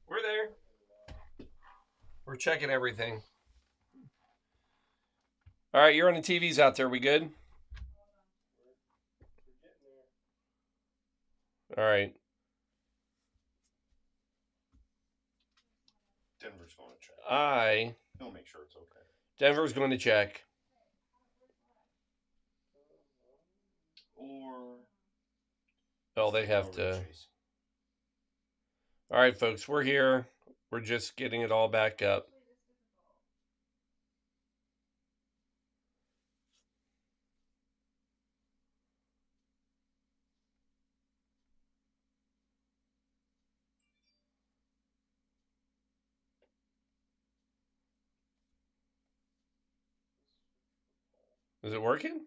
We're there. We're checking everything. All right, you're on the TVs out there. We good? All right. Denver's going to check. He'll make sure it's okay. Denver's going to check. Or Oh, they have to. All right, folks, we're here. We're just getting it all back up. Is it working?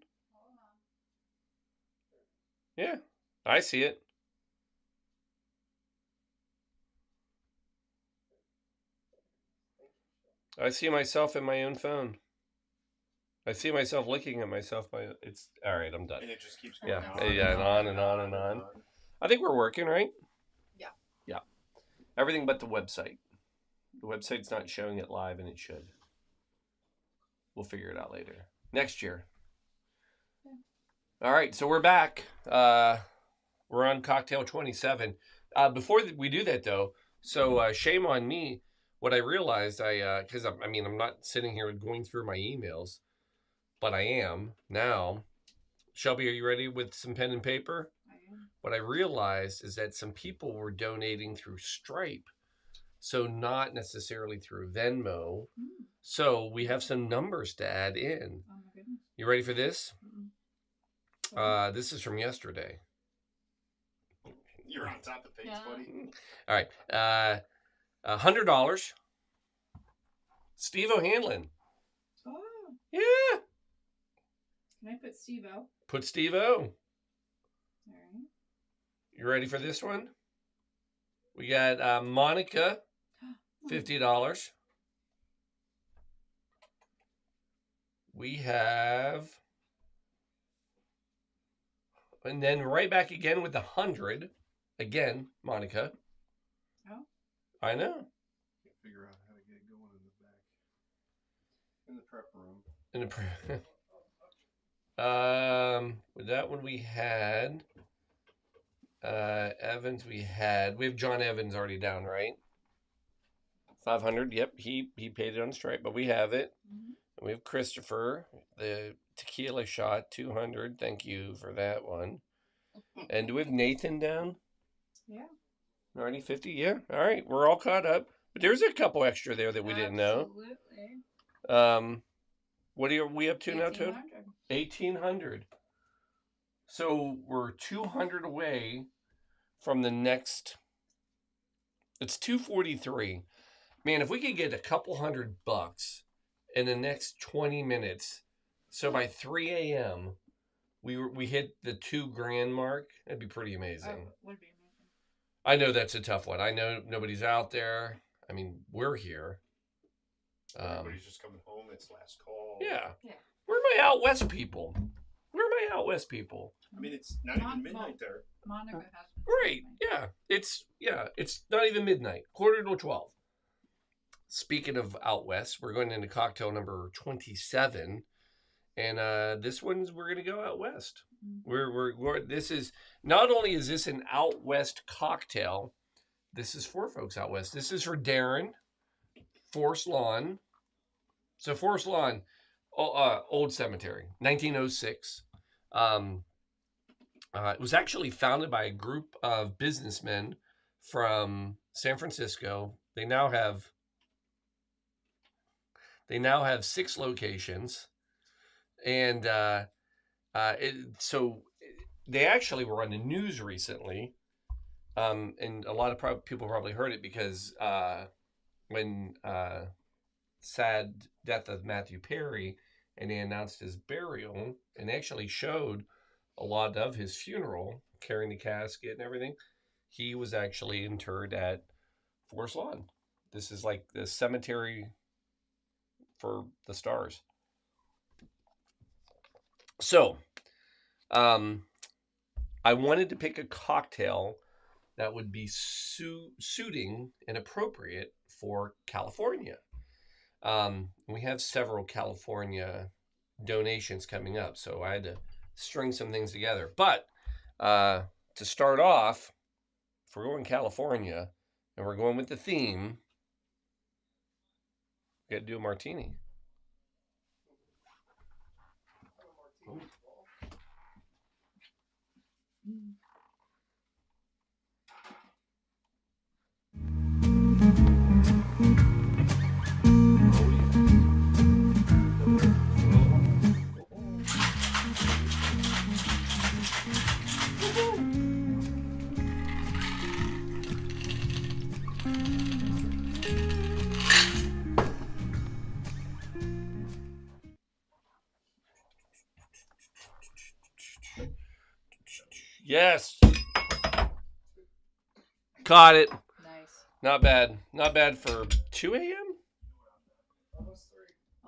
Yeah, I see it. I see myself in my own phone. I see myself looking at myself. It's all right. I'm done. And it just keeps going Yeah, on yeah, and on and on and on. I think we're working, right? Yeah. Yeah. Everything but the website. The website's not showing it live, and it should. We'll figure it out later. Next year. All right, so we're back. We're on Cocktail 27. Before we do that, though, so shame on me. What I realized, because I'm not sitting here going through my emails, but I am now. Shelby, are you ready with some pen and paper? I am. What I realized is that some people were donating through Stripe, so not necessarily through Venmo. So we have some numbers to add in. Oh my goodness. You ready for this? Mm-mm. This is from yesterday. You're on top of things, buddy. All right. $100. Steve O'Hanlon. Oh. Yeah. Can I put Steve O? Put Steve O. All right. You ready for this one? We got Monica, $50. We have, and then right back again with 100. Again, Monica. Oh. I know. Can't figure out how to get it going in the back. In the prep room. With that one we had Evans. We have John Evans already down, right? 500. Yep, he paid it on Stripe, but we have it. Mm-hmm. And we have Christopher, the tequila shot, 200. Thank you for that one. And do we have Nathan down? Yeah. Already 50. Yeah. All right, we're all caught up. But there's a couple extra there that we didn't know. Absolutely. What are we up to now, Toad? 1,800. 1,800. So we're 200 away from the next. It's 243. Man, if we could get a couple $100 in the next 20 minutes, so by 3 a.m. we hit the $2,000 mark, that'd be pretty amazing. Oh, would be amazing. I know that's a tough one. I know nobody's out there. I mean, we're here. Everybody's just coming home. It's last call. Yeah. Where are my out west people? I mean, it's not even midnight there. Monica has. Right. Yeah. It's not even midnight. 11:45. Speaking of out west, we're going into cocktail number 27, and this one's we're going to go out west. Mm-hmm. This is not only is this an out west cocktail, this is for folks out west. This is for Darren, Forest Lawn. So Forest Lawn, Old Cemetery, 1906. It was actually founded by a group of businessmen from San Francisco. They now have 6 locations, and so they actually were on the news recently, and a lot of people probably heard it because when sad death of Matthew Perry, and they announced his burial, and actually showed a lot of his funeral, carrying the casket and everything. He was actually interred at Forest Lawn. This is like the cemetery for the stars. So, I wanted to pick a cocktail that would be suiting and appropriate for California. We have several California donations coming up, so I had to string some things together. But to start off, if we're going California and we're going with the theme, we got to do a martini. Oh. Yes. Caught it. Nice. Not bad. Not bad for 2 a.m.?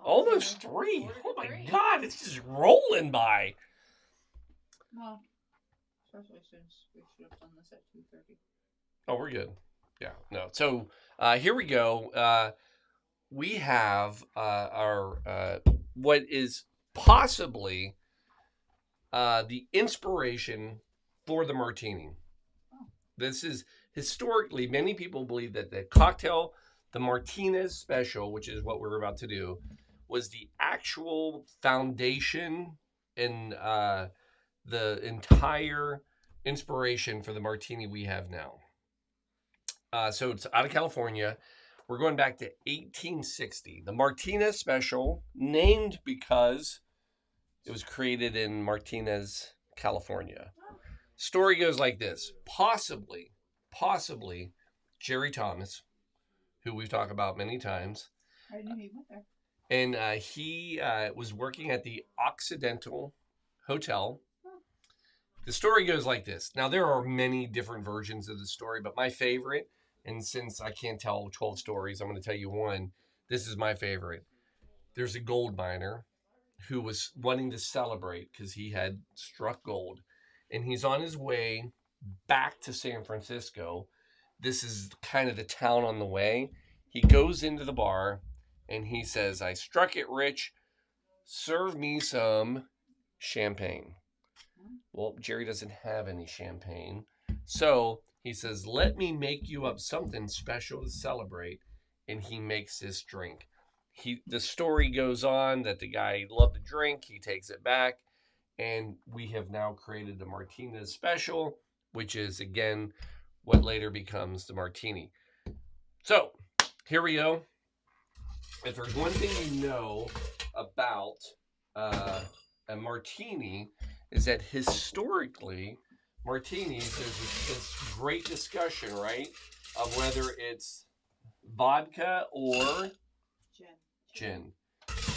Almost 3. Oh my God, it's just rolling by. Well, especially since we should have done this at 2:30. Oh, we're good. Yeah, no. So here we go. We have our what is possibly the inspiration for the martini. This is historically, many people believe that the cocktail, the Martinez special, which is what we're about to do, was the actual foundation and the entire inspiration for the martini we have now. So it's out of California. We're going back to 1860. The Martinez special, named because it was created in Martinez, California. Story goes like this. Possibly, Jerry Thomas, who we've talked about many times. I knew he went there. And he was working at the Occidental Hotel. The story goes like this. Now, there are many different versions of the story, but my favorite, and since I can't tell 12 stories, I'm going to tell you one. This is my favorite. There's a gold miner who was wanting to celebrate because he had struck gold. And he's on his way back to San Francisco. This is kind of the town on the way. He goes into the bar and he says, I struck it rich. Serve me some champagne. Well, Jerry doesn't have any champagne. So he says, let me make you up something special to celebrate. And he makes this drink. The story goes on that the guy loved the drink. He takes it back. And we have now created the Martinez special, which is, again, what later becomes the martini. So here we go. If there's one thing you know about a martini, is that historically, martinis, there's this great discussion, right, of whether it's vodka or gin.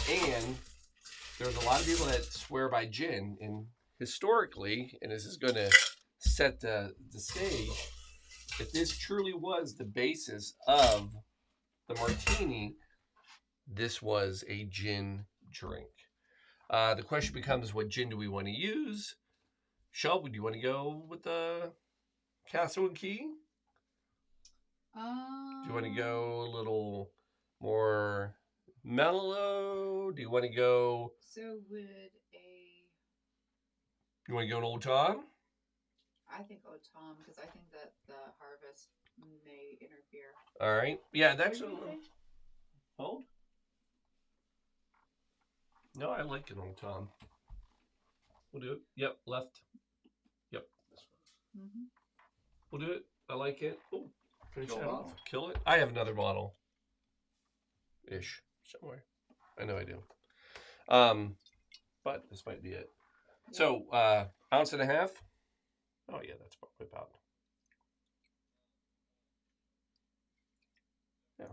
And there's a lot of people that swear by gin, and historically, and this is going to set the stage, if this truly was the basis of the martini, this was a gin drink. The question becomes, what gin do we want to use? Shelby, do you want to go with the Castle and Key? Do you want to go a little more mellow? Do you want to go... So would You want to go an Old Tom? I think Old Tom, because I think that the harvest may interfere. All right. Yeah, that's a... Hold. No, I like an Old Tom. We'll do it. Yep, left. Yep. Mm-hmm. We'll do it. I like it. Oh, finish Kill that a off. bottle. Kill it. I have another bottle. Ish. Somewhere. I know I do. But this might be it. Yeah. So, ounce and a half. Oh, yeah, that's probably about. Yeah.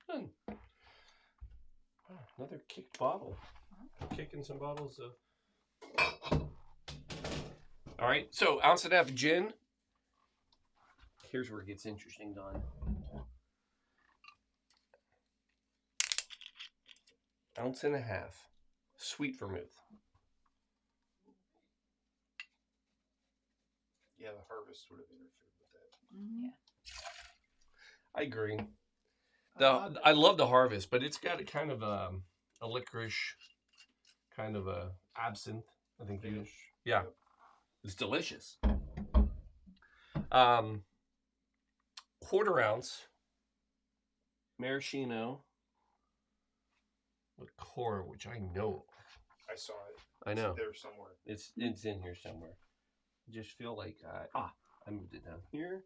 Done. Wow, another kicked bottle. Kicking some bottles of. All right, so ounce and a half of gin. Here's where it gets interesting, Don. Ounce and a half sweet vermouth. Yeah, the harvest would have interfered with that. Mm-hmm. I agree. love I love the harvest, but it's got a kind of a licorice, kind of a absinthe. I think you. Yeah, it's delicious. Quarter ounce maraschino liqueur, which I know. I saw it. I know. It's there somewhere. It's in here somewhere. I just feel like I moved it down here.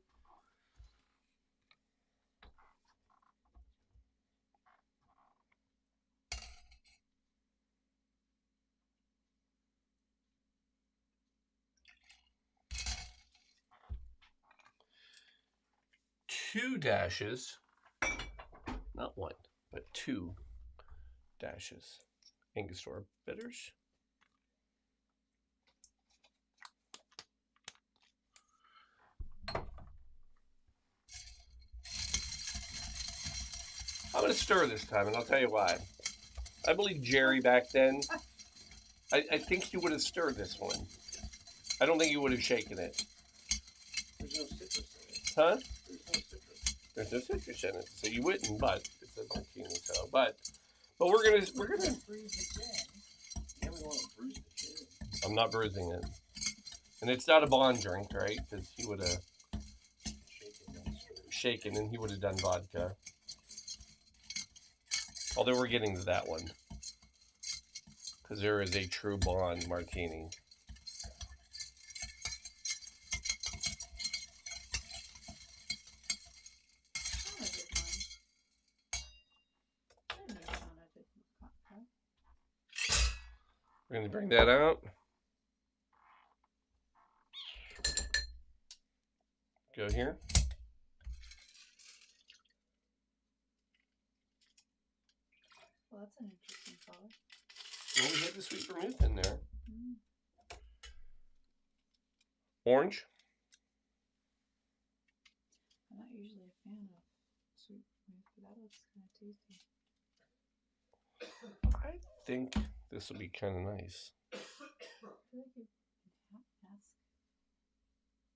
Two dashes, not one, but two dashes. Angostura bitters. I'm going to stir this time, and I'll tell you why. I believe Jerry back then, I think he would have stirred this one. I don't think he would have shaken it. There's no citrus in it. Huh? There's no citrus. There's no citrus in it, so you wouldn't, but it's a martini, so, but we're gonna bruise the gin. Yeah, we want to bruise the gin. I'm not bruising it. And it's not a bond drink, right? Because he would have shaken and he would have done vodka. Although we're getting to that one. Because there is a true bond martini. We're going to bring that out. Go here. Well, that's an interesting color. Well, we had the sweet vermouth in there. Mm. Orange. I'm not usually a fan of sweet vermouth, but that looks kind of tasty. I think this will be kind of nice. I feel like you can ask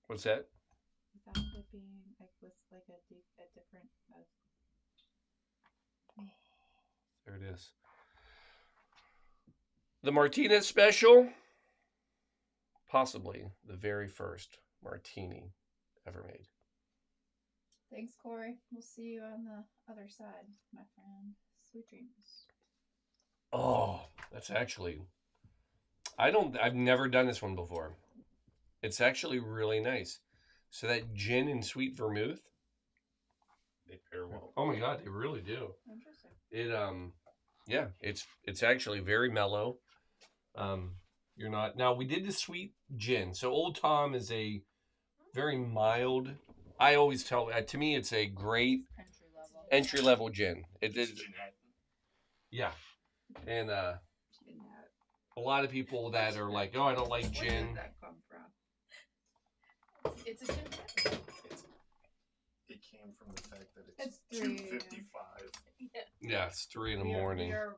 What's that? without it being like with like a different. There it is. The Martinez special. Possibly the very first martini ever made. Thanks, Corey. We'll see you on the other side, my friend. Sweet dreams. Oh, that's actually. I've never done this one before. It's actually really nice. So that gin and sweet vermouth. They pair well. Oh my God, they really do. Interesting. Yeah, it's actually very mellow. You're not now. We did the sweet gin. So Old Tom is a very mild. I always tell to me it's a great entry level gin. It is. Yeah, and a lot of people that are like, oh, I don't like gin. Where did that come from? It's a gin. It came from the fact that it's 2:55. Yeah, it's 3 in the morning. We are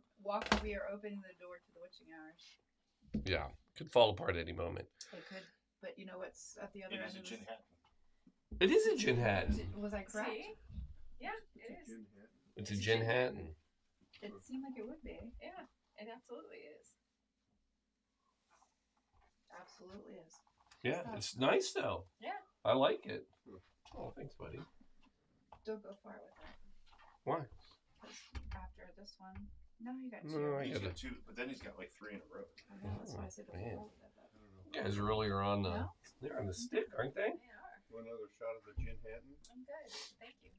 opening the door to the witching hours. Yeah, could fall apart at any moment. It could, but you know what's at the other end of Gin hat. It is a gin hat. Was I correct? See? Yeah, it is. It's a gin hat. It seemed like it would be. Yeah, it absolutely is. Absolutely is. Yeah, it's nice though. Yeah. I like it. Oh, thanks, buddy. Don't go far with it. Why? Because after this one, no, you got two. No, He's got 2, but then he's got like 3 in a row. I know, that's why I said don't man. go with it. But You guys really are on the. No? They're on the stick, aren't they? They are. Want another shot of the gin hat? I'm good. Thank you.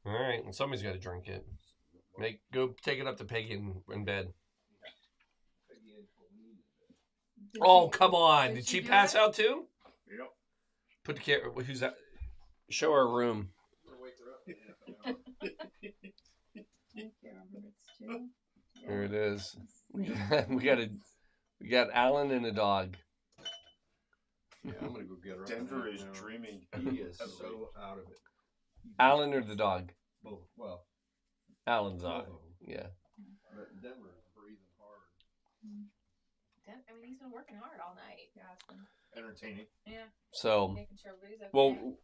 All right, and somebody's got to drink it. Go take it up to Peggy in bed. Did Oh, she- come on! Did she do pass it? out too? Yep. Put the camera. Who's that? Show our room. Wake her up. I can't remember. It's two. There it is. We got Alan and a dog. Yeah, I'm gonna go get her. Denver is dreaming. He is so out of it. Alan or the dog? Both. Well, Alan's both dog. of them. Yeah. But Denver is breathing hard. I mean, he's been working hard all night. Yeah, it's been Entertaining. Yeah, So, making sure everybody's okay. well,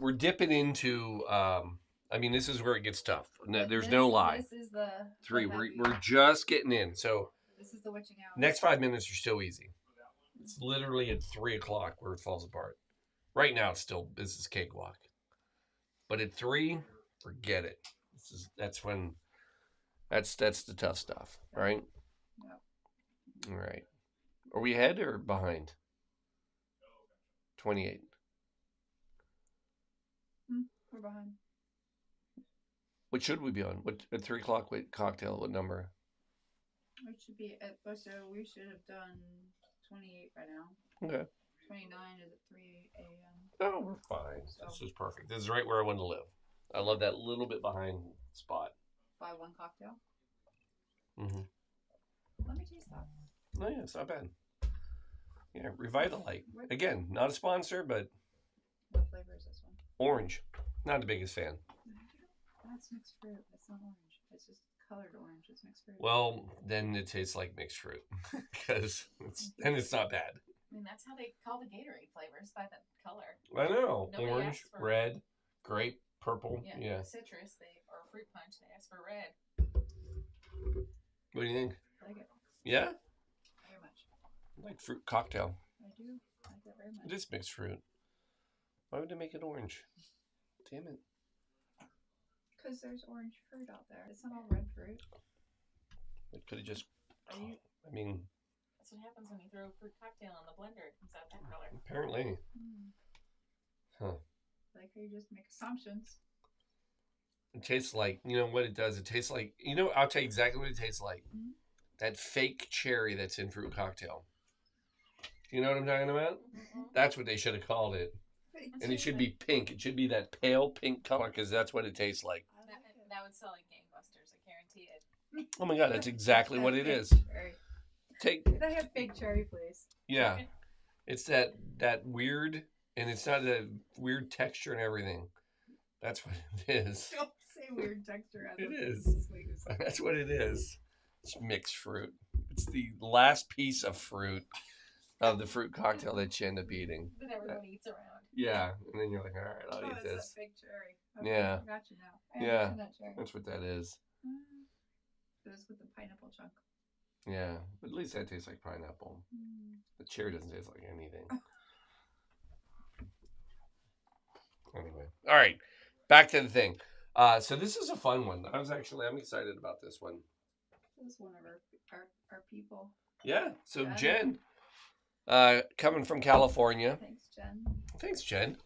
we're dipping into. I mean, this is where it gets tough. No, But there's no lie. This is the 3. the heavy- We're just getting in. So This is the witching hour. next 5 minutes are still easy. It's literally at 3 o'clock where it falls apart. Right now, it's still this is cakewalk. But at 3, forget it. That's when. That's the tough stuff, right? Yep. All right. Are we ahead or behind? 28. We're behind. What should we be on? What at 3 o'clock? Wait, cocktail. What number? We should be at. So we should have done 28 by now. Okay. 29 is at 3 a.m. Oh, we're fine. This is perfect. This is right where I want to live. I love that little bit behind spot. Buy one cocktail. Mm-hmm. Let me taste that. Oh yeah, it's not bad. Yeah, Revitalite. Again, not a sponsor, but What flavor is this one? orange. Not the biggest fan. That's mixed fruit. It's not orange. It's just colored orange. It's mixed fruit. Well, then it tastes like mixed fruit because then it's not bad. I mean, that's how they call the Gatorade flavors, by the color. I know. Nobody Orange, asks for- red, grape, purple. Yeah, Yeah. citrus, or fruit punch, they ask for red. What do you think? I like it Yeah? very much. I like fruit cocktail. I do. I like it very much. It is mixed fruit. Why would they make it orange? Damn it. Because there's orange fruit out there. It's not all red fruit. It could have just. Are you? I mean, That's what happens when you throw a fruit cocktail in the blender. It comes out that color. apparently. Huh. Like how you just make assumptions. It tastes like, you know what it does? It tastes like, I'll tell you exactly what it tastes like. Mhm. That fake cherry that's in fruit cocktail. You know what I'm talking about? Mm-hmm. That's what they should have called it. And it should be pink. It should be that pale pink color because that's what it tastes like. I like it. That would sell like gangbusters, I guarantee it. Oh my God, that's exactly what it Fake is. Cherry. Take, Can I have fake cherry, please? yeah. It's that weird, and it's not a weird texture and everything. That's what it is. Don't say weird texture. It is. Sweet. That's what it is. It's mixed fruit. It's the last piece of fruit of the fruit cocktail that you end up eating. That everyone eats around. Yeah, and then you're like, all right, I'll Oh, eat it's this. that fake cherry. Okay, Yeah. I got you now. I Yeah. understand that cherry. That's what that is. Goes with the pineapple chunk. Yeah, but at least that tastes like pineapple. The cherry doesn't taste like anything. Anyway, all right, back to the thing. So this is a fun one. I'm excited about this one. This is one of our people. Yeah. So Jen. Jen, coming from California. Thanks, Jen. Thanks, Jen.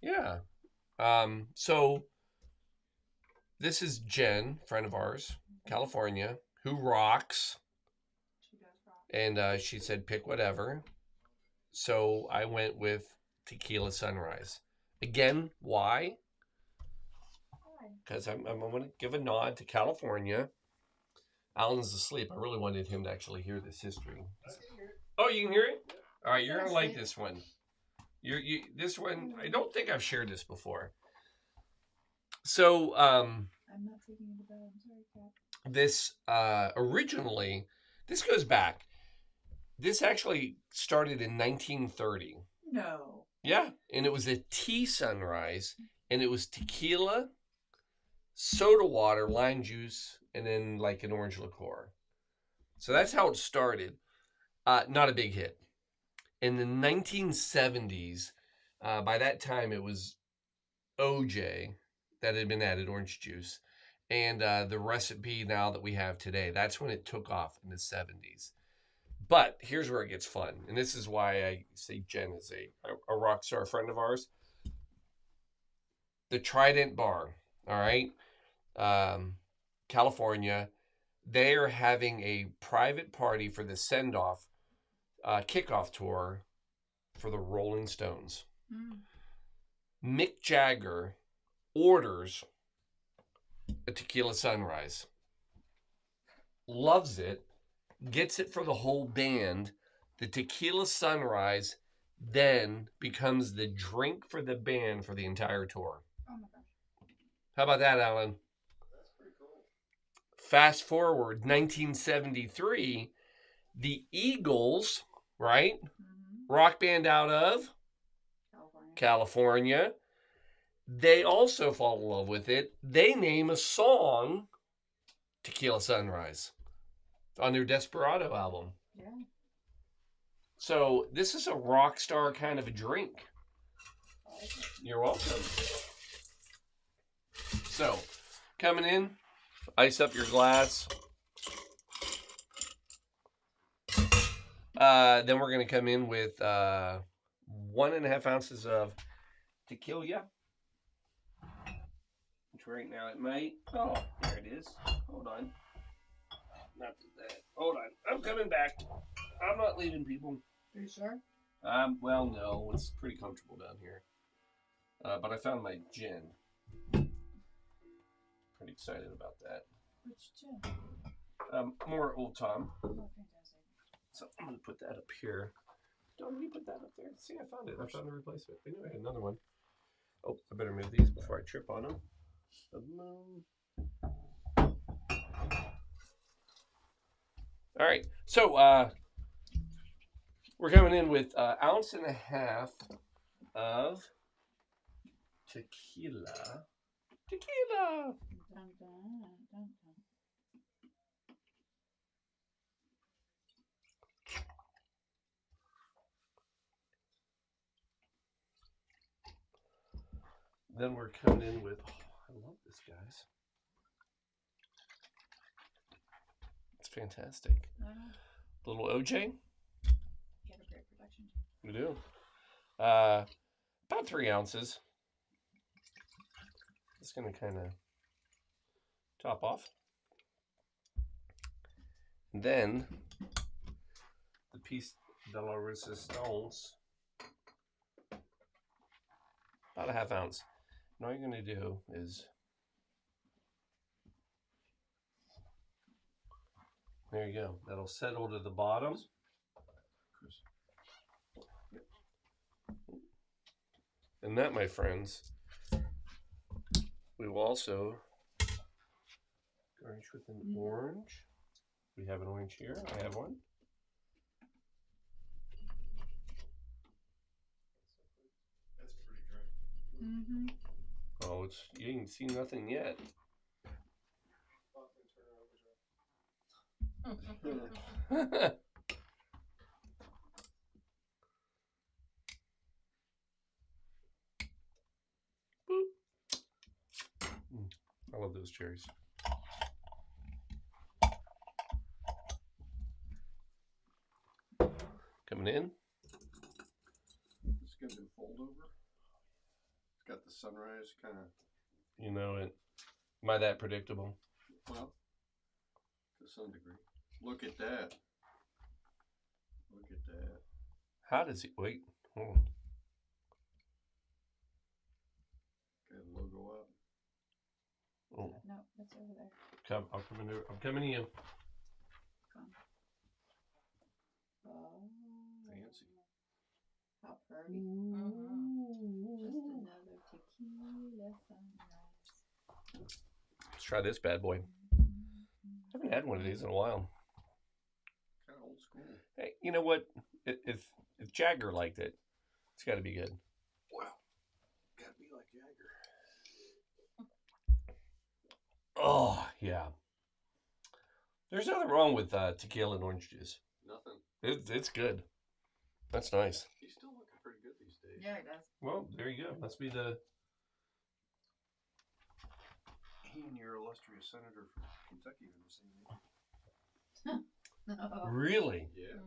Yeah. So this is Jen, friend of ours, California, who rocks. She does rock. And she said, pick whatever. So I went with Tequila Sunrise. Again, why? Why? Because I'm going to give a nod to California. Alan's asleep. I really wanted him to actually hear this history. Oh, you can hear it? All right, you're going to like this one. This one, I don't think I've shared this before. So, I'm not taking you to bed. I'm sorry, Kat. this originally, this goes back. This actually started in 1930. No. Yeah, and it was a tea sunrise, and it was tequila, soda water, lime juice, and then like an orange liqueur. So that's how it started. Not a big hit. In the 1970s, by that time it was OJ that had been added, orange juice, and the recipe now that we have today. That's when it took off in the 70s. But here's where it gets fun, and this is why I say Jen is a rock star friend of ours. The Trident Bar, all right, California, they are having a private party for the send-off kickoff tour for the Rolling Stones. Mick Jagger orders a Tequila Sunrise, loves it, gets it for the whole band. The Tequila Sunrise then becomes the drink for the band for the entire tour. Oh my gosh. How about that, Alan? That's pretty cool. Fast forward 1973, The Eagles, right? Mm-hmm. Rock band out of California. California. They also fall in love with it. They name a song Tequila Sunrise on their Desperado album. Yeah. So this is a rock star kind of a drink. I like it. You're welcome. So, coming in, ice up your glass. Then we're going to come in with 1.5 ounces of tequila. Which right now it might. Oh, there it is. Hold on. Not that. Hold on. I'm coming back. I'm not leaving, people. Are you sure? Well, no. It's pretty comfortable down here. But I found my gin. Pretty excited about that. Which gin? More Old Tom. Oh, fantastic. So I'm going to put that up here. Don't you put that up there? See, I found it. I found a replacement. I knew I had another one. Oh, I better move these before I trip on them. All right. So we're coming in with 1.5 ounces of tequila. Tequila. Dun, dun, dun, dun. Then we're coming in with, I love this, guys. It's fantastic. Little OJ. You have a great production. We do. About 3 ounces. Just going to kind of top off. And then the piece de la resistance. About 1/2 ounce. And all you're going to do is, there you go. That'll settle to the bottom. And that, my friends, we will also garnish with an orange. We have an orange here. I have one. That's pretty dry. Mm-hmm. Oh, you ain't seen nothing yet. I love those cherries. Coming in. It's going to fold over. It's got the sunrise kind of. You know it. Am I that predictable? Well, to some degree. Look at that. Look at that. How does he? Wait. Hold on. Got the logo up. Oh, No, that's over there. I'm coming. I'm coming to you. Come. Oh. Fancy. How pretty. Just another tequila sunrise. Let's try this bad boy. I haven't had one of these in a while. Kind of old school. Hey, you know what? If Jagger liked it, it's got to be good. Wow. Gotta be like Jagger. Oh yeah. There's nothing wrong with tequila and orange juice. Nothing. It's good. That's nice. He's still looking pretty good these days. Yeah, it does. Well, there you go. Must be the. He and your illustrious senator from Kentucky are the same age. No. Really? Yeah.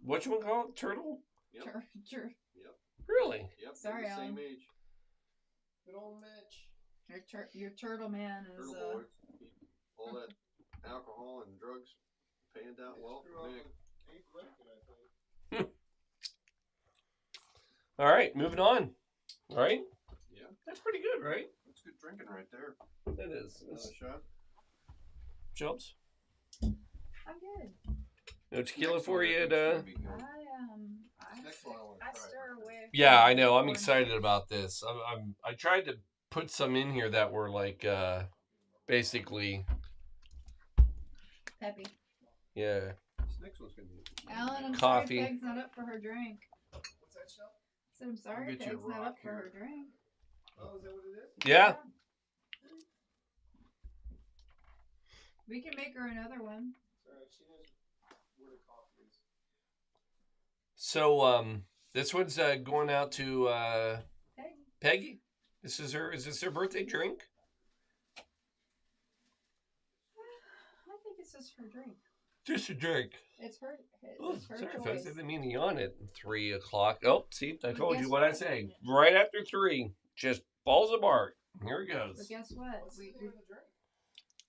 What you want to call it? Turtle? Yep. Sure. Really? Yep. Sorry, they're the same Alan. age. Good old Mitch. Your turtle man is Turtle boy. All that alcohol and drugs panned out well for Nick. All right, moving on. All right? Yeah. That's pretty good, right? That's good drinking right there. It is. Another shot. Jobs? I'm good. No tequila Next for one, I you think, to... is gonna be good. Next one I wanna I try. stir away. Yeah, I know. I'm Orange. excited about this. I tried to put some in here that were like basically, Peppy. yeah. This next one's gonna be. Alan, I'm Coffee. sorry Peg's not up for her drink. What's that, Shell? I said, I'm sorry get you a Peg's not rock up for her here. drink. Oh, is that what it is? Yeah. We can make her another one. It's alright, she knows where the coffee is. So this one's going out to Peggy. Peggy. Is this her birthday drink? I think it's just her drink. Just a drink. It's her. Oh, It's her sorry, choice. folks. I didn't mean to yawn at 3 o'clock. Oh, see, I But told guess you what I what? say. Right after 3, just falls apart. Here it But goes. guess what? What's the name of the drink?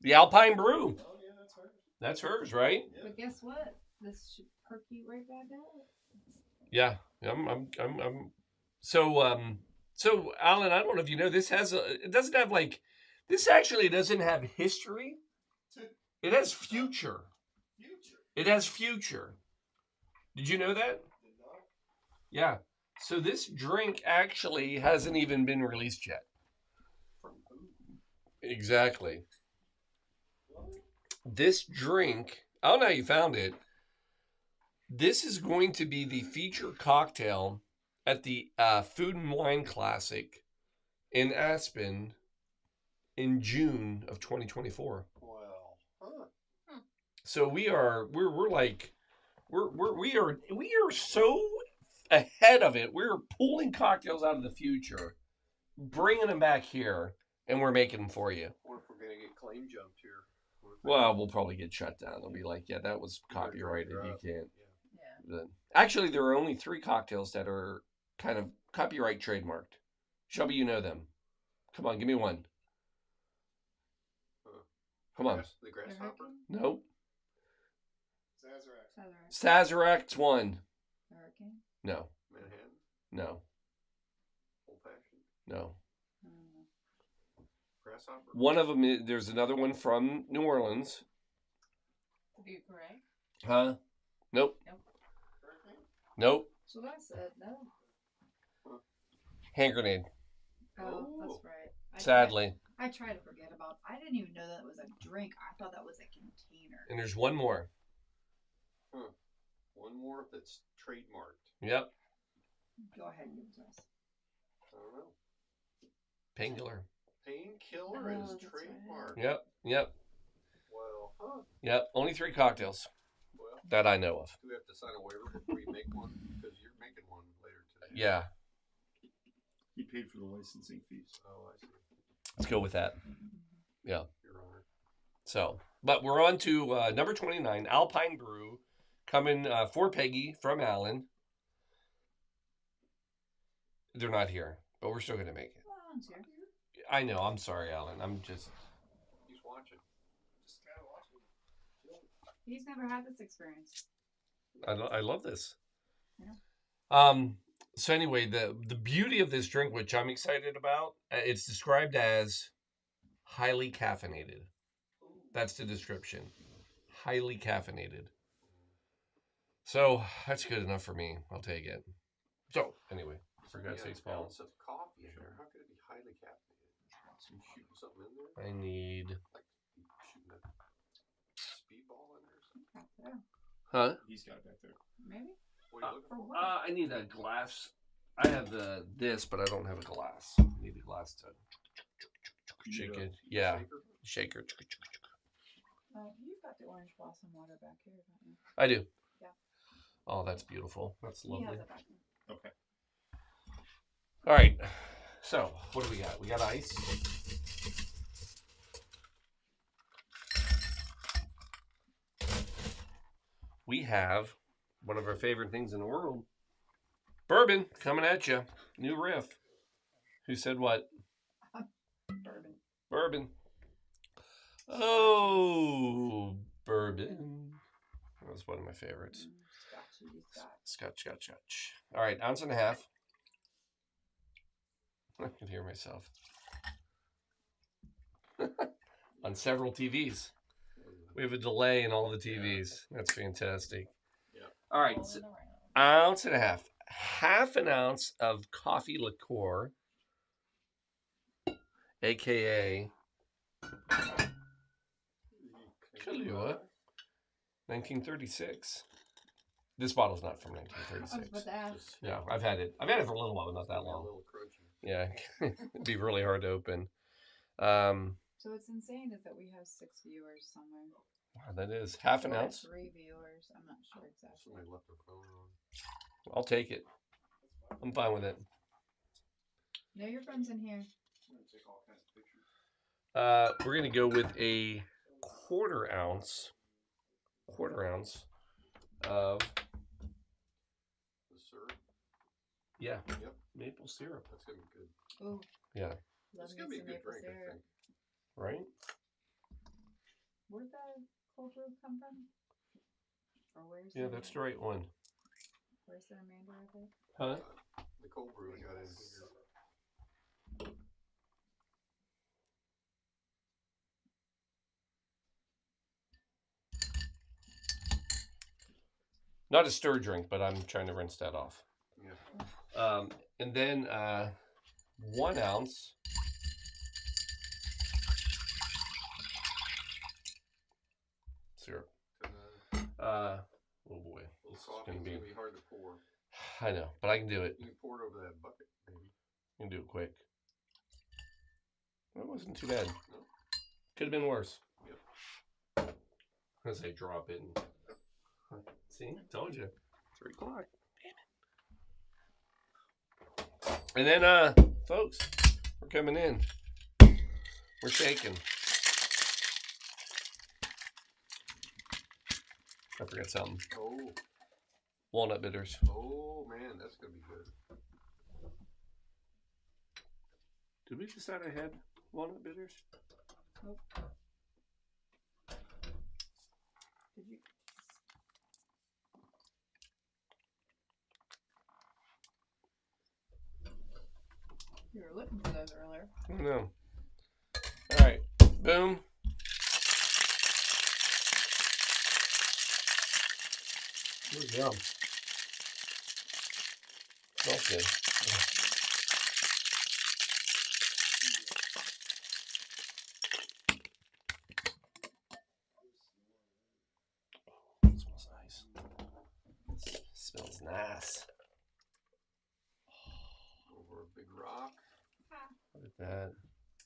The Alpine Brew. Oh, yeah, that's hers. That's hers, right? Yeah. But guess what? This should perk you right back up. Yeah. I'm. So Alan, I don't know if you know, this has it doesn't have this actually doesn't have history. It has future. Future. It has future. Did you know that? Did not. Yeah. So this drink actually hasn't even been released yet. From who? Exactly. What? This drink, I don't know how you found it. This is going to be the featured cocktail at the Food and Wine Classic in Aspen in June of 2024. Well, huh? So we are so ahead of it. We're pulling cocktails out of the future, bringing them back here, and we're making them for you. What if we're gonna get claim jumped here? Well, we'll probably get shut down. They'll be like, yeah, that was copyrighted. You can't. Yeah. Actually, there are only 3 cocktails that are kind of copyright trademarked. Shelby, you know them. Come on, give me one. Come on. The grasshopper. Hurricane? Nope. Sazerac. Sazerac. Sazerac's one. Hurricane? No. Manhattan. No. Old fashioned. No. Grasshopper. One of them, there's another one from New Orleans. Dubuque, right? Huh? Nope. Hurricane. Nope. So I said no. Hand grenade. Oh, Oh. that's right. Sadly. I try to forget about. I didn't even know that was a drink. I thought that was a container. And there's one more. One more that's trademarked. Yep. Go ahead and give it to us. I don't know. Painkiller. Painkiller Oh, is that's right. trademarked. Yep. Yep. Well, huh? Yep. Only 3 cocktails Well, that I know of. do we have to sign a waiver before you make one? Because you're making one later today. Yeah. He paid for the licensing fees. Oh, I see. Let's go with that. Yeah. Your Honor. So, but we're on to number 29, Alpine Brew, coming for Peggy from Alan. They're not here, but we're still going to make it. Well, Alan's here. I know. I'm sorry, Alan. I'm just... He's watching. Just kind of watching. He's never had this experience. I love this. Yeah. So anyway, the beauty of this drink, which I'm excited about, it's described as highly caffeinated. That's the description. Highly caffeinated. So that's good enough for me. I'll take it. So anyway, for God's sakes, Paul, Ounce of coffee in there. How could it be highly caffeinated? You shooting something in there? I need... Like you shooting a speedball in there or something? Back there. Huh? He's got it back there. Maybe? What are you looking For for? what? I need a glass. I have this, but I don't have a glass. I need a glass to shake it. Yeah, Shaker? shaker. You've got the orange blossom water back here, don't you? I do. Yeah. Oh, that's beautiful. That's He lovely. has it back there. Okay. All right. So, what do we got? We got ice. We have one of our favorite things in the world. Bourbon coming at you. New riff. Who said what? Bourbon. Bourbon. Oh, bourbon. That was one of my favorites. Scotchy Scotch. Scotch. All right, ounce and a half. I can hear myself. On several TVs. We have a delay in all the TVs. That's fantastic. Yeah. All right, so ounce and a half. Half an ounce of coffee liqueur, a.k.a. Kahlua. 1936. This bottle's not from I was 1936. about to ask. Just Yeah, I've had it. I've had it for a little while, but not that a long. little crunchy. Yeah, it'd be really hard to open. So what's insane is that we have 6 viewers somewhere. Wow, that is half an Or ounce. 3 viewers. I'm not sure exactly. Somebody left their phone on. I'll take it. I'm fine with it. No, your phone's in here. I'm gonna take all kinds of pictures. We're gonna go with a quarter ounce of The syrup. yeah Yep. maple syrup. That's gonna be good. Ooh, Yeah, love It's me gonna be a some good maple drink, I syrup. think. right. Where'd the cold brew come from? Or where's Yeah, the, that's the right one. Where's the remainder of it? Huh? The cold brew we got in here. Not a stir drink, but I'm trying to rinse that off. Yeah. And then 1 ounce syrup. Oh boy, this is Coffee's gonna be. gonna be hard to pour. I know, but I can do it. You can pour it over that bucket, maybe. I can do it quick. That wasn't too bad. No. Could have been worse. Yep. As I drop it. See, told you. 3 o'clock. Damn it. And then, folks, we're coming in. We're shaking. I forgot something. Oh. Walnut bitters. Oh man, that's gonna be good. Did we decide I had walnut bitters? Nope. Did you? You were looking for those earlier. I don't know. All right. Boom. Good job. Smells good. It smells nice. Smells nice. Over a big rock. Look at that.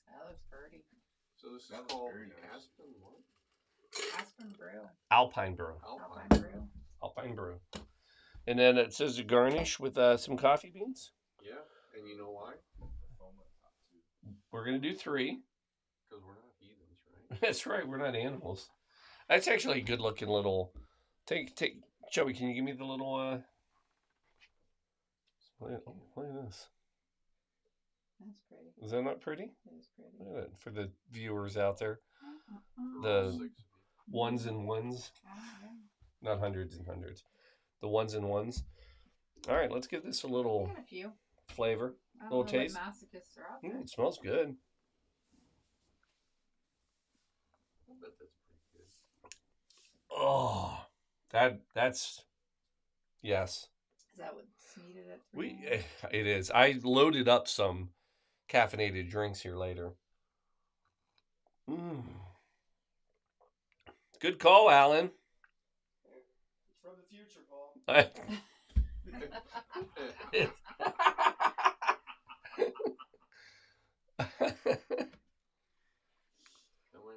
That looks pretty. So this is That looks called very the nice. Aspen what? Aspen brew. Alpine brew. Alpine. Alpine brew. Alpine brew. And then it says to garnish with some coffee beans. Yeah, and you know why? We're gonna do 3. Because we're not heathens, right? That's right. We're not animals. That's actually a good looking little. Take. Joey, can you give me the little? Look at this. That's pretty. Is that not pretty? That is pretty. Look at it for the viewers out there. For all The 6 of you. Ones and ones, Yeah. not hundreds and hundreds. The ones and ones. All right, let's give this a little I got a few. flavor. I don't Little know taste? what masochists are out there. It smells good. I bet that's pretty good. Oh, that's yes. Is that what's needed at 3 We a.m.? it is. I loaded up some caffeinated drinks here later. Good call, Alan. It's from the future, Paul. Coming in.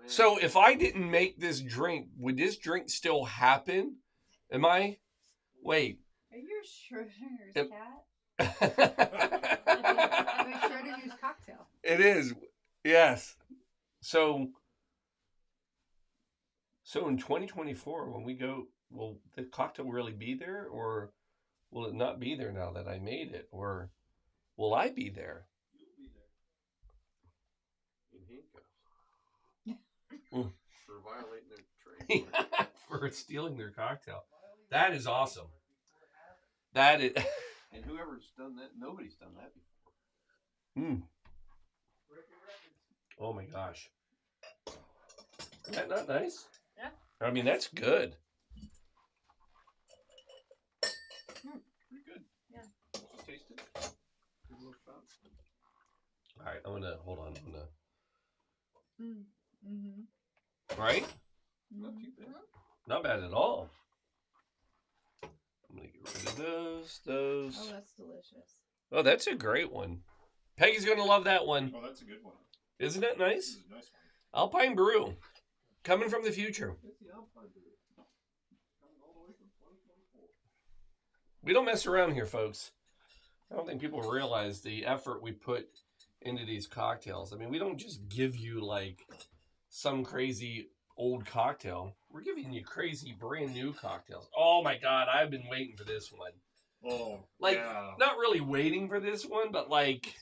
So if I didn't make this drink, would this drink still happen? Am I? Wait. Are you Schrodinger's Yep. cat? It Like Schrodinger's cocktail. is. Yes. So in 2024, when we go, will the cocktail really be there, or will it not be there now that I made it, or will I be there? You'll be there. In handcuffs. Mm. For violating their trademark. For stealing their cocktail. That is awesome. That is. And whoever's done that, nobody's done that before. Oh my gosh. Is that not nice? Yeah. I mean, that's good. Pretty good. Yeah. Just taste it. Good little shot. All right, I'm gonna hold on. I'm gonna. Mm-hmm. Right? Not too bad. Not bad at all. I'm gonna get rid of those. Oh, that's delicious. Oh, that's a great one. Peggy's gonna love that one. Oh, that's a good one. Isn't that This nice? is a nice one. Alpine Brew, coming from the future. It's the Alpine Brew. Coming all the way from 2024. We don't mess around here, folks. I don't think people realize the effort we put into these cocktails. I mean, we don't just give you like some crazy old cocktail. We're giving you crazy brand new cocktails. Oh my God, I've been waiting for this one. Oh, Like, yeah. not really waiting for this one, but like,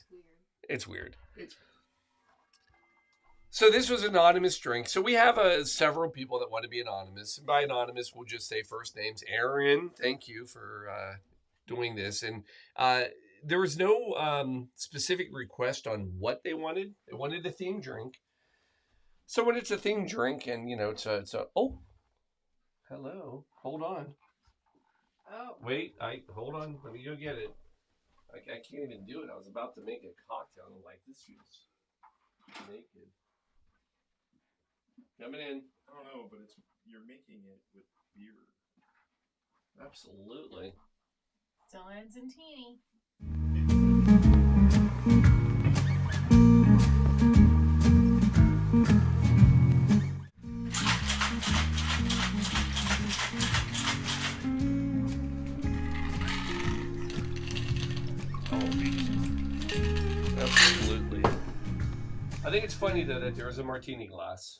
It's weird. it's weird. So this was anonymous drink. So we have several people that want to be anonymous. And by anonymous, we'll just say first names. Aaron, thank you for doing this. And there was no specific request on what they wanted. They wanted a themed drink. So when it's a themed drink, and you know, it's a oh, hello, hold on, Oh. wait, hold on, let me go get it. I can't even do it. I was about to make a cocktail, and I'm like, this feels naked. Coming in. I don't know, but you're making it with beer. Absolutely. Still ends in teeny. Absolutely. I think it's funny though that there is a martini glass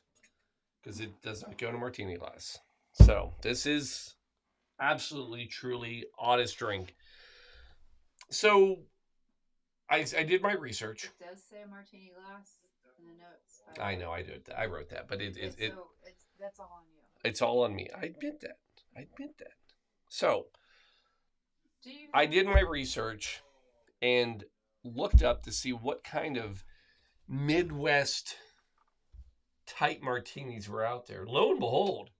because it does not go in a martini glass. So this is absolutely, truly honest drink. So I did my research. It does say martini glass in the notes. I know I did. I wrote that, but that's all on you. it's all on me. I admit that. So I did my research and looked up to see what kind of Midwest type martinis were out there. Lo and behold,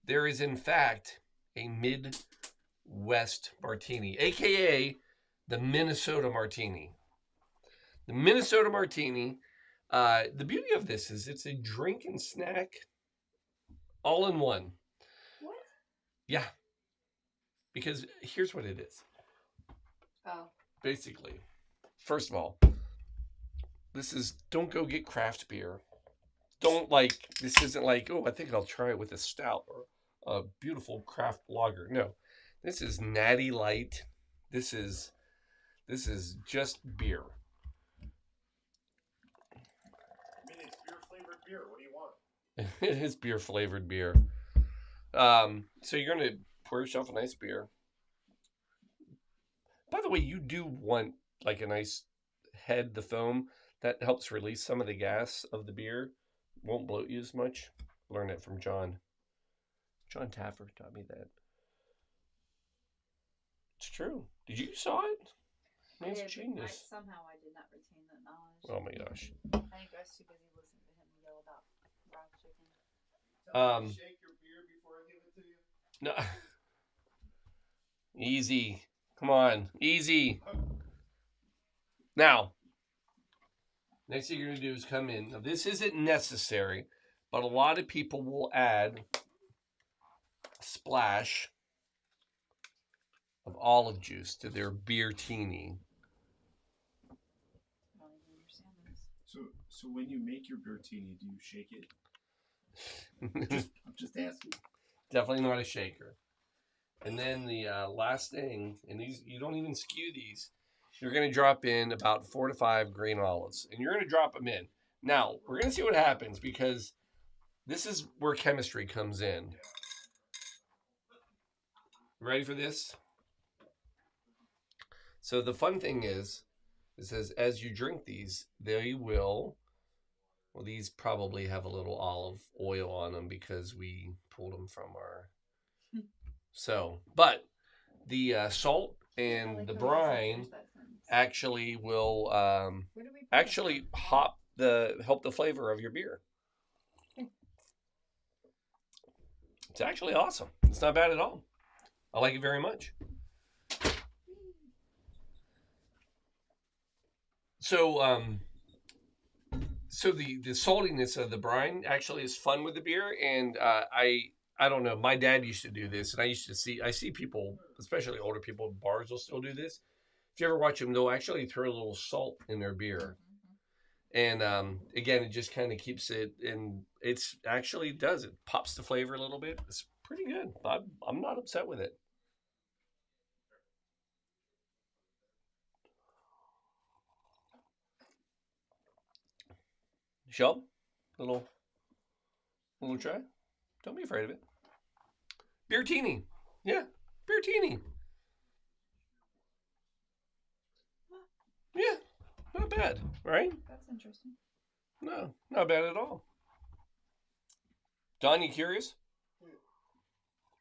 there is in fact a Midwest martini, aka the Minnesota martini. The Minnesota martini, the beauty of this is it's a drink and snack all in one. What? Yeah. Because here's what it is. Oh. Basically, first of all, don't go get craft beer. This isn't like, oh, I think I'll try it with a stout or a beautiful craft lager. No, this is natty light. This is just beer. I mean, it's beer flavored beer. What do you want? It is beer flavored beer. So you're going to pour yourself a nice beer. By the way, you do want like a nice head, the foam that helps release some of the gas of the beer. Won't bloat you as much. Learned it from John. John Taffer taught me that. It's true. You saw it? Man's a genius. Somehow I did not retain that knowledge. Oh my gosh. I think I was too busy listening to him yell about raw chicken. Shake your beer before I give it to you. No. Easy. Come on. Easy. Now, next thing you're going to do is come in. Now, this isn't necessary, but a lot of people will add a splash of olive juice to their beer teeny. I don't even understand this. So when you make your bertini, do you shake it? I'm just asking. Definitely not a shaker. And then the last thing, and these you don't even skew these, you're going to drop in about 4 to 5 green olives. And you're going to drop them in. Now, we're going to see what happens because this is where chemistry comes in. Ready for this? So the fun thing is, it says as you drink these, these probably have a little olive oil on them because we pulled them from our... but the salt and the brine actually will help the flavor of your beer. It's actually awesome. It's not bad at all. I like it very much. So the saltiness of the brine actually is fun with the beer, and I I don't know. My dad used to do this, and I see people, especially older people in bars, will still do this. If you ever watch them, they'll actually throw a little salt in their beer. And again, it just kind of keeps it, and it's actually does it pops the flavor a little bit. It's pretty good. I'm not upset with it. Shell, little try. Don't be afraid of it. Beertini, yeah, beertini. Yeah, not bad, right? That's interesting. No, not bad at all. Don, you curious?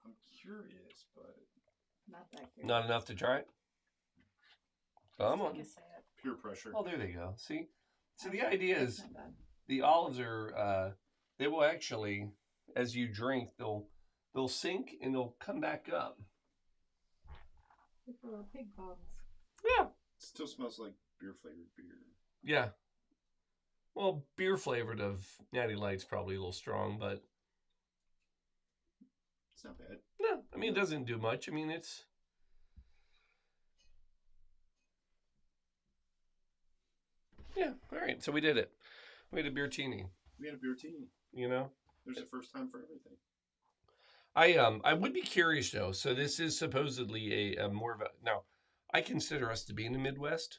I'm curious, but Not that curious. Not enough to try it? Come on. peer pressure. Oh, there they go. See? So the idea That's is not bad. the olives are, they will actually, as you drink, they'll sink and they'll come back up. Like little pig bottles. Yeah. Still smells like beer flavored beer. Yeah. Well, beer flavored of Natty Light's probably a little strong, but It's not bad. no, I mean, it doesn't do much. I mean, it's. Yeah, all right. So we did it. We had a beertini, We had a beer team. you know? There's a first time for everything. I would be curious though. So this is supposedly a more of a now. I consider us to be in the Midwest.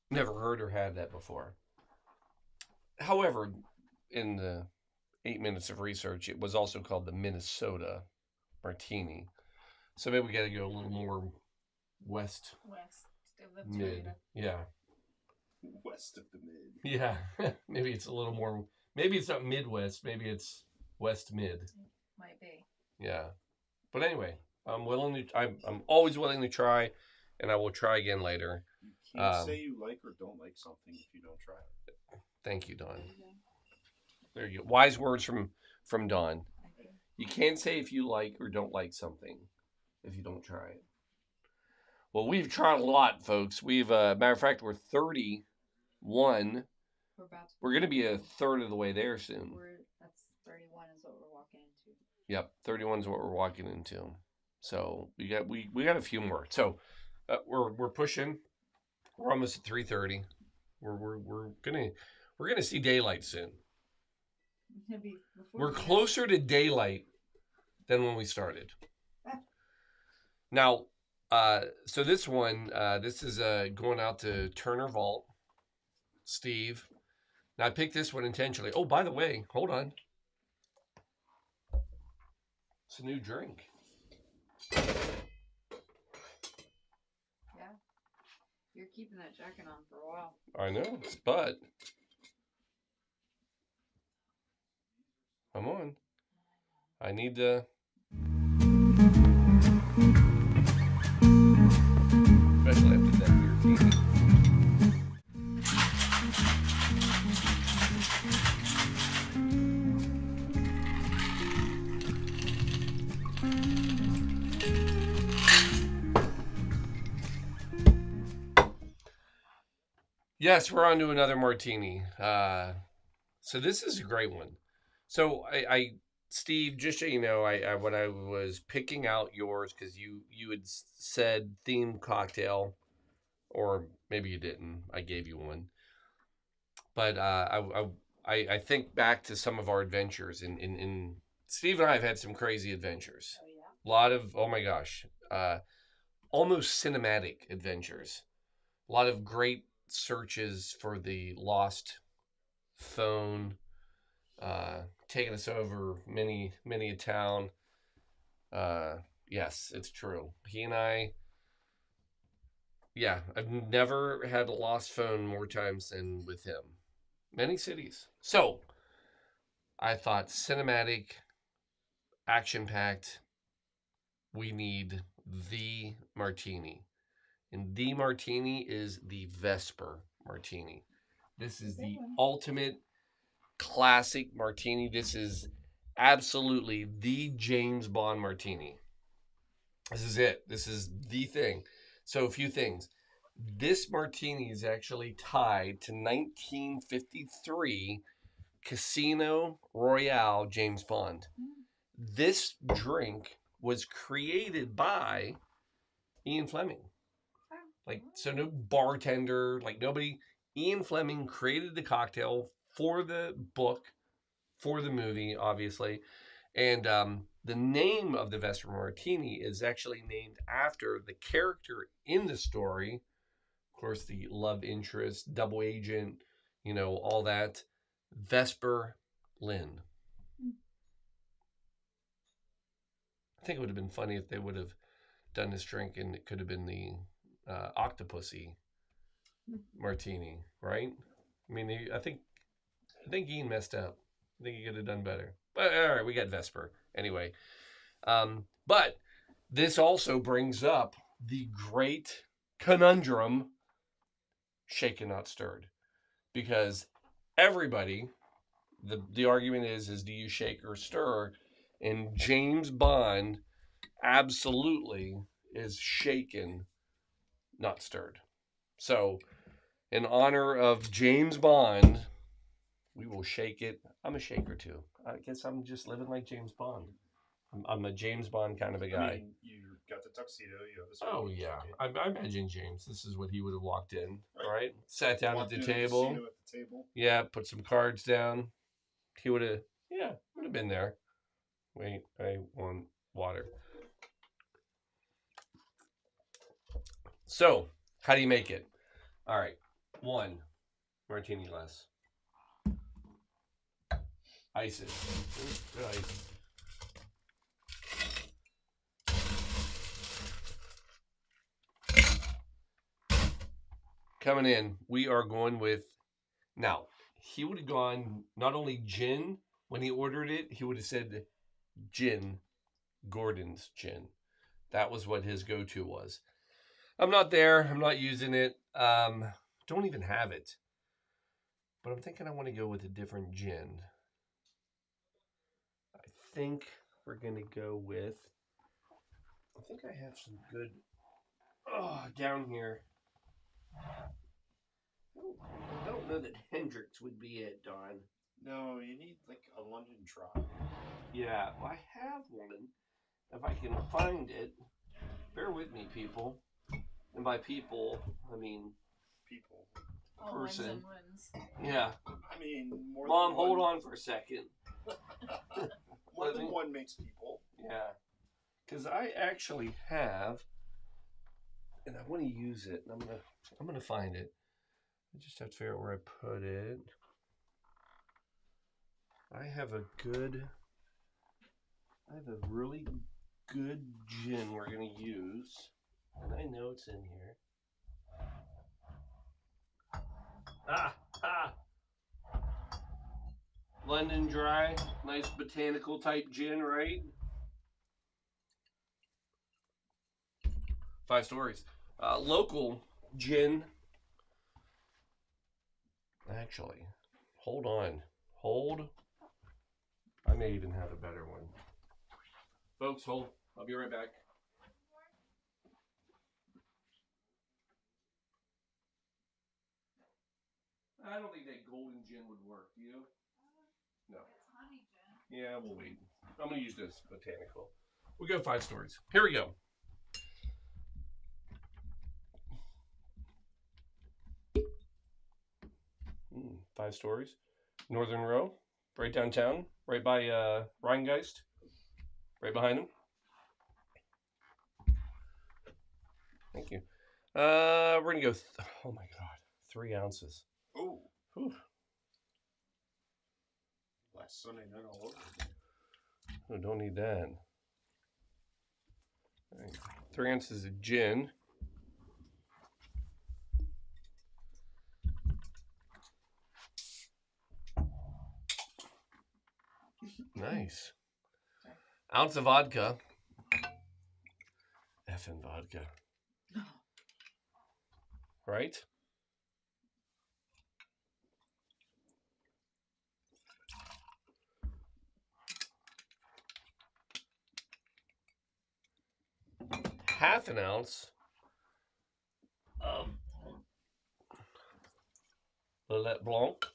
Never heard or had that before. However, in the 8 minutes of research, it was also called the Minnesota Martini. So maybe we got to go a little more west West of the mid. tornado. Yeah, West of the mid. yeah. Maybe it's a little more. Maybe it's not Midwest. Maybe it's West Mid. Might be. Yeah, but anyway, I'm willing to. I'm always willing to try, and I will try again later. You can't say you like or don't like something if you don't try it. Thank you, Don. There you go. Wise words from Don. You can't say if you like or don't like something if you don't try it. Well, we've tried a lot, folks. We've matter of fact, we're 31. We're about to. We're going to be a third of the way there soon. That's 31 is what we're walking into. Yep, 31 is what we're walking into. So we got a few more. So we're pushing. We're almost at 3:30. We're gonna see daylight soon. Maybe before We're we know- closer to daylight than when we started. Now, so this one, this is going out to Turner Vault, Steve. Now I picked this one intentionally. Oh, by the way, hold on. It's a new drink. Yeah. You're keeping that jacket on for a while. I know, but come on. I need to. Especially after that beer tea. Yes, we're on to another martini. So this is a great one. So I Steve, just so you know, I when I was picking out yours, because you had said themed cocktail, or maybe you didn't. I gave you one, but I think back to some of our adventures, in Steve and I have had some crazy adventures. Oh yeah. A lot of, oh my gosh, almost cinematic adventures. A lot of great searches for the lost phone, taking us over many a town. Yes, it's true. He and I, yeah, I've never had a lost phone more times than with him. Many cities. So I thought cinematic, action-packed. We need the martini. And the martini is the Vesper martini. This is the ultimate classic martini. This is absolutely the James Bond martini. This is it. This is the thing. So a few things. This martini is actually tied to 1953 Casino Royale James Bond. This drink was created by Ian Fleming. Like, so no bartender, like nobody. Ian Fleming created the cocktail for the book, for the movie, obviously. And the name of the Vesper Martini is actually named after the character in the story. Of course, the love interest, double agent, you know, all that. Vesper Lynn. I think it would have been funny if they would have done this drink and it could have been the Octopussy Martini, right? I mean, I think Ian messed up. I think he could have done better. But all right, we got Vesper anyway. But this also brings up the great conundrum: shaken not stirred, because everybody, the argument is do you shake or stir? And James Bond absolutely is shaken, not stirred. So, in honor of James Bond, we will shake it. I'm a shaker too. I guess I'm just living like James Bond. I'm a James Bond kind of a guy. I mean, you got the tuxedo. You have the suit, Oh you yeah, shake it. I imagine James. This is what he would have walked in, Right. right? Sat down Walked at the into table. casino at the table. Yeah, put some cards down. He would have, yeah, would have been there. Wait, I want water. So, how do you make it? All right, 1 martini glass. Ice it. Good ice. Coming in, we are going with, now, he would have gone not only gin, when he ordered it, he would have said gin, Gordon's gin. That was what his go-to was. I'm not there. I'm not using it. Don't even have it. But I'm thinking I want to go with a different gin. I think we're going to go with, I think I have some good, down here. I don't know that Hendrix would be it, Don. No, you need like a London Dry. Yeah, well, I have one. If I can find it, bear with me, people. And by people, I mean People. All ones person. and ones. Yeah. I mean, more Mom, than hold one, on for a second. More than one makes people. Yeah. Because I actually have, and I want to use it, and I'm gonna find it. I just have to figure out where I put it. I have a really good gin we're gonna use, and I know it's in here. London Dry, nice botanical type gin, right? 5 stories. Local gin. Actually, hold on. I may even have a better one. Folks, hold. I'll be right back. I don't think that golden gin would work. Do you? No. It's honey gin. Yeah, we'll wait. I'm going to use this botanical. We'll go 5 stories. Here we go. Mm, 5 stories. Northern Row, right downtown, right by Rheingeist, right behind him. Thank you. We're going to go, oh my God, 3 ounces. Oh. Whew. Last Sunday night all over. Oh, don't need that. All right. 3 ounces of gin. Nice. Ounce of vodka. Effing vodka. Right? Half an ounce of Lillet Blanc.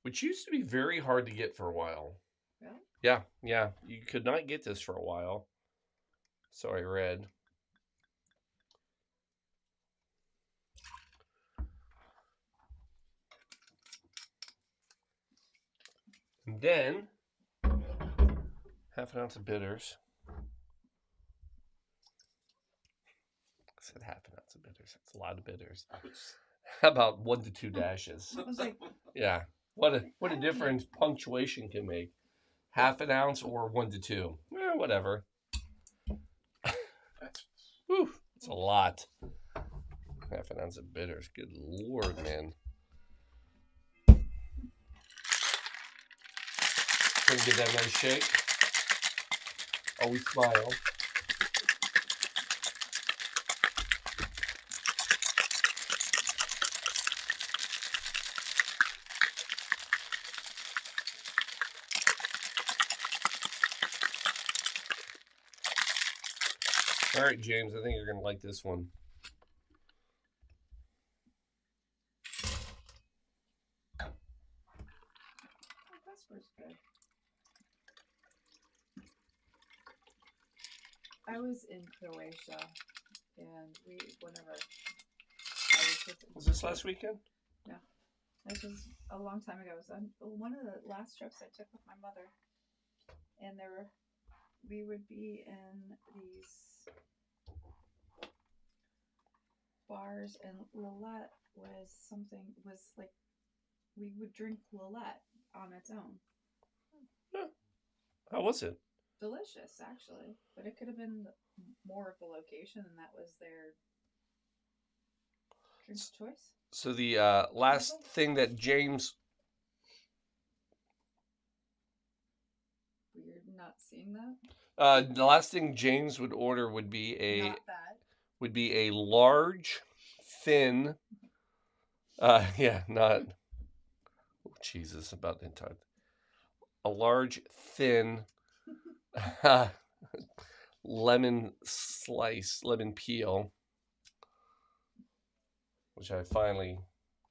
which used to be very hard to get for a while. Really? Yeah, yeah. You could not get this for a while. So I read. And then, half an ounce of bitters. I said half an ounce of bitters. That's a lot of bitters. How about 1 to 2 dashes? I was like, Yeah. What a difference punctuation can make. Half an ounce or 1 to 2. Whatever. Whew, it's a lot. Half an ounce of bitters. Good Lord, man. Gonna give that a nice shake. Always smile. All right, James, I think you're going to like this one. Vesper's good. I was in Croatia, and whenever I was visiting. Was this last weekend? This was a long time ago. It was on one of the last trips I took with my mother, and we would be in these bars, and Lillet was like we would drink Lillet on its own. How was it? Delicious, actually, but it could have been more of the location, and that was their drink of choice. So the last thing that James... Weird not seeing that. the last thing James would order would be Not that. a large, thin... yeah, not... Oh, Jesus, about in time. A large, thin... lemon peel, which I finally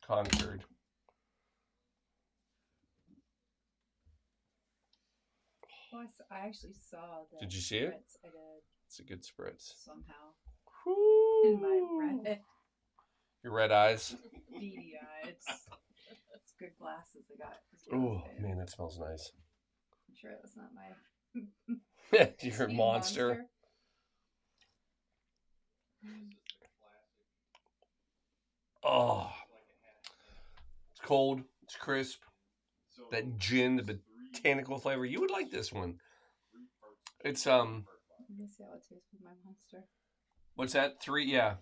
conquered. Oh, I actually saw that. Did you see it? I did. It's a good spritz. Somehow. Woo! In my red, Your red eyes. beady eyes. It's good glasses I got. Oh, man, that smells nice. I'm sure that's not my... You're a monster. Oh, it's cold. It's crisp. That gin, the botanical flavor. You would like this one. It's Let me see how it tastes with my monster. What's that? 3? Yeah.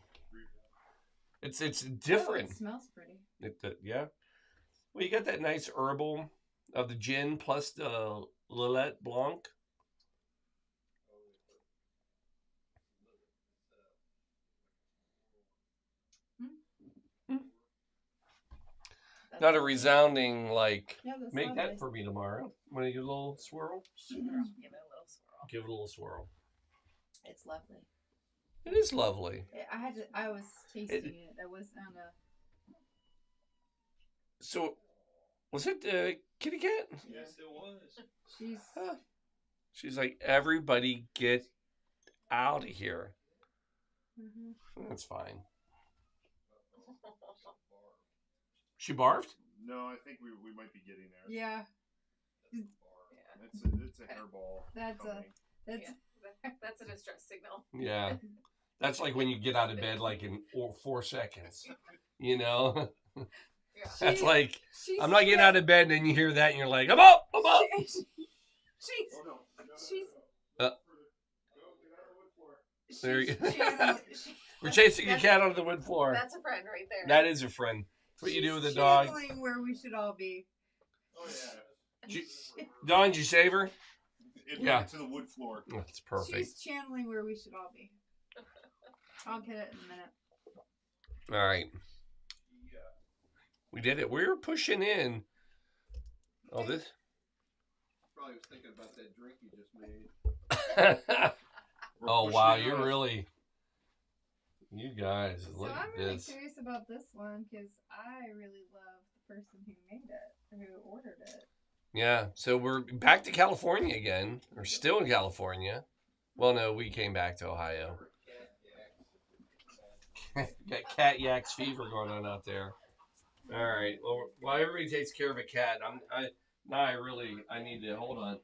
It's different. Oh, it smells pretty. Yeah. Well, you got that nice herbal of the gin plus the Lillet Blanc. Not a resounding, like, Yeah, that's make lovely. that for me tomorrow. Want to give it a little swirl? Sure. Give it a little swirl. Give it a little swirl. It's lovely. It is lovely. I was tasting it. I was on a... So, was it Kitty Cat? Yes, it was. She's... She's like, everybody get out of here. Mm-hmm. That's fine. She barfed? No, I think we might be getting there. Yeah. It's a hairball. That's company. That's a distress signal. Yeah. That's like when you get out of bed, like in 4 seconds. You know? Yeah. That's like, She's I'm not getting out of bed, and then you hear that, and you're like, I'm up! I'm up! She's... Oh, no. She's... Go, get out of the wood floor. There you go. She's We're chasing a cat onto the wood floor. That's a friend right there. That is a friend. That's what you do with a dog. channeling where we should all be. Oh, yeah. Dawn, did you save her? It Yeah. went to the wood floor. Oh, that's perfect. She's channeling where we should all be. I'll get it in a minute. All right. We did it. We were pushing in. Oh, this. Probably was thinking about that drink you just made. Oh, We're wow. pushing You're out. really. You guys, So look I'm at really this. curious about this one because I really love the person who made it, who ordered it. Yeah, so we're back to California again. We're still in California. Well, no, we came back to Ohio. Got cat yaks fever going on out there. All right. Well, while everybody takes care of a cat, I need to hold on.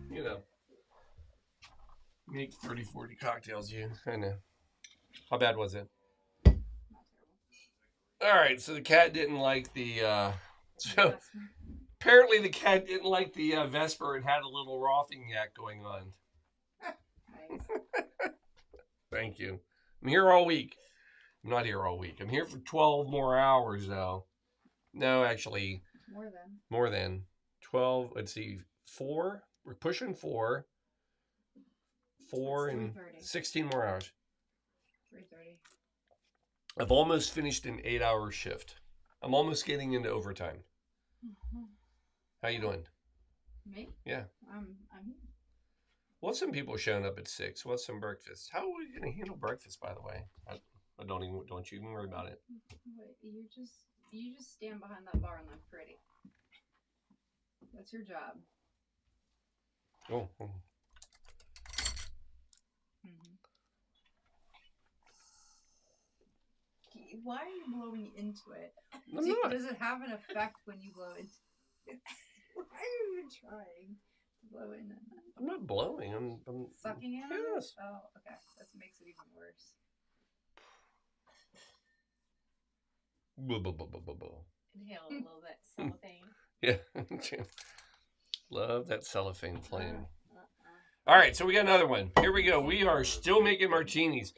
You know, make 30, 40 cocktails. I know. How bad was it? All right. So the cat didn't like the. So apparently the cat didn't like the Vesper and had a little Rothing yak going on. Nice. Thank you. I'm here all week. I'm not here all week. I'm here for 12 more hours, though. No, actually, more than 12. Let's see, 4. We're pushing 4. 4 and 16 more hours. 3:30. I've almost finished an 8-hour shift. I'm almost getting into overtime. Mm-hmm. How you doing? Me? Yeah. I'm here. Well, some people are showing up at 6. What's some breakfast? How are you going to handle breakfast, by the way? Don't you even worry about it. Wait, you just stand behind that bar and look pretty. That's your job. Oh. Mm-hmm. Why are you blowing into it? I'm not. Does it have an effect when you blow into it? Why are you even trying to blow in it? I'm not blowing. I'm sucking in it? Yes. Oh, okay. That makes it even worse. Inhale a little bit. Cellophane. Yeah. Love that cellophane flame. All right, so we got another one. Here we go. We are still making martinis.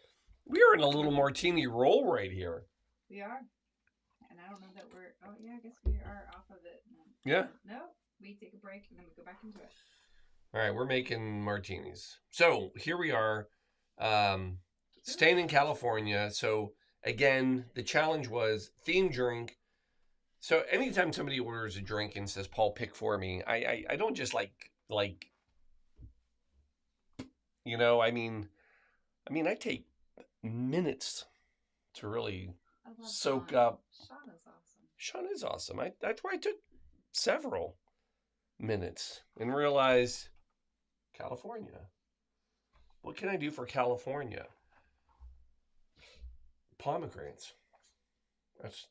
We are in a little martini roll right here. We are. And I don't know that we're... Oh, yeah, I guess we are off of it. Yeah. No, we take a break and then we go back into it. All right, we're making martinis. So here we are, staying in California. So again, the challenge was theme drink. So anytime somebody orders a drink and says, "Paul, pick for me," I don't just like, you know, I mean, I take minutes to really soak up. Sean is awesome. Sean is awesome. That's why I took several minutes and realized California. What can I do for California? Pomegranates.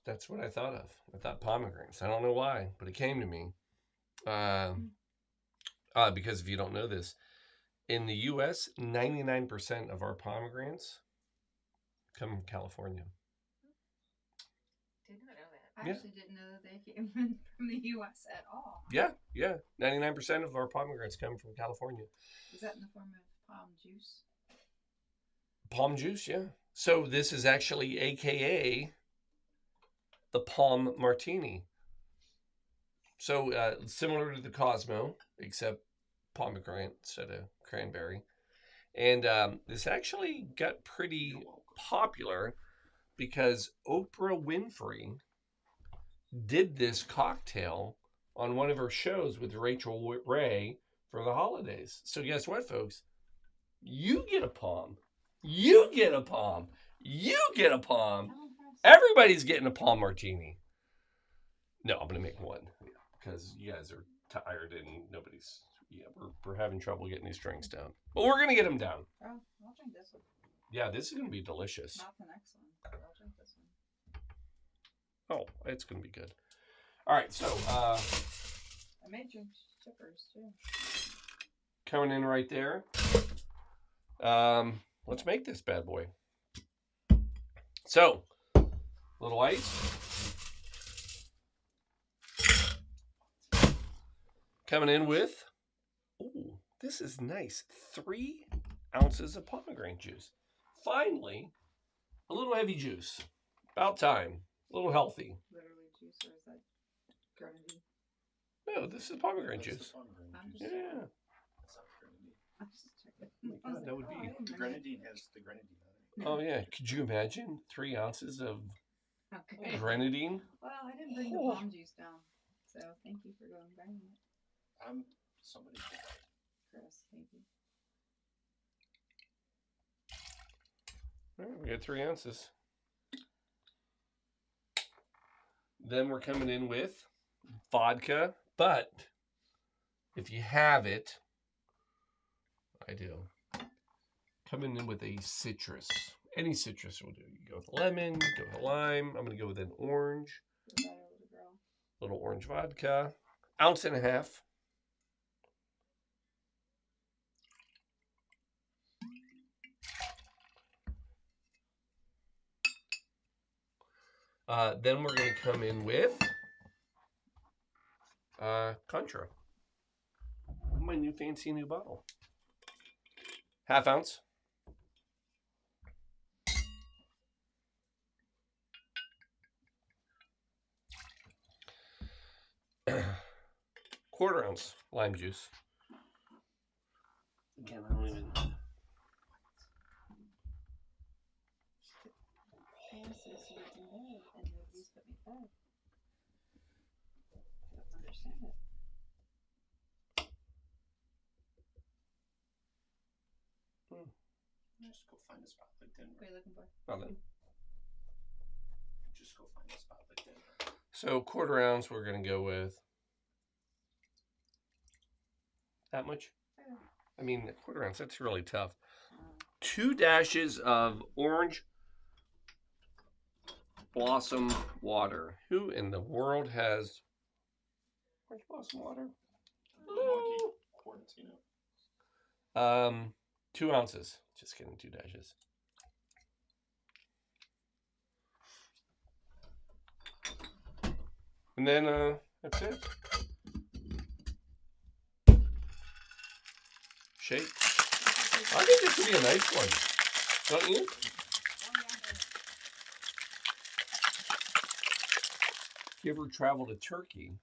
That's what I thought of. I thought pomegranates. I don't know why, but it came to me. Because if you don't know this, in the U.S., 99% of our pomegranates come from California. Did not know that. I actually didn't know that they came from the U.S. at all. Yeah. 99% of our pomegranates come from California. Is that in the form of palm juice? Palm juice, yeah. So this is actually AKA the Palm Martini. So similar to the Cosmo, except pomegranate instead of cranberry. And this actually got pretty popular because Oprah Winfrey did this cocktail on one of her shows with Rachel Ray for the holidays. So guess what, folks? You get a palm. You get a palm. You get a palm. Everybody's getting a palm martini. No, I'm going to make one because you guys are tired and nobody's... Yeah, we're having trouble getting these drinks down. But we're going to get them down. Oh, I'll drink this one. Yeah, this is going to be delicious. Not the next one, but I'll drink this one. Oh, it's going to be good. All right, so... I may drink chippers, too. Coming in right there. Let's make this bad boy. So, little ice. Coming in with, oh, this is nice. 3 ounces of pomegranate juice. Finally, a little heavy juice. About time. A little healthy. Literally juice, or is that grenadine? No, this is pomegranate juice. Pomegranate I'm juice. just- Yeah. That's not grenadine. my I was God, that would oh, I be. didn't The bring it. grenadine has the grenadine on it. Oh yeah, could you imagine 3 ounces of Okay. grenadine? Well, I didn't bring the Oh. palm juice down, so thank you for going buying it, Somebody. Chris. Thank you. All right, we got 3 ounces. Then we're coming in with vodka, but if you have it, I do. Coming in with a citrus. Any citrus will do. You go with lemon, you go with lime. I'm going to go with an orange. Feel better, little girl. Little orange vodka. 1.5 ounces. Then we're going to come in with Contra. My new fancy new bottle. 1/2 ounce. Quarter ounce lime juice. Again, I don't even. I asked you so it's in bed, and nobody's put me to bed. I don't understand it. Just go find a spot like Denver. What are you looking for? Nothing. Just go find a spot like Denver. So 1/4 ounce, we're going to go with that much. Oh. I mean, 1/4 ounce, that's really tough. 2 dashes of orange blossom water. Who in the world has orange blossom water? Monkey Quarantino. 2 ounces. Just kidding, 2 dashes. And then that's it. Shake. I think this would be a nice one. Don't you? If you ever travel to Turkey,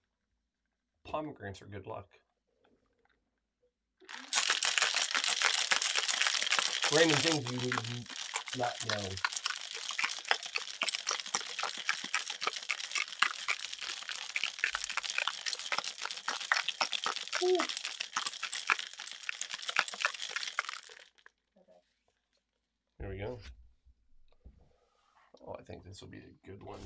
pomegranates are good luck. Random things you would not know. Ooh. There we go. Oh, I think this will be a good one.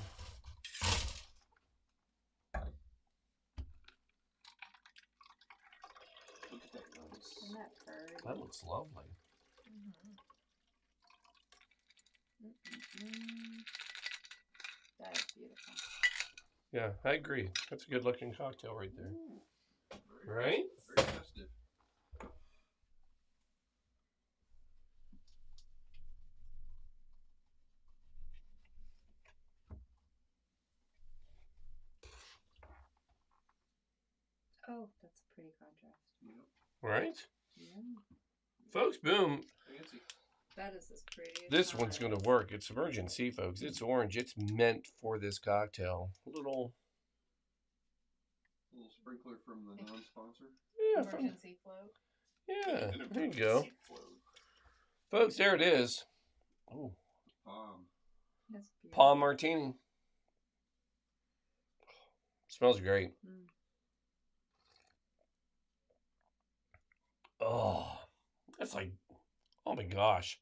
Look at that rose. Isn't that pretty? That looks lovely. That is beautiful. Yeah, I agree. That's a good looking cocktail right there. Very, Right? very festive. Oh, that's a pretty contrast. Right? Yeah. Folks, boom. Fancy. That is as pretty as This one's going to work. It's emergency, folks. It's orange. It's meant for this cocktail. A little Sprinkler from the non-sponsor. yeah, from, Emergency float. yeah. An There you go, emergency float. folks. There it is. Oh, That's beautiful. palm martini. Smells great. Mm. Oh, that's like, oh my gosh,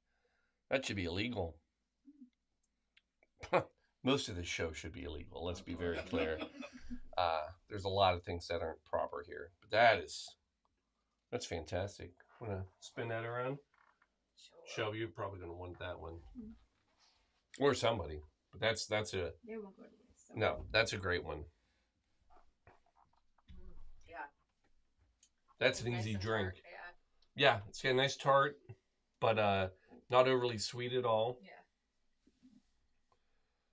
that should be illegal. Most of this show should be illegal. Let's be very clear. There's a lot of things that aren't proper here, but that's fantastic. Want to spin that around? Sure. Show you probably gonna want that one, or somebody. But that's a It won't go to waste. So. no. That's a great one. Yeah. That's an Nice easy and drink. tart, Yeah, it's got a nice tart, but not overly sweet at all. Yeah.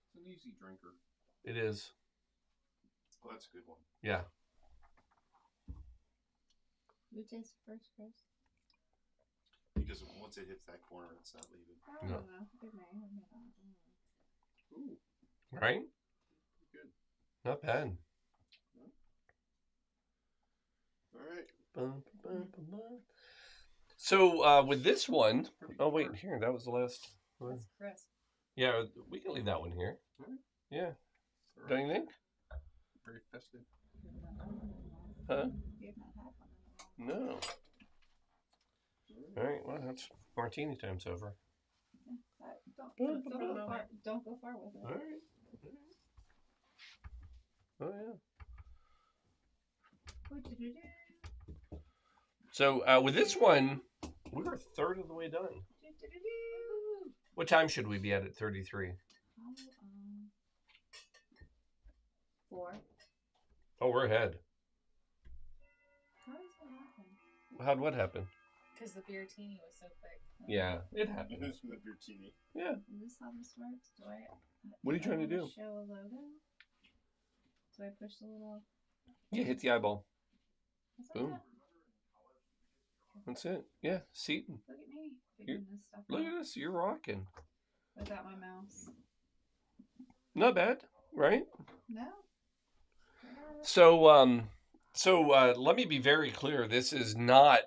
It's an easy drinker. It is. Oh, that's a good one. Yeah. You taste it first, Chris. Because once it hits that corner, it's not leaving. I No. don't know. It may or may not. Ooh, Right? good. Not bad. All right. Bum, bum, bum, bum. So with this one, oh wait, here that was the last. That's crisp. Yeah, we can leave that one here. Alright. Yeah, don't you think? Very festive. Huh? We have not had one in a while. No. All right, well that's martini time's over. Don't go far. Don't go far with it. All right. Oh yeah. Ooh-doo-doo-doo. So with this one, we were a third of the way done. Doo-doo-doo-doo. What time should we be at 33? Oh, 4. Oh, we're ahead. How does that happen? How'd what happen? Because the beer teeny was so quick. Yeah, it happened. This is the Bertini. Yeah. Is this how this works? Do I? What are you do I trying to have do? Show a logo. Do I push the little? Yeah, hit the eyeball. What's Boom. that? That's it. Yeah, Seton. Look at me figuring this stuff Look out at this. You're rocking. without my mouse. Not bad, right? No. So let me be very clear. This is not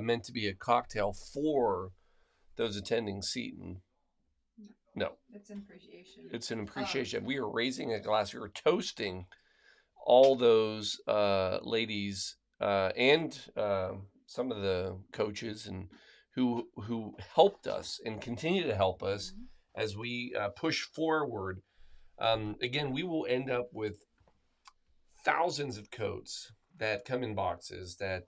meant to be a cocktail for those attending Seton. No, It's an appreciation. it's an appreciation. We are raising a glass. We are toasting all those ladies and some of the coaches and who helped us and continue to help us as we push forward. Again, we will end up with thousands of coats that come in boxes that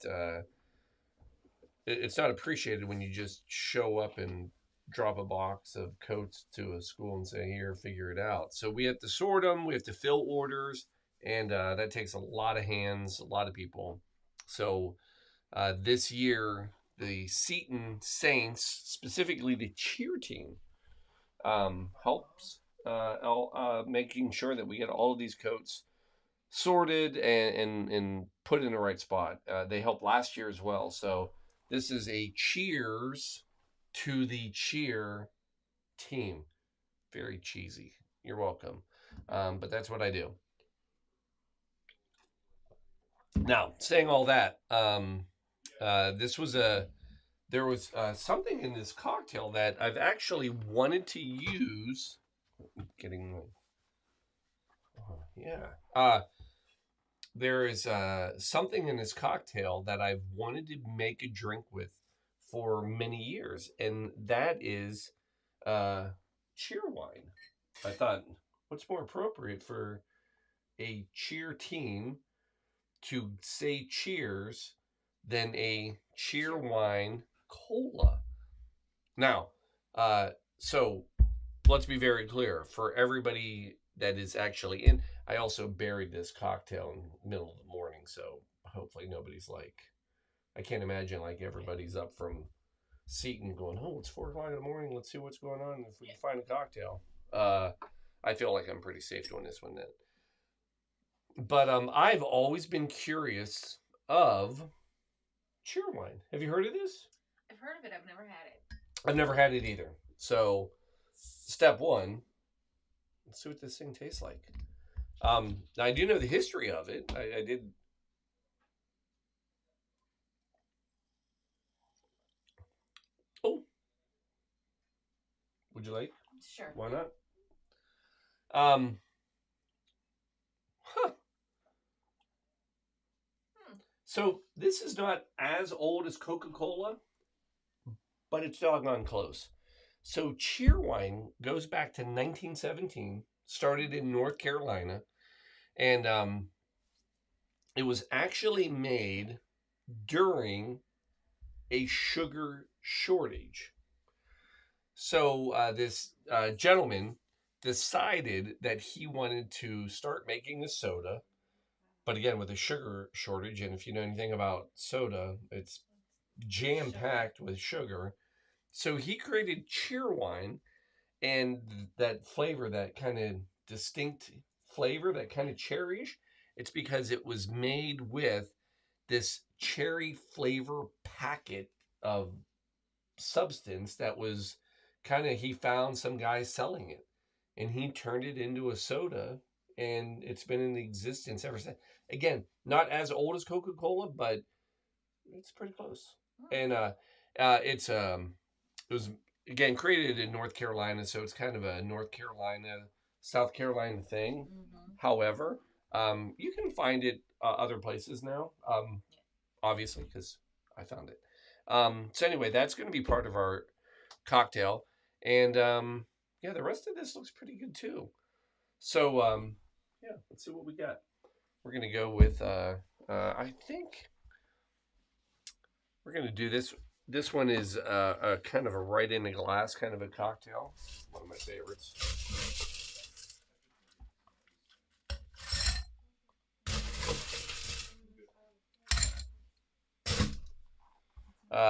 it's not appreciated when you just show up and drop a box of coats to a school and say, here, figure it out. So we have to sort them, we have to fill orders, and that takes a lot of hands, a lot of people. So this year, the Seton Saints, specifically the cheer team, helps making sure that we get all of these coats sorted and put in the right spot. They helped last year as well. So this is a cheers to the cheer team. Very cheesy. You're welcome. But that's what I do. Now, saying all that, there was something in this cocktail that I've actually wanted to use. There is something in this cocktail that I've wanted to make a drink with for many years, and that is cheer wine. I thought, what's more appropriate for a cheer team to say cheers than a cheer wine cola? Now, so let's be very clear for everybody that is actually in. I also buried this cocktail in the middle of the morning, so hopefully nobody's like, I can't imagine like everybody's up from Seton going, oh, it's 4 o'clock in the morning. Let's see what's going on if we can find a cocktail. I feel like I'm pretty safe doing this one then. But I've always been curious of cheer wine. Have you heard of this? I've heard of it. I've never had it. I've never had it either. So, step one, let's see what this thing tastes like. I do know the history of it. I did. Oh, would you like? Sure. Why not? Huh. So this is not as old as Coca-Cola, but it's doggone close. So cheer wine goes back to 1917, started in North Carolina, and it was actually made during a sugar shortage. So this gentleman decided that he wanted to start making a soda, but again, with a sugar shortage, and if you know anything about soda, it's jam-packed with sugar. So he created cheer wine, and that flavor, that kind of distinct flavor, that kind of cherryish, it's because it was made with this cherry flavor packet of substance that was kind of, he found some guy selling it, and he turned it into a soda, and it's been in existence ever since. Again, not as old as Coca-Cola, but it's pretty close. And It was again created in North Carolina, so it's kind of a North Carolina, South Carolina thing. Mm-hmm. However, you can find it other places now. Obviously, because I found it. So anyway, that's going to be part of our cocktail, and yeah, the rest of this looks pretty good too. So yeah, let's see what we got. We're gonna go with I think we're gonna do this. This one is a kind of a right in the glass kind of a cocktail. One of my favorites.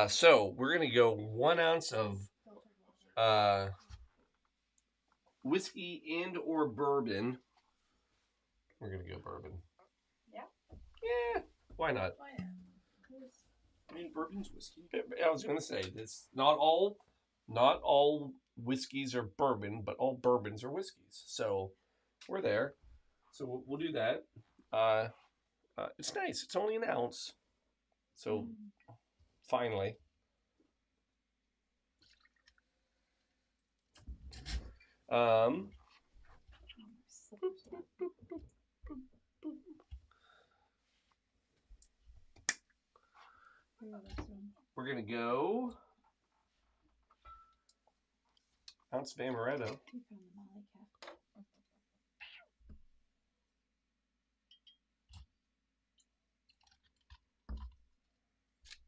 So we're gonna go 1 ounce of uh, whiskey and or bourbon. We're gonna go bourbon. Yeah. Yeah. Why not? Why not? I mean, bourbon's whiskey. I was gonna say this. Not all whiskeys are bourbon, but all bourbons are whiskeys. So we're there. So we'll do that. It's nice. It's only 1 ounce. So finally. Um, we're gonna go ounce of amaretto.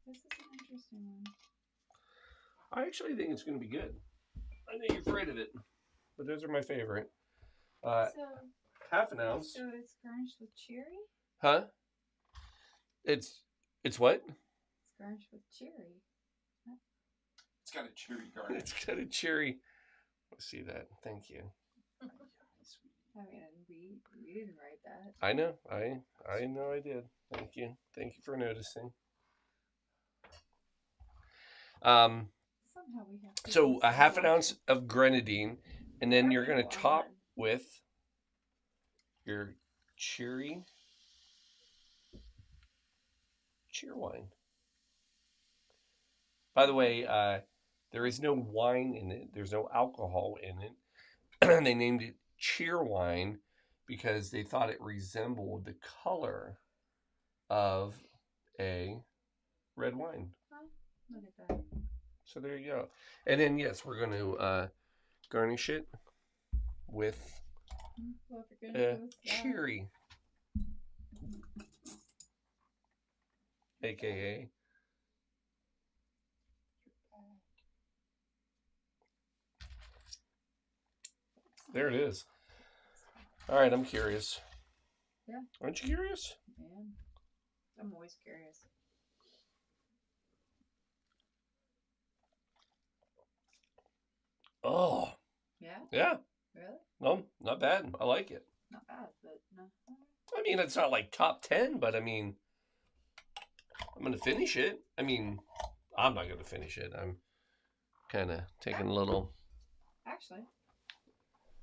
This is an interesting one. I actually think it's gonna be good. I know you're afraid of it, but those are my favorite. So, Half an ounce. so it's garnished with cherry? Huh? It's what? It's garnished with cherry. It's got a cherry garnish. It's got a cherry. Let's see that. Thank you. I mean, we didn't write that. I know. I know I did. Thank you. Thank you for noticing. Somehow we have. So a half an ounce of grenadine, and then you're gonna top with your cheer wine. By the way, there is no wine in it. There's no alcohol in it. They named it cheer wine because they thought it resembled the color of a red wine. Oh, look at that. So there you go. And then yes, we're going to garnish it with cherry, aka there it is. All right, I'm curious. Yeah. Aren't you curious? Man, I'm always curious. Oh. Yeah? Yeah. Really? No, not bad. I like it. Not bad, but no. I mean, it's not like top 10, but I mean, I'm going to finish it. I mean, I'm not going to finish it. I'm kind of taking a little. Actually,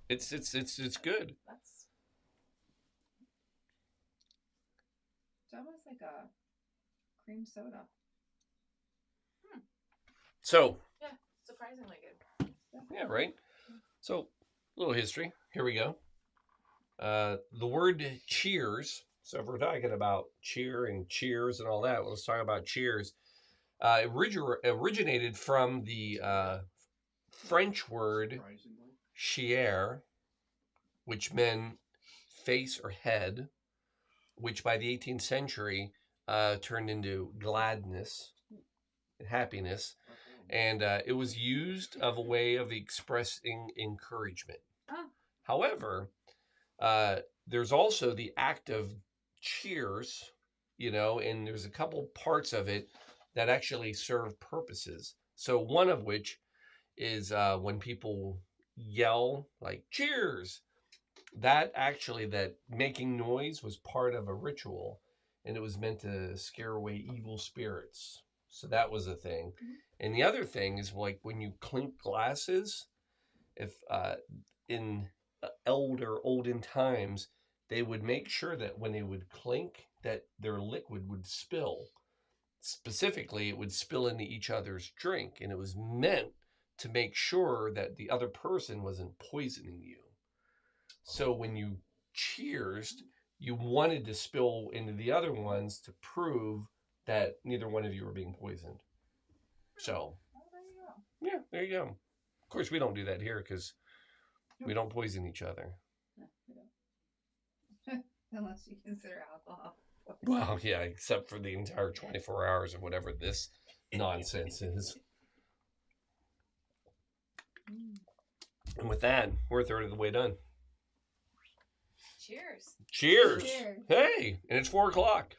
It's good. that's. It's almost like a cream soda. So, Yeah, surprisingly good. yeah, right? So, a little history. Here we go. The word cheers. So, if we're talking about cheer and cheers and all that, let's talk about cheers. Originated from the French word Surprisingly. chier, which meant face or head, which by the 18th century turned into gladness and happiness. And it was used of a way of expressing encouragement. Oh. However, there's also the act of cheers, and there's a couple parts of it that actually serve purposes. So one of which is when people yell like cheers, that making noise was part of a ritual, and it was meant to scare away evil spirits. So that was a thing. And the other thing is like when you clink glasses, if in olden times, they would make sure that when they would clink that their liquid would spill. specifically, it would spill into each other's drink, and it was meant to make sure that the other person wasn't poisoning you. So when you cheersed, you wanted to spill into the other ones to prove that neither one of you were being poisoned. So, yeah, there you go. Of course, we don't do that here because we don't poison each other. Unless you consider alcohol. Well, yeah, except for the entire 24 hours or whatever this nonsense is. And with that, we're a third of the way done. Cheers. Cheers. Cheers. Hey, and it's 4 o'clock.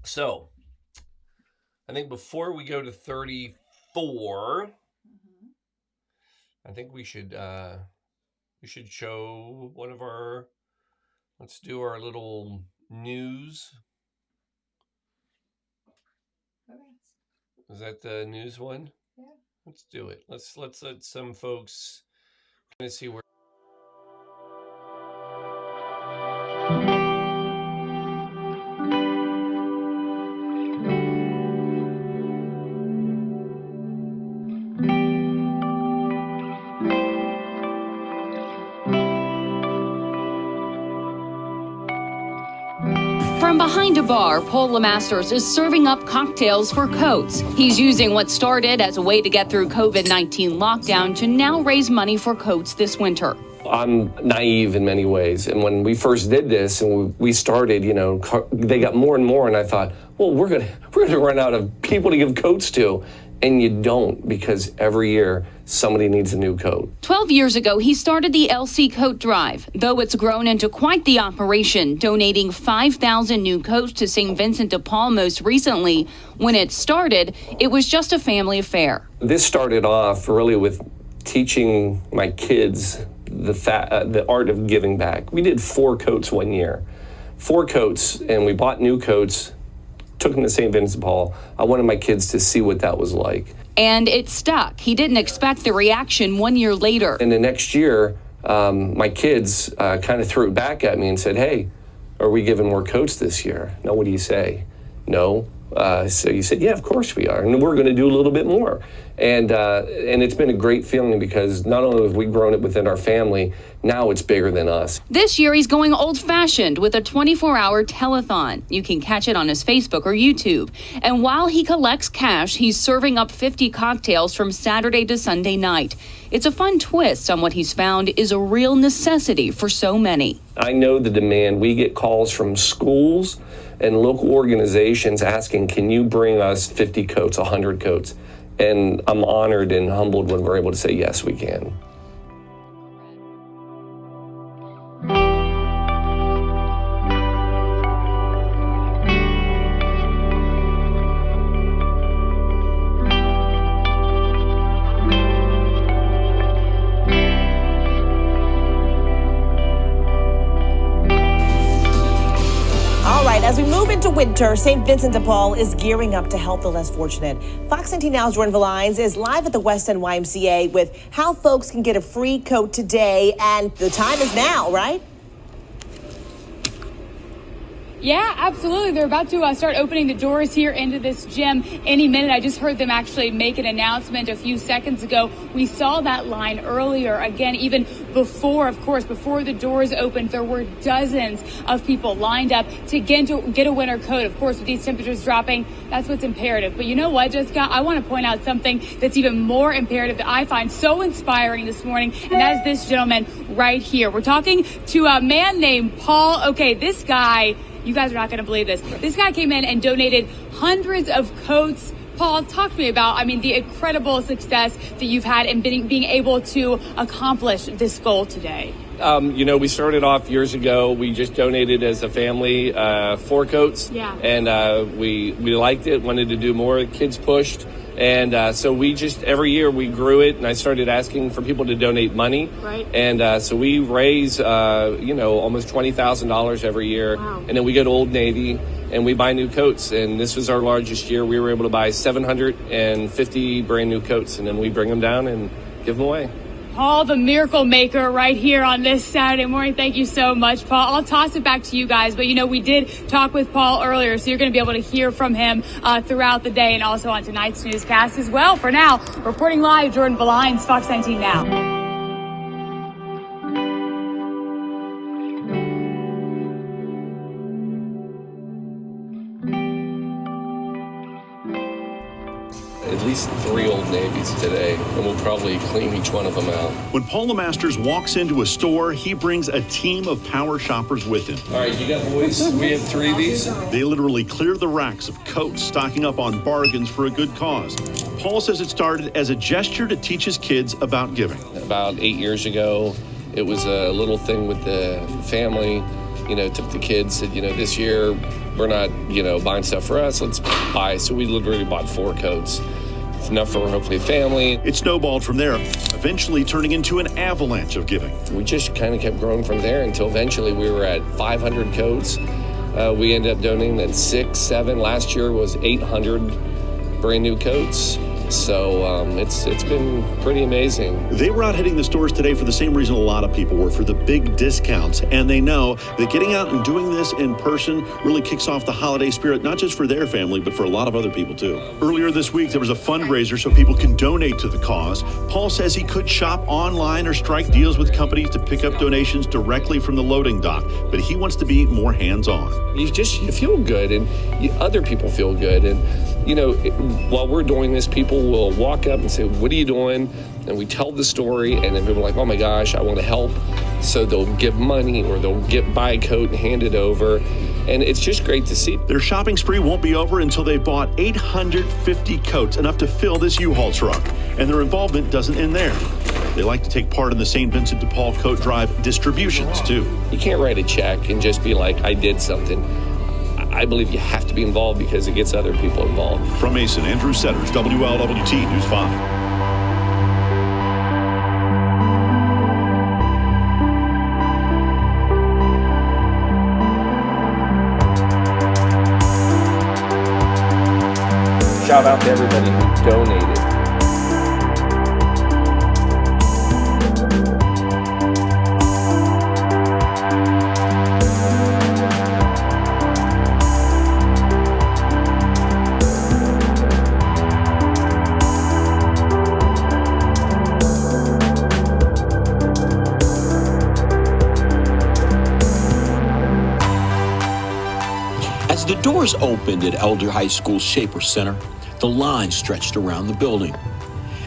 So, I think before we go to 34, I think we should show one of our, let's do our little news. Okay. Is that the news one? Yeah. Let's do it. Let's let some folks, we're going to see where. From behind a bar, Paul Lemasters is serving up cocktails for Coats. He's using what started as a way to get through COVID-19 lockdown to now raise money for Coats this winter. I'm naive in many ways. And when we first did this and we started, you know, they got more and more. And I thought, well, we're gonna run out of people to give coats to. And you don't, because every year somebody needs a new coat. 12 years ago, he started the LC Coat Drive, though it's grown into quite the operation, donating 5,000 new coats to St. Vincent de Paul most recently. When it started, it was just a family affair. This started off really with teaching my kids the art of giving back. We did 4 coats one year. 4 coats, and we bought new coats, took them to St. Vincent de Paul. I wanted my kids to see what that was like. And it stuck. He didn't expect the reaction 1 year later. And the next year, my kids kind of threw it back at me and said, hey, are we giving more coats this year? No, what do you say? No. So you said, yeah, of course we are. And we're going to do a little bit more. And it's been a great feeling because not only have we grown it within our family, now it's bigger than us. This year, he's going old-fashioned with a 24-hour telethon. You can catch it on his Facebook or YouTube. And while he collects cash, he's serving up 50 cocktails from Saturday to Sunday night. It's a fun twist on what he's found is a real necessity for so many. I know the demand. We get calls from schools and local organizations asking, can you bring us 50 coats, 100 coats? And I'm honored and humbled when we're able to say, yes, we can. As we move into winter, St. Vincent de Paul is gearing up to help the less fortunate. Fox 19 Now's Jordan Valines is live at the West End YMCA with how folks can get a free coat today. And the time is now, right? Yeah, absolutely. They're about to start opening the doors here into this gym any minute. I just heard them actually make an announcement a few seconds ago. We saw that line earlier. Again, even before, of course, before the doors opened, there were dozens of people lined up to get a winter coat. Of course, with these temperatures dropping, that's what's imperative. But you know what, Jessica? I want to point out something that's even more imperative that I find so inspiring this morning, and that is this gentleman right here. We're talking to a man named Paul. Okay, this guy, you guys are not going to believe this. This guy came in and donated hundreds of coats. Paul, talk to me about, the incredible success that you've had in being able to accomplish this goal today. We started off years ago. We just donated as a family 4 coats. Yeah. And we liked it, wanted to do more. Kids pushed. And so we just, every year we grew it, and I started asking for people to donate money. Right. And so we raise, almost $20,000 every year. Wow. And then we go to Old Navy and we buy new coats. And this was our largest year. We were able to buy 750 brand new coats, and then we bring them down and give them away. Paul, the miracle maker, right here on this Saturday morning. Thank you so much, Paul. I'll toss it back to you guys. But, we did talk with Paul earlier, so you're going to be able to hear from him throughout the day and also on tonight's newscast as well. For now, reporting live, Jordan Valines, Fox 19 Now. At least 3 Old Navies today, and we'll probably clean each one of them out. When Paul Masters walks into a store, he brings a team of power shoppers with him. All right, you got boys? We have 3 of these. They literally clear the racks of coats, stocking up on bargains for a good cause. Paul says it started as a gesture to teach his kids about giving. About 8 years ago, it was a little thing with the family. Took the kids, said, this year we're not, buying stuff for us. Let's buy. So we literally bought 4 coats. It's enough for hopefully a family. It snowballed from there, eventually turning into an avalanche of giving. We just kind of kept growing from there until eventually we were at 500 coats. We ended up donating then 6, 7. Last year was 800 brand new coats. So it's been pretty amazing. They were out hitting the stores today for the same reason a lot of people were, for the big discounts. And they know that getting out and doing this in person really kicks off the holiday spirit, not just for their family, but for a lot of other people too. Earlier this week, there was a fundraiser so people can donate to the cause. Paul says he could shop online or strike deals with companies to pick up donations directly from the loading dock, but he wants to be more hands-on. You feel good, and other people feel good. And while we're doing this, people will walk up and say, "What are you doing?" And we tell the story, and then people are like, "Oh my gosh, I want to help." So they'll give money, or they'll buy a coat and hand it over. And it's just great to see. Their shopping spree won't be over until they bought 850 coats, enough to fill this U-Haul truck. And their involvement doesn't end there. They like to take part in the St. Vincent de Paul Coat Drive distributions too. You can't write a check and just be like, "I did something." I believe you have to be involved because it gets other people involved. From Mason, Andrew Setters, WLWT News 5. Shout out to everybody who donated. As the doors opened at Elder High School's Shaper Center, the line stretched around the building.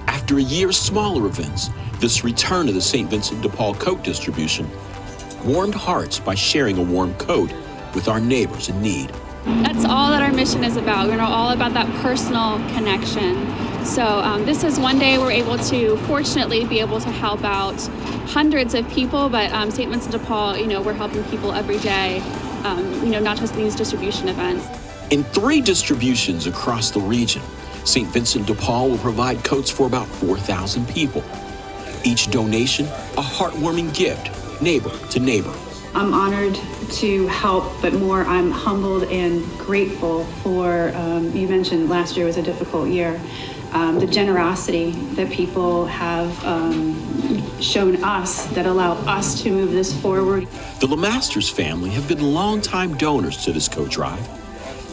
After a year of smaller events, this return to the St. Vincent de Paul coat distribution warmed hearts by sharing a warm coat with our neighbors in need. That's all that our mission is about. We're all about that personal connection. So this is one day we're able to, fortunately, be able to help out hundreds of people, but St. Vincent de Paul, we're helping people every day, not just these distribution events. In 3 distributions across the region, St. Vincent de Paul will provide coats for about 4,000 people. Each donation, a heartwarming gift, neighbor to neighbor. I'm honored to help, but more I'm humbled and grateful for, you mentioned last year was a difficult year, the generosity that people have shown us that allow us to move this forward. The LeMasters family have been longtime donors to this coat drive.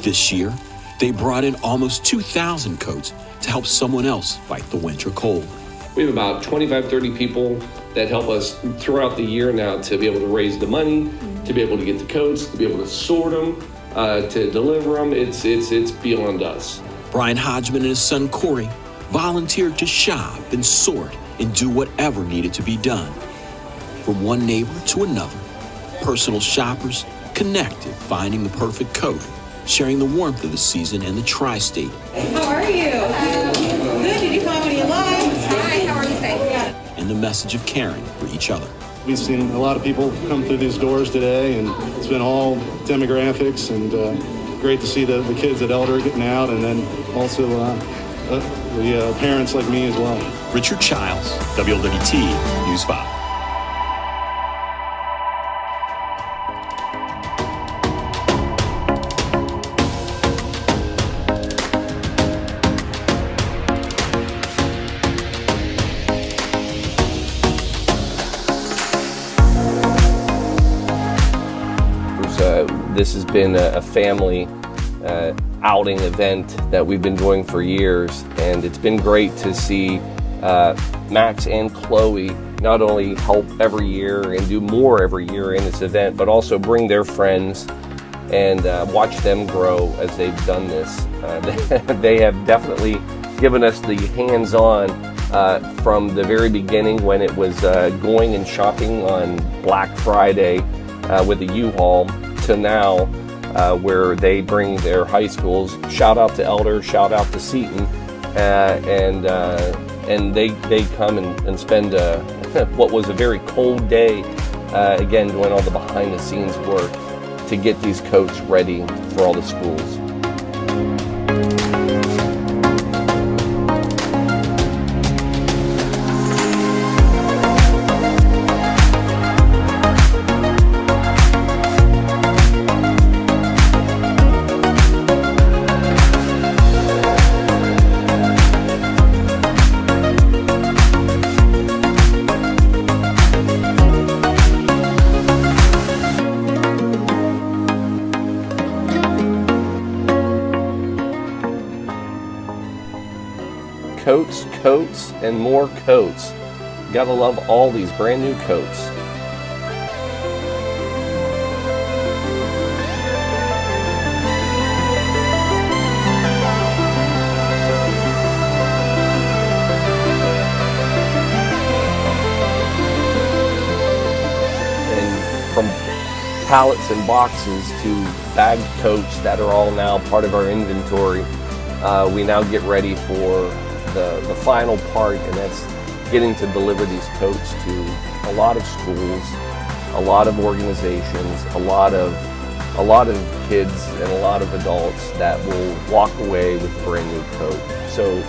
This year, they brought in almost 2,000 coats to help someone else fight the winter cold. We have about 25, 30 people that help us throughout the year now to be able to raise the money, to be able to get the coats, to be able to sort them, to deliver them. It's beyond us. Brian Hodgman and his son Corey volunteered to shop and sort and do whatever needed to be done. From one neighbor to another, personal shoppers connected, finding the perfect coat, sharing the warmth of the season in the tri-state. How are you? Good. Did you find what you like? Hi. How are you today? And the message of caring for each other. We've seen a lot of people come through these doors today, and it's been all demographics, and great to see the kids at Elder getting out, and then also the parents like me as well. Richard Childs, WLWT News 5. This has been a family outing event that we've been doing for years, and it's been great to see Max and Chloe not only help every year and do more every year in this event, but also bring their friends and watch them grow as they've done this. They have definitely given us the hands-on from the very beginning when it was going and shopping on Black Friday with the U-Haul to now where they bring their high schools. Shout out to Elder, shout out to Seton, and they come and spend what was a very cold day, again doing all the behind-the-scenes work to get these coats ready for all the schools. Coats, coats, and more coats. Gotta love all these brand new coats. And from pallets and boxes to bagged coats that are all now part of our inventory, we now get ready for the final part, and that's getting to deliver these coats to a lot of schools, a lot of organizations, a lot of kids and a lot of adults that will walk away with a brand new coat. So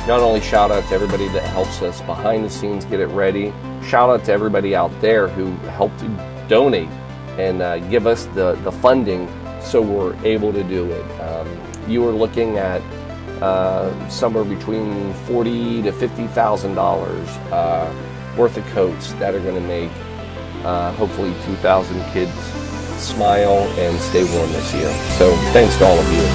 not only shout out to everybody that helps us behind the scenes get it ready, shout out to everybody out there who helped to donate and give us the funding so we're able to do it. You are looking at somewhere between $40,000 to $50,000 worth of coats that are going to make hopefully 2,000 kids smile and stay warm this year. So thanks to all of you.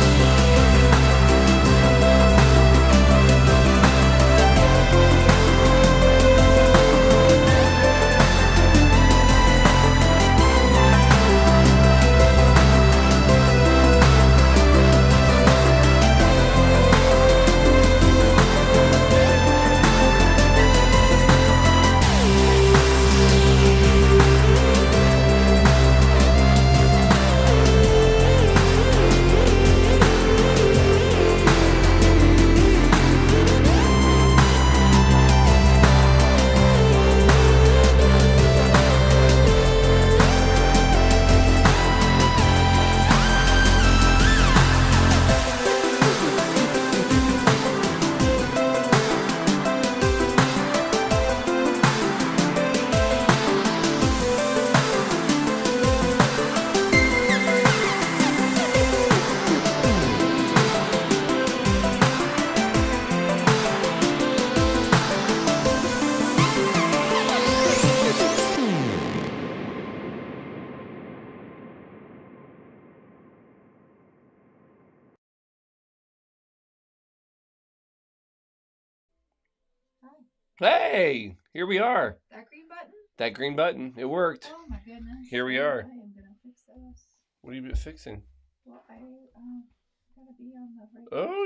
Hey, here we are. That green button? That green button, it worked. Oh my goodness. Here we are. I am gonna fix this. What are you fixing? Well, I gotta be on the right. Oh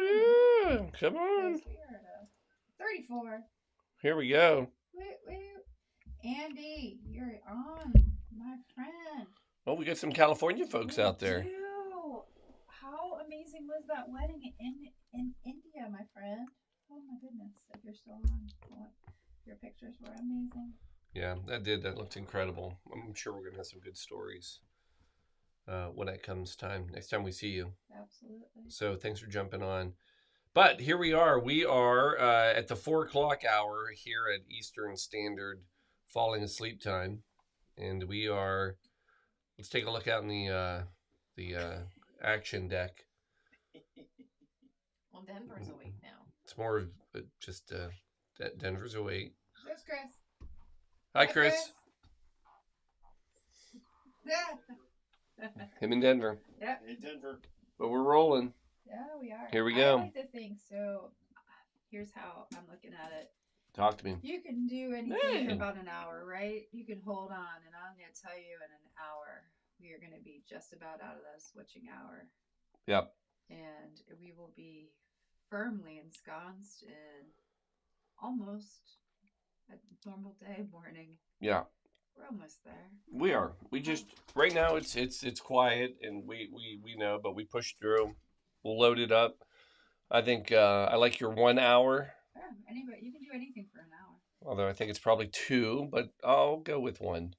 yeah, come on. We are at 34. Here we go. Wait. Andy, you're on, my friend. Oh, we got some California folks out there. How amazing was that wedding in India, my friend? Oh my goodness, if you're still on. Your pictures were amazing. Yeah, that looked incredible. I'm sure we're going to have some good stories when it comes time. Next time we see you. Absolutely. So thanks for jumping on. But here we are. We are at the 4 o'clock hour here at Eastern Standard falling asleep time. And we are, let's take a look out in the action deck. Well, Denver's awake now. It's more of just Denver's awake. There's Chris. Hi, Chris. Him in Denver. Yep. Hey, Denver. But we're rolling. Yeah, we are. Here we I go. like to think so. Here's how I'm looking at it. Talk to me. You can do anything for Hey. about an hour, right? You can hold on, and I'm going to tell you in an hour, we are going to be just about out of the switching hour. Yep. And we will be firmly ensconced in almost a normal day morning. Yeah. We're almost there. We are. We just right now it's quiet and we know, but we push through. We'll load it up. I think I like your 1 hour. Yeah, anybody, you can do anything for an hour. Although I think it's probably 2, but I'll go with 1.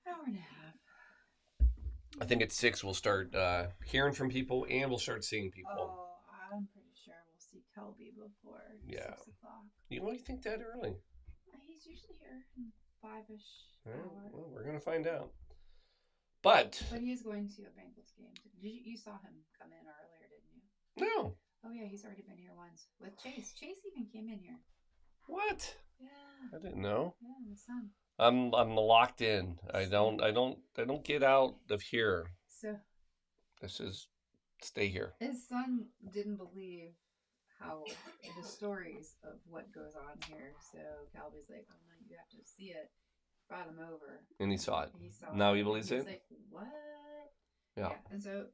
Hour and a half. I think at 6 we'll start hearing from people and we'll start seeing people. Oh, I'm pretty sure we'll see Kelby before 6 o'clock. You only think that early? He's usually here in 5-ish hour. Well, we're gonna find out. But he is going to a Bengals game. You saw him come in earlier, didn't you? No. Oh yeah, he's already been here once with Chase. Chase even came in here. What? Yeah. I didn't know. Yeah, my son. I'm locked in. I don't get out of here. So this is stay here. His son didn't believe how the stories of what goes on here. So Calby's like, "Oh no, you have to see it." Brought him over. And he saw it. He saw now it. he believes it. He's like, "What?" Yeah. And so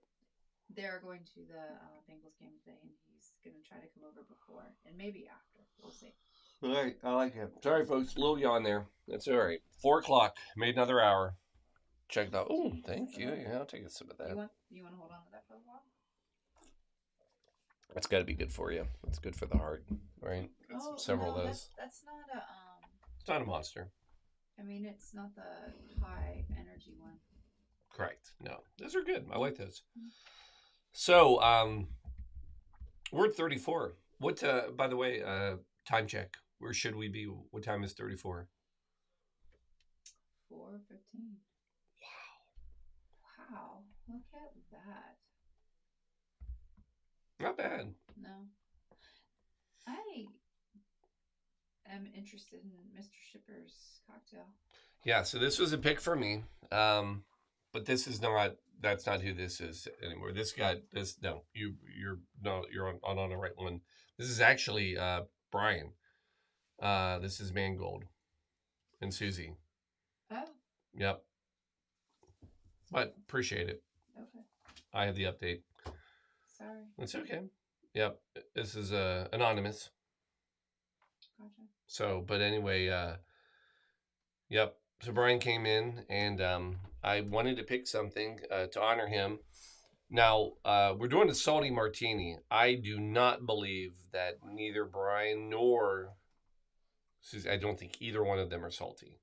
they're going to the Bengals game today, and he's going to try to come over before and maybe after. We'll see. All right, I like it. Sorry, folks, a little yawn there. That's all right. 4 o'clock, made another hour. Check it out. Oh, thank you. Yeah, I'll take a sip of that. You want to hold on to that for a while? That's got to be good for you. It's good for the heart, right? Several of those. That's not a. It's not a monster. I mean, it's not the high energy one. Correct. No, those are good. I like those. So, we're at 34. What? By the way, time check. Where should we be? What time is 34? 4:15. Wow! Look at that. Not bad. No. I am interested in Mr. Shipper's cocktail. Yeah, so this was a pick for me. But this is not, that's not who this is anymore. This guy, no, you're on the right one. This is actually Brian. This is Mangold and Susie. Oh. Yep. But appreciate it. Okay. I have the update. Sorry. It's okay. Yep. This is anonymous. Gotcha. So, but anyway, yep. So Brian came in and I wanted to pick something to honor him. Now, we're doing a salty martini. I do not believe that neither Brian nor Susie, I don't think either one of them are salty.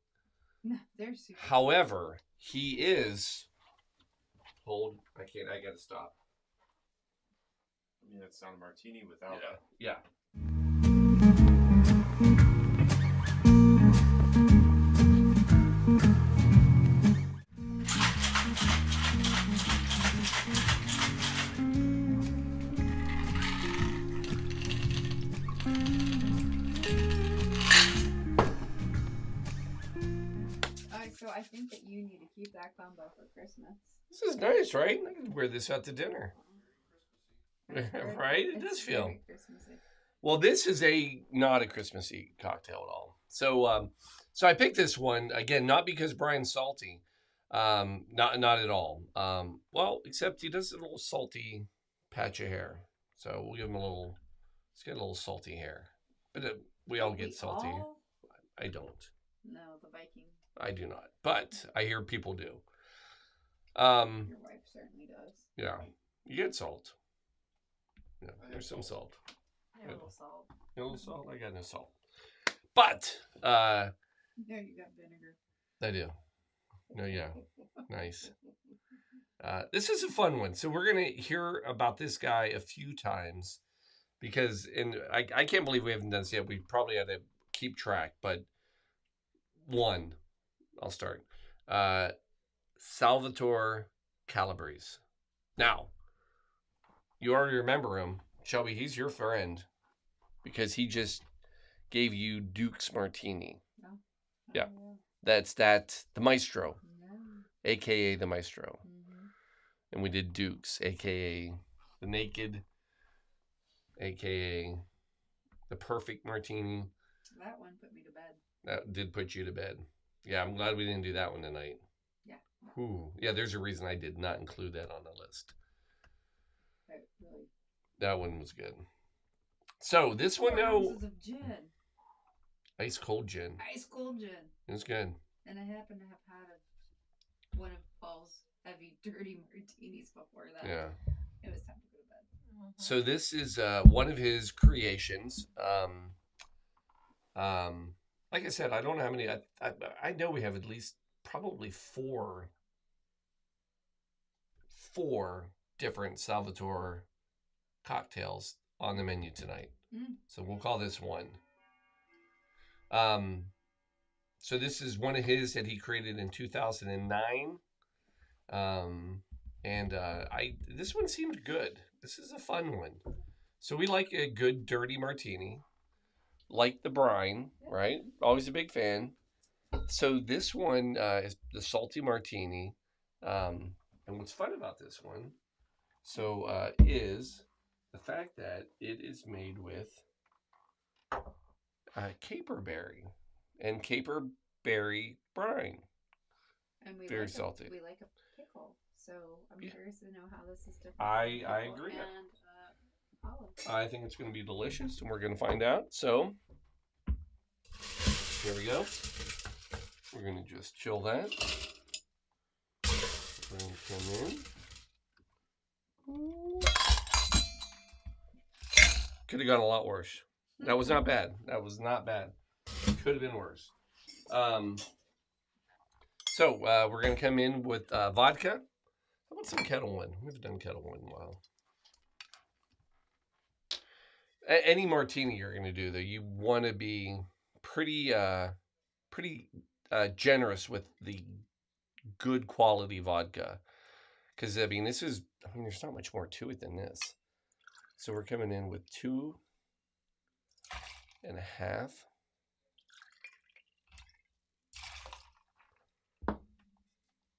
No, they're super. However, he is. Hold. I gotta stop. I mean, it's not a martini without it. Yeah. So I think that you need to keep that combo for Christmas. This is nice, right? I can wear this out to dinner. Right? It does feel. Christmassy. Well, this is not a Christmassy cocktail at all. So, so I picked this one again, not because Brian's salty, not at all. Well, except he does a little salty patch of hair, so we'll give him a little. Let's get a little salty hair, but we all get salty. I don't. No, the Viking. I do not, but I hear people do. Your wife certainly does. Yeah, you get salt. Yeah, there's some salt. Yeah, a little salt. A little salt? I got no salt. But, no, you got vinegar. I do. No, yeah. Nice. This is a fun one. So we're going to hear about this guy a few times because, and I can't believe we haven't done this yet. We probably have to keep track, but one, I'll start. Salvatore Calabrese. Now, you already remember him. Shelby, he's your friend because he just gave you Duke's Martini. No. Yeah. That's the Maestro, a.k.a. the Maestro. and we did Dukes, aka the Naked, aka the Perfect Martini. That one put me to bed. That did put you to bed. Yeah, I'm glad we didn't do that one tonight. Yeah. Ooh. Yeah, there's a reason I did not include that on the list. Really. That one was good. So this one, now, ounces of gin. ice cold gin. Ice cold gin. It was good. And I happen to have had one of Paul's heavy, dirty martinis before that. Yeah. It was time to go to bed. So this is one of his creations. Like I said, I don't know how many. I know we have at least probably four different Salvatore cocktails on the menu tonight. So we'll call this one. So this is one of his that he created in 2009. This one seemed good. This is a fun one. So we like a good dirty martini, like the brine, right? Always a big fan. So this one is the salty martini. And what's fun about this one, is the fact that it is made with caperberry and caperberry brine. And we very salty. We like a pickle, so I'm curious to know how this is different. I agree. And olive. I think it's going to be delicious, and we're going to find out. So here we go. We're going to just chill that. We're going to come in. Could have gone a lot worse. That was not bad. That was not bad. Could have been worse. So we're going to come in with vodka. How about some Kettle One? We haven't done Kettle One in a while. Any martini you're going to do, though, you want to be pretty generous with the good quality vodka. Because, there's not much more to it than this. So we're coming in with 2.5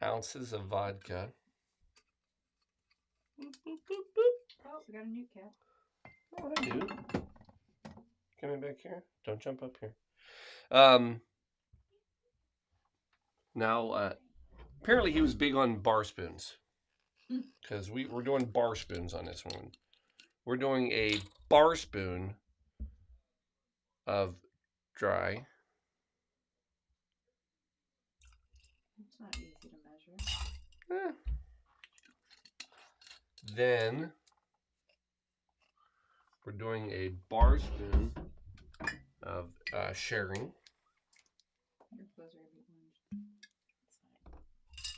ounces of vodka. Oh, we got a new cat. Oh, I do. Coming back here. Don't jump up here. Now, apparently he was big on bar spoons. Because we're doing bar spoons on this one. We're doing a bar spoon of dry. It's not easy to measure. Then we're doing a bar spoon of sherry. Your clothes are every orange. It's fine.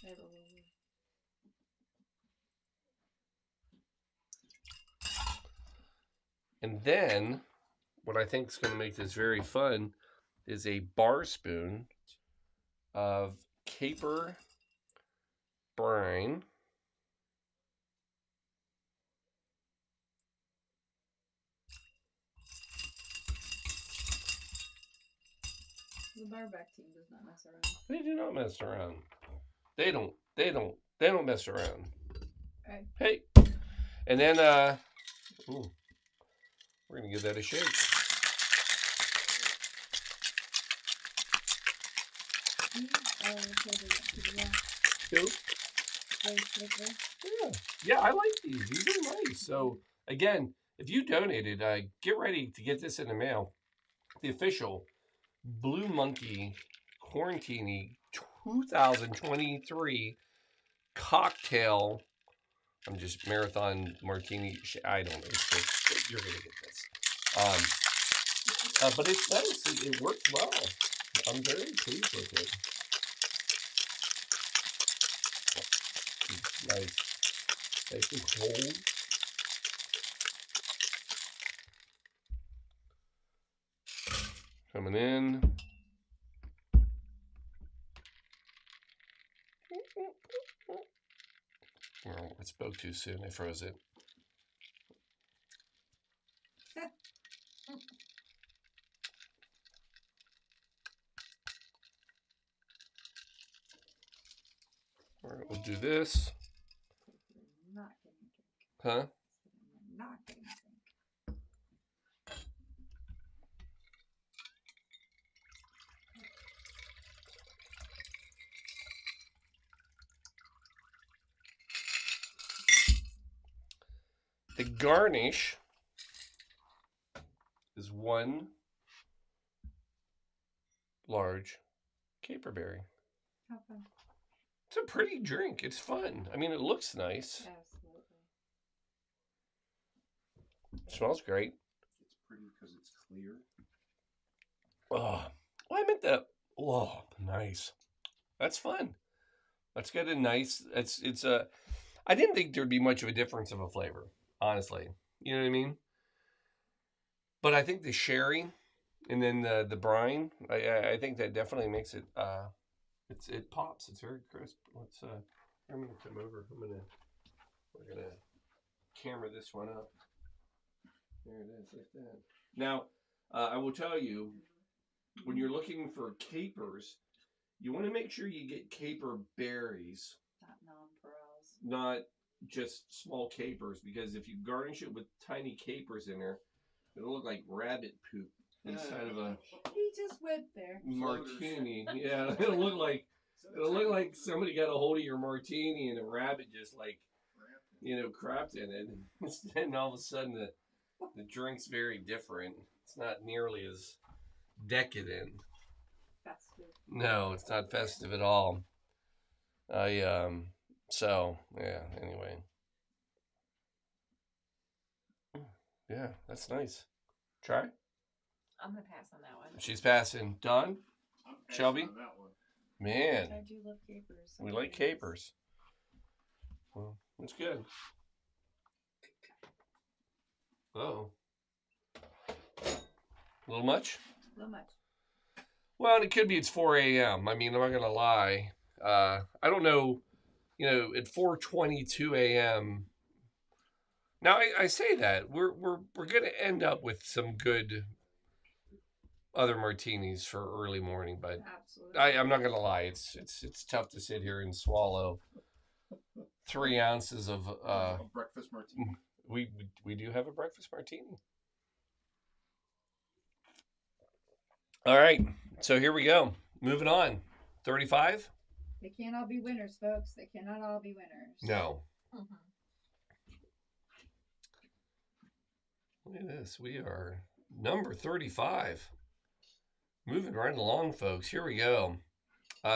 I have a little. And then, what I think is going to make this very fun is a bar spoon of caper brine. The barback team does not mess around. They do not mess around. They don't mess around. Okay. Hey. And then, we're going to give that a shake. Yeah, I like these. These are nice. So, again, if you donated, get ready to get this in the mail. The official Blue Monkey Quarantini 2023 cocktail. I'm just marathon martini. I don't know. You're gonna get this. But it's nice. It worked well. I'm very pleased with it. Nice. Nice and cold. Coming in. Oh, I spoke too soon. I froze it. All right, we'll do this. Huh? Not getting a drink. The garnish is one large caperberry. How fun. It's a pretty drink. It's fun. I mean, it looks nice. Absolutely. It smells great. It's pretty because it's clear. Oh, well, I meant that. Oh, nice. That's fun. Let's get a nice. It's a. I didn't think there'd be much of a difference of a flavor, honestly. You know what I mean? But I think the sherry, and then the brine. I think that definitely makes it. It pops. It's very crisp. Let's. I'm gonna come over. We're gonna camera this one up. There it is, like that. Now, I will tell you, when you're looking for capers, you want to make sure you get caper berries, Not nonpareils. not just small capers, because if you garnish it with tiny capers in there, it'll look like rabbit poop inside of a He just went there. martini. Yeah, it'll look like somebody got a hold of your martini and a rabbit just crapped in it. And all of a sudden the drink's very different. It's not nearly as decadent. Festive. No, it's not festive at all. So yeah, anyway. Yeah, that's nice. Try? I'm gonna pass on that one. She's passing. Don? I'm passing Shelby? on that one. Man, I do love capers. we like capers. Well, that's good. Uh-oh. A little much? A little much. Well, it could be it's 4 a.m. I mean, I'm not going to lie. I don't know, at 4:22 a.m. Now, I say that. We're going to end up with some good other martinis for early morning, but Absolutely. I'm not going to lie. It's tough to sit here and swallow 3 ounces of... A breakfast martini. We do have a breakfast martini. All right, so here we go. Moving on. 35? They can't all be winners, folks. They cannot all be winners. No. Mm-hmm. Look at this. We are number 35. Moving right along, folks. Here we go.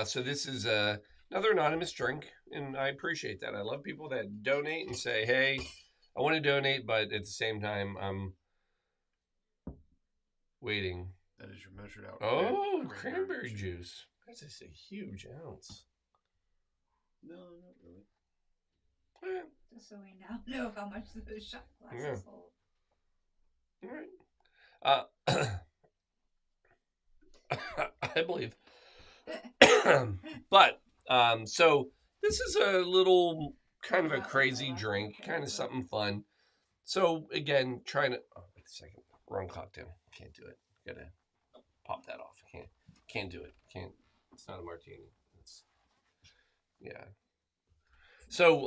So this is another anonymous drink, and I appreciate that. I love people that donate and say, hey, I want to donate, but at the same time, I'm waiting. That is your measured out. Oh, cranberry juice. That's just a huge ounce. No, not really. Eh, Just so we now know how much those shot glasses hold. all right. I believe. But, so this is a little kind of a crazy drink, kind of something fun. So, again, trying to... Oh, wait a second. Wrong cocktail. Can't do it. Gotta pop that off. Can't do it. It's not a martini. Yeah. So,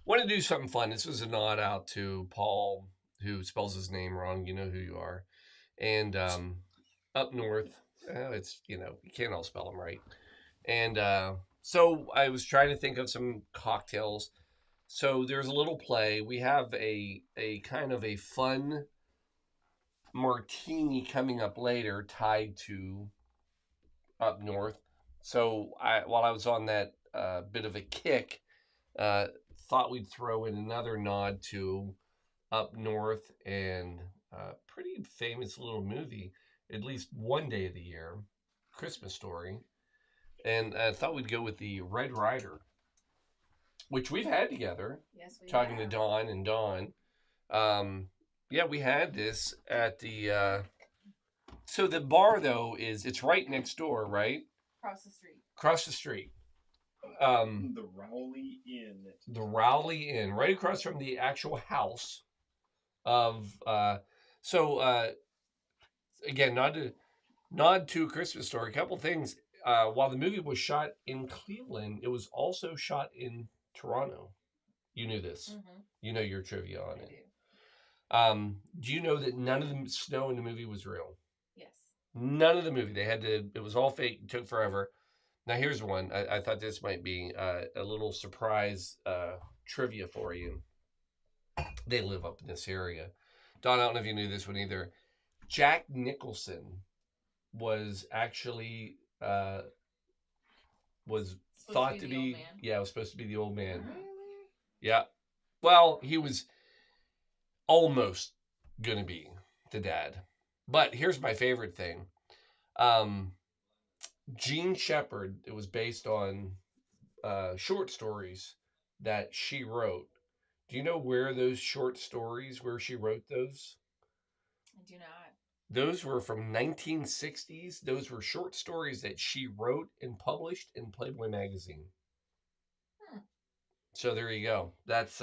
want to do something fun. This was a nod out to Paul, who spells his name wrong. You know who you are. And up north, it's, you can't all spell them right. And so I was trying to think of some cocktails. So there's a little play. We have a kind of a fun martini coming up later tied to up north. So while I was on that bit of a kick, thought we'd throw in another nod to up north and pretty famous little movie, at least one day of the year, Christmas Story. And I thought we'd go with the Red Rider, which we've had together. Yes, we talking have. to Dawn and Dawn. Yeah, we had this at the... So the bar, though, it's right next door, right? Across the street. Across the street. The Rowley Inn. The Rowley Inn, right across from the actual house of... again, nod to Christmas Story. A couple things. While the movie was shot in Cleveland, it was also shot in Toronto. You knew this. Mm-hmm. You know your trivia on I it. do. Do you know that none of the snow in the movie was real? Yes. None of the movie. They had to. It was all fake. It took forever. Now here's one. I thought this might be a little surprise trivia for you. They live up in this area. Don, I don't know if you knew this one either. Jack Nicholson was actually was thought to be was supposed to be the old man. Really? Yeah. Well, he was almost gonna be the dad. But here's my favorite thing. Jean Shepherd, it was based on short stories that she wrote. Do you know where those short stories, where she wrote those? I do not. Those were from 1960s. Those were short stories that she wrote and published in Playboy magazine. So there you go. That's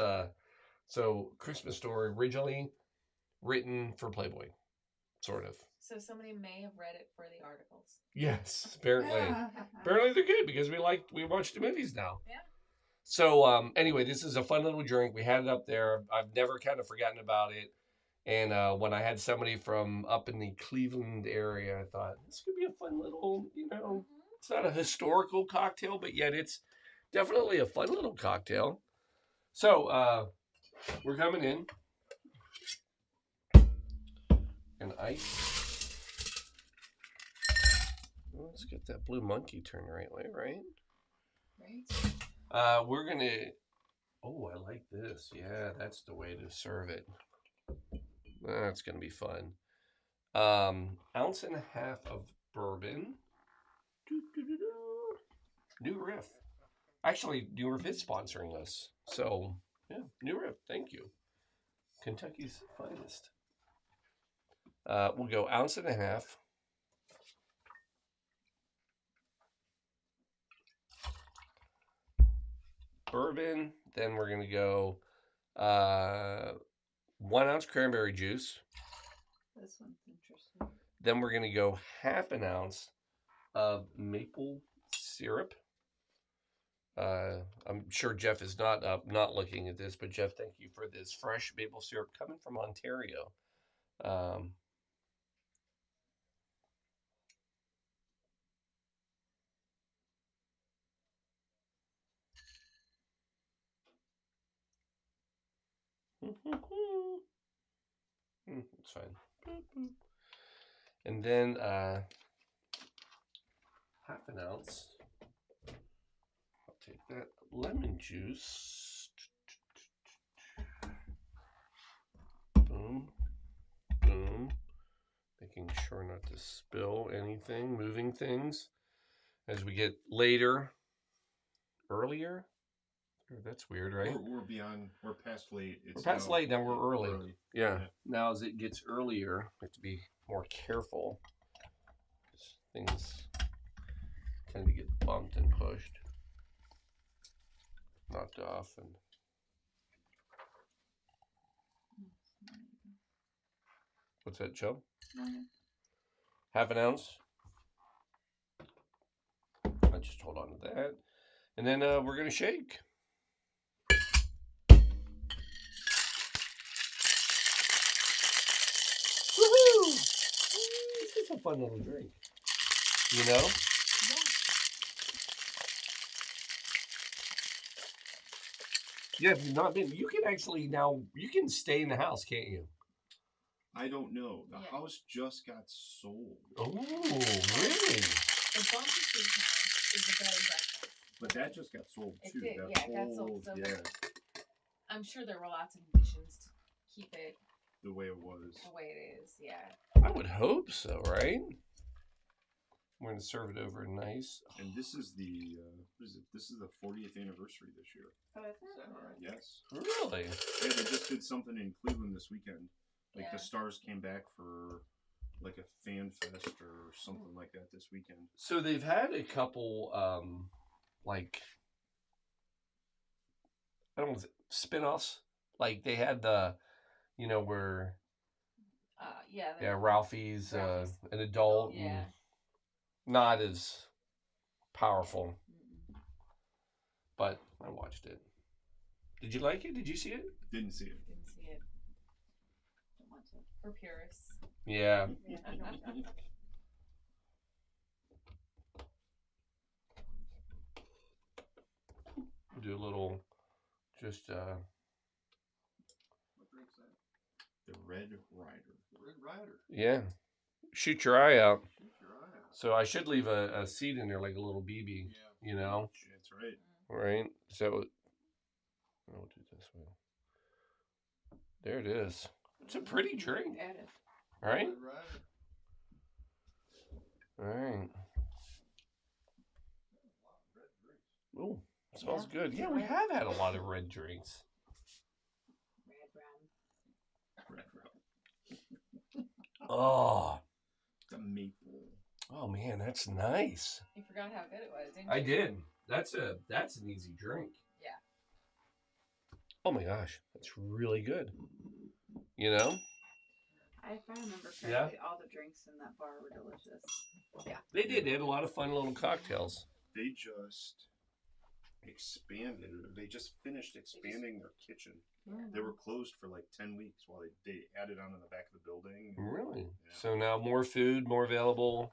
so Christmas Story originally written for Playboy, sort of. So somebody may have read it for the articles. Yes, apparently. Apparently they're good because we watch the movies now. Yeah. So anyway, this is a fun little drink. We had it up there. I've never kind of forgotten about it. And when I had somebody from up in the Cleveland area, I thought this could be a fun little, it's not a historical cocktail, but yet it's definitely a fun little cocktail. So we're coming in. And ice. Let's get that blue monkey turned the right way, right? Right. We're going to... Oh, I like this. Yeah, that's the way to serve it. That's going to be fun. 1.5 ounces of bourbon. New Riff. Actually, New Riff is sponsoring us. So, yeah, New Riff, thank you. Kentucky's finest. We'll go 1.5 ounces. Bourbon. Then we're going to go 1 ounce cranberry juice. This one's interesting. Then we're going to go 1/2 ounce of maple syrup. I'm sure Jeff is not looking at this, but Jeff, thank you for this fresh maple syrup coming from Ontario. It's fine. And then 1/2 ounce. I'll take that lemon juice. Boom, boom. Making sure not to spill anything, moving things as we get earlier. That's weird, right? We're past late. We're past late, now we're early. Yeah. Now as it gets earlier, we have to be more careful. Things tend to get bumped and pushed. Knocked off. And what's that, Joe? 1/2 ounce. I just hold on to that. And then we're going to shake. Woohoo! This is a fun little drink. You know? Yeah, if you've not been, you can actually now, you can stay in the house, can't you? I don't know. The house just got sold. Oh, really? The Bumpy Street house is a bed and breakfast. But that just got sold too. It did, That yeah, it got sold. So yeah. I'm sure there were lots of conditions to keep it the way it was. The way it is, yeah. I would hope so, right? We're gonna serve it over nice. And this is the what is it? This is the 40th anniversary this year. Oh, is that right? Yes. Really? Yeah, they just did something in Cleveland this weekend. Like the Stars came back for like a fan fest or something like that this weekend. So they've had a couple like I don't know, spin-offs. Like they had the where Ralphie's an adult and not as powerful. But I watched it. Did you like it? Did you see it? Didn't see it. Didn't see it. Don't want to. For purists. Yeah. Do a little, just What drink's that? The Red Rider. The Red Rider. yeah. Shoot your eye out. Shoot your eye out. So I should leave a seed in there like a little BB. Yeah. You know. That's right. Right. So I'll do this one. There it is. It's a pretty drink. Right? Red Rider. All right. Oh, smells good. Yeah, we have had a lot of red drinks. Red Rum. Oh. The maple. Oh man, that's nice. You forgot how good it was, didn't you? I did. That's an easy drink. Yeah. Oh my gosh, that's really good. You know? If I remember correctly, all the drinks in that bar were delicious. Yeah. They did. They had a lot of fun little cocktails. They just expanded. They just finished expanding their kitchen. They were closed for like 10 weeks while they added on in the back of the building. Really? Yeah. So now more food, more available.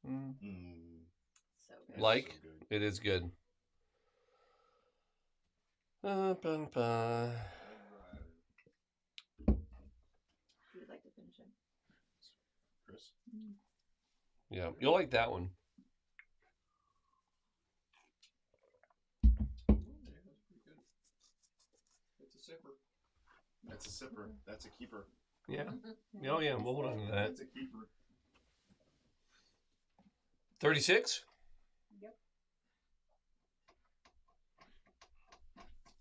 So good. Like, So good. it is good. Ba, ba, ba. Who would like to finish it? Chris? Yeah, you'll like that one. Yeah, that's pretty good. It's a sipper. That's a sipper. That's a keeper. Yeah. Oh yeah, we'll hold on to that. That's a keeper. 36? Yep.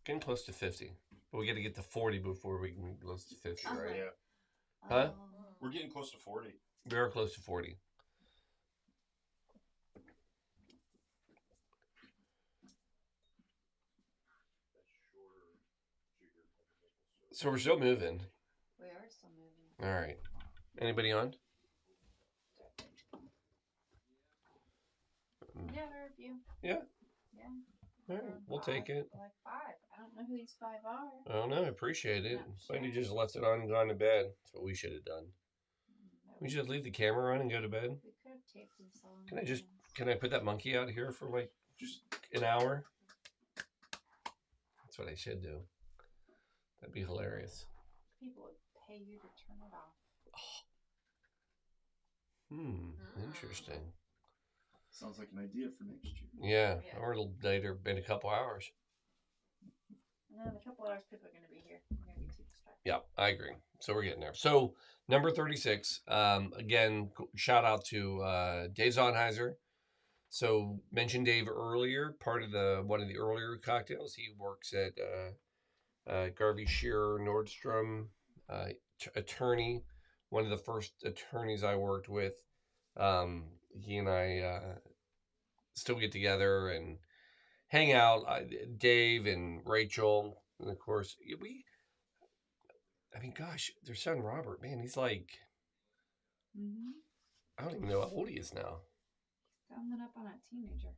Getting close to 50. But we got to get to 40 before we can get close to 50, right? Yeah. Huh? We're getting close to 40. We are close to 40. So we're still moving. We are still moving. All right. Anybody on? Yeah, there are a few. Yeah. Yeah. All right. We'll take it. Like 5. I don't know who these 5 are. I don't know. I appreciate it. Yeah, Somebody sure. just left it on and gone to bed. That's what we should have done. We should leave the camera on and go to bed. We could have taped them song. Can I put that monkey out here for like just an hour? That's what I should do. That'd be hilarious. People would pay you to turn it off. Interesting. Sounds like an idea for next year. Yeah, or it'll later in a couple hours. No, in a couple hours, people are going to be here. We're going to be too distracted. Yeah, I agree. So we're getting there. So number 36. Again, shout out to Dave Zonheiser. So mentioned Dave earlier. Part of one of the earlier cocktails. He works at Garvey Shearer Nordstrom, attorney. One of the first attorneys I worked with. He and I still get together and hang out. Dave and Rachel, and of course gosh, their son Robert, man, he's like, I don't even know how old he is now. Coming up on a teenager.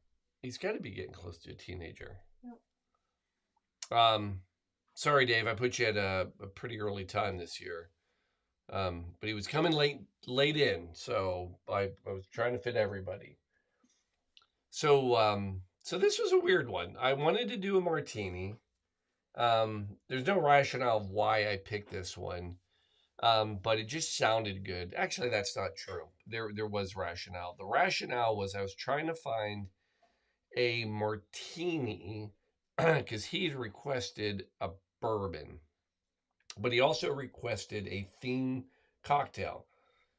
He's got to be getting close to a teenager. Yep. Sorry, Dave, I put you at a pretty early time this year. But he was coming late in, so I was trying to fit everybody. So this was a weird one. I wanted to do a martini. There's no rationale of why I picked this one, but it just sounded good. Actually, that's not true. There was rationale. The rationale was I was trying to find a martini because he had requested a bourbon, but he also requested a theme cocktail.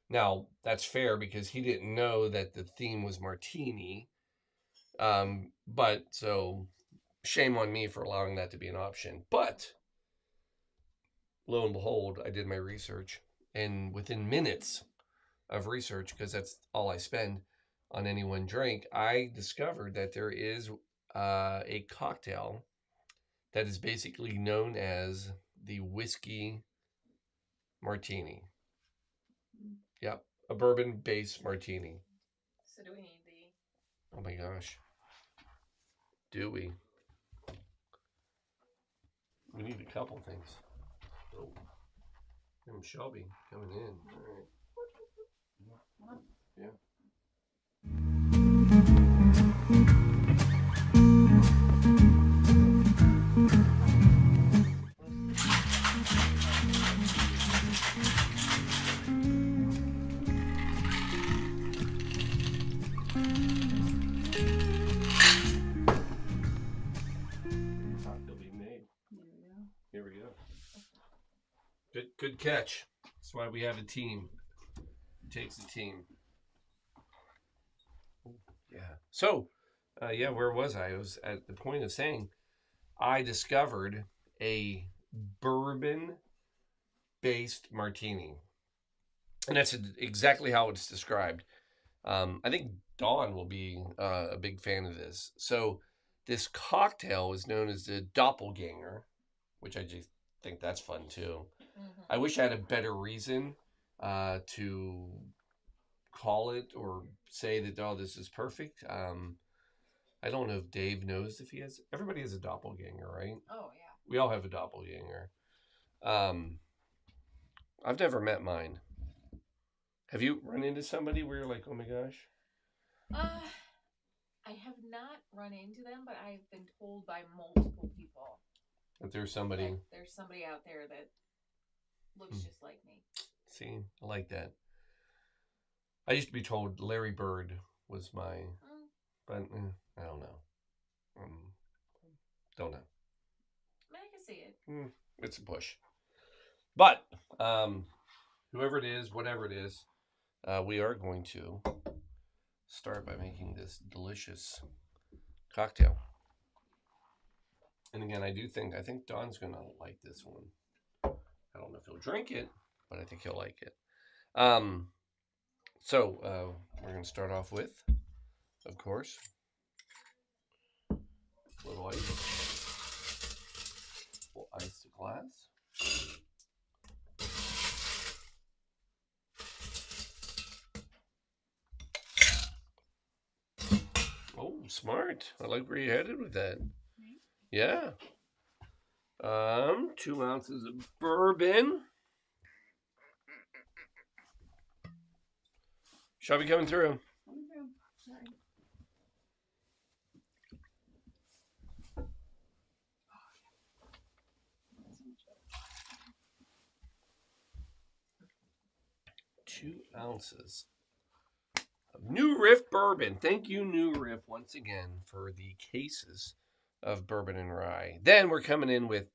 Now, that's fair because he didn't know that the theme was martini. But so shame on me for allowing that to be an option. But lo and behold, I did my research, and within minutes of research, because that's all I spend on any one drink, I discovered that there is a cocktail that is basically known as the whiskey martini. Yep, a bourbon-based martini. So do we need the... Oh my gosh. Do we? We need a couple things. Oh, Shelby coming in. All right. Yeah. Cocktail being made. Here we go. Good catch. That's why we have a team. It takes a team. Yeah. So, where was I? I was at the point of saying I discovered a bourbon-based martini. And that's exactly how it's described. I think Dawn will be a big fan of this. So this cocktail is known as the doppelganger, which I just think that's fun too. Mm-hmm. I wish I had a better reason to call it or say that, oh, this is perfect. I don't know if Dave knows if he has. Everybody has a doppelganger, right? Oh, yeah. We all have a doppelganger. I've never met mine. Have you run into somebody where you're like, oh my gosh? I have not run into them, but I've been told by multiple people that there's somebody out there that looks just like me. See, I like that. I used to be told Larry Bird was my, but I don't know. Don't know. I can see it. It's a push. But whoever it is, whatever it is, we are going to start by making this delicious cocktail. And again, I think Don's going to like this one. I don't know if he'll drink it, but I think he'll like it. So we're going to start off with, of course, a little ice. We'll ice the glass. Oh, smart. I like where you headed with that. Yeah. 2 ounces of bourbon. Shelby coming through. Sorry. 2 ounces of New Riff bourbon. Thank you, New Riff, once again for the cases of bourbon and rye. Then we're coming in with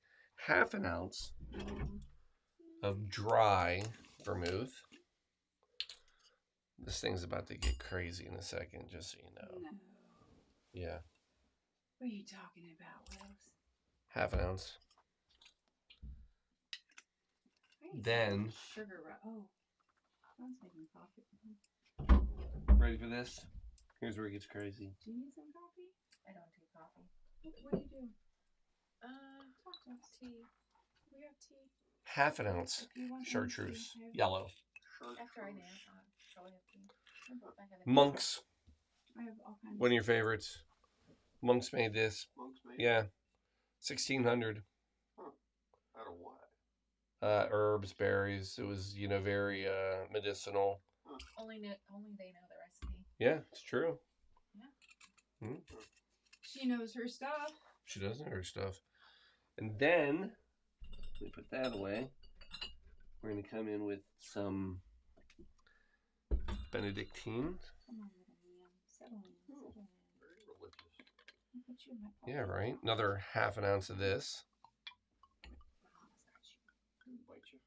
1/2 ounce of dry vermouth. This thing's about to get crazy in a second, just so you know. No. Yeah. What are you talking about, Wills? 1/2 ounce. Then sugar. Oh, Don's making coffee. Ready for this? Here's where it gets crazy. Do you need some coffee? I don't do coffee. What do you do? Talk to us. Tea. We have tea. 1/2 ounce chartreuse, yellow. After I nap, I'll have tea. Monk's. I have all kinds. One of your favorites. Monk's made this. Monk's made Yeah. 1600. Huh. Out of what? Herbs, berries. It was, very medicinal. Huh. Only they know the recipe. Yeah, it's true. Yeah. She knows her stuff. She does know her stuff. And then, let me put that away. We're going to come in with some Benedictine. Come on, little man. Settle in. Very religious. Yeah, right. Another 1/2 ounce of this. Bite you.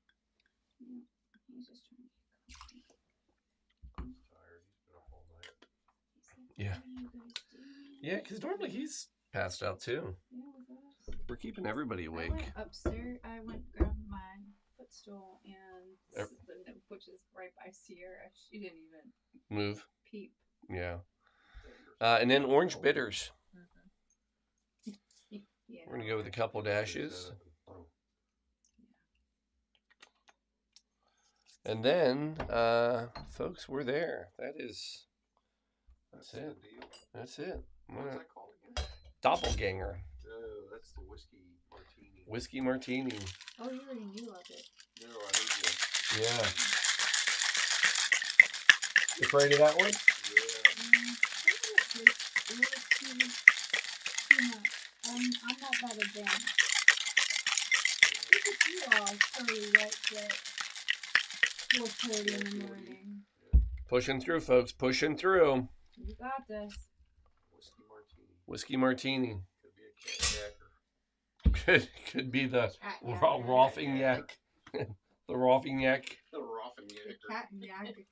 Yeah, he's just trying to get coffee. He's tired. He's been up all night. Yeah. What are you guys doing? Yeah, because normally he's passed out too. Yeah, with us. We're keeping everybody I awake. went upstairs. I went grabbed my footstool and which is right by Sierra. She didn't even Move. peep. Yeah. And then orange bitters. Yeah. We're going to go with a couple dashes. And then, folks, we're there. That's it. That's it. What's that called again? doppelganger. Oh, that's the whiskey martini. Whiskey martini. Oh, you already knew of it. No, I heard you. Yeah. You afraid of that one? I'm not that advanced. Look at you all curly right there. 4:30 in the morning. Pushing through, folks. Pushing through. You got this. Whiskey martini. Whiskey martini. Could be a cat yacker. Could be the Cat Roffinyak. The Roffinyak. The Roffin yacker. Cat and yacker.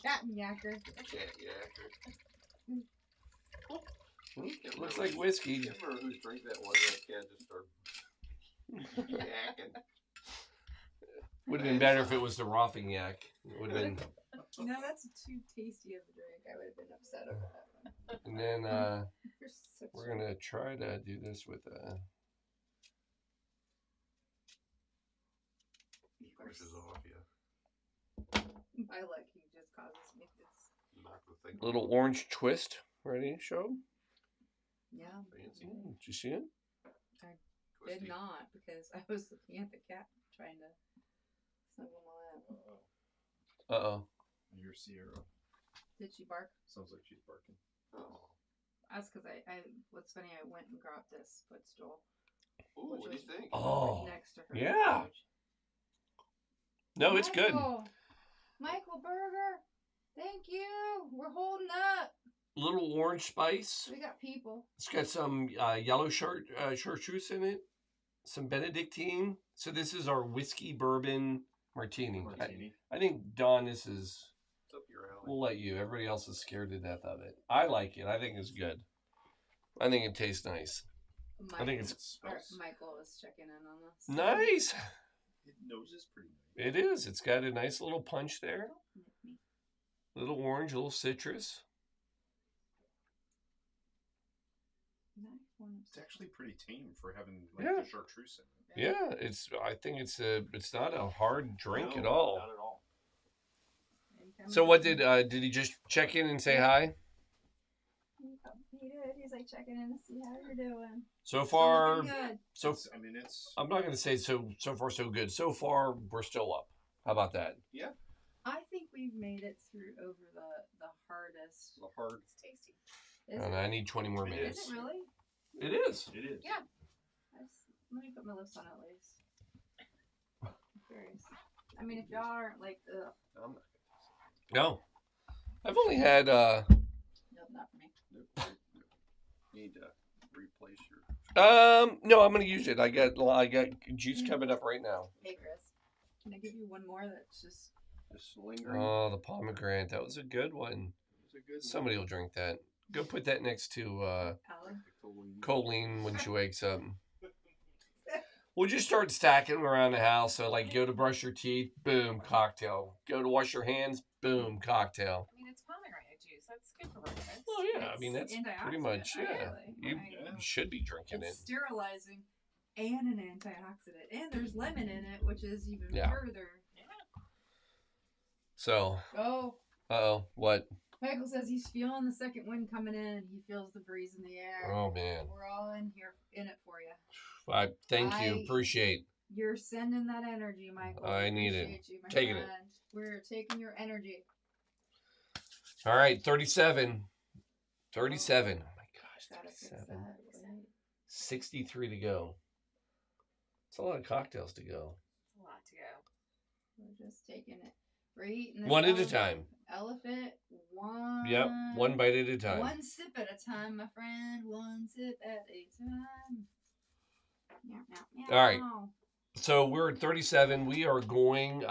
Cat and yacker. Cat yacker. It looks like whiskey. I can't remember whose drink that was. That cat just started yakking. Would have been better if it was the Roffinyak. It would have been. No, that's too tasty of a drink. I would have been upset over that one. And then You're so we're gonna try to do this with He pushes off, yeah. My liking just causes me this. Knock the thing. little orange twist. Ready? Show 'em? Yeah. Fancy. Did you see it? I Twisty. did not because I was looking at the cat trying to snuggle my lap. Uh-oh. I hear Sierra. Did she bark? Sounds like she's barking. Oh. That's because I what's funny, I went and grabbed this footstool. Ooh, what do you think? Oh. Next to her. Yeah. couch. No, it's good. Michael Berger, thank you. We're holding up. Little orange spice. We got people. It's got some yellow chartreuse in it. Some Benedictine. So this is our whiskey bourbon martini. I think, Don, this is... It's up your alley. We'll let you. Everybody else is scared to death of it. I like it. I think it's good. I think it tastes nice. I think it's Michael is checking in on us. nice. It noses pretty nice. It is. It's got a nice little punch there. Little orange, little citrus. It's actually pretty tame for having like Yeah. the chartreuse in it. Yeah, it's. I think it's not a hard drink at No, all. Not at all. So what did he just check in and say hi? He did. He's like checking in to see how you're doing. So far, looking good. I mean, it's. I'm not going to say so far so good. So far, we're still up. How about that? Yeah. I think we've made it through over the hardest. The hard. It's tasty. Is And it? I need 20 more Is minutes. it really? It is. It is. Yeah. Let me put my lips on it at least. I'm curious. I mean, if y'all aren't like, ugh. I'm not No, I've only had. Nope, not for me. Nope. Need to replace your. No, I'm gonna use it. I got juice coming up right now. Hey, Chris. Can I give you one more that's just. Just lingering. Oh, the pomegranate. That was a good one. It's a good. Somebody will drink that. Go put that next to Allie? Colleen when she wakes up. We'll just start stacking them around the house. So, like, go to brush your teeth, boom, cocktail. Go to wash your hands, boom, cocktail. I mean, it's pomegranate juice. That's good for breakfast. Well, yeah, I mean, that's pretty much, yeah. You should be drinking It's it. sterilizing and an antioxidant. And there's lemon in it, which is even Yeah. further. So, Oh, uh-oh, what? Michael says he's feeling the second wind coming in. He feels the breeze in the air. Oh, man. We're all in here in it for you. Thank you. Appreciate. You're sending that energy, Michael. I need it. Appreciate you, my Taking it. friend. We're taking your energy. All right, 37. 37. Oh, my gosh, Gotta fix 37. that. Right? 63 to go. It's a lot of cocktails to go. It's a lot to go. We're just taking it. We're eating this One at a time. Elephant, one. Yep, one bite at a time. One sip at a time, my friend. One sip at a time. Meow, meow, meow. All right. So we're at 37. We are going.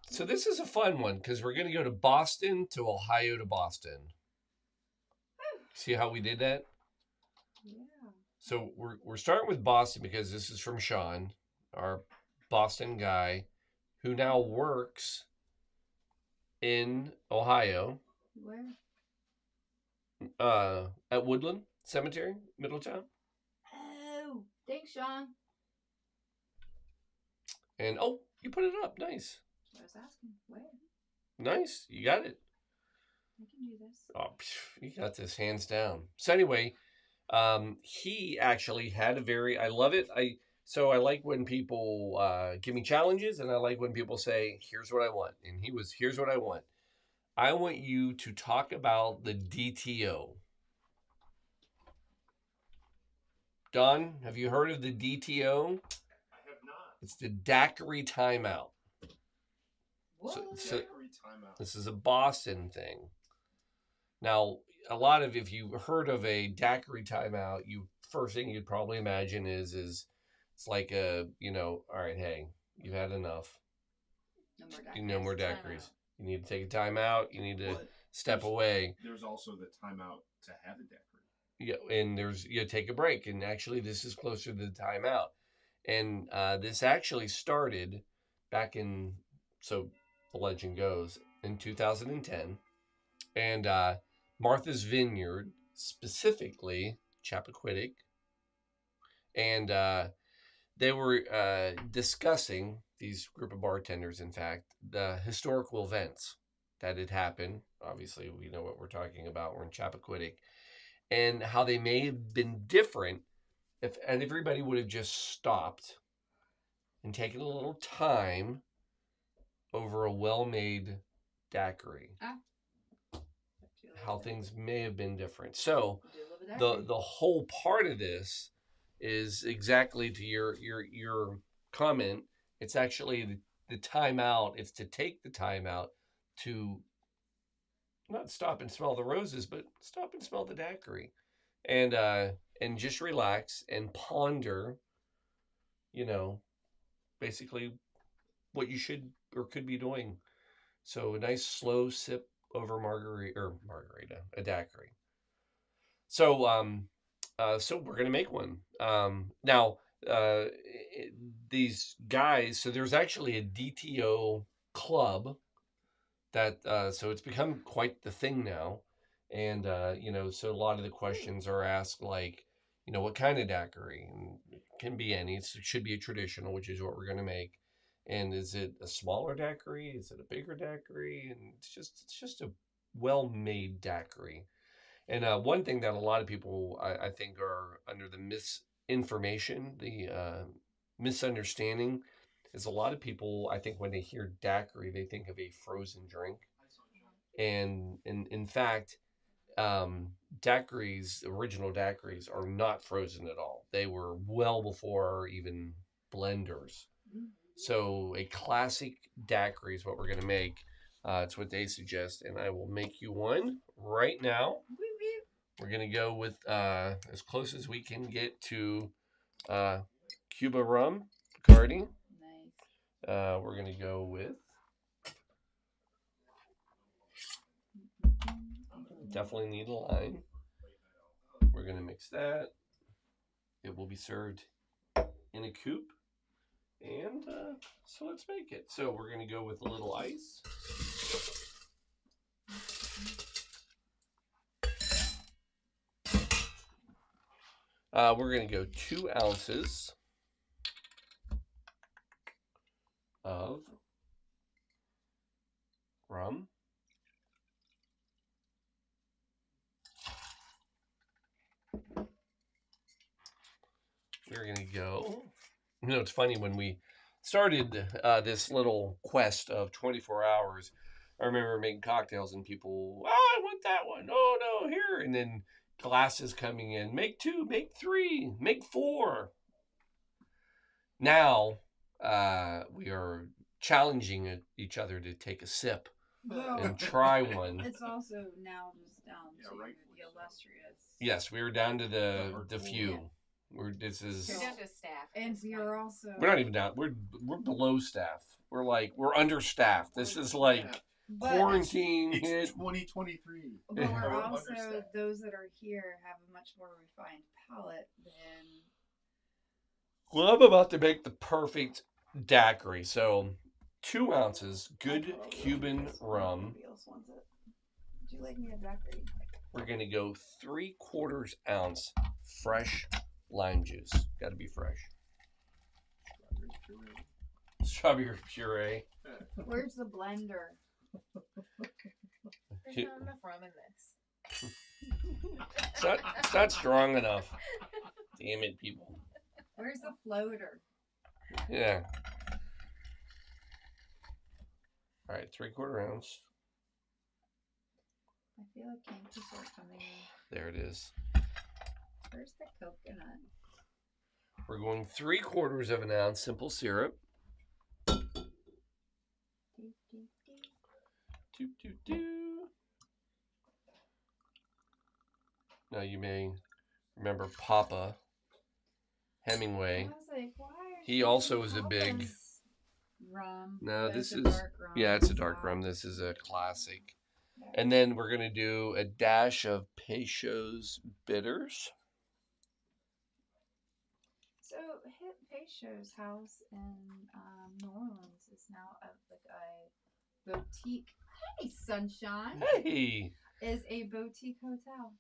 So this is a fun one because we're going to go to Boston to Ohio to Boston. See how we did that? Yeah. So we're starting with Boston because this is from Sean, our Boston guy, who now works in Ohio. Where? At Woodland Cemetery, Middletown. Oh, thanks, Sean. And you put it up. Nice. I was asking. Where? Nice. You got it. I can do this. Oh, you got this hands down. So anyway, He actually had a very, I love it. So I like when people give me challenges, and I like when people say, here's what I want. And he was, here's what I want. I want you to talk about the DTO. Don, have you heard of the DTO? I have not. It's the daiquiri timeout. What? So Daiquiri timeout. this is a Boston thing. Now, a lot of, if you heard of a daiquiri timeout, first thing you'd probably imagine is it's like a, all right, hey, you've had enough. No more daiquiris. You need to take a timeout. You need to step away. There's also the timeout to have a daiquiri. Yeah, and you take a break. And actually, this is closer to the timeout. And this actually started back in, so the legend goes, in 2010. And Martha's Vineyard, specifically Chappaquiddick, and they were discussing, these group of bartenders, in fact, the historical events that had happened. Obviously, we know what we're talking about. We're in Chappaquiddick. And how they may have been different if everybody would have just stopped and taken a little time over a well-made daiquiri. How things may have been different. So the whole part of this is exactly to your comment. It's actually the timeout. It's to take the time out to not stop and smell the roses, but stop and smell the daiquiri, and just relax and ponder, basically what you should or could be doing. So a nice slow sip over a daiquiri. So so we're gonna make one. Now these guys. So there's actually a DTO club that so it's become quite the thing now, and so a lot of the questions are asked like, what kind of daiquiri? And it can be any. It should be a traditional, which is what we're gonna make. And is it a smaller daiquiri? Is it a bigger daiquiri? And it's just a well-made daiquiri. And one thing that a lot of people, I think, are under the misinformation, the misunderstanding, is a lot of people, I think, when they hear daiquiri, they think of a frozen drink. And in fact, daiquiris, original daiquiris, are not frozen at all. They were well before even blenders. So a classic daiquiri is what we're going to make. It's what they suggest, and I will make you one right now. We're going to go with as close as we can get to Cuba rum, Bacardi. Nice. We're going to go with definitely need a lime. We're going to mix that. It will be served in a coupe. And so let's make it. So we're going to go with a little ice. We're going to go 2 ounces of rum. We're going to go... it's funny, when we started this little quest of 24 hours, I remember making cocktails and people, I want that one. Oh, no, here. And then glasses coming in. Make 2, make 3, make 4. Now we are challenging each other to take a sip and try one. It's also now just down to the illustrious. Yes, we are down to the few. Yeah. We're down to staff, and we are also. We're not even down. We're below staff. We're understaffed. This is like quarantine. It's 2023. But we're also those that are here have a much more refined palate than. Well, I'm about to make the perfect daiquiri. So, 2 ounces good Cuban rum. Nobody else wants it. Would you like me a daiquiri? We're gonna go 3/4 ounce fresh lime juice. Got to be fresh. Strawberry puree. Where's the blender? There's not enough rum in this. It's not strong enough. Damn it, people. Where's the floater? Yeah. All right, 3/4 ounce. I feel like Yankees are coming in. There it is. Where's the coconut? We're going 3/4 of an ounce simple syrup. Now you may remember Papa Hemingway. I was like, why He also was a big Papa's rum? No, But this it's a is dark rum. yeah, it's a dark rum. This is a classic. And then we're gonna do a dash of Peychaud's bitters. So Peychaud's house in New Orleans is now like a boutique. Hey, sunshine. Hey. Is a boutique hotel.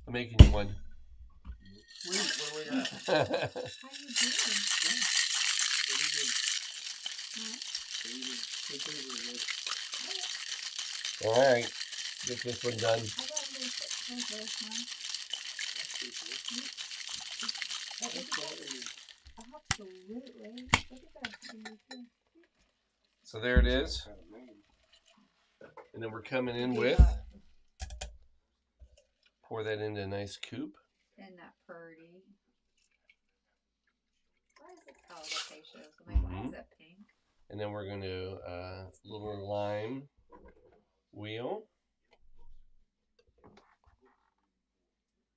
I'm making you one. Where we at? How you doing? All right, get this one done. I got a little bit for this one. Absolutely. Look at that. So there it is. And then we're coming in with, pour that into a nice coupe. Isn't that pretty? Why is it called a Peychaud's? I'm like, why is it pink? And then we're going to little lime wheel.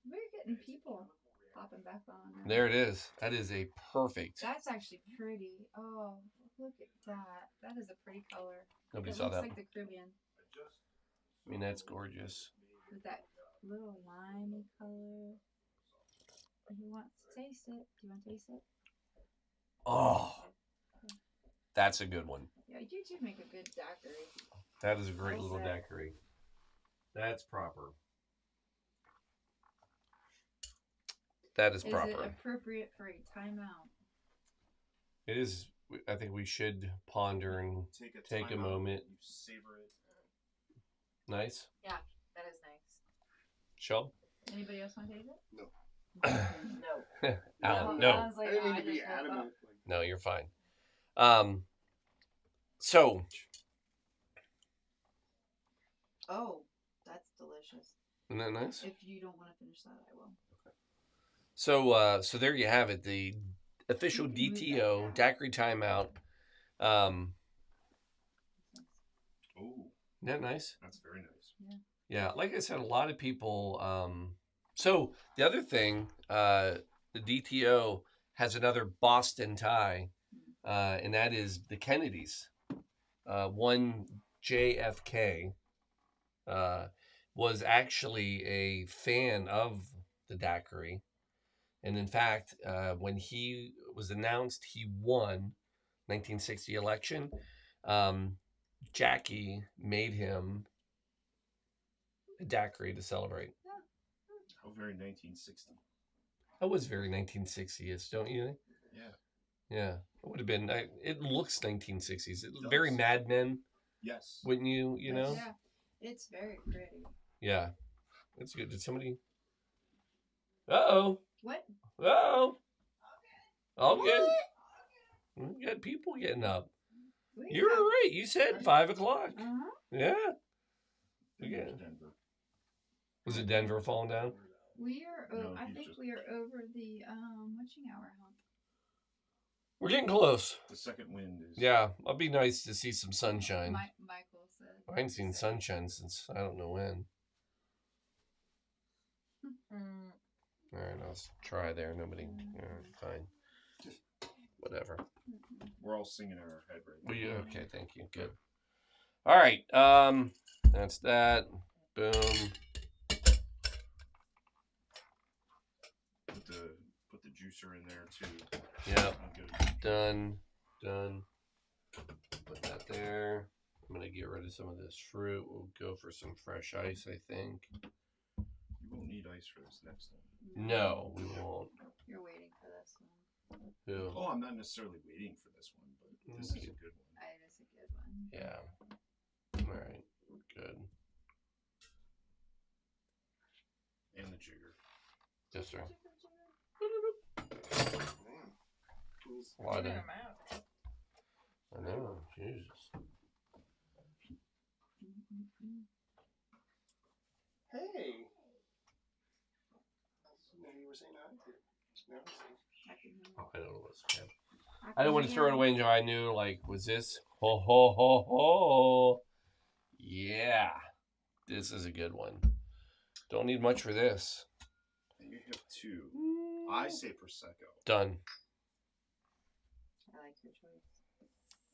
We're getting people popping back on. There it is. That is a perfect. That's actually pretty. Oh, look at that. That is a pretty color. Nobody it saw looks that. Like the Caribbean. I mean, that's gorgeous. With that little limey color. Who wants to taste it? Do you want to taste it? Oh, that's a good one. Yeah, you two make a good daiquiri. That is a great Well little said. daiquiri. That's proper. That is proper. Is it appropriate for a timeout? It is. I think we should ponder and take a moment. You savor it. Nice. Yeah, that is nice. Shel? Anybody else want to taste it? No. No. Alan, No. no. I was like, I didn't mean I to be just woke adamant. up. Like, No, you're fine. So, Oh, that's delicious. isn't that nice? If you don't want to finish that, I will. So there you have it. The official You can move that DTO down. daiquiri timeout. oh, Isn't that nice? that's very nice. Yeah, like I said, a lot of people. So the other thing, the DTO has another Boston tie, and that is the Kennedys. One JFK was actually a fan of the daiquiri, and in fact, when he was announced he won 1960 election, Jackie made him a daiquiri to celebrate. How very 1960. That was very 1960s, don't you think? Yeah. Yeah, it would have been. It looks 1960s. It Very does. Mad Men, Yes. wouldn't you? You know? Yeah, it's very pretty. Yeah, that's good. Did somebody? Uh-oh. What? Uh-oh. All good. We got people getting up. You're all right. You said 5 o'clock. Uh-huh. Yeah. We Denver's got- Denver. Was it Denver falling down? We are. No, I he's think just- we are over the witching hour hump. We're getting close. The second wind is. Yeah, it'll be nice to see some sunshine. Michael said. I haven't seen sunshine since I don't know when. Mm. All right, I'll try there. Nobody. Fine. Whatever. We're all singing in our head right now. Well, yeah, okay, thank you. Good. All right. That's that. Boom. Put the juicer in there too. Yep. I'm good. Done. Done. Put that there. I'm gonna get rid of some of this fruit. We'll go for some fresh ice, I think. You won't need ice for this next one. No, we won't. You're waiting for this one. Who? Oh, I'm not necessarily waiting for this one, but this is a good one. It is a good one. Yeah. All right. Good. jigger. Yes, sir. Man. A lot of, Cleaning 'em out. I know, Jesus. Hey. You were saying hi. Now I see. Oh, I don't know what's happening. I don't want to throw it away until I knew, like, was this? Ho, ho, ho, ho. Yeah. This is a good one. Don't need much for this. You have 2. I say Prosecco. Done. I like your choice.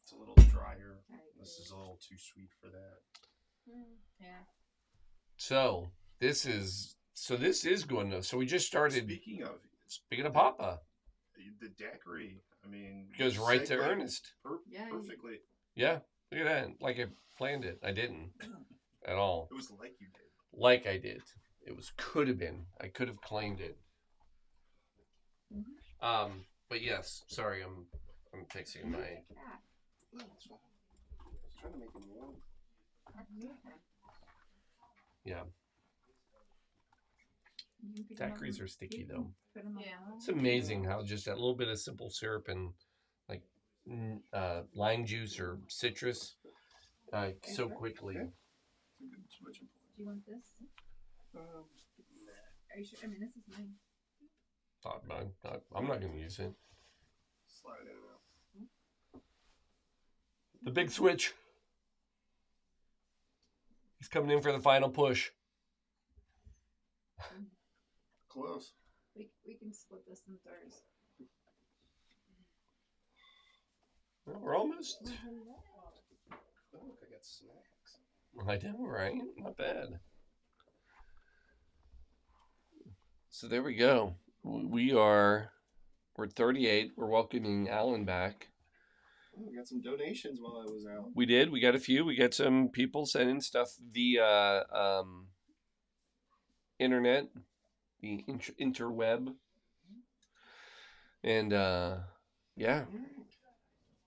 It's a little drier. This is a little too sweet for that. Yeah. So this is going to. So we just started. Speaking of Papa, the daiquiri. I mean, goes right to segue Ernest. Perfectly. Yeah, look at that. Like I planned it. I didn't at all. It was like you did. Like I did. It was could have been. I could have claimed it. But yes. Sorry, I'm fixing my. No, that's fine. I was trying to make him warm. Yeah. Daiquiris are sticky though. Yeah. It's amazing how just that little bit of simple syrup and like lime juice or citrus so quickly. Do you want this? Are you sure? I mean, this is mine. I'm not going to use it. Slide it out. The big switch. He's coming in for the final push. Close. We can split this in thirds. Well, we're almost. Oh, look, I got snacks. I know, right? Not bad. So there we go. We're 38. We're welcoming Alan back. Oh, we got some donations while I was out. We did. We got a few. We got some people sending stuff via internet, the interweb. And yeah.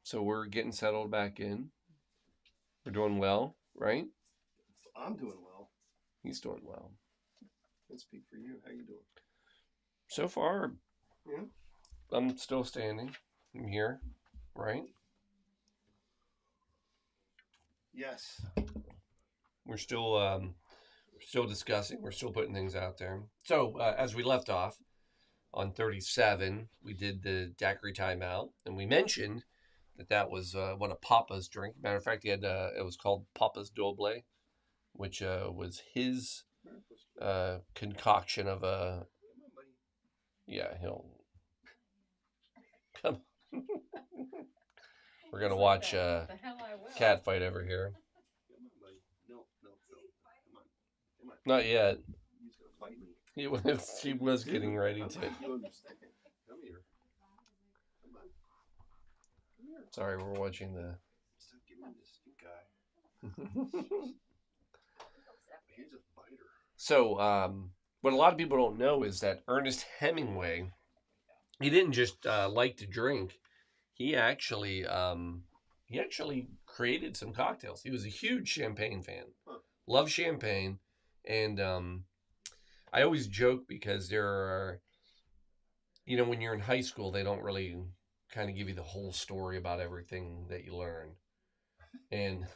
So we're getting settled back in. We're doing well, right? I'm doing well. He's doing well. Let's speak for you. How you doing? So far, yeah. I'm still standing. I'm here, right? Yes. We're still discussing. We're still putting things out there. So as we left off on 37, we did the daiquiri timeout, and we mentioned that was one of Papa's drink. Matter of fact, he had it was called Papa's Doble, which was his concoction of a. Yeah, he'll come. We're gonna watch cat fight over here. No. Come on. Not yet. He's gonna bite me. He was getting ready to. You understand? Come here. Come on. Come here. Sorry, we're watching the. Stop giving this guy. He's a biter. So, what a lot of people don't know is that Ernest Hemingway, he didn't just like to drink. He actually created some cocktails. He was a huge champagne fan. Loved champagne. And I always joke because there are, when you're in high school, they don't really kind of give you the whole story about everything that you learn. And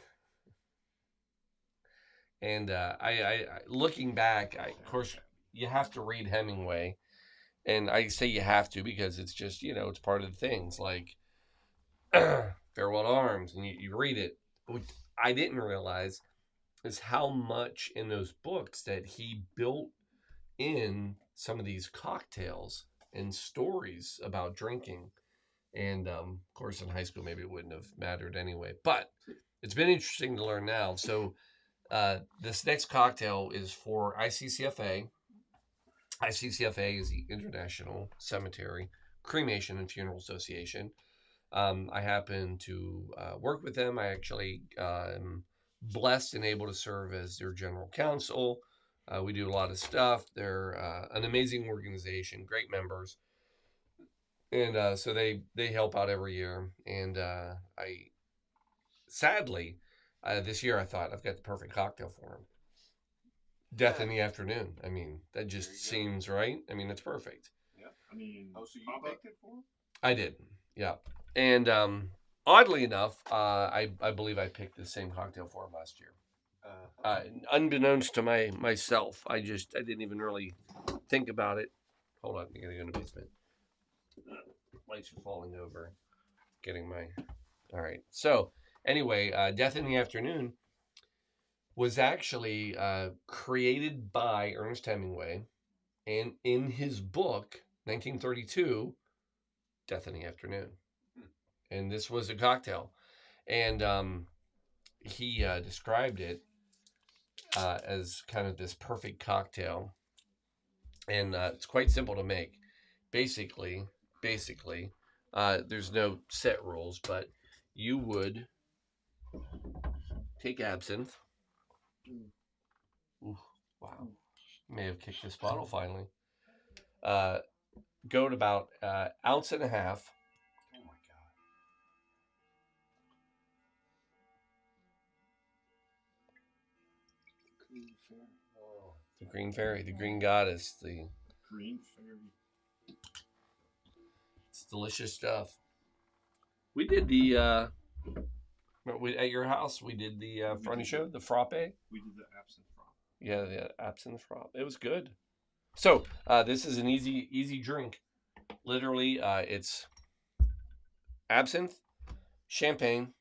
I looking back, of course, you have to read Hemingway. And I say you have to because it's just, it's part of the things like Farewell to Arms. And you read it. What I didn't realize is how much in those books that he built in some of these cocktails and stories about drinking. And, of course, in high school, maybe it wouldn't have mattered anyway. But it's been interesting to learn now. So this next cocktail is for ICCFA. ICCFA is the International Cemetery, Cremation, and Funeral Association. I happen to work with them. I actually am blessed and able to serve as their general counsel. We do a lot of stuff. They're an amazing organization, great members. And so they help out every year. And sadly, this year I thought I've got the perfect cocktail for them. Death in the Afternoon. I mean, that just seems right. I mean, it's perfect. Yeah. I mean, Oh, so you picked it for him? I did. Yeah. And oddly enough, I believe I picked the same cocktail for him last year. Unbeknownst to myself, I didn't even really think about it. Hold on, I gotta go in the basement. Lights are falling over. All right. So anyway, Death in the Afternoon was actually created by Ernest Hemingway, and in his book, 1932, Death in the Afternoon. And this was a cocktail. And he described it as kind of this perfect cocktail. And it's quite simple to make. Basically, there's no set rules, but you would take absinthe. Ooh, wow. May have kicked this bottle finally. Go to about ounce and a half. Oh my God. The Green Fairy, the Green Goddess, the Green Fairy. It's delicious stuff. We did the at your house. We did the Friday show, the frappe. We did the absinthe frappe. Yeah, the absinthe frappe. It was good. So this is an easy drink. Literally, it's absinthe, champagne,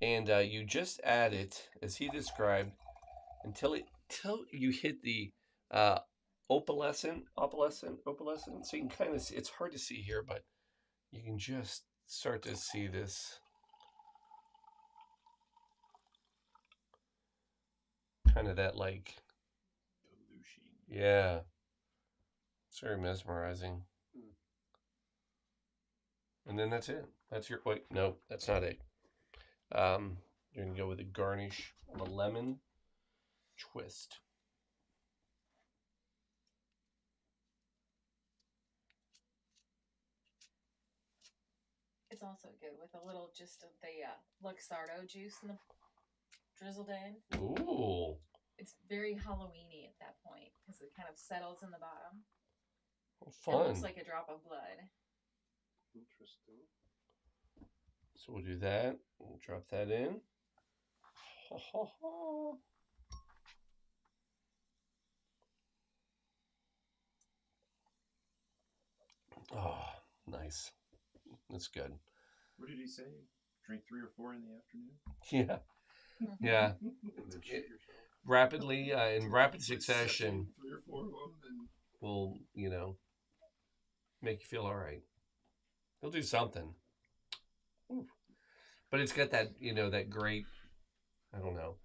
and you just add it as he described until you hit the opalescent. So you can kind of see. It's hard to see here, but you can just start to see this kind of that like dilution. Yeah, it's very mesmerizing. And then that's it. That's your wait. No, that's not it. You're gonna go with a garnish of a lemon twist. It's also good with a little just of the Luxardo juice in the drizzled in. Ooh. It's very Halloweeny at that point because it kind of settles in the bottom. Well, fun. It looks like a drop of blood. Interesting. So we'll do that. We'll drop that in. Ha, ha, ha. Oh, nice. That's good. What did he say? Drink 3 or 4 in the afternoon? Yeah. Rapidly, in rapid succession, 3 or 4 of them, and will, make you feel all right. He'll do something. Ooh. But it's got that, that great, I don't know.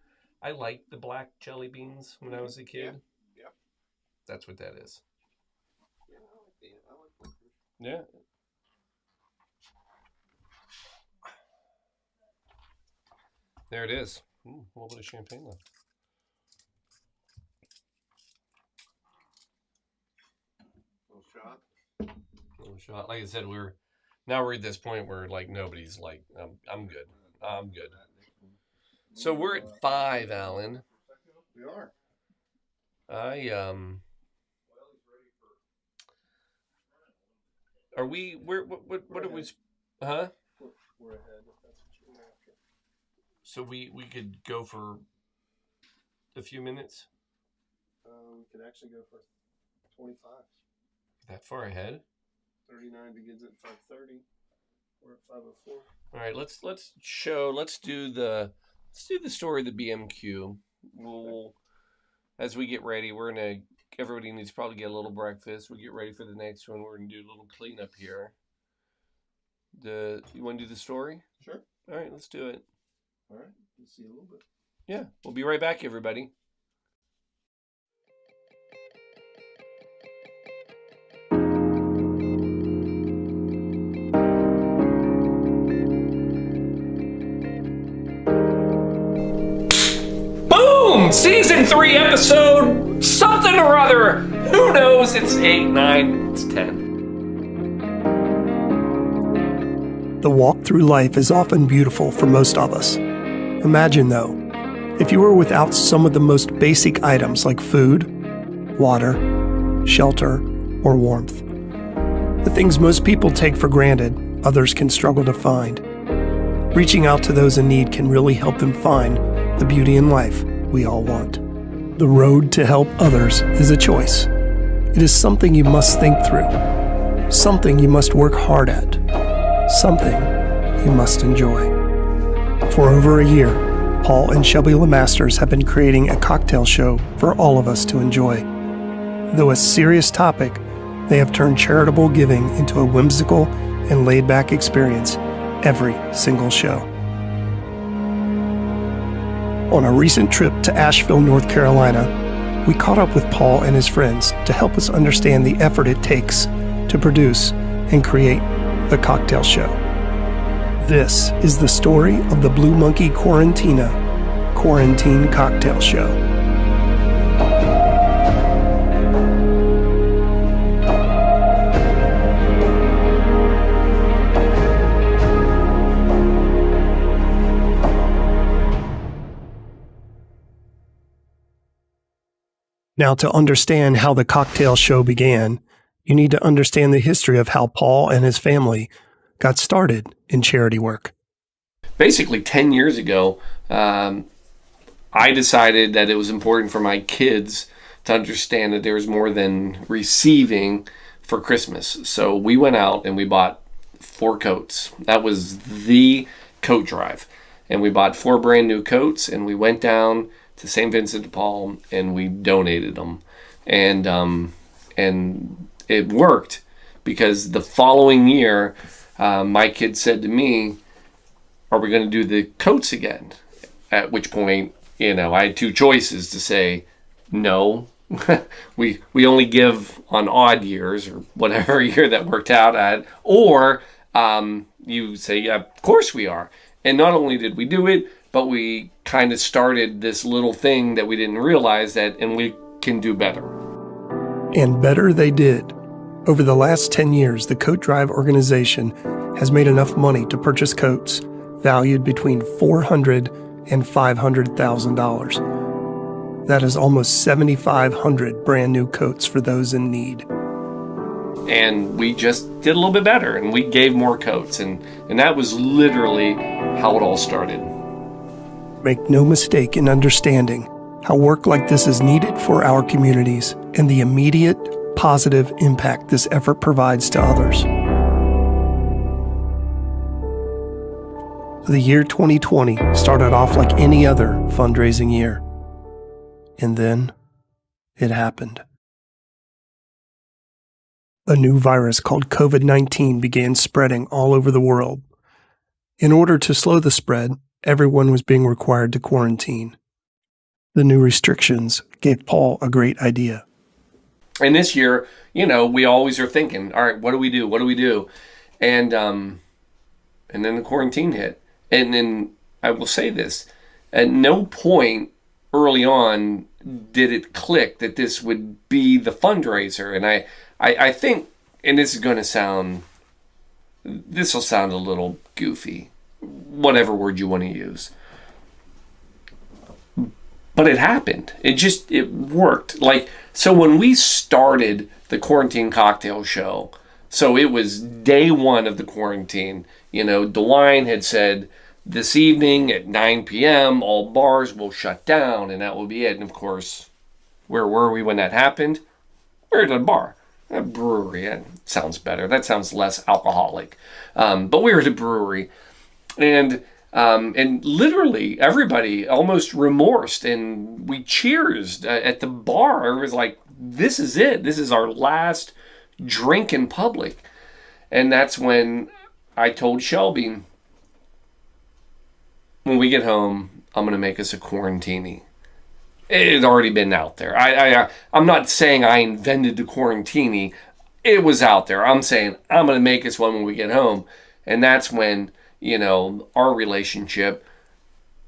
I liked the black jelly beans when I was a kid. Yeah. That's what that is. Yeah, I like licorice. Yeah. There it is. Ooh, a little bit of champagne left. Little shot. Like I said, we're at this point where like nobody's like, I'm good. I'm good. So we're at 5, Alan. We are. Are we? What are we? Huh? We're ahead. If that's what you're after. So we could go for a few minutes. We could actually go for 25. That far ahead? 39 begins at 5:30. We're at 5:04. All right, let's do the story of the BMQ. We'll, as we get ready, everybody needs to probably get a little breakfast. We'll get ready for the next one. We're gonna do a little cleanup here. You want to do the story? Sure. All right, let's do it. All right, we'll see you a little bit. Yeah, we'll be right back, everybody. Boom! Season 3, episode something or other. Who knows? It's 8, 9, it's 10. The walk through life is often beautiful for most of us. Imagine, though, if you were without some of the most basic items like food, water, shelter, or warmth. The things most people take for granted, others can struggle to find. Reaching out to those in need can really help them find the beauty in life we all want. The road to help others is a choice. It is something you must think through, something you must work hard at, something you must enjoy. For over a year, Paul and Shelby Lemasters have been creating a cocktail show for all of us to enjoy. Though a serious topic, they have turned charitable giving into a whimsical and laid-back experience every single show. On a recent trip to Asheville, North Carolina, we caught up with Paul and his friends to help us understand the effort it takes to produce and create the cocktail show. This is the story of the Blue Monkey Quarantina Quarantine Cocktail Show. Now, to understand how the cocktail show began, you need to understand the history of how Paul and his family got started in charity work. Basically, 10 years ago, I decided that it was important for my kids to understand that there was more than receiving for Christmas. So we went out and we bought 4 coats. That was the coat drive. And we bought 4 brand new coats, and we went down to St. Vincent de Paul and we donated them. And it worked, because the following year, my kid said to me, "Are we going to do the coats again?" At which point, I had 2 choices to say, no, we only give on odd years, or whatever year that worked out at, or you say, yeah, of course we are. And not only did we do it, but we kind of started this little thing that we didn't realize that, and we can do better. And better they did. Over the last 10 years, the Coat Drive organization has made enough money to purchase coats valued between $400,000 and $500,000. That is almost 7,500 brand new coats for those in need. And we just did a little bit better, and we gave more coats, and that was literally how it all started. Make no mistake in understanding how work like this is needed for our communities and the immediate positive impact this effort provides to others. The year 2020 started off like any other fundraising year. And then it happened. A new virus called COVID-19 began spreading all over the world. In order to slow the spread, everyone was being required to quarantine. The new restrictions gave Paul a great idea. And this year, we always are thinking, all right, what do we do? What do we do? And then the quarantine hit. And then I will say this, at no point early on did it click that this would be the fundraiser. And I think, and this will sound a little goofy, whatever word you want to use. But it happened. It worked. So when we started the Quarantine Cocktail Show, so it was day 1 of the quarantine, DeWine had said, this evening at 9 p.m., all bars will shut down, and that will be it. And of course, where were we when that happened? We were at a bar, a brewery. That sounds better. That sounds less alcoholic. But we were at a brewery, and literally everybody almost remorsed, and we cheersed at the bar. It was like, this is it. This is our last drink in public. And that's when I told Shelby, when we get home, I'm going to make us a quarantini. It had already been out there. I'm not saying I invented the quarantini. It was out there. I'm saying I'm going to make us one when we get home. And that's when, our relationship,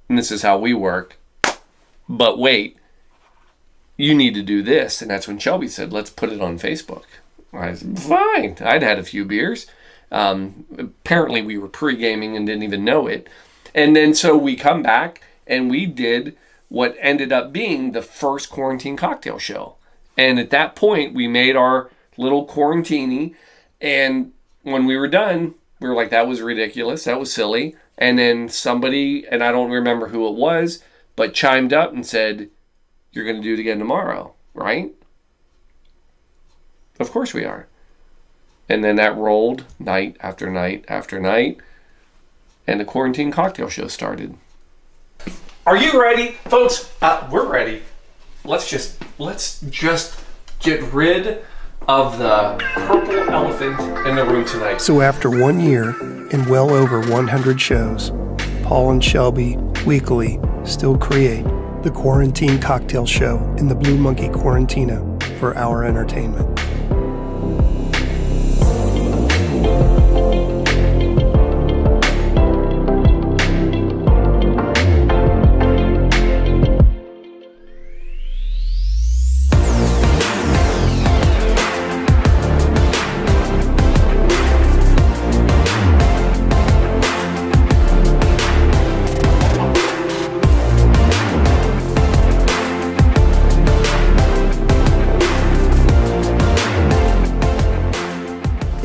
and this is how we work, but wait, you need to do this. And that's when Shelby said, let's put it on Facebook. I said, fine. I'd had a few beers. Apparently we were pre-gaming and didn't even know it. And then so we come back and we did what ended up being the first quarantine cocktail show. And at that point, we made our little quarantini. And when we were done, we were like, that was ridiculous. That was silly. And then somebody, and I don't remember who it was, but chimed up and said, you're going to do it again tomorrow, right? Of course we are. And then that rolled night after night after night. And the quarantine cocktail show started. Are you ready? Folks, we're ready. Let's just get rid of the purple elephant in the room tonight. So after 1 year and well over 100 shows, Paul and Shelby weekly still create the Quarantine Cocktail Show in the Blue Monkey Quarantina for our entertainment.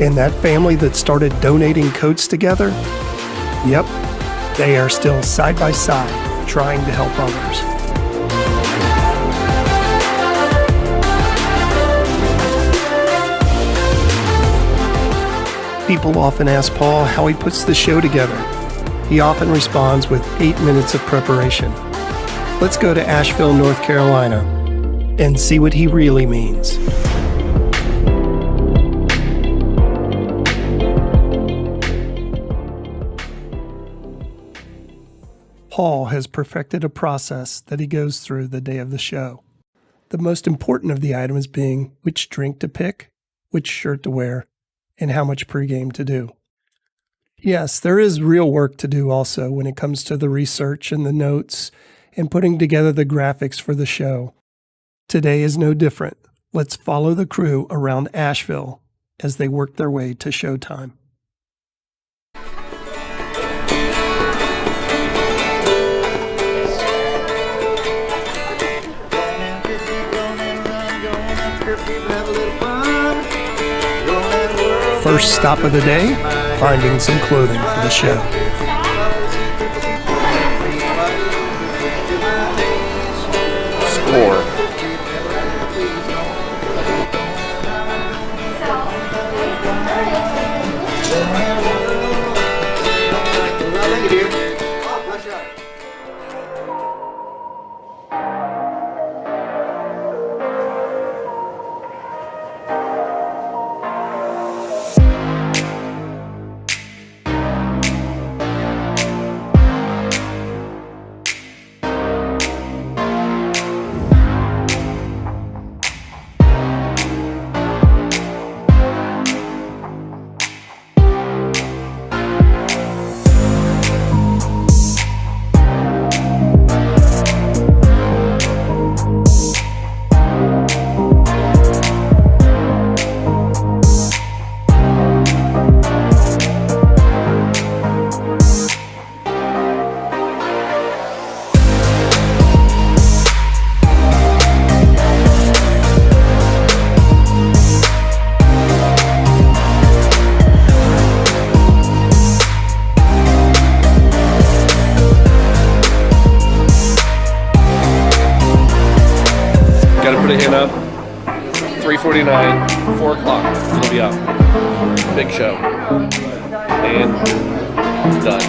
And that family that started donating coats together, yep, they are still side by side trying to help others. People often ask Paul how he puts the show together. He often responds with 8 minutes of preparation. Let's go to Asheville, North Carolina, and see what he really means. Paul has perfected a process that he goes through the day of the show. The most important of the items being which drink to pick, which shirt to wear, and how much pregame to do. Yes, there is real work to do also when it comes to the research and the notes and putting together the graphics for the show. Today is no different. Let's follow the crew around Asheville as they work their way to showtime. First stop of the day, finding some clothing for the show. Score. Got to put a hint up. 3:49, 4 o'clock. It'll be up. Big show. And done.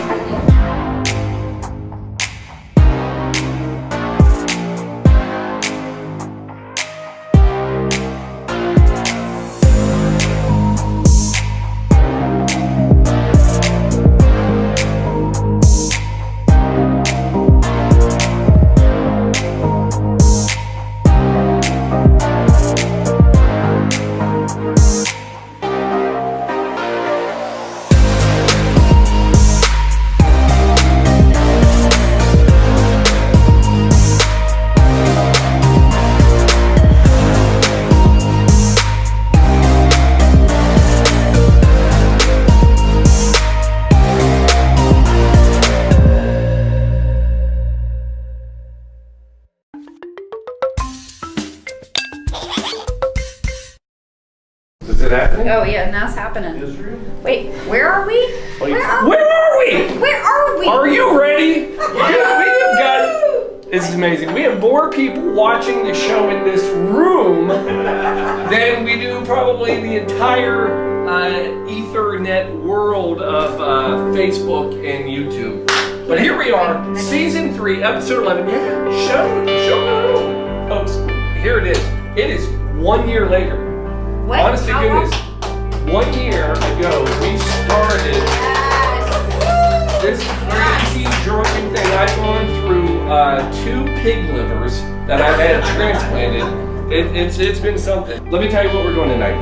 happening? Oh yeah, and that's happening. Wait, where are we? Where are we? Where are we? Are you ready? Dude, we have got. This is amazing. We have more people watching the show in this room than we do probably the entire Ethernet world of Facebook and YouTube. But here we are, season 3, episode 11. Yeah, show. Folks, here it is. It is 1 year later. What? Honest to goodness, 1 year ago we started this crazy drunken thing. I've gone through 2 pig livers that I've had transplanted. It's been something. Let me tell you what we're doing tonight.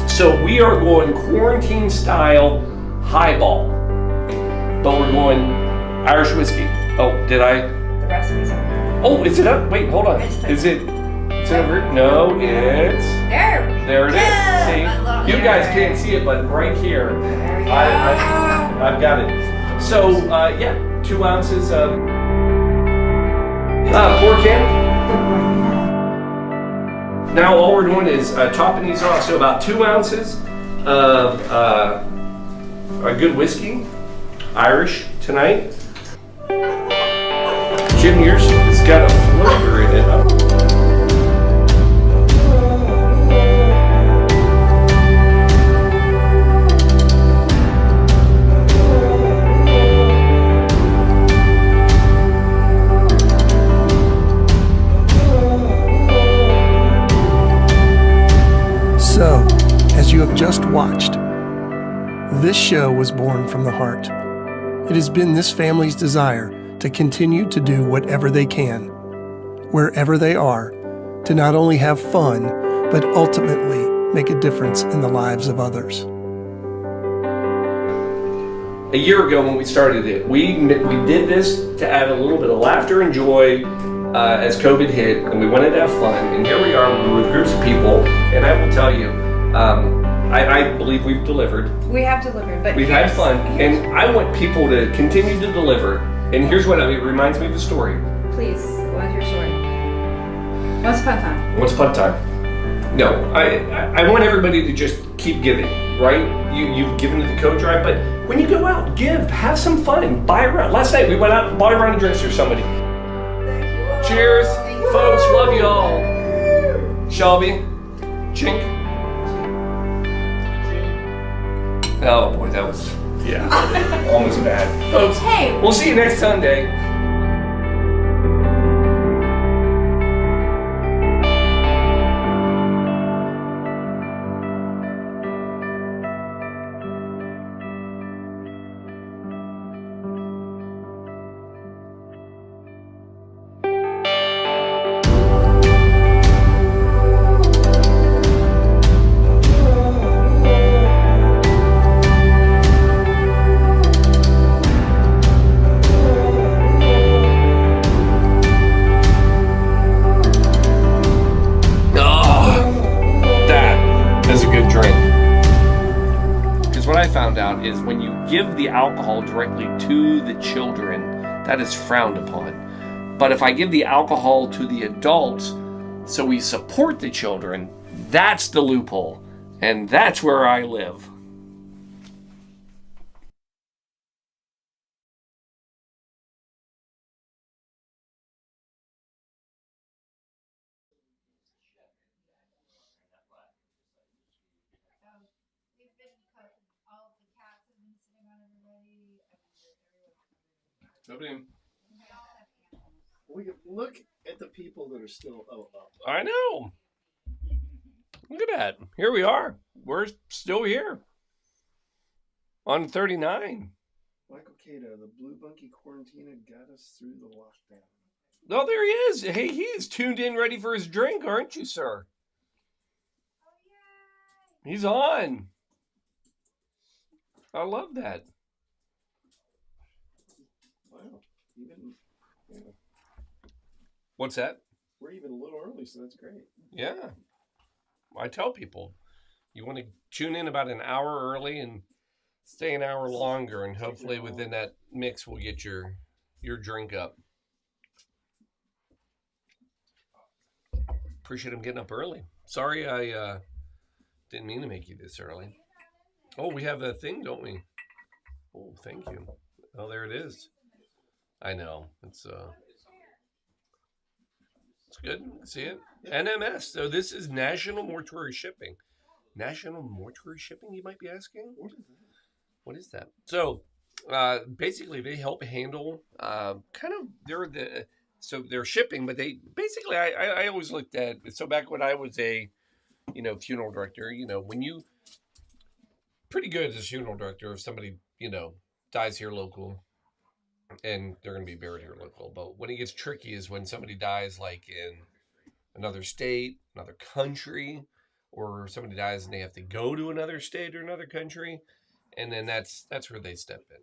So we are going quarantine style highball, but we're going Irish whiskey. Oh, did I? The recipe's over. Oh, is it up? Wait, hold on. Is it? It's over? No, it's. There it is. See, you guys can't see it, but right here, I've got it. So yeah, 2 ounces of pork ham. Now all we're doing is topping these off. So about 2 ounces of a good whiskey, Irish tonight. Jim, yours has got a flavor in it. So, as you have just watched, this show was born from the heart. It has been this family's desire to continue to do whatever they can, wherever they are, to not only have fun, but ultimately make a difference in the lives of others. A year ago when we started it, we did this to add a little bit of laughter and joy as COVID hit, and we wanted to have fun, and here we are with groups of people, and I will tell you, I believe we've delivered. We have delivered, but we've had fun, and I want people to continue to deliver, and here's what it reminds me of a story. Please, what's your story? Once upon a time. Once upon a time. No, I want everybody to just keep giving, right? You've given to the coat drive, but when you go out, give, have some fun, buy a round. Last night we went out and bought a round of drinks for somebody. Cheers, folks. Love you all. Shelby, Chink. Oh boy, that was almost bad, folks. Hey, we'll see you next Sunday. Found out is when you give the alcohol directly to the children, that is frowned upon. But if I give the alcohol to the adults, so we support the children, that's the loophole. And that's where I live. Look at the people that are still up. I know. Look at that. Here we are. We're still here. On 39. Michael Cato, the Blue Bunky Quarantina got us through the lockdown. Oh, there he is. Hey, he is tuned in ready for his drink, aren't you, sir? He's on. I love that. Wow. What's that? We're even a little early, so that's great. Yeah. I tell people, you want to tune in about an hour early and stay an hour longer, and hopefully within that mix we'll get your drink up. Appreciate him getting up early. Sorry I Didn't mean to make you this early. Oh, we have a thing, don't we? Oh, thank you. Oh, there it is. I know. It's good. See it? NMS. So this is National Mortuary Shipping. National Mortuary Shipping, you might be asking? What is that? So basically they help handle they're shipping, but they basically I always looked at, so back when I was a funeral director, when you pretty good as a funeral director if somebody dies here local and they're going to be buried here local. But when it gets tricky is when somebody dies like in another state, another country, or somebody dies and they have to go to another state or another country, and then that's where they step in.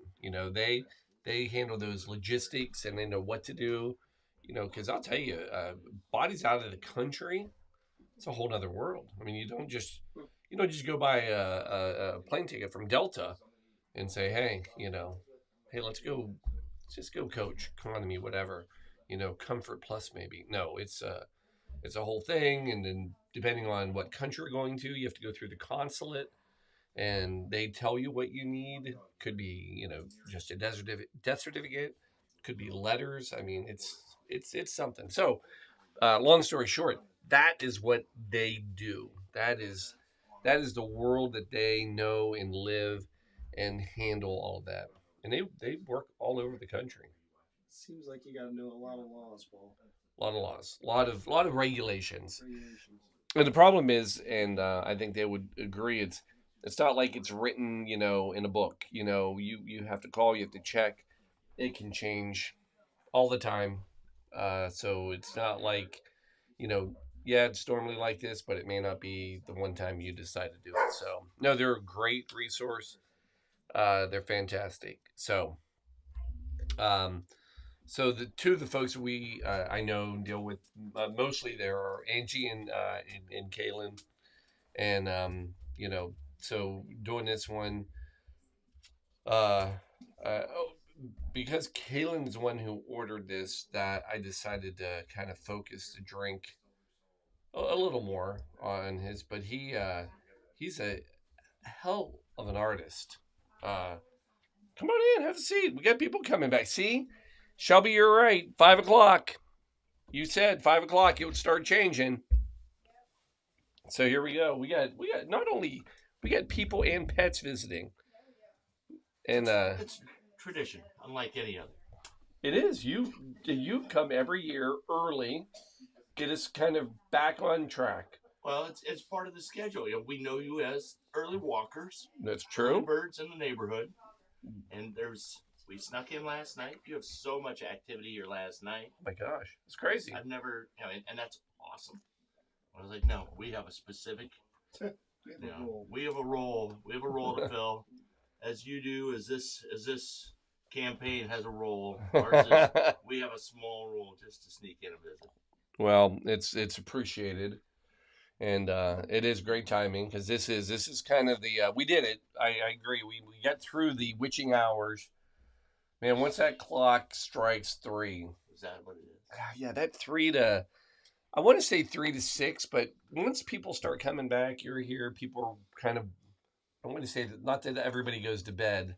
They handle those logistics and they know what to do. Because I'll tell you, bodies out of the country, it's a whole nother world. I mean, you don't just go buy a plane ticket from Delta and say, hey, let's just go, coach, economy, whatever, Comfort Plus maybe. No, it's a whole thing, and then depending on what country you're going to, you have to go through the consulate, and they tell you what you need. Could be, just a death certificate. Could be letters. I mean, it's something. So, long story short, that is what they do. That is the world that they know and live and handle all of that. And they work all over the country. Seems like you got to know a lot of laws, Paul. A lot of laws, a lot of regulations. And the problem is, and I think they would agree, it's not like it's written, in a book. You have to call, you have to check. It can change all the time. So it's not like, it's normally like this, but it may not be the one time you decide to do it. So no, they're a great resource. They're fantastic. So, so the two of the folks we I know and deal with mostly there are Angie and Kaylin, and so doing this one, because Kaylin is the one who ordered this, that I decided to kind of focus the drink a little more on his, but he's a hell of an artist. Come on in, have a seat. We got people coming back. See? Shelby, you're right. 5 o'clock. You said 5 o'clock it would start changing. So here we go. We got not only we got people and pets visiting. And it's tradition, unlike any other. It is. You come every year early, get us kind of back on track. Well, it's part of the schedule. We know you as early walkers. That's true. Early birds in the neighborhood. And we snuck in last night. You have so much activity here last night. Oh my gosh, it's crazy. I've never, and that's awesome. I was like, no, we have a specific, we have a role to fill, as you do, as this campaign has a role. Ours is, we have a small role just to sneak in and visit. Well, it's appreciated, and it is great timing because this is kind of the we did it. I agree. We got through the witching hours. Man, once that clock strikes 3. Is that what it is? Yeah, that 3 to, I want to say 3 to 6, but once people start coming back, you're here, people are kind of, I want to say that, not that everybody goes to bed,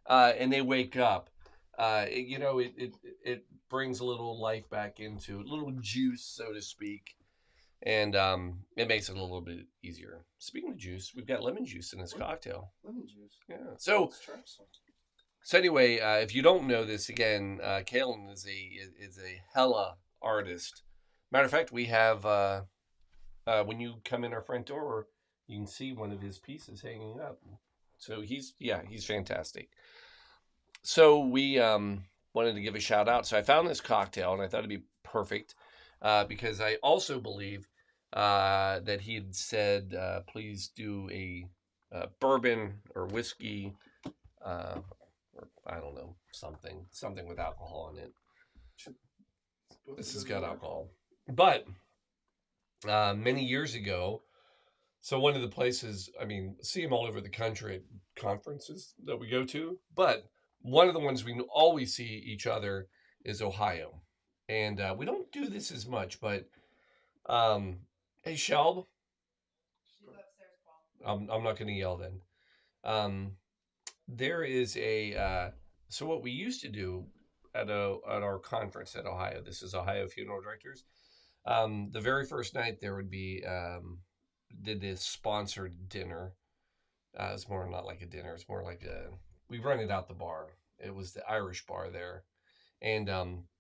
and they wake up, it brings a little life back into, a little juice, so to speak, and it makes it a little bit easier. Speaking of juice, we've got lemon juice in this cocktail. Lemon juice. Yeah. So anyway, if you don't know this, again, Kaylin is a hella artist. Matter of fact, we have when you come in our front door, you can see one of his pieces hanging up. So he's fantastic. So we wanted to give a shout out. So I found this cocktail and I thought it'd be perfect because I also believe that he had said, please do a bourbon or whiskey, or I don't know, something with alcohol in it. This has got alcohol. But many years ago, so one of the places, I mean, see them all over the country at conferences that we go to, but one of the ones we always see each other is Ohio. And we don't do this as much, but hey, Shelb, I'm not going to yell then. There is a so what we used to do at our conference at Ohio. This is Ohio Funeral Directors. The very first night there would be did this sponsored dinner. It's more not like a dinner. It's more like we rented out the bar. It was the Irish bar there, and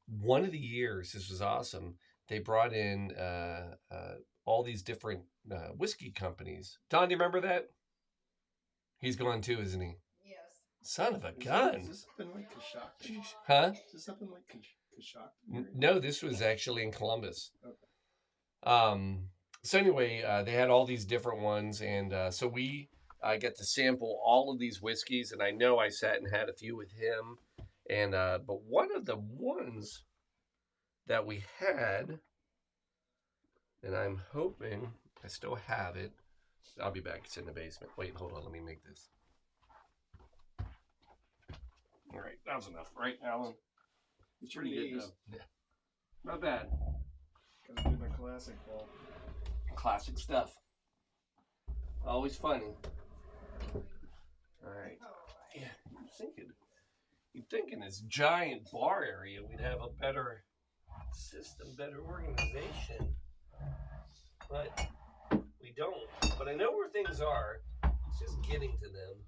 one of the years this was awesome. They brought in all these different whiskey companies. Don, do you remember that? He's gone too, isn't he? Yes. Son of a gun. Is this up in like Kashak? Huh? Is this up in like Kashak? No, this was actually in Columbus. Okay. So anyway, they had all these different ones, and so we get to sample all of these whiskeys, and I know I sat and had a few with him, and but one of the ones that we had, and I'm hoping I still have it. I'll be back. It's in the basement. Wait, hold on. Let me make this. All right, that was enough, right, Alan? It's pretty good, though. Yeah. Not bad. Gotta do my classic, Paul. Classic stuff. Always funny. All right. Yeah, you'd think in this giant bar area we'd have a better system, better organization, but we don't. But I know where things are. It's just getting to them.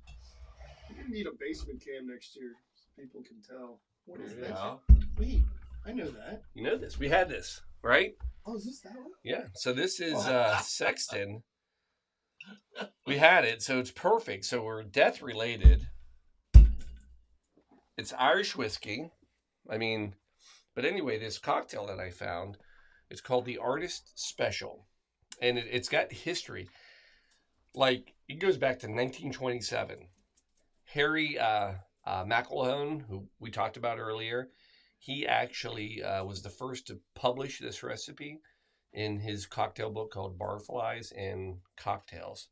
We need a basement cam next year so people can tell. What is Yeah. that? Wait, I know that. You know this. We had this, right? Oh, is this that one? Yeah. So this is Sexton. We had it, so it's perfect. So we're death related. It's Irish whiskey. I mean, but anyway, this cocktail that I found, it's called the Artist Special. And it's got history. Like, it goes back to 1927. Harry McElhone, who we talked about earlier, he actually was the first to publish this recipe in his cocktail book called Barflies and Cocktails.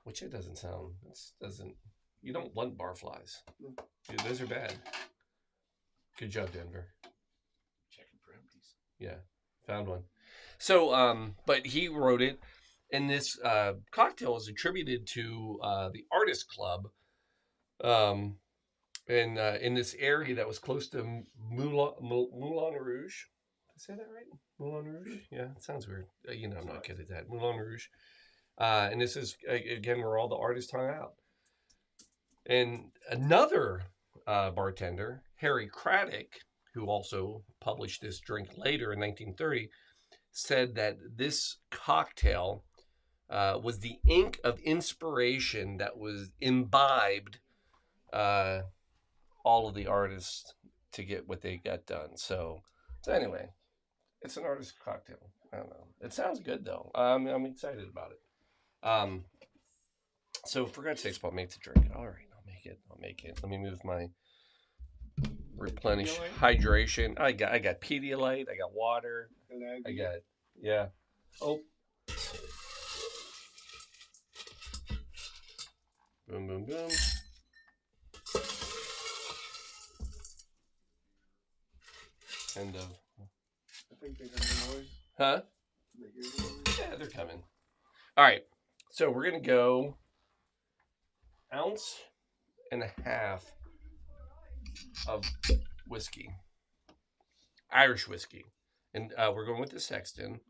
Which it doesn't sound, you don't want barflies. Dude, those are bad. Good job, Denver. Checking for empties. Yeah, found one. So, but he wrote it, and this cocktail is attributed to the Artist Club, in this area that was close to Moulin Rouge. Did I say that right? Moulin Rouge? Yeah, it sounds weird. You know, I'm not good at that. Moulin Rouge. And this is, again, where all the artists hung out. And another bartender, Harry Craddock, who also published this drink later in 1930, said that this cocktail was the ink of inspiration that was imbibed all of the artists to get what they got done. So anyway, it's an artist cocktail. I don't know. It sounds good, though. I'm excited about it. So for God's sakes, Paul, make the drink. All right, I'll make it. Let me move my replenish hydration. I got Pedialyte. I got water. I got, yeah. Oh. Boom, boom, boom. End of. I think they heard the noise. Huh? They hear the noise? Yeah, they're coming. All right. So we're going to go 1.5 ounces of whiskey. Irish whiskey. And we're going with the Sexton,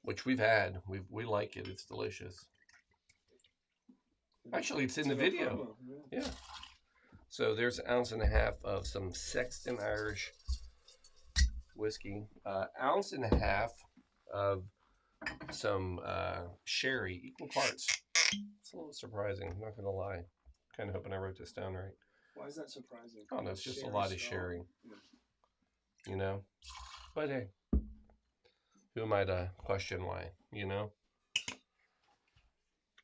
which we've had. We like it. It's delicious. Actually, it's in the video. Yeah. So there's 1.5 ounces of some Sexton Irish whiskey. 1.5 ounces of some sherry, equal parts. It's a little surprising, I'm not going to lie. Kind of hoping I wrote this down right. Why is that surprising? Oh, no, it's just a lot of sherry. Yeah. You know? But hey, who am I to question why, you know?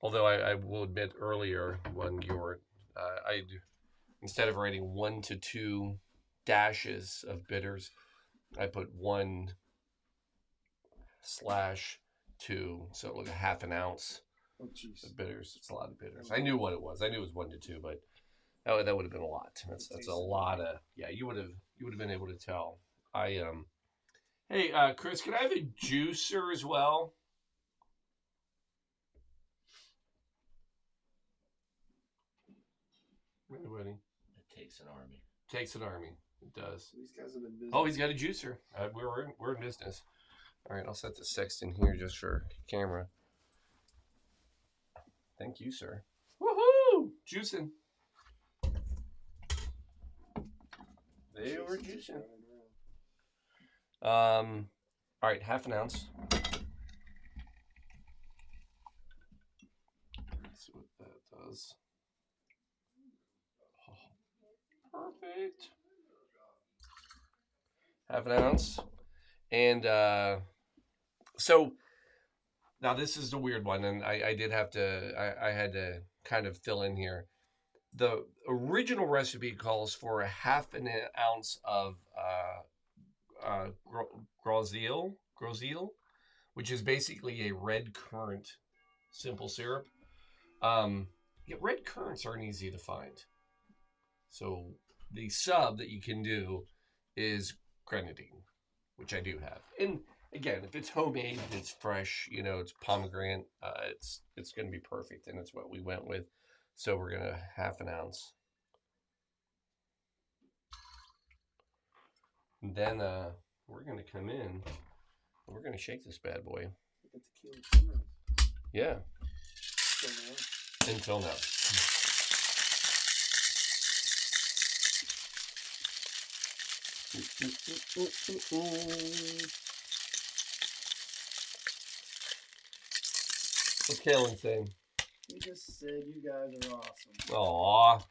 Although I will admit earlier when you were, instead of writing 1 to 2 dashes of bitters, I put 1/2, so it looked 1/2 ounce of bitters. It's a lot of bitters. I knew what it was. I knew it was 1 to 2, but that would have been a lot. That's a lot of, yeah. You would have been able to tell. Hey, Chris, can I have a juicer as well? Anybody? It takes an army. Takes an army. It does. These guys have been busy. Oh, he's got a juicer. We're in business. All right, I'll set the sextant here just for camera. Thank you, sir. Woohoo! Juicing. They were juicing. All right, half an ounce. Let's see what that does. Oh, perfect. Half an ounce. And so now this is the weird one, and I did have to, I had to kind of fill in here. The original recipe calls for a half an ounce of grozile, which is basically a red currant simple syrup. Yeah, red currants aren't easy to find. So the sub that you can do is grenadine, which I do have. And again, if it's homemade, it's fresh, you know, it's pomegranate, it's going to be perfect, and it's what we went with. So we're going to half an ounce. And then we're going to come in, and we're going to shake this bad boy. Yeah. Until now. What's Kalen saying? He just said you guys are awesome. Aww.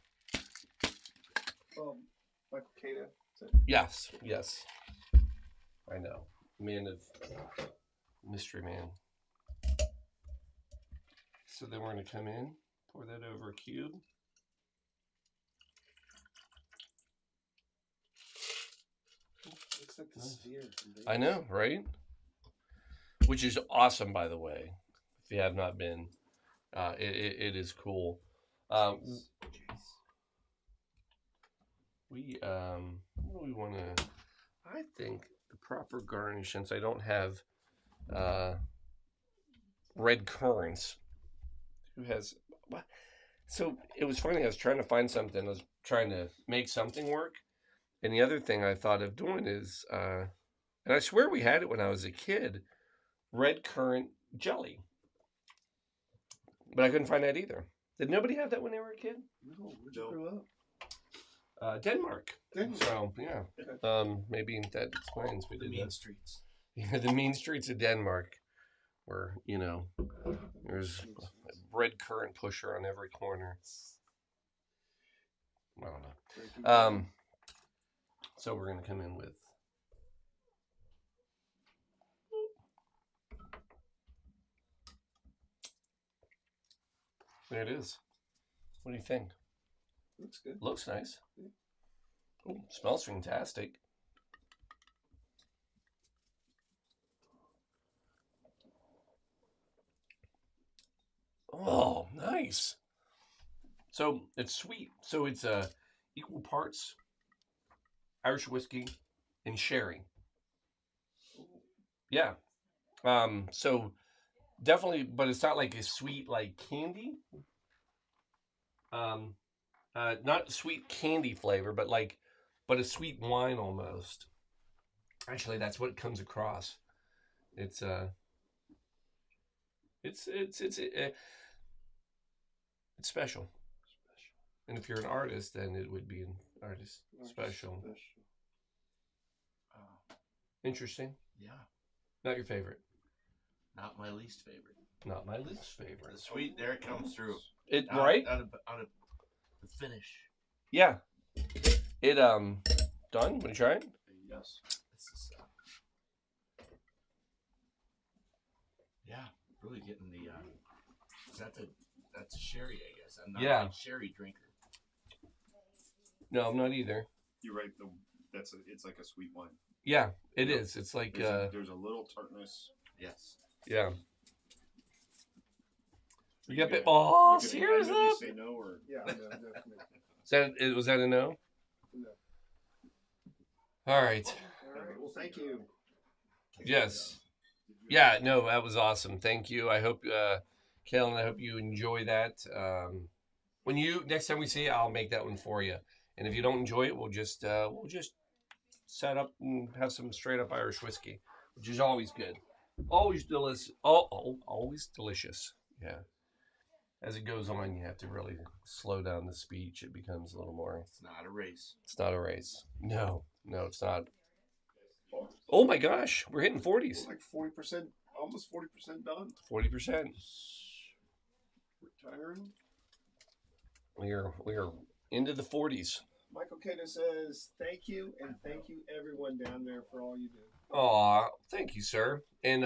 Michael Cato. Yes, yes. I know. Man of mystery man. So then we're going to come in, pour that over a cube. Looks like a sphere. I know, right? Which is awesome, by the way. If you have not been, it is cool. What do we want to? I think the proper garnish, since I don't have red currants. Who has? What? So it was funny. I was trying to find something. I was trying to make something work. And the other thing I thought of doing is, and I swear we had it when I was a kid, red currant jelly. But I couldn't find that either. Did nobody have that when they were a kid? No, where'd you grow up? Denmark. So, yeah. Maybe that explains we did mean that. streets. Yeah, the mean streets of Denmark, where, you know, there's a red currant pusher on every corner. I don't know. So we're going to come in with there it is. What do you think? Looks good. Looks nice. Ooh, smells fantastic. Oh, nice. So it's sweet. So it's equal parts Irish whiskey and sherry. Yeah. So definitely, but it's not like a sweet like candy. Not sweet candy flavor, but a sweet wine almost. Actually, that's what comes across. It's special. And if you're an artist, then it would be an artist special. Interesting. Yeah. Not your favorite. Not my least favorite. Not my least favorite. The sweet there comes through. It right? Out of the finish. Yeah. It done. Want to try it? Yes. This is yeah, really getting the that's a sherry, I guess. I'm not a sherry drinker. No, I'm not either. You're right. It's like a sweet wine. Yeah, it is. It's like there's a little tartness. Yes. Yeah. You get bit. You Oh, can serious randomly up. say no or Yeah, no, definitely. Was that a no? No. All right. All right. Well, thank you. Yes. Yeah. No, that was awesome. Thank you. I hope, Kalen, I hope you enjoy that. next time we see you, I'll make that one for you. And if you don't enjoy it, we'll just set up and have some straight up Irish whiskey, which is always good, always delicious. Always delicious. Yeah. As it goes on, you have to really slow down the speech. It becomes a little more. It's not a race. It's not a race. No, it's not. Oh my gosh, we're hitting 40s. Like 40%, almost 40% done. 40%. Retiring. We are into the 40s. Michael Cato says, thank you, and thank you everyone down there for all you do. Aw, thank you, sir. And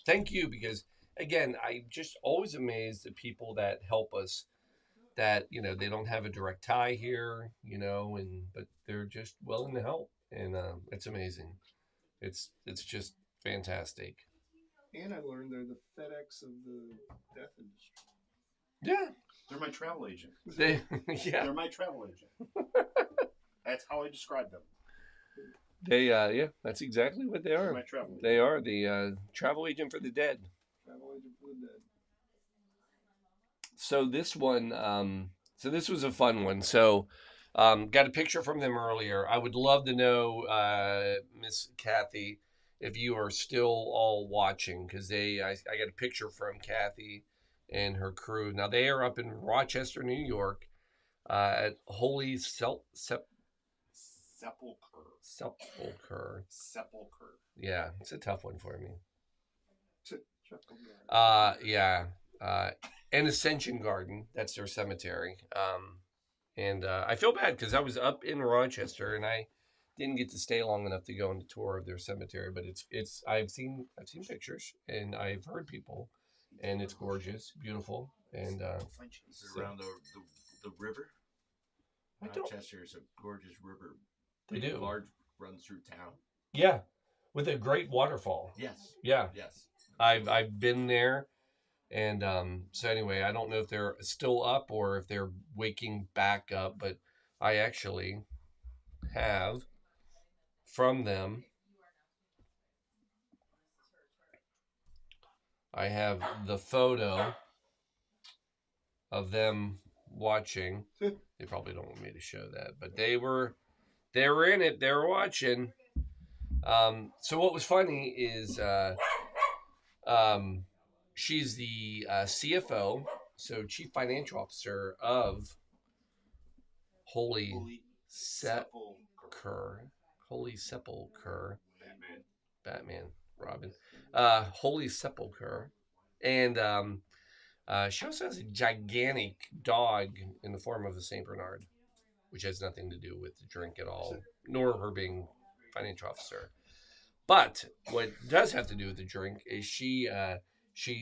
thank you, because again, I just always amazed at people that help us, that, they don't have a direct tie here, but they're just willing to help. And it's amazing. It's just fantastic. And I learned they're the FedEx of the death industry. Yeah. They're my travel agent. Yeah. They're my travel agent. That's how I describe them. They, that's exactly what they are. My travel agent. They are the travel agent for the dead. Travel agent for the dead. So this one, this was a fun one. So, got a picture from them earlier. I would love to know, Miss Kathy, if you are still all watching, because I got a picture from Kathy and her crew. Now they are up in Rochester, New York, at Holy Sepulchre. Yeah, it's a tough one for me. Yeah. And Ascension Garden, that's their cemetery. And I feel bad because I was up in Rochester and I didn't get to stay long enough to go on the tour of their cemetery. But it's I've seen pictures and I've heard people, and it's gorgeous, beautiful, and around the river. Rochester is a gorgeous river. They do. Large runs through town. Yeah, with a great waterfall. Yes. Yeah. Yes. I've been there. And so anyway, I don't know if they're still up or if they're waking back up, but I actually have from them, I have the photo of them watching. They probably don't want me to show that, but they were in it. They were watching. So what was funny is she's the CFO, so Chief Financial Officer of Holy Sepulchre. Holy Sepulchre. Batman. Robin. Holy Sepulchre. And she also has a gigantic dog in the form of a St. Bernard, which has nothing to do with the drink at all, nor her being financial officer. But what does have to do with the drink is she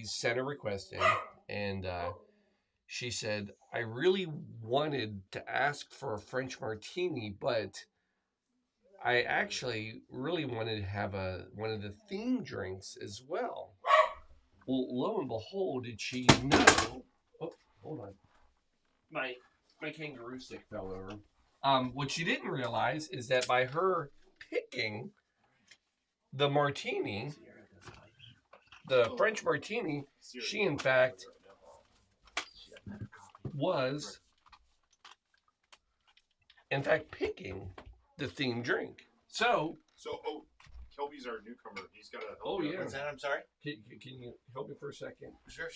sent a request in, and she said, I really wanted to ask for a French martini, but I actually really wanted to have one of the theme drinks as well. Well, lo and behold, did she know? Oh, hold on. My kangaroo stick fell over. What she didn't realize is that by her picking the martini, the French martini, she in fact was picking the theme drink. So Kelby's our newcomer. He's got a. Oh yeah. What's that? I'm sorry. Can you help me for a second? Sure.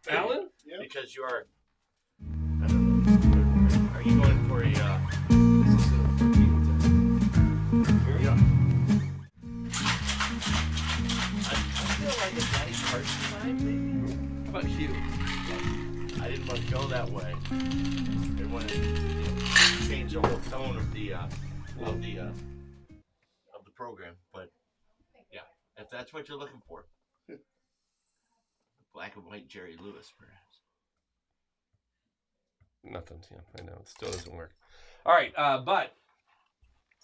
Alan? Yeah. Because you are. Are you going for a? I feel like a Daddy Carson vibe. How about you? I didn't want to go that way. I didn't want to change the whole tone of the program, but yeah, if that's what you're looking for, black and white Jerry Lewis, perhaps. Nothing. Yeah, I know it still doesn't work. All right, but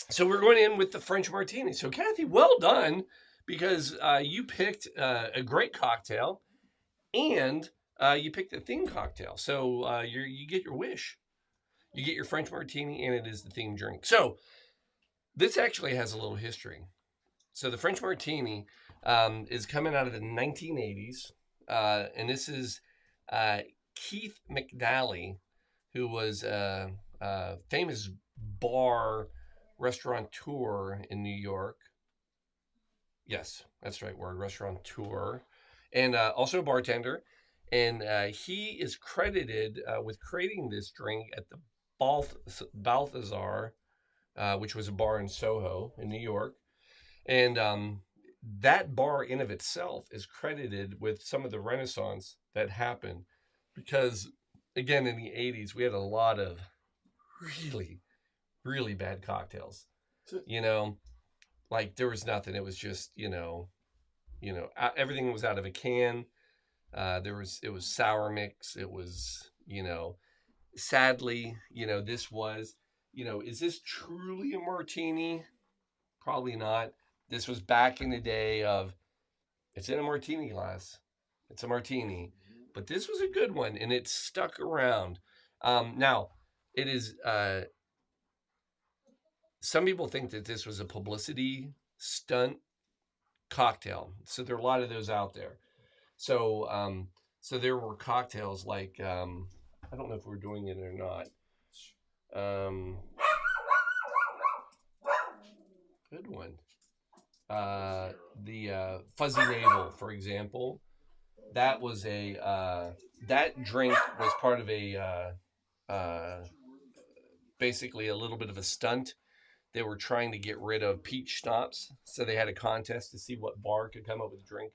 so we're going in with the French martini. So Kathy, well done, because you picked a great cocktail, and you picked a theme cocktail. So you get your wish. You get your French martini, and it is the theme drink. So this actually has a little history. So the French martini is coming out of the 1980s, and this is Keith McNally, who was a famous bar restaurateur in New York. Yes, that's the right word, restaurateur, and also a bartender. And he is credited with creating this drink at the Balthazar, which was a bar in Soho in New York. And that bar in of itself is credited with some of the Renaissance that happened because, again, in the 80s, we had a lot of really, really bad cocktails. You know, like there was nothing. It was just, everything was out of a can. It was sour mix. It was, sadly, this was, is this truly a martini? Probably not. This was back in the day of, it's in a martini glass. It's a martini. But this was a good one, and it stuck around. Now, it is, some people think that this was a publicity stunt cocktail. So there are a lot of those out there. So, so there were cocktails like, I don't know if we're doing it or not. Good one. The Fuzzy Navel, for example, that was that drink was part of basically a little bit of a stunt. They were trying to get rid of peach schnapps, so they had a contest to see what bar could come up with a drink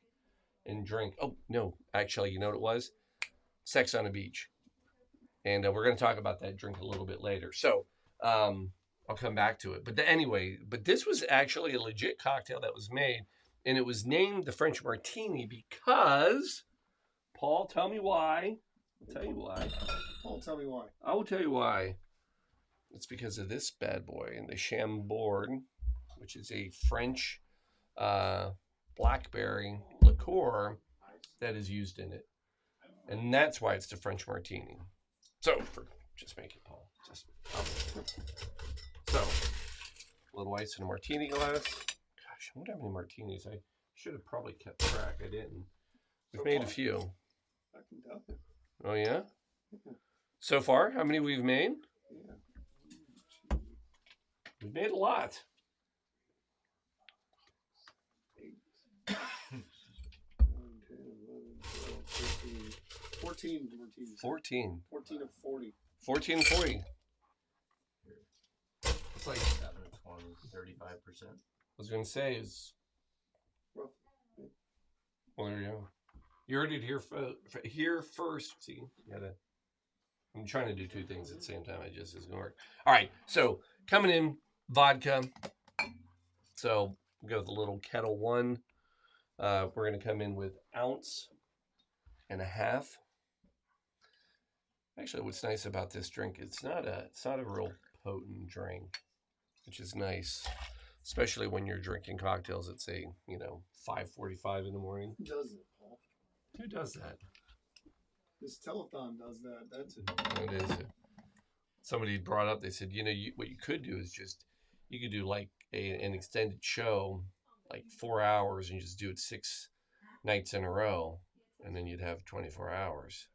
and drink. Oh no, actually, you know what it was? Sex on the Beach, and we're going to talk about that drink a little bit later. So I'll come back to it. But anyway, this was actually a legit cocktail that was made, and it was named the French Martini because, Paul, tell me why. I'll tell you why. Paul, tell me why. I will tell you why. It's because of this bad boy and the Chambord, which is a French blackberry liqueur that is used in it. And that's why it's the French Martini. So, just make it, Paul. So, a little ice in a martini glass. Gosh, I wonder how many martinis. I should have probably kept track. I didn't. We've made a few. I can tell you. Oh, yeah? So far, how many we've made? Yeah. We've made a lot. 14 martinis. 14. 14 of 40. 14 of 40. It's like 7, 20, 35%. I was going to say is... Well, there you go. You heard it here first. See, I'm trying to do two things at the same time. It just isn't going to work. All right, so coming in, vodka. So we'll go with a little Kettle One. We're going to come in with 1.5 ounces. Actually, what's nice about this drink, it's not a real potent drink, which is nice, especially when you're drinking cocktails at, say, 5:45 in the morning. Who does it, Paul? Who does that? This telethon does that. That's it. It is. Somebody brought up, they said, what you could do is you could do like an extended show, like 4 hours, and you just do it 6 nights in a row, and then you'd have 24 hours.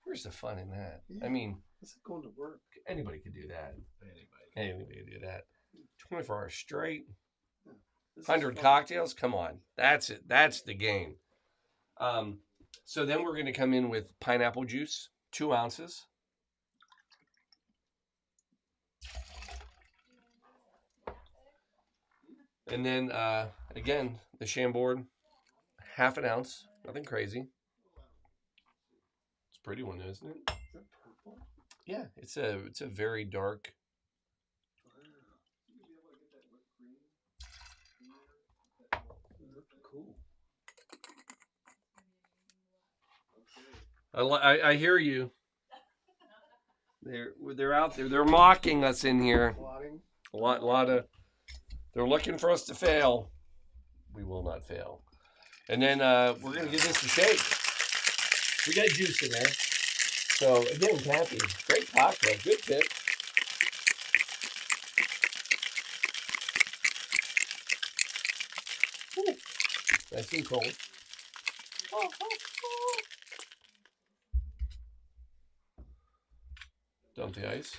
Where's the fun in that? Yeah. I mean, it's going to work. Anybody could do that. Anybody could do that. 24 hours straight. 100 cocktails. Come on, that's it. That's the game. So then we're going to come in with pineapple juice, 2 ounces. And then again, the Chambord, 1/2 ounce. Nothing crazy. It's a pretty one, isn't it? Is that purple? Yeah, it's a very dark. Cool. I hear you. They're out there. They're mocking us in here. A lot of. They're looking for us to fail. We will not fail. And then we're gonna give this a shake. We got juice in there. So again, Kathy, great cocktail, good tip. Ooh, nice and cold. Dump the ice.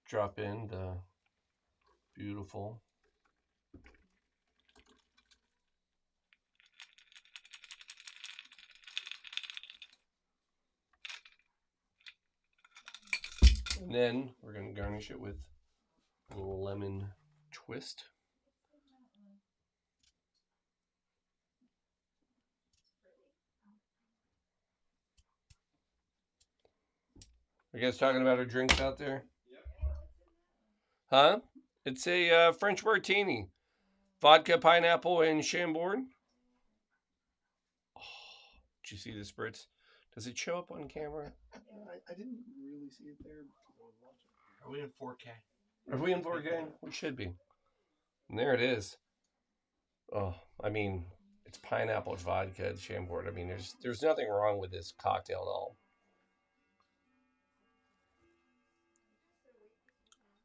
Drop in the beautiful and then we're going to garnish it with a little lemon twist. Are you guys talking about our drinks out there? Huh? It's a French martini. Vodka, pineapple, and Chambord. Oh, did you see the spritz? Does it show up on camera? I didn't really see it there. Are we in 4K? Are we in 4K? We should be. And there it is. Oh, I mean, it's pineapple, it's vodka, it's Chambord. I mean, there's nothing wrong with this cocktail at all.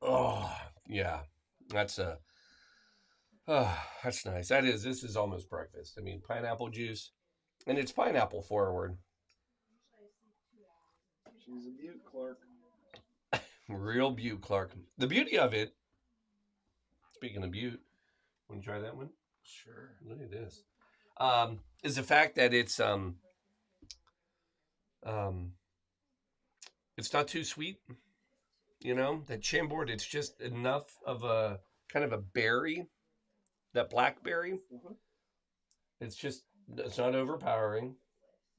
Oh, yeah. That's nice. This is almost breakfast. I mean, pineapple juice, and it's pineapple forward. She's a beaut, Clark. Real beaut, Clark. The beauty of it, speaking of beaut, want to try that one? Sure. Look at this. Is the fact that it's not too sweet. You know, that Chambord, it's just enough of a kind of a berry, that blackberry. It's not overpowering.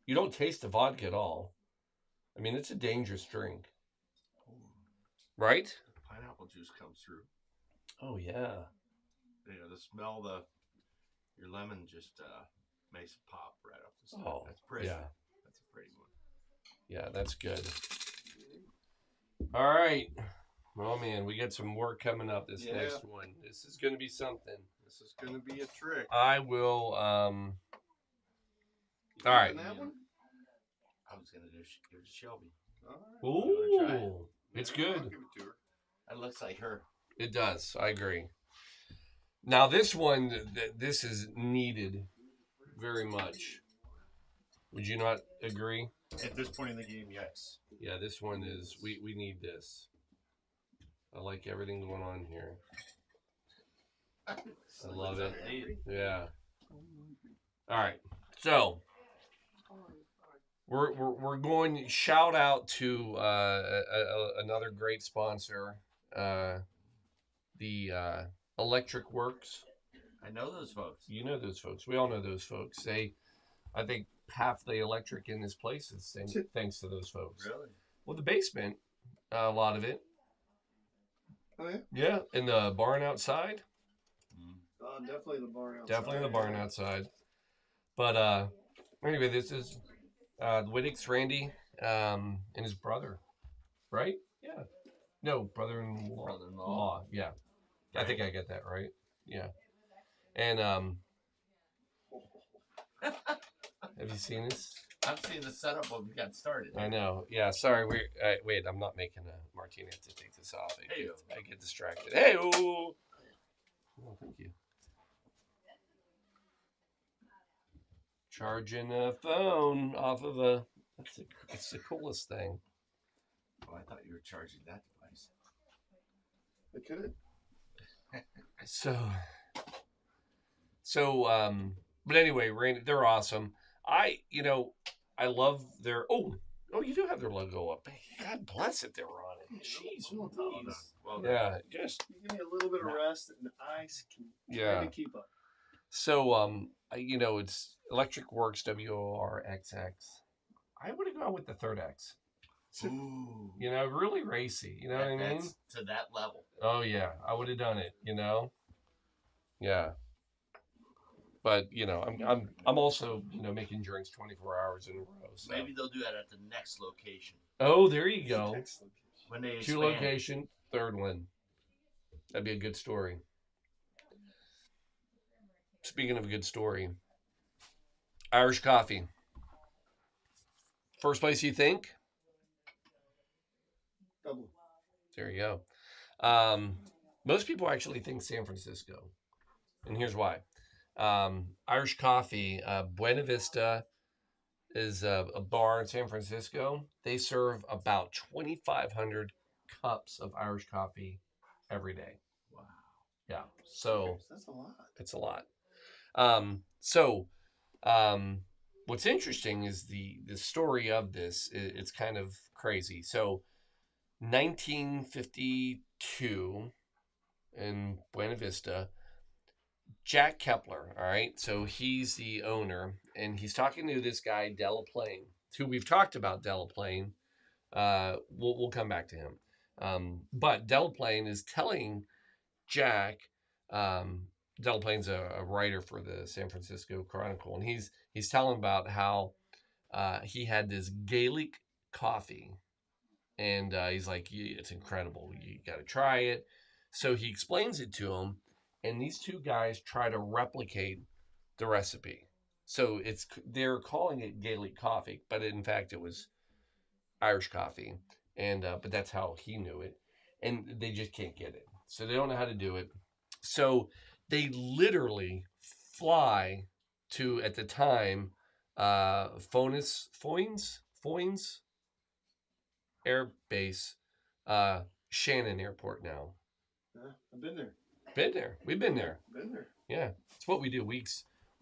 You don't taste the vodka at all. I mean, it's a dangerous drink. Right? Pineapple juice comes through. Oh, yeah. You know, the smell, your lemon just makes it pop right off the start. Oh, that's pretty. Yeah. That's a pretty one. Yeah, that's good. All right. Oh, man, we got some work coming up this next one. This is going to be something. This is going to be a trick. I will, all right. That one? I was going to give it to Shelby. Ooh, it's good. I'll give it to her. That looks like her. It does. I agree. Now, this one, this is needed very much. Would you not agree? At this point in the game, yes. Yeah, this one is, we need this. I like everything going on here. I love it. Yeah. All right. So, we're going shout out to another great sponsor, the Electric Works. I know those folks. You know those folks. We all know those folks. I think half the electric in this place is thanks to those folks. Really? Well, the basement, a lot of it. Oh, yeah? Yeah, in the barn outside. Definitely the barn outside. Definitely the barn outside. But anyway, this is Whittick's Randy and his brother, right? Yeah. No, brother-in-law. Brother-in-law. Yeah. I think I get that right. Yeah. And have you seen this? I've seen the setup when we got started. I know. Yeah. Sorry. Wait. I'm not making a martini. I have to take this off. I get distracted. Hey. Oh, thank you. Charging a phone off of a. It's the coolest thing. Oh, I thought you were charging that device. I could. But anyway, Randy, they're awesome. I love their. Oh, you do have their logo up. God bless it, they're on it. Jeez, well, yeah, just give me a little bit of rest, and I can try to keep up. So, it's Electric Works, WORXX. I would have gone with the third X. Ooh. Really racy. You know what I mean? That's to that level. Oh yeah, I would have done it. Yeah. But I'm also making drinks 24 hours in a row. So. Maybe they'll do that at the next location. Oh, there you go. When they 2 location, third one. That'd be a good story. Speaking of a good story, Irish coffee. First place you think? Dublin. There you go. Most people actually think San Francisco, and here's why. Irish coffee, Buena Vista, is a bar in San Francisco. They serve about 2,500 cups of Irish coffee every day. Wow. Yeah. So That's a lot. it's a lot. So what's interesting is the story of this. It's kind of crazy. So 1952 in Buena Vista, Jack Kepler, all right? So he's the owner, and he's talking to this guy, Delaplane, who we've talked about Delaplane. We'll come back to him. But Delaplane is telling Jack, Delaplane's a writer for the San Francisco Chronicle, and he's telling about how he had this Gaelic coffee, and he's like, it's incredible. You got to try it. So he explains it to him, and these two guys try to replicate the recipe. So they're calling it Gaelic coffee, but in fact it was Irish coffee, and but that's how he knew it, and they just can't get it. So they don't know how to do it. So they literally fly to, at the time, Foynes Air Base, Shannon Airport now. I've been there. Been there. We've been there. Been there. Yeah, it's what we do. We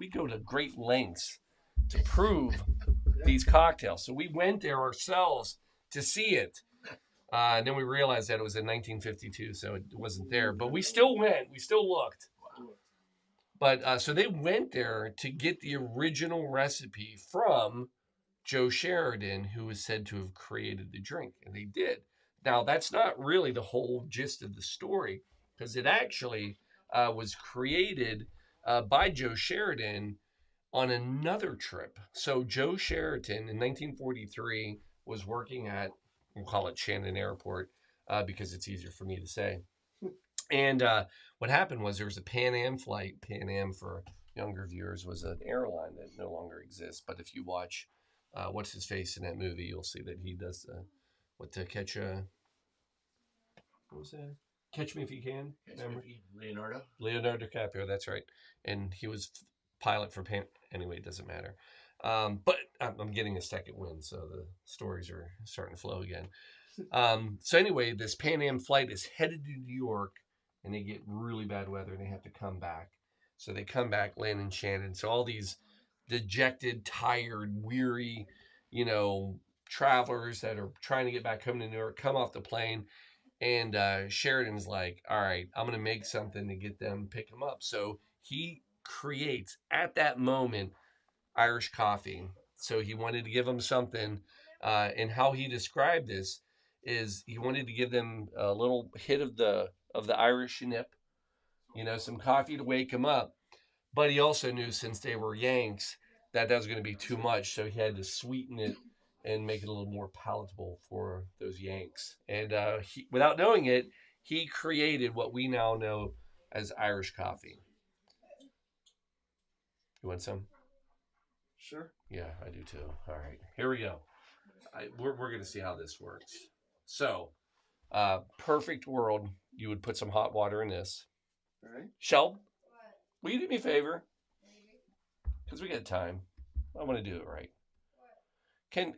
go to great lengths to prove these cocktails. So we went there ourselves to see it. And then we realized that it was in 1952, so it wasn't there. But we still went. We still looked. But so they went there to get the original recipe from Joe Sheridan, who was said to have created the drink, and they did. Now, that's not really the whole gist of the story, because it actually was created by Joe Sheridan on another trip. So Joe Sheridan in 1943 was working at, we'll call it Shannon Airport because it's easier for me to say. And what happened was there was a Pan Am flight. Pan Am, for younger viewers, was an airline that no longer exists. But if you watch What's His Face in that movie, you'll see that he does what was that? Catch Me If You Can. Leonardo DiCaprio, that's right. And he was pilot for Pan. Anyway, it doesn't matter. But I'm getting a second wind, so the stories are starting to flow again. So anyway, this Pan Am flight is headed to New York, and they get really bad weather, and they have to come back. So they come back, land in Shannon. So all these dejected, tired, weary, travelers that are trying to get back home to New York come off the plane. And Sheridan's like, all right, I'm going to make something to get them, pick them up. So he creates, at that moment, Irish coffee. So he wanted to give them something. And how he described this is he wanted to give them a little hit of the Irish nip, some coffee to wake them up. But he also knew, since they were Yanks, that was going to be too much. So he had to sweeten it and make it a little more palatable for those Yanks. And without knowing it, he created what we now know as Irish coffee. You want some? Sure. Yeah, I do too. All right, here we go. We're going to see how this works. So, perfect world, you would put some hot water in this. All right. Shel, will you do me a favor? Because we got time. I want to do it right. Can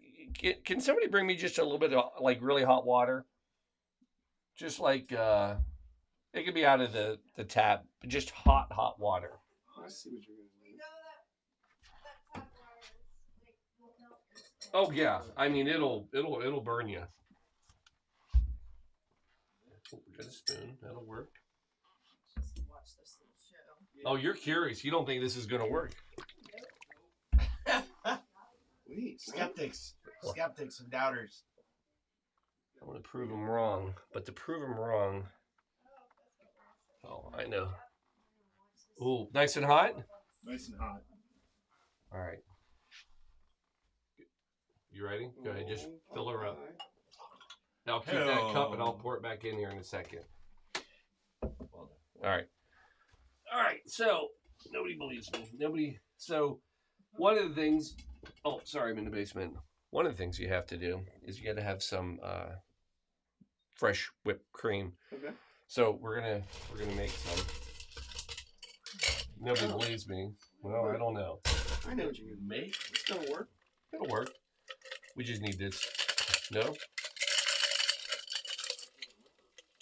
somebody bring me just a little bit of really hot water? Just like it could be out of the tap, but just hot water. I see what you're gonna do. Oh yeah, I mean it'll burn you. Oh, we got a spoon. That'll work. Just watch this little show. Oh, you're curious. You don't think this is gonna work? Skeptics and doubters. I want to prove them wrong, but to prove them wrong, oh, I know. Ooh, nice and hot? Nice and hot. All right. You ready? Go ahead, just fill her up. Now keep that cup and I'll pour it back in here in a second. All right. All right, so nobody believes me. So one of the things, oh, sorry, I'm in the basement. One of the things you have to do is you got to have some fresh whipped cream. Okay. So we're gonna make some. Nobody believes me. Well, I don't know. I know what you're gonna make. It's gonna work. It'll work. We just need this. No?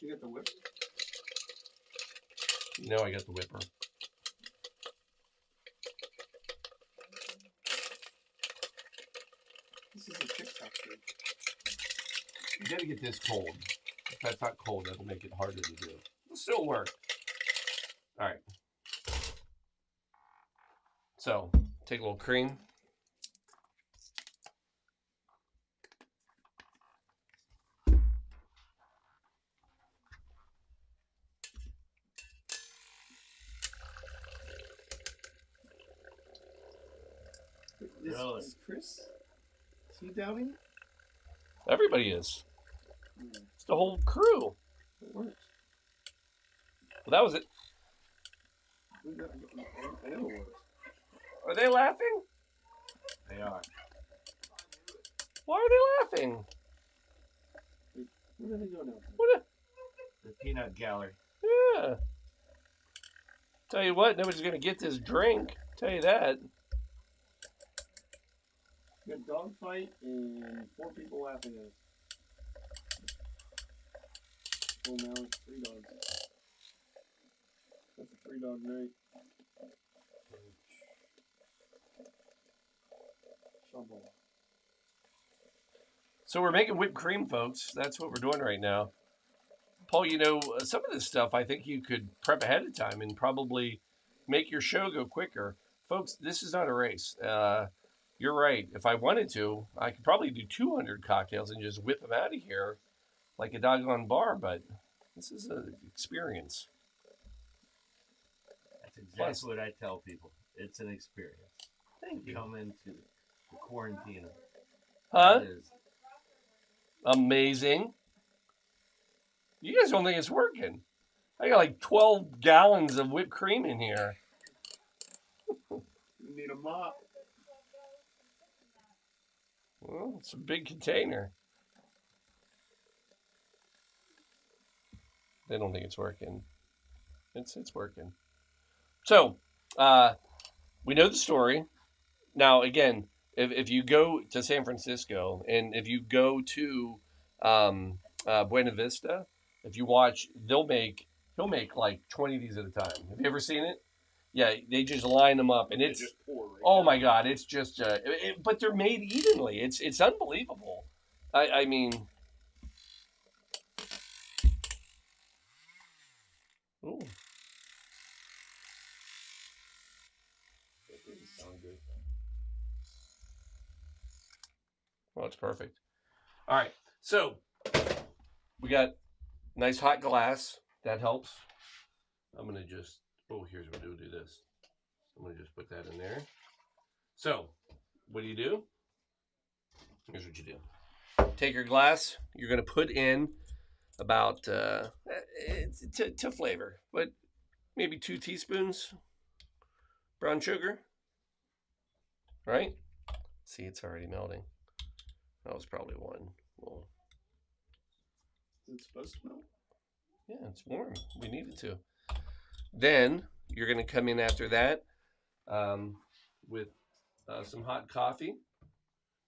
You got the whip? No, I got the whipper. This is a TikTok thing. You gotta get this cold. If that's not cold, that'll make it harder to do. It'll still work. All right. So, take a little cream. Is Chris? Is he doubting? Everybody is. It's the whole crew. It works. Well, that was it. I know it works. Are they laughing? They are. Why are they laughing? Where do they go now? What? The peanut gallery. Yeah. Tell you what, nobody's gonna get this drink. Tell you that. Good dog fight and 4 people laughing at us. Well, now it's 3 dogs. That's a 3-dog night. Shovel. So we're making whipped cream, folks. That's what we're doing right now. Paul, you know, some of this stuff I think you could prep ahead of time and probably make your show go quicker. Folks, this is not a race. You're right. If I wanted to, I could probably do 200 cocktails and just whip them out of here like a doggone bar, but this is an experience. That's exactly what I tell people. It's an experience. Thank you. Come into the quarantine. Huh? It is. Amazing. You guys don't think it's working. I got like 12 gallons of whipped cream in here. You need a mop. Well, it's a big container. They don't think it's working. It's working. So, we know the story. Now, again, if you go to San Francisco and if you go to Buena Vista, if you watch, he'll make like 20 of these at a time. Have you ever seen it? Yeah, they just line them up, and it's oh my God, it's just but they're made evenly. It's unbelievable. I mean, ooh, that didn't sound good. Well, it's perfect. All right, so we got nice hot glass. That helps. I'm gonna just here's what we'll do this. I'm gonna just put that in there. So, what do? Here's what you do. Take your glass. You're gonna put in about to flavor, but maybe 2 teaspoons brown sugar. Right? See, it's already melting. That was probably 1. Well, Is it supposed to melt? yeah, it's warm. We need it to. Then you're going to come in after that with some hot coffee,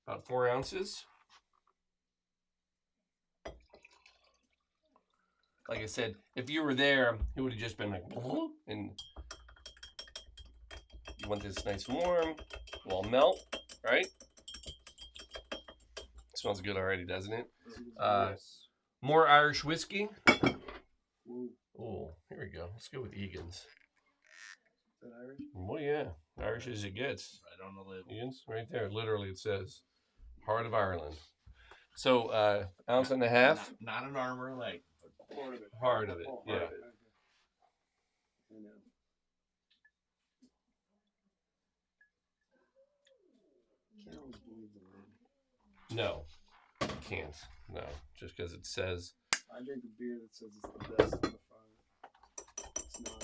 about 4 ounces. Like I said, if you were there, it would have just been like, and you want this nice and warm, it will melt, right? Smells good already, doesn't it? More Irish whiskey. Oh, here we go. Let's go with Egan's. Is that Irish? Well, yeah. Irish as it gets. Right on the label. Egan's, right there. Literally, it says Heart of Ireland. So, ounce and a half. Not an arm or a leg. Part of it. Heart of it, Oh, yeah. Part of it. Okay. I know. Can't always believe the lid. No, you can't. No, just because it says. I drink a beer that says it's the best on the front. It's not.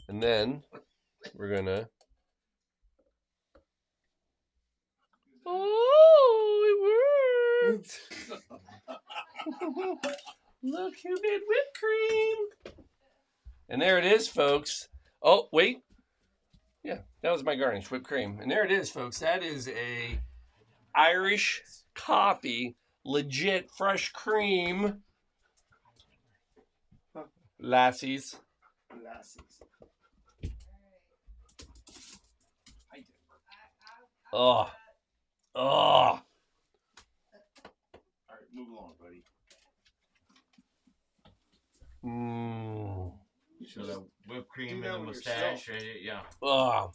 And then we're gonna. Oh, it worked! Look who made whipped cream! And there it is, folks. Oh, wait. Yeah, That was my garnish, whipped cream. And there it is, folks. That is a Irish coffee, legit fresh cream. Lassies. Oh. Oh. All right, move along, buddy. So the whipped cream and the mustache, right? Yeah. Oh.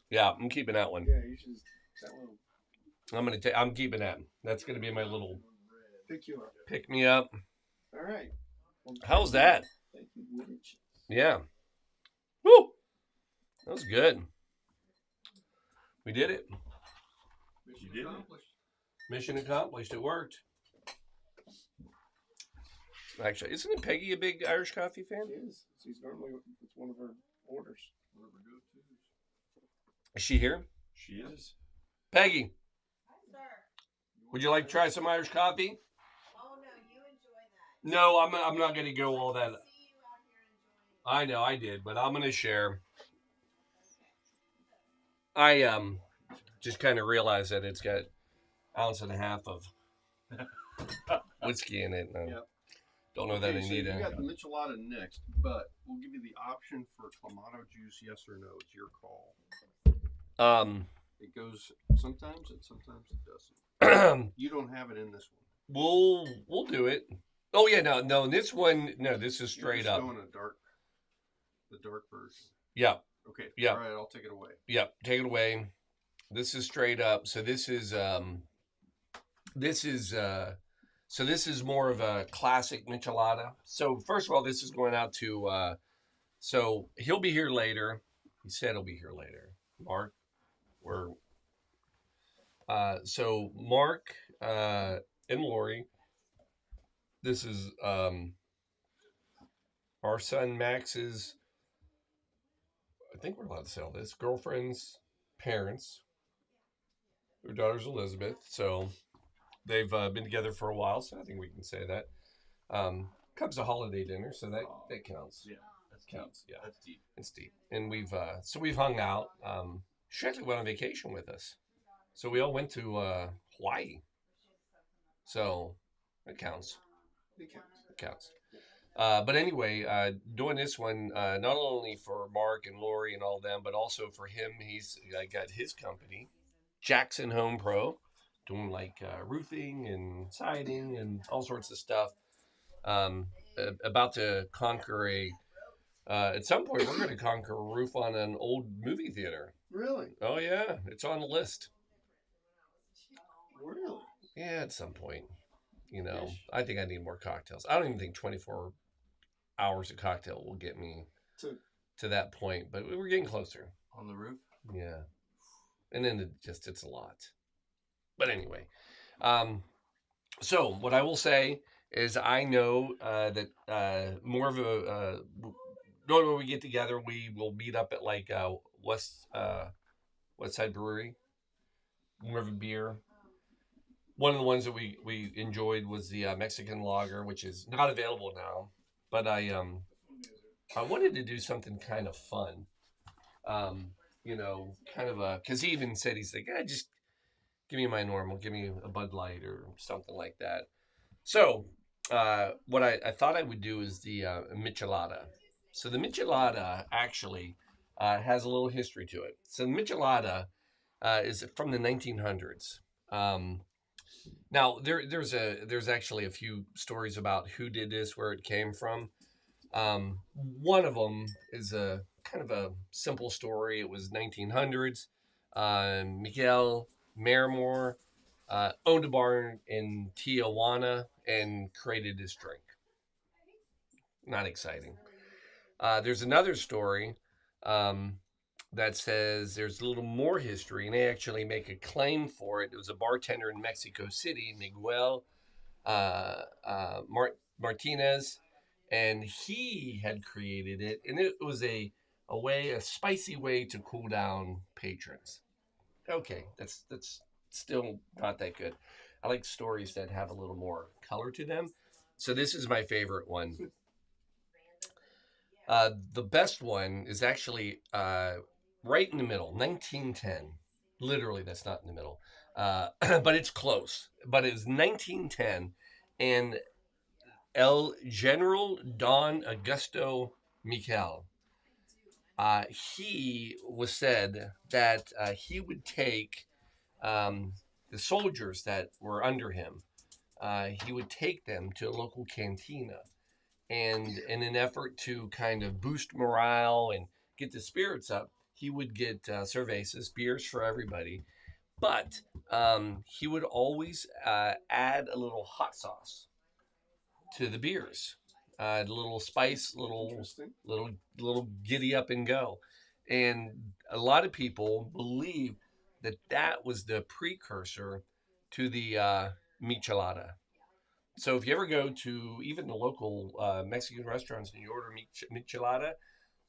Yeah, I'm keeping that one. Yeah, you should. That one. I'm keeping that. That's gonna be my little Pick you up. pick me up. All right. Well, How's that? Thank you, Woody. Yeah. Woo! That was good. We did it. Mission accomplished. Mission accomplished. It worked. Actually, isn't it Peggy a big Irish coffee fan? She is. She's normally it's one of her orders. One of our go-tos. Is she here? She is. Peggy. Would you like to try some Irish coffee? Oh no, you enjoy that. No, I'm not going to go all that. I know I did, but I'm going to share. I just kind of realized that it's got 1.5 ounces of whiskey in it. Yep. Don't know that I Okay, so need you it. got the michelada next, but we'll give you the option for clamato juice, yes or no. It's your call. It goes sometimes and sometimes it doesn't. You don't have it in this one. We'll do it. Oh yeah, no. This one, no. This is straight up. Going the dark version. Yeah. Okay. Yeah. All right, I'll take it away. Yep, take it away. This is straight up. So this is more of a classic michelada. So first of all, this is going out to so he'll be here later. He said he'll be here later. Mark, so Mark and Lori. This is our son Max's. I think we're allowed to sell this. Girlfriend's parents. Their daughter's Elizabeth. So they've been together for a while. So I think we can say that. Comes a holiday dinner, so that counts. Yeah, that counts. Yeah, that's deep. It's deep, and we've hung out. She actually went on vacation with us, so we all went to Hawaii. So it counts. It counts. But anyway, doing this one not only for Mark and Lori and all them, but also for him. He's got his company, Jackson Home Pro, doing like roofing and siding and all sorts of stuff. About to conquer at some point we're going to conquer a roof on an old movie theater. Really? Oh yeah, it's on the list. Really? Yeah, at some point. I think I need more cocktails. I don't even think 24 hours of cocktail will get me to that point, but we're getting closer. On the roof? Yeah. And then it's a lot. But anyway, so what I will say is I know that more of a when we get together, we will meet up at like West Side Brewery. More of a beer. One of the ones that we enjoyed was the Mexican lager, which is not available now. But I wanted to do something kind of fun. Kind of because he even said, he's like, just give me my normal, give me a Bud Light or something like that. So what I thought I would do is the michelada. So the michelada actually has a little history to it. So the michelada is from the 1900s. Now there's actually a few stories about who did this, where it came from. One of them is a kind of a simple story. It was 1900s. Miguel Marimor owned a bar in Tijuana and created this drink. Not exciting. There's another story that says there's a little more history, and they actually make a claim for it. It was a bartender in Mexico City, Miguel Martinez, and he had created it, and it was a spicy way to cool down patrons. Okay, that's still not that good. I like stories that have a little more color to them. So this is my favorite one. The best one is actually right in the middle, 1910. Literally, that's not in the middle, but it's close. But it's 1910, and El General Don Augusto Miquel. He was said that he would take the soldiers that were under him. He would take them to a local cantina, and in an effort to kind of boost morale and get the spirits up, he would get cervezas, beers for everybody, but he would always add a little hot sauce to the beers, a little spice, little giddy up and go, and a lot of people believe that that was the precursor to the michelada. So if you ever go to even the local Mexican restaurants and you order michelada,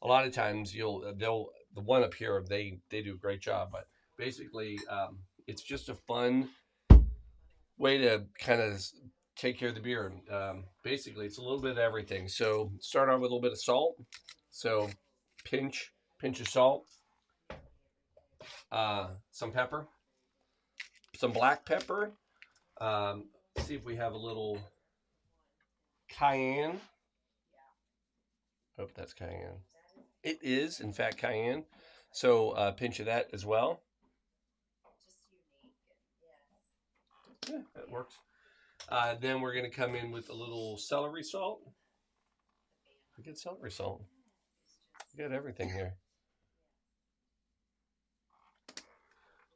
a lot of times the one up here they do a great job, but basically it's just a fun way to kind of take care of the beer. Basically, it's a little bit of everything. So start off with a little bit of salt. So pinch of salt, some pepper, some black pepper. See if we have a little cayenne. Hope that's cayenne. It is, in fact, cayenne. So a pinch of that as well. Yeah, that works. Then we're going to come in with a little celery salt. We get celery salt. We got everything here.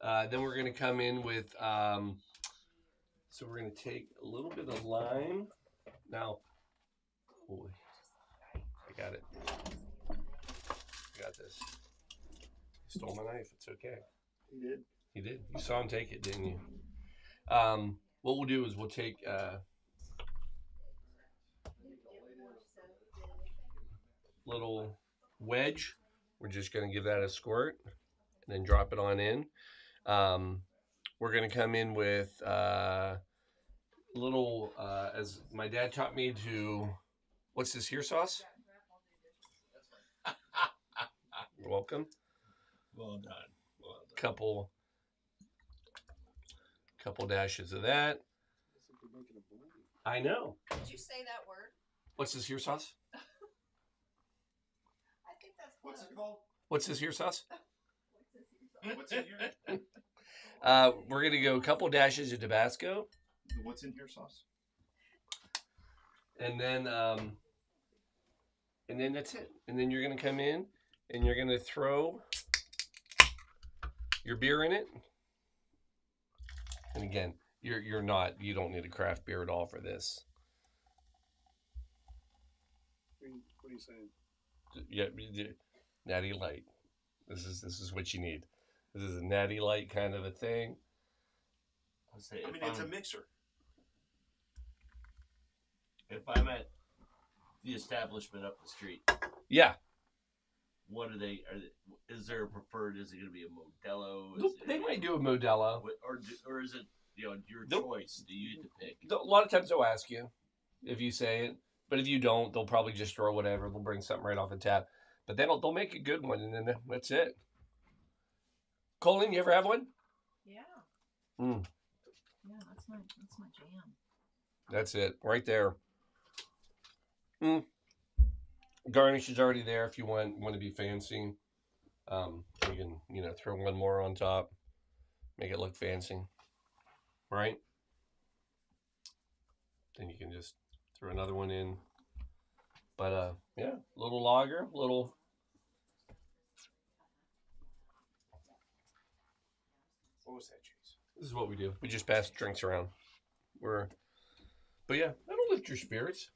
Then we're going to come in with, so we're going to take a little bit of lime. Now, holy, I got it. I got this. He stole my knife. It's okay. He did. He did. You saw him take it, didn't you? What we'll do is we'll take little wedge. We're just going to give that a squirt and then drop it on in. We're going to come in with little, as my dad taught me to, what's this here sauce? You're welcome. Well done. Well done. Couple dashes of that. I know. Did you say that word? What's this here sauce? I think that's What's it called? What's this here sauce? What's in here? We're gonna go a couple dashes of Tabasco. What's in here sauce? And then that's it. And then you're gonna come in and you're gonna throw your beer in it. And again, you don't need a craft beer at all for this. What are you saying? Yeah, natty light. This is what you need. This is a natty light kind of a thing. I mean, it's a mixer. If I'm at the establishment up the street, yeah. What are they? Is there a preferred? Is it going to be a Modelo? They might do a Modelo, or is it your choice? Do you get to pick? A lot of times they'll ask you if you say it, but if you don't, they'll probably just throw whatever. They'll bring something right off the tap, but they'll make a good one, and then that's it. Colin, you ever have one? Yeah. Mm. Yeah, that's my jam. That's it, right there. Mm. Garnish is already there if you want to be fancy. You can throw one more on top, make it look fancy, right? Then you can just throw another one in. But yeah, little lager, little. What was that, Chase? This is what we do. We just pass drinks around. But yeah, that'll lift your spirits.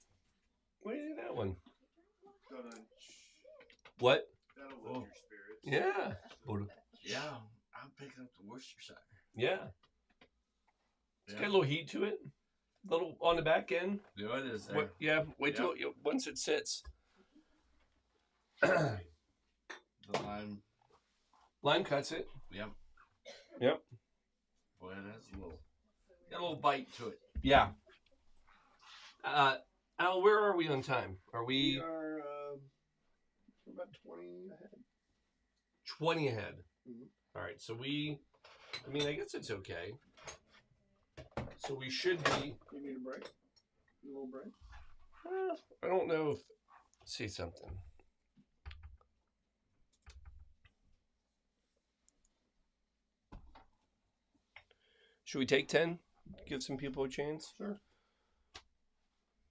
What do you think of that one? What? That'll lift your spirits. Yeah. Yeah, I'm picking up the Worcestershire. Yeah. It's got a little heat to it. A little on the back end. Yeah, it is there. Wait till once it sits. The lime. Lime cuts it. Yep. Boy, that's got a little bite to it. Yeah. Al, where are we on time? Are We are about 20 ahead. 20 ahead. Mhm. All right, so I guess it's okay. So we should be. You need a break? A little break? I don't know if. Let's see something. Should we take 10? Give some people a chance? Sure.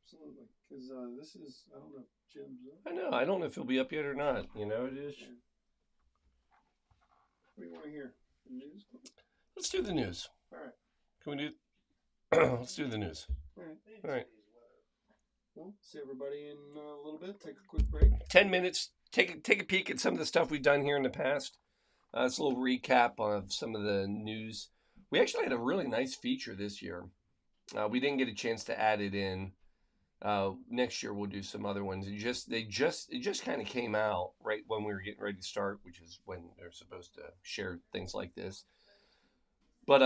Absolutely. Because this is, I don't know if Jim's up. I know. I don't know if he'll be up yet or not. You know, it is. Yeah. What do you want to hear? The news? Let's do the news. All right. Can we do? Let's do the news. All right. All right. Well, see everybody in a little bit. Take a quick break. 10 minutes. Take a peek at some of the stuff we've done here in the past. It's a little recap of some of the news. We actually had a really nice feature this year. We didn't get a chance to add it in. Next year we'll do some other ones. It just kind of came out right when we were getting ready to start, which is when they're supposed to share things like this. But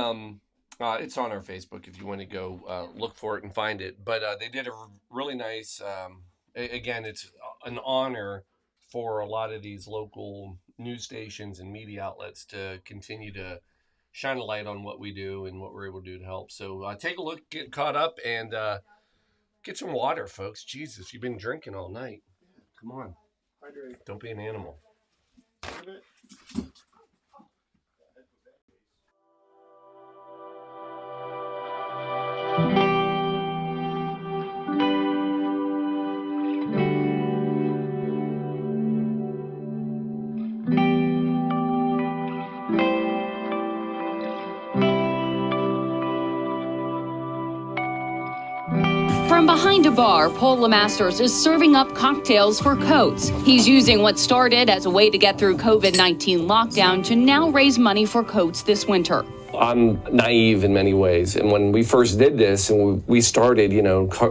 it's on our Facebook if you want to go look for it and find it. But they did a really nice. Again, it's an honor for a lot of these local news stations and media outlets to continue to shine a light on what we do and what we're able to do to help. So take a look, get caught up, and get some water, folks. Jesus, you've been drinking all night. Come on. Hydrate. Don't be an animal. From behind a bar, Paul Lemasters is serving up cocktails for Coats. He's using what started as a way to get through COVID-19 lockdown to now raise money for Coats this winter. I'm naive in many ways. And when we first did this and we started,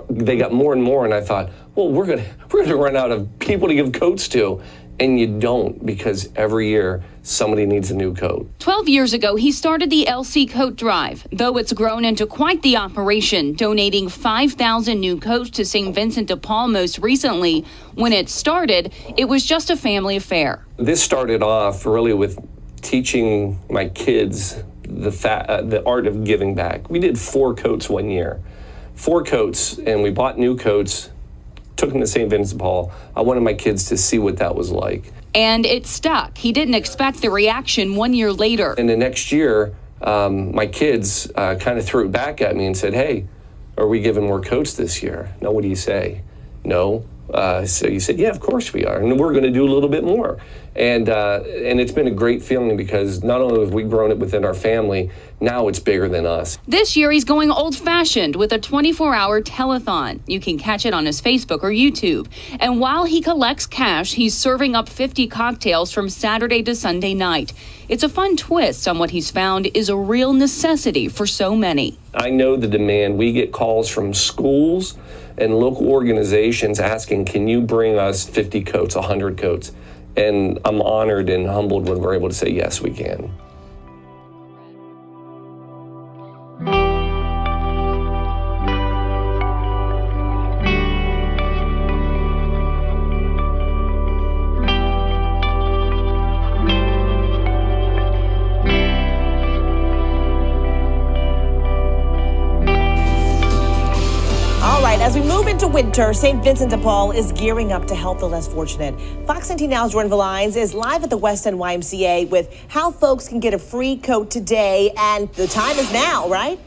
they got more and more. And I thought, well, we're gonna run out of people to give coats to. And you don't, because every year somebody needs a new coat. 12 years ago, he started the LC Coat Drive, though it's grown into quite the operation, donating 5,000 new coats to St. Vincent de Paul most recently. When it started, it was just a family affair. This started off really with teaching my kids the art of giving back. We did 4 coats one year. 4 coats, and we bought new coats, took them to St. Vincent de Paul. I wanted my kids to see what that was like. And it stuck. He didn't expect the reaction 1 year later. And the next year, my kids kind of threw it back at me and said, hey, are we giving more coats this year? No, what do you say? No. So you said, yeah, of course we are. And we're going to do a little bit more. And it's been a great feeling because not only have we grown it within our family, now it's bigger than us. This year, he's going old-fashioned with a 24-hour telethon. You can catch it on his Facebook or YouTube. And while he collects cash, he's serving up 50 cocktails from Saturday to Sunday night. It's a fun twist on what he's found is a real necessity for so many. I know the demand. We get calls from schools and local organizations asking, can you bring us 50 coats, 100 coats? And I'm honored and humbled when we're able to say, yes, we can. As we move into winter, St. Vincent de Paul is gearing up to help the less fortunate. Fox 17 Now's Jordan Valines is live at the West End YMCA with how folks can get a free coat today. And the time is now, right?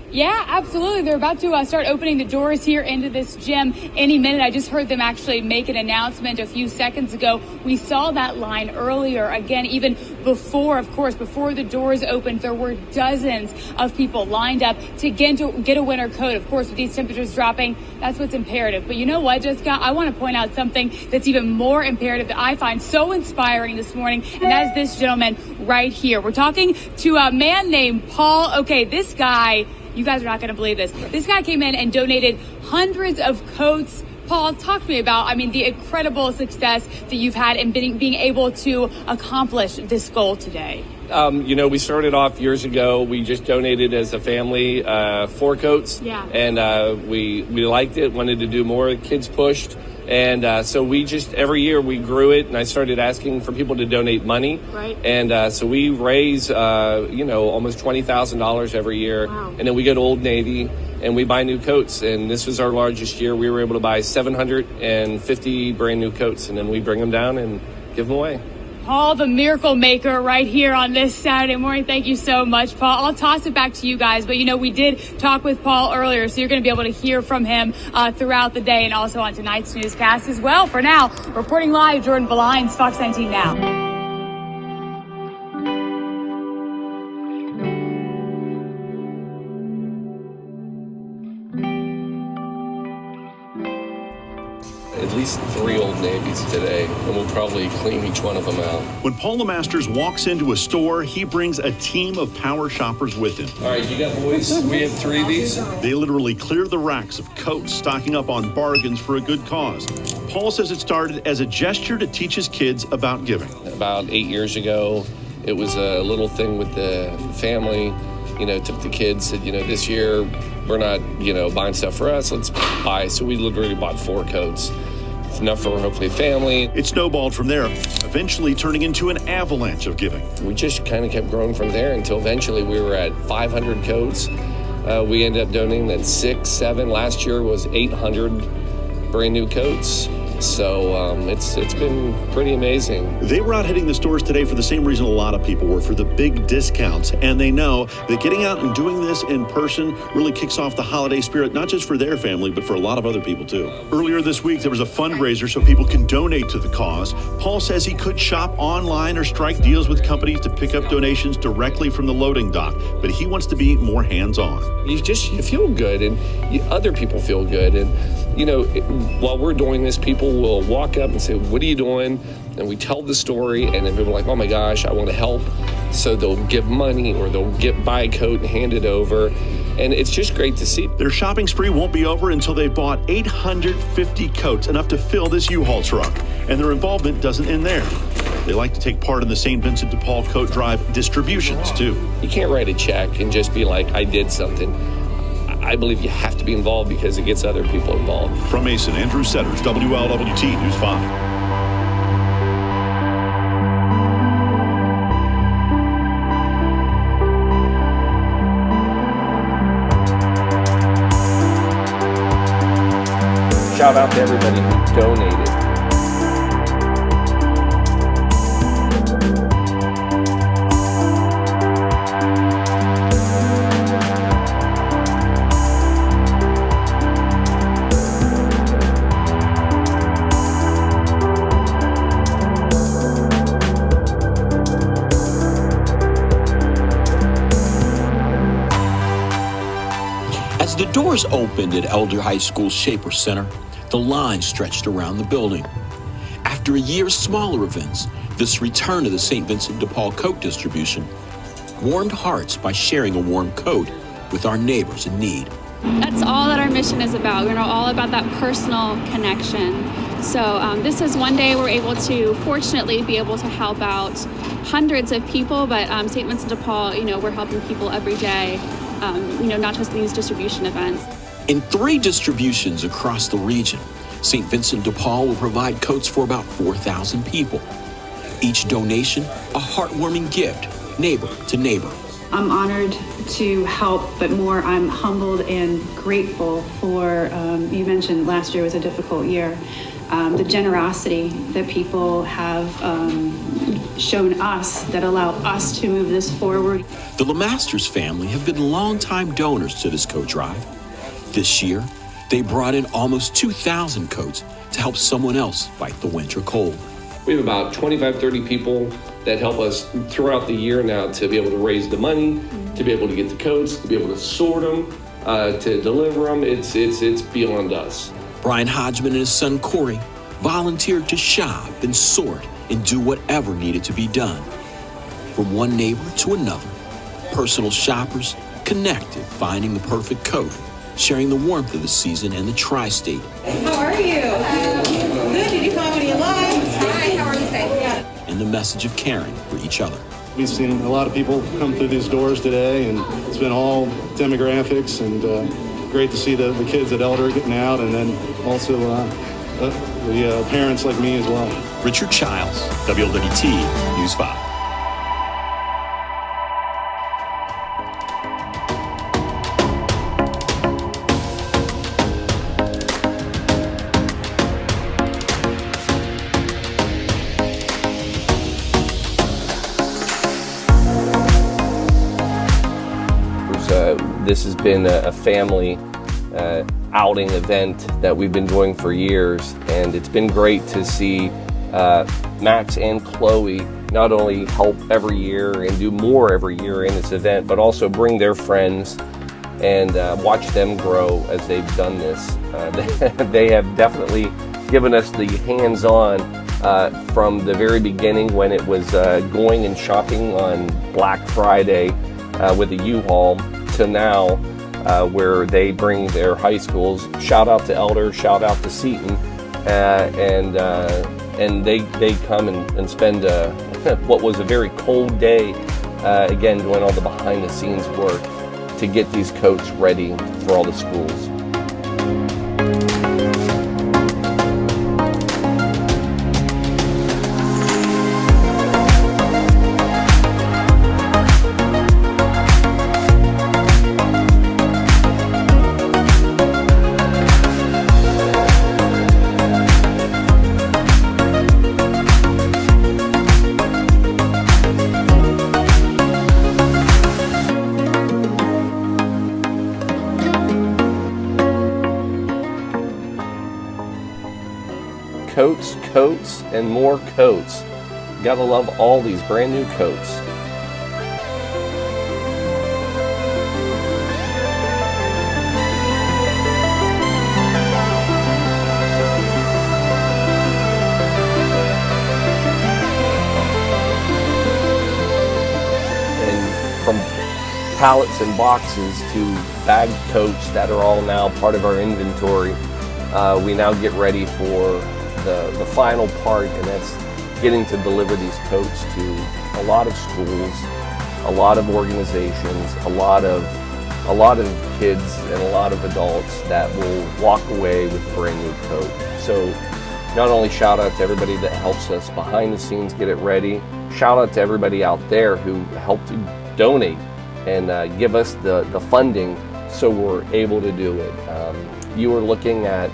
Yeah, absolutely. They're about to start opening the doors here into this gym any minute. I just heard them actually make an announcement a few seconds ago. We saw that line earlier. Again, even before the doors opened, there were dozens of people lined up to get a winter coat. Of course, with these temperatures dropping, that's what's imperative. But you know what, Jessica? I want to point out something that's even more imperative that I find so inspiring this morning, and that is this gentleman right here. We're talking to a man named Paul. Okay, this guy, you guys are not going to believe this. This guy came in and donated hundreds of coats. Paul, talk to me about, the incredible success that you've had in being able to accomplish this goal today. We started off years ago. We just donated as a family 4 coats. Yeah. And we liked it, wanted to do more. Kids pushed. And so we just, every year we grew it, and I started asking for people to donate money. Right. And so we raise, almost $20,000 every year. Wow. And then we go to Old Navy and we buy new coats. And this was our largest year. We were able to buy 750 brand new coats, and then we bring them down and give them away. Paul, the miracle maker, right here on this Saturday morning. Thank you so much, Paul. I'll toss it back to you guys. But, we did talk with Paul earlier, so you're going to be able to hear from him throughout the day and also on tonight's newscast as well. For now, reporting live, Jordan Valines, Fox 19 Now. At least 3 Old Navies today, and we'll probably clean each one of them out. When Paul Masters walks into a store, he brings a team of power shoppers with him. All right, you got boys? We have 3 of these. They literally clear the racks of coats, stocking up on bargains for a good cause. Paul says it started as a gesture to teach his kids about giving. About 8 years ago, it was a little thing with the family. Took the kids, said, this year we're not, buying stuff for us. Let's buy. So we literally bought 4 coats. It's enough for hopefully a family. It snowballed from there, eventually turning into an avalanche of giving. We just kind of kept growing from there until eventually we were at 500 coats. We ended up donating then 6, 7. Last year was 800 brand new coats. So it's been pretty amazing. They were out hitting the stores today for the same reason a lot of people were, for the big discounts. And they know that getting out and doing this in person really kicks off the holiday spirit, not just for their family, but for a lot of other people too. Earlier this week, there was a fundraiser so people can donate to the cause. Paul says he could shop online or strike deals with companies to pick up donations directly from the loading dock, but he wants to be more hands-on. You feel good, and other people feel good. And while we're doing this, people will walk up and say, "What are you doing?" And we tell the story, and then people are like, "Oh my gosh, I want to help." So they'll give money, or they'll buy a coat and hand it over. And it's just great to see. Their shopping spree won't be over until they've bought 850 coats, enough to fill this U-Haul truck. And their involvement doesn't end there. They like to take part in the St. Vincent de Paul Coat Drive distributions too. You can't write a check and just be like, "I did something." I believe you have to be involved because it gets other people involved. From Mason, Andrew Setters, WLWT News 5. Shout out to everybody who donated. As the doors opened at Elder High School's Shaper Center, the line stretched around the building. After a year of smaller events, this return to the St. Vincent de Paul coat distribution warmed hearts by sharing a warm coat with our neighbors in need. That's all that our mission is about. We're all about that personal connection. So this is one day we're able to, fortunately, be able to help out hundreds of people, but St. Vincent de Paul, we're helping people every day, not just these distribution events. In 3 distributions across the region, St. Vincent de Paul will provide coats for about 4,000 people. Each donation, a heartwarming gift, neighbor to neighbor. I'm honored to help, but more, I'm humbled and grateful for, you mentioned last year was a difficult year, the generosity that people have shown us that allow us to move this forward. The LeMasters family have been longtime donors to this coat drive. This year, they brought in almost 2,000 coats to help someone else fight the winter cold. We have about 25, 30 people that help us throughout the year now to be able to raise the money, to be able to get the coats, to be able to sort them, to deliver them. It's beyond us. Brian Hodgman and his son Corey volunteered to shop and sort and do whatever needed to be done. From one neighbor to another, personal shoppers connected, finding the perfect coat, sharing the warmth of the season and the tri-state. How are you? Good. Did you find what you like? Hi. How are you today? And the message of caring for each other. We've seen a lot of people come through these doors today, and it's been all demographics, and great to see the kids at Elder getting out, and then also the parents like me as well. Richard Childs, WLWT News 5. This has been a family outing event that we've been doing for years, and it's been great to see Max and Chloe not only help every year and do more every year in this event, but also bring their friends and watch them grow as they've done this. They have definitely given us the hands-on from the very beginning when it was going and shopping on Black Friday with the U-Haul to now where they bring their high schools. Shout out to Elder, shout out to Seton, and they come and spend what was a very cold day, again doing all the behind the scenes work to get these coats ready for all the schools. Coats, and more coats. Gotta love all these brand new coats. And from pallets and boxes to bagged coats that are all now part of our inventory, we now get ready for the final part, and that's getting to deliver these coats to a lot of schools, a lot of organizations, a lot of kids and a lot of adults that will walk away with a brand new coat. So not only shout out to everybody that helps us behind the scenes get it ready, shout out to everybody out there who helped to donate and give us the funding so we're able to do it. You are looking at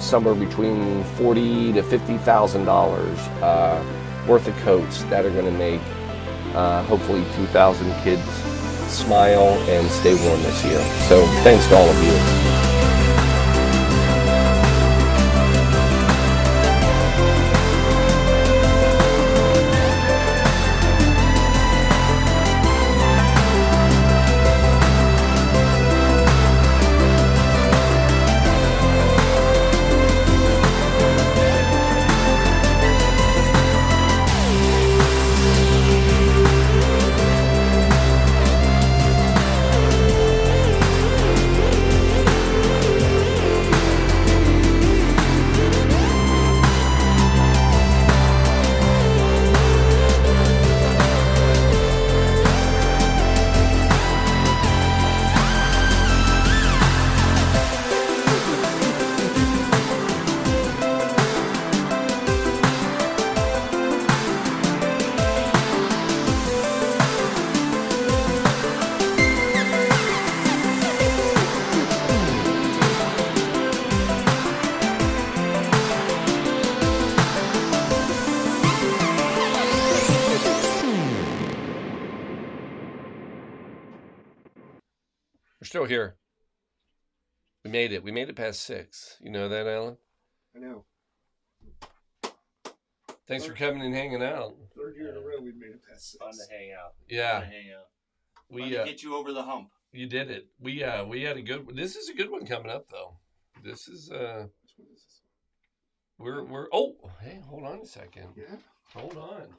somewhere between $40,000 to $50,000 worth of coats that are going to make hopefully 2,000 kids smile and stay warm this year. So thanks to all of you. We're still here. We made it. We made it past 6. You know that, Alan? I know. Thanks for coming and hanging out. Third year in a row we've made it past 6. Fun to hang out. Yeah. Fun to hang out. We Fun to get you over the hump. You did it. We had a good. This is a good one coming up though. This is we're oh hey, hold on a second. Yeah. Hold on.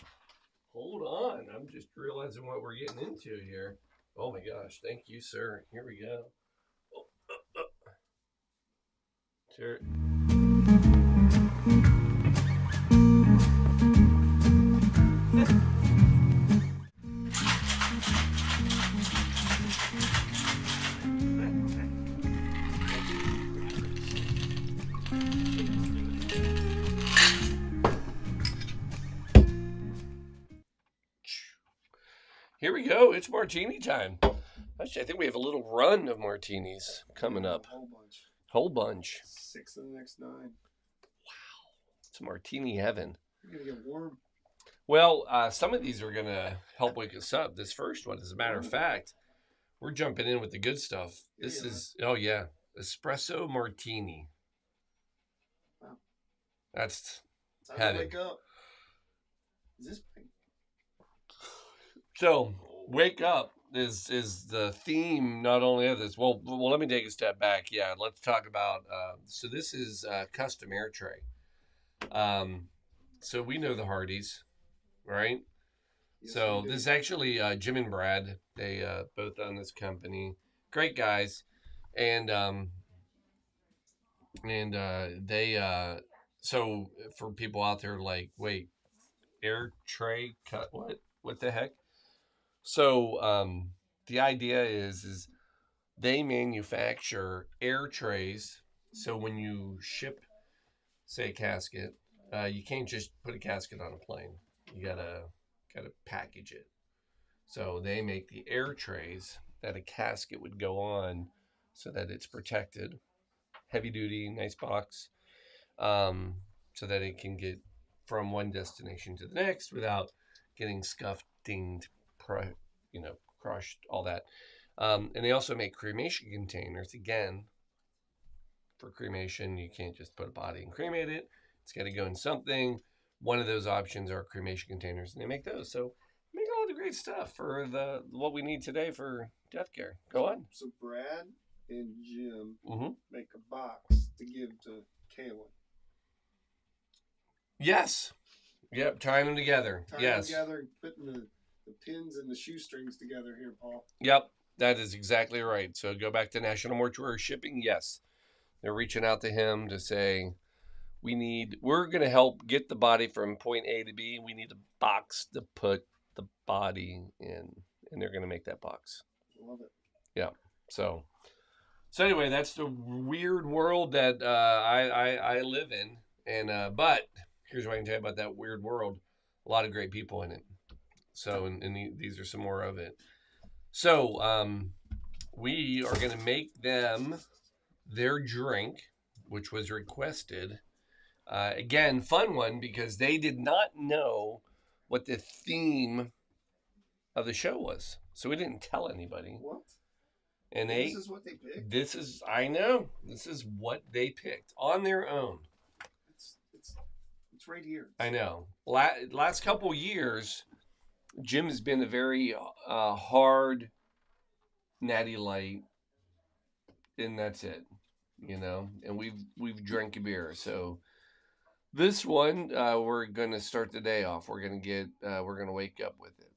I'm just realizing what we're getting into here. Oh my gosh, thank you, sir. Here we go. Sure. Here we go. It's martini time. Actually, I think we have a little run of martinis coming up. A whole bunch. Whole bunch. 6 in the next 9. It's martini heaven. You're going to get warm. Well, some of these are going to help wake us up. This first one, as a matter of fact, we're jumping in with the good stuff. This is, espresso martini. Wow. That's Time heaven. to wake up. Is this big? So, wake up is the theme not only of this. Well, let me take a step back. Yeah, let's talk about, so this is custom air tray. So we know the Hardys, right? Yes, So we do. this is actually Jim and Brad. They both own this company. Great guys. And they, so for people out there like, wait, air tray cut, what the heck? So the idea is they manufacture air trays. So when you ship, say, a casket, you can't just put a casket on a plane. You gotta package it. So they make the air trays that a casket would go on, so that it's protected, heavy duty, nice box, so that it can get from one destination to the next without getting scuffed, dinged, crushed, all that. And they also make cremation containers. Again, for cremation, you can't just put a body and cremate it. It's got to go in something. One of those options are cremation containers, and they make those. So make a lot of great stuff for what we need today for death care. Go on. So Brad and Jim Mm-hmm. make a box to give to Kaylin. Yes. Yep. Tying them together. Tying Yes. together, putting the pins and the shoestrings together here, Paul. Yep. That is exactly right. So go back to National Mortuary Shipping. Yes. They're reaching out to him to say, we're going to help get the body from point A to B. We need a box to put the body in, and they're going to make that box. Love it. Yeah. So anyway, that's the weird world that I live in. And but here's what I can tell you about that weird world. A lot of great people in it. So and these are some more of it. So we are going to make them their drink, which was requested. Again, fun one, because they did not know what the theme of the show was. So we didn't tell anybody. What? And this is what they picked? I know. This is what they picked on their own. It's right here. I know. Last couple years, Jim has been a very hard natty light, and that's it. And we've drank a beer. So this one, we're gonna start the day off. We're gonna wake up with it,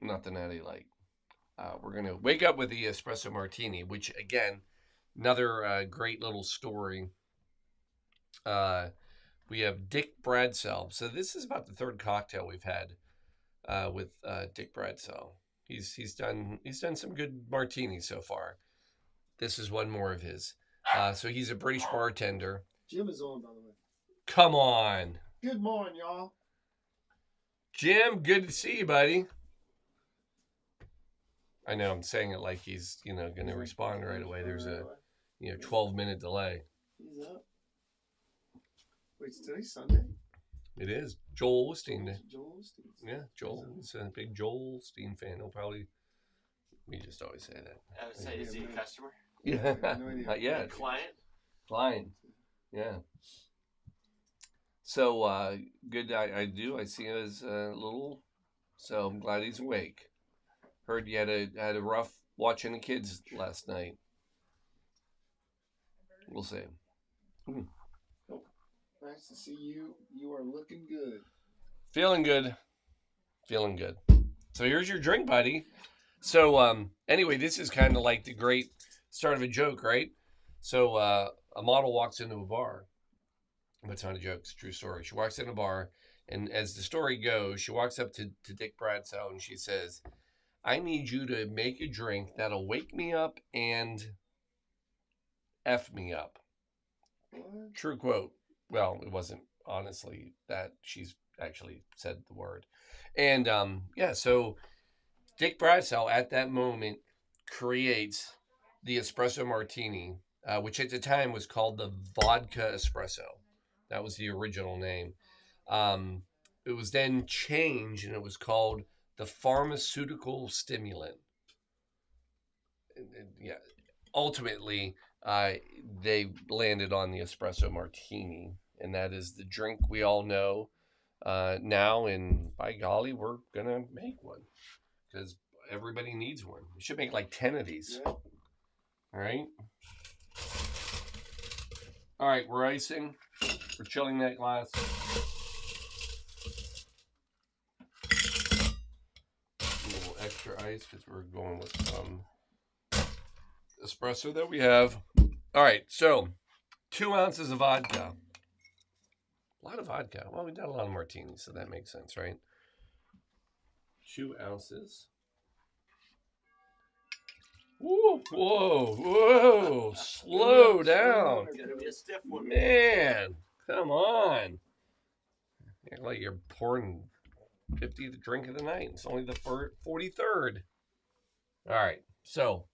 not the natty light. We're gonna wake up with the espresso martini, which again, another great little story. We have Dick Bradsell. So this is about the third cocktail we've had with Dick Bradsell. He's done some good martinis so far. This is one more of his. So he's a British bartender. Jim is on, by the way. Come on. Good morning, y'all. Jim, good to see you, buddy. I know I'm saying it like he's, going to respond right away. There's a, 12-minute delay. He's up. Wait, today's Sunday? It is. Joel Osteen Day. Joel Osteen. Yeah, Joel. He's a big Joel Osteen fan. He'll probably, we just always say that. I would say, is he a customer? Yeah, No idea. not yet. Client? Yeah. So, good. I see him as a little, so I'm glad he's awake. Heard you had a rough watching the kids last night. We'll see. Oh, nice to see you. You are looking good. Feeling good. So here's your drink, buddy. So, anyway, this is kind of like the great start of a joke, right? So, a model walks into a bar. But it's not a joke. It's a true story. She walks in a bar, and as the story goes, she walks up to Dick Bradsell, and she says, I need you to make a drink that'll wake me up and F me up. What? True quote. Well, it wasn't honestly that. She's actually said the word. And, so Dick Bradshaw at that moment creates the espresso martini, which at the time was called the vodka espresso. That was the original name. It was then changed and it was called the pharmaceutical stimulant. Yeah, ultimately, they landed on the espresso martini, and that is the drink we all know now. And by golly, we're gonna make one because everybody needs one. We should make like 10 of these. Yeah. All right. All right, we're icing. We're chilling that glass. A little extra ice because we're going with some espresso that we have. All right, so 2 ounces of vodka. A lot of vodka. Well, we did a lot of martinis, so that makes sense, right? 2 ounces. Whoa, whoa, whoa. Slow down. It's gonna be a stiff one. Man, come on. Act like you're pouring 50th drink of the night. It's only the 43rd. All right, so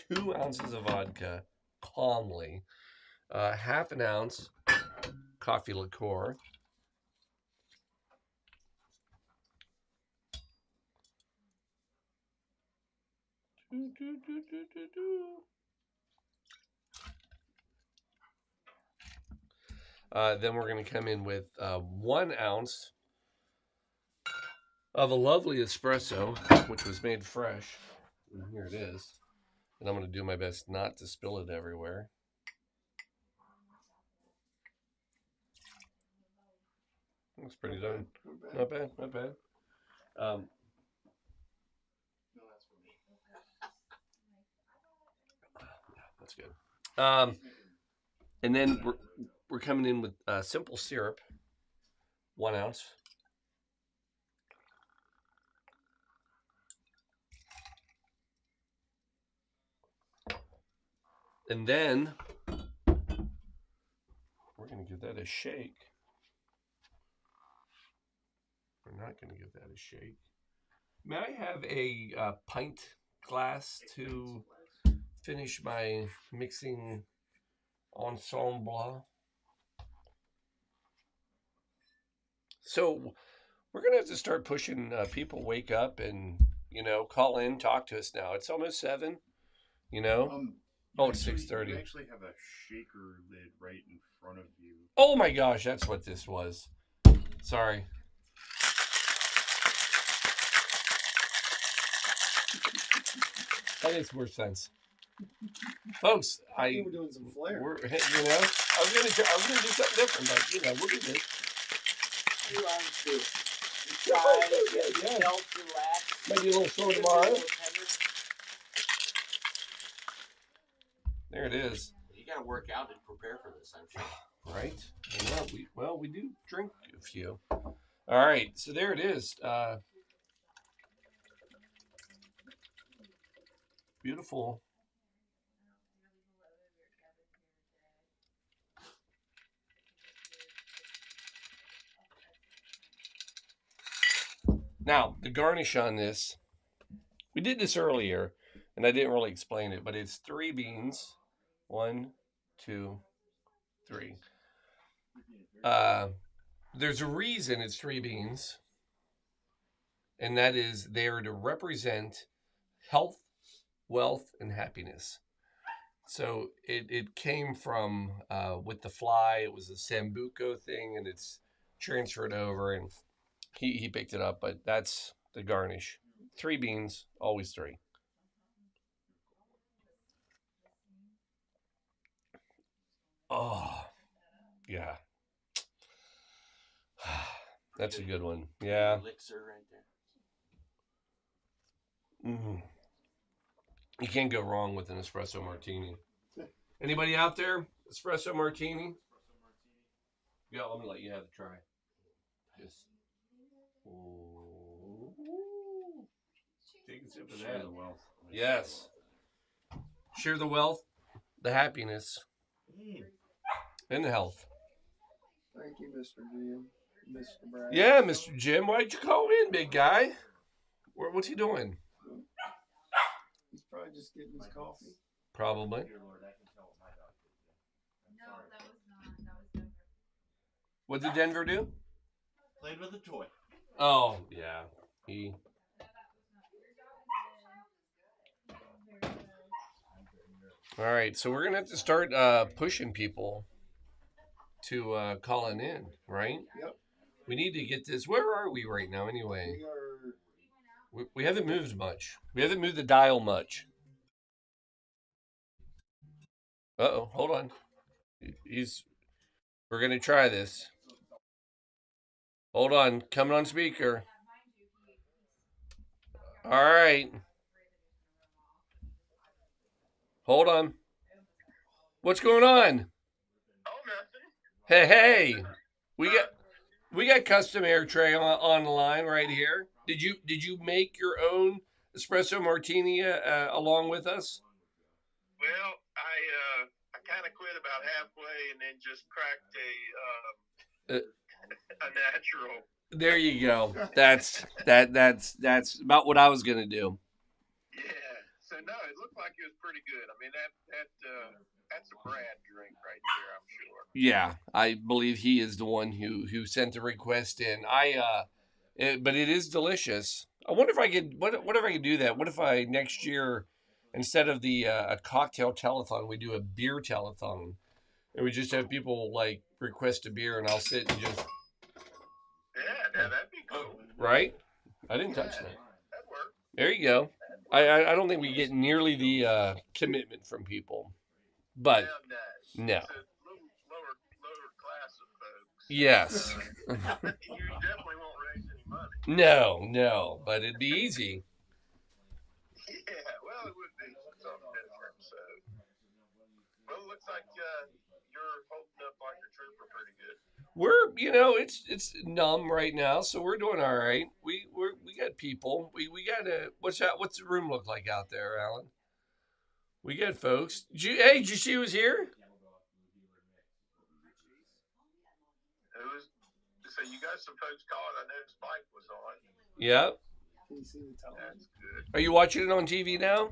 2 ounces of vodka, calmly. Half an ounce coffee liqueur. Then we're going to come in with 1 ounce of a lovely espresso, which was made fresh. And here it is. And I'm going to do my best not to spill it everywhere. Looks pretty done. Not bad, not bad. That's good. And then we're coming in with simple syrup, 1 ounce. And then we're going to give that a shake. We're not going to give that a shake. May I have a pint glass to finish my mixing ensemble? So we're going to have to start pushing people wake up and, call in, talk to us now. It's almost 7, it's 6:30. You actually have a shaker lid right in front of you. Oh my gosh, that's what this was. Sorry. That makes more sense, folks. We're doing some flair. I was gonna do something different, but we'll do this. 2 ounces. Try to get melt, relax. Maybe a little slow tomorrow. There it is. You gotta work out and prepare for this, I'm sure. Right? We do drink a few. All right, so there it is. Beautiful. Now, the garnish on this, we did this earlier, and I didn't really explain it, but it's 3 beans. 1, 2, 3. There's a reason it's 3 beans, and that is there to represent health, wealth, and happiness. So it came from, with the fly, it was a Sambuco thing, and it's transferred over, and he picked it up, but that's the garnish. 3 beans, always 3. Oh, yeah. That's a good one. Yeah. Elixir right there. You can't go wrong with an espresso martini. Anybody out there? Espresso martini? Yeah, I'm gonna let you have a try. Just take a sip of that. Share the wealth. Yes. Share the wealth, the happiness, and the health. Thank you, Mr. Jim. Mr. Brad. Yeah, Mr. Jim. Why'd you call in, big guy? What's he doing? just getting his coffee? Probably. No, that was not. That was Denver. What did Denver do? Played with a toy. Oh, yeah. He. All right, so we're going to have to start pushing people to calling in, right? Yep. We need to get this. Where are we right now, anyway? We haven't moved much. We haven't moved the dial much. Uh-oh, hold on. We're going to try this. Hold on, coming on speaker. All right. Hold on. What's going on? Hey. We got custom air tray on the line right here. Did you make your own espresso martini along with us? Well, I kind of quit about halfway and then just cracked a natural. There you go. That's about what I was gonna do. Yeah. So no, it looked like it was pretty good. I mean that's a Brad drink right there, I'm sure. Yeah, I believe he is the one who sent the request in. But it is delicious. I wonder if I could. What if I could do that? What if I next year, instead of the a cocktail telethon, we do a beer telethon, and we just have people like request a beer, and I'll sit and just. Yeah, that'd be cool. Right? I didn't touch that. That'd work. There you go. I don't think we get nearly the commitment from people, but no. It's a lower class of folks. Yes. You definitely won't raise any money. No, but it'd be easy. Yeah, well, it would be something different. So, well, it looks like you're holding up like a trooper pretty good. It's numb right now, so we're doing all right. We got people. We got what's the room look like out there, Alan? We got folks. Did you see who's here? So you got some folks calling. I know Spike was on. Yeah. Can you see the television? That's good. Are you watching it on TV now?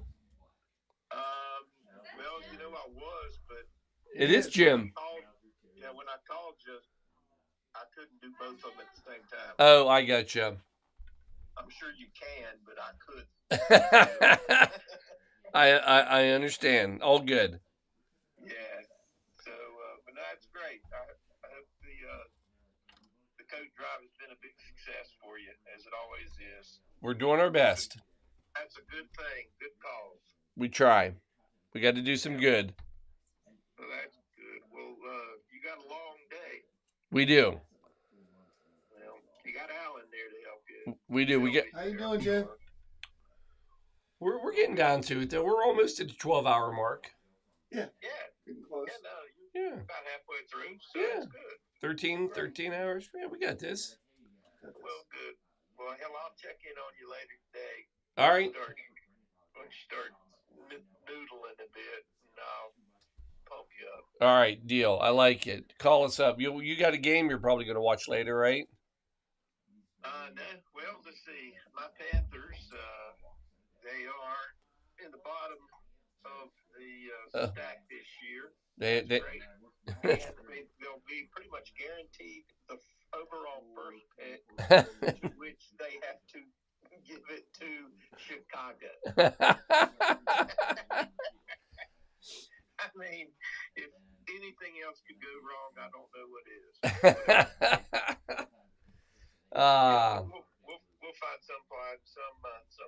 Well, I was, but It is Jim. When I called you, I couldn't do both of them at the same time. Oh, I got you. I'm sure you can, but I couldn't. I understand. All good. Yeah. So, but that's great. I hope the coat drive has been a big success for you, as it always is. We're doing our best. That's a good thing. Good cause. We try. We got to do some good. Well, that's good. Well, you got a long day. We do. Well, you got Alan there to help you. We do. How you doing, Jim? We're getting down to it though. We're almost at the 12-hour mark. Yeah. Yeah. Getting close. Yeah, no, you're about halfway through, so Yeah. that's good. 13 hours. Yeah, we got this. Well, good. Well, hell, I'll check in on you later today. All right. When you start noodling a bit, and I'll pump you up. All right, deal. I like it. Call us up. You got a game you're probably going to watch later, right? No. Well, let's see. My Panthers, they are in the bottom of the stack this year. They great. And they'll be pretty much guaranteed the overall first pick, which they have to give it to Chicago. I mean, if anything else could go wrong, I don't know what is. We'll find something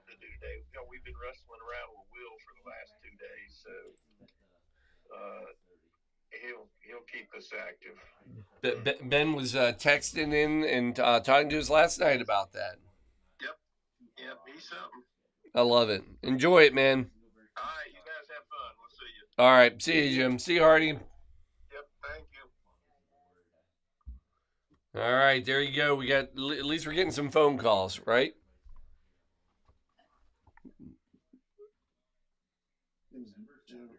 to do today. We've been wrestling around with Will for the last 2 days, so he'll keep us active. Ben was texting in and talking to us last night about that. Yep, he's something. I love it. Enjoy it, man. All right, you guys have fun. We'll see you. All right, see you, Jim. See you, Hardy. Yep, thank you. All right, there you go. We got at least we're getting some phone calls, right?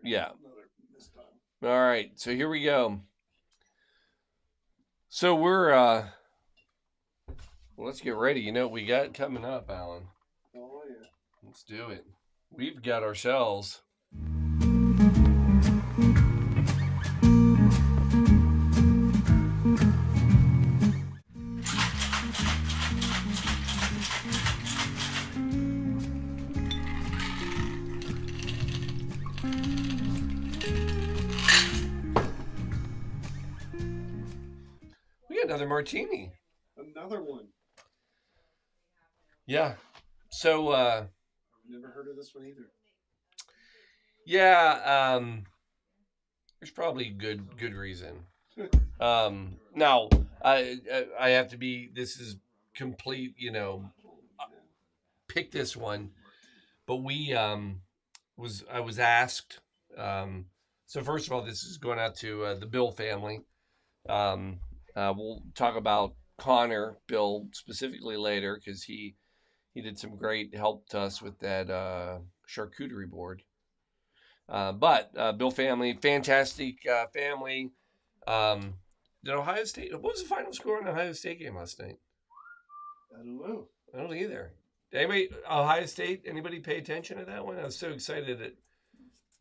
Yeah. All right, so here we go. So we're well, let's get ready. You know what we got coming up, Alan? Oh yeah. Let's do it. we've got ourselves another martini. Another one. Yeah. So I've never heard of this one either. Yeah, there's probably good reason. Now I have to be. This is complete. Pick this one, but I was asked. So first of all, this is going out to the Bill family. We'll talk about Connor Bill specifically later because he did some great helped us with that charcuterie board. But Bill family, fantastic family. Did Ohio State? What was the final score in the Ohio State game last night? I don't know. I don't either. Did anybody Ohio State? Anybody pay attention to that one? I was so excited at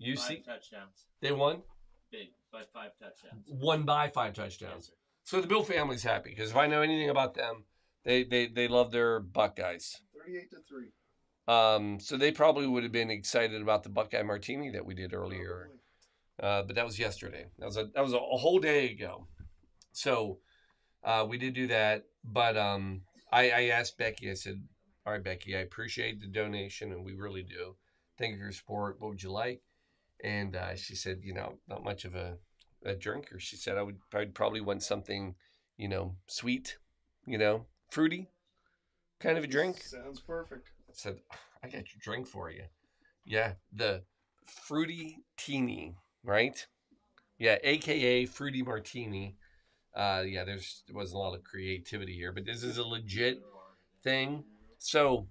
UC. 5 touchdowns. They won. Big by 5 touchdowns. Won by 5 touchdowns. Yes, so the Bill family's happy because if I know anything about them, they love their Buckeyes. 38-3. So they probably would have been excited about the Buckeye Martini that we did earlier, but that was yesterday. That was a whole day ago. So we did do that, but I asked Becky. I said, "All right, Becky, I appreciate the donation, and we really do. Thank you for your support. What would you like?" And she said, not much of a drinker. She said, I'd probably want something, sweet, fruity kind of a drink. Sounds perfect. I said, I got your drink for you. Yeah, the fruity teeny, right? Yeah, AKA fruity martini. Yeah, there wasn't a lot of creativity here, but this is a legit thing. So,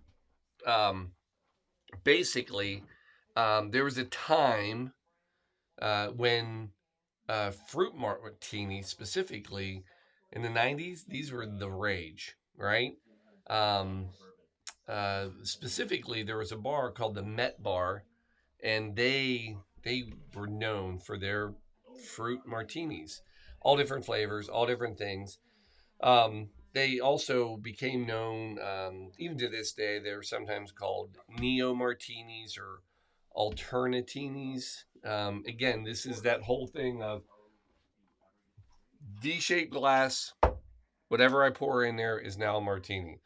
basically, there was a time when fruit martini, specifically in the 90s, these were the rage, right? Specifically, there was a bar called the Met Bar, and they were known for their fruit martinis, all different flavors, all different things. They also became known, even to this day, they're sometimes called neo martinis or alternatinis. Again, this is that whole thing of D-shaped glass. Whatever I pour in there is now a martini.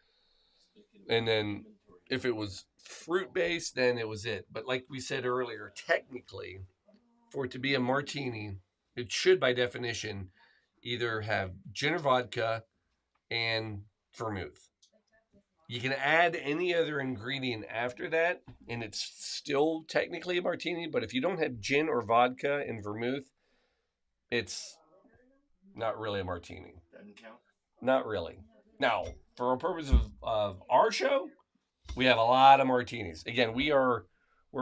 And then if it was fruit based, then it was it. But like we said earlier, technically, for it to be a martini, it should, by definition, either have gin or vodka and vermouth. You can add any other ingredient after that, and it's still technically a martini. But if you don't have gin or vodka and vermouth, it's not really a martini. Doesn't count. Not really. Now, for a purpose of our show, we have a lot of martinis. Again, we're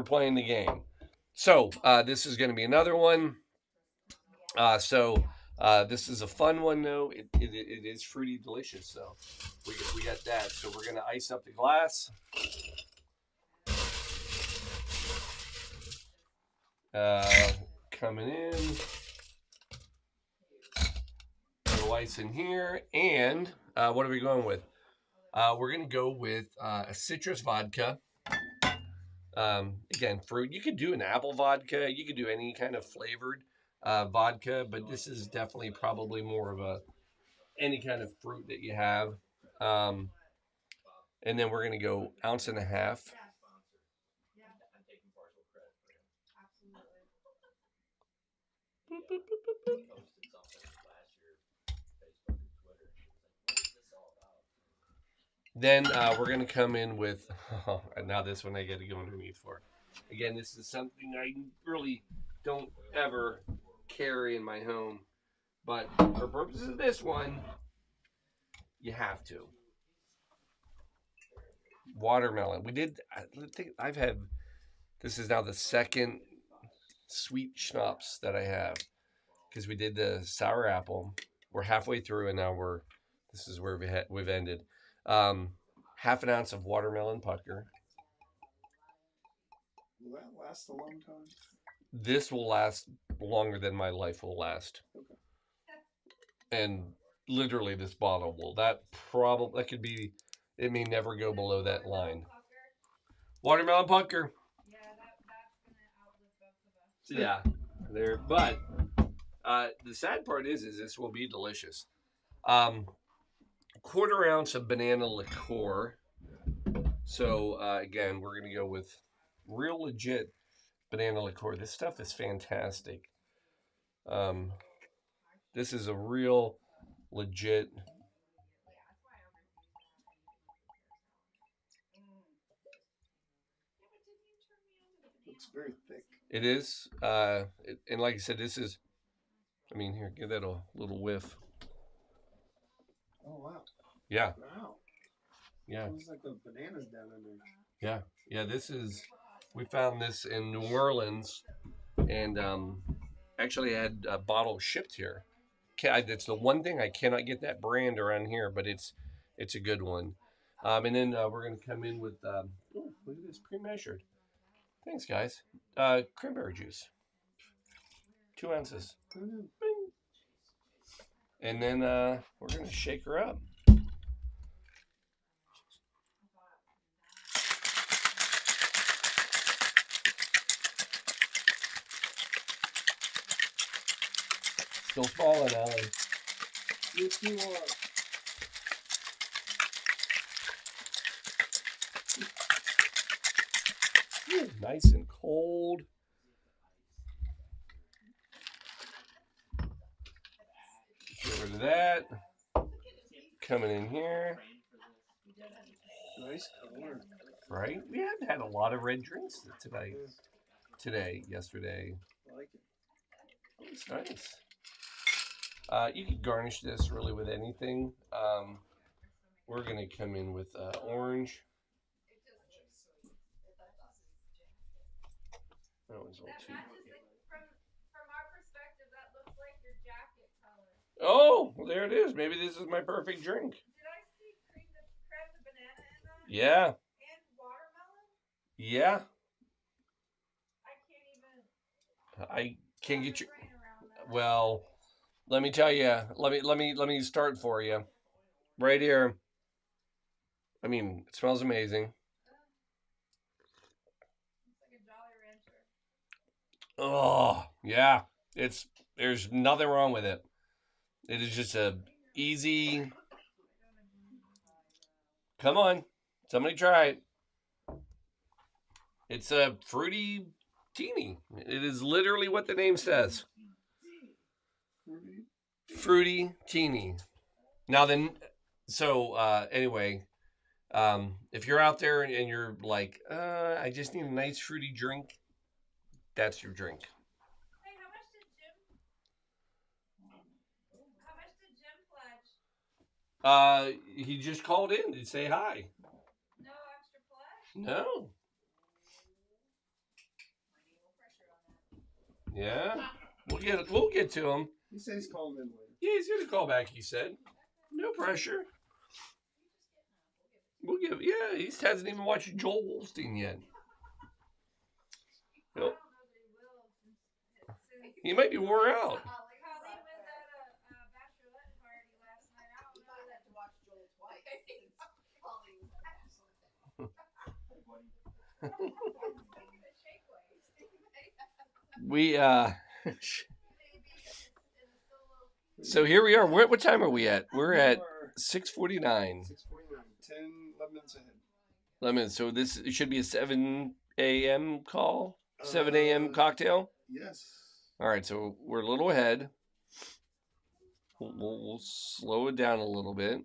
playing the game. So this is going to be another one. This is a fun one, though. It is fruity delicious. So we got that. So we're going to ice up the glass. Coming in. Little ice in here. And what are we going with? We're going to go with a citrus vodka. Again, fruit. You could do an apple vodka. You could do any kind of flavored vodka, but this is definitely probably more of any kind of fruit that you have. And then we're going to go 1.5 ounces. Then we're going to come in with, now this one I got to go underneath for. Again, this is something I really don't ever carry in my home. But for purposes of this one, you have to. Watermelon. We did, I think I've had, this is now the second sweet schnapps that I have. Because we did the sour apple. We're halfway through and now this is where we've ended. 1/2 ounce of watermelon pucker. Will that last a long time? This will last longer than my life will last. Okay. And literally this bottle will. That could be, it may never go below that line. Watermelon pucker. Yeah. There, but the sad part is this will be delicious. Quarter ounce of banana liqueur. So again, we're gonna go with real legit banana liqueur. This stuff is fantastic. This is a real legit. Looks very thick. It is, and like I said, this is. I mean, here, give that a little whiff. Oh wow. Yeah. Wow. Yeah. Looks like the bananas down in there. Yeah. Yeah. This is. We found this in New Orleans, and actually had a bottle shipped here. It's the one thing I cannot get that brand around here, but it's a good one. And then we're gonna come in with. Oh, look at this, pre-measured. Thanks, guys. Cranberry juice. 2 ounces. Bing. And then we're going to shake her up. Still falling, Allie. Yes, you are. Ooh, nice and cold. Get rid of that. Coming in here. Nice color. Right? We haven't had a lot of red drinks yesterday. I like it. Oh, it's nice. You could garnish this really with anything. We're going to come in with orange. That was all too. From our perspective, that looks like your jacket color. Oh, well, there it is. Maybe this is my perfect drink. Did I see crème de banana in that? Yeah. And watermelon? Yeah. I can't get you. Well, let me tell you. Let me start for you. Right here. I mean, it smells amazing. Oh, yeah. There's nothing wrong with it. It is just a easy. Come on. Somebody try it. It's a fruity teeny. It is literally what the name says. Fruity teeny. Now then, so anyway, if you're out there and you're like, I just need a nice fruity drink, that's your drink. Hey, how much did Jim pledge? He just called in to say hi. No extra pledge? No. Yeah. We'll get to him. He said he's calling in later. Yeah, he's gonna call back, he said. No pressure. We'll give. Yeah, he hasn't even watched Joel Wolstein yet. Nope. He might be wore out. We so here we are. What time are we at? We're at 6:49. 6:49. 11 minutes ahead. 11 minutes. So this should be a 7 a.m. call? 7 a.m. cocktail? Yes. All right, so we're a little ahead. We'll slow it down a little bit.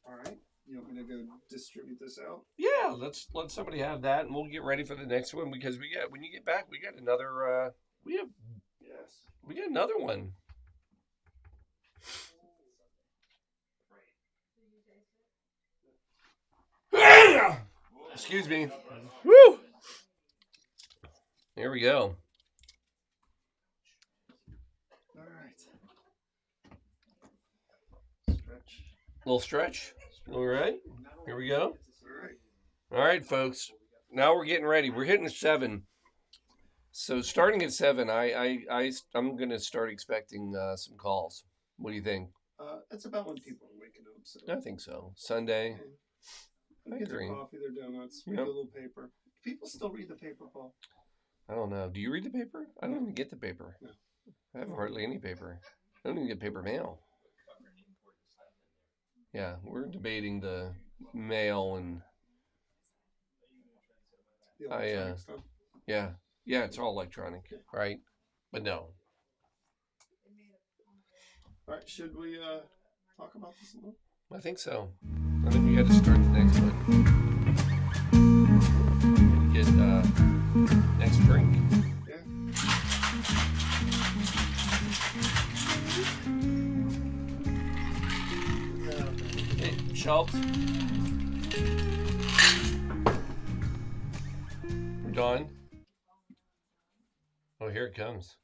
All right. You want me to go distribute this out? Yeah, let's let somebody have that, and we'll get ready for the next one because when you get back, we got another. We got another one. Excuse me. Woo! Here we go. All right. Stretch. Little stretch. All right. Here we go. All right. All right, folks. now we're getting ready. We're hitting 7. So starting at 7, I'm gonna start expecting some calls. What do you think? That's about when people are waking up. So I think so. Sunday. they I get their agree. coffee, their donuts, read Yep. a little paper. People still read the paper, Paul. I don't know. Do you read the paper? I don't even get the paper. No. I have hardly any paper. I don't even get paper mail. Yeah, we're debating the mail and The electronic stuff. yeah, it's all electronic, right? But no. All right, should we talk about this a little? I think so. I think we got to start the next one. Get next drink. Okay, shelves. We're done. Oh, here it comes.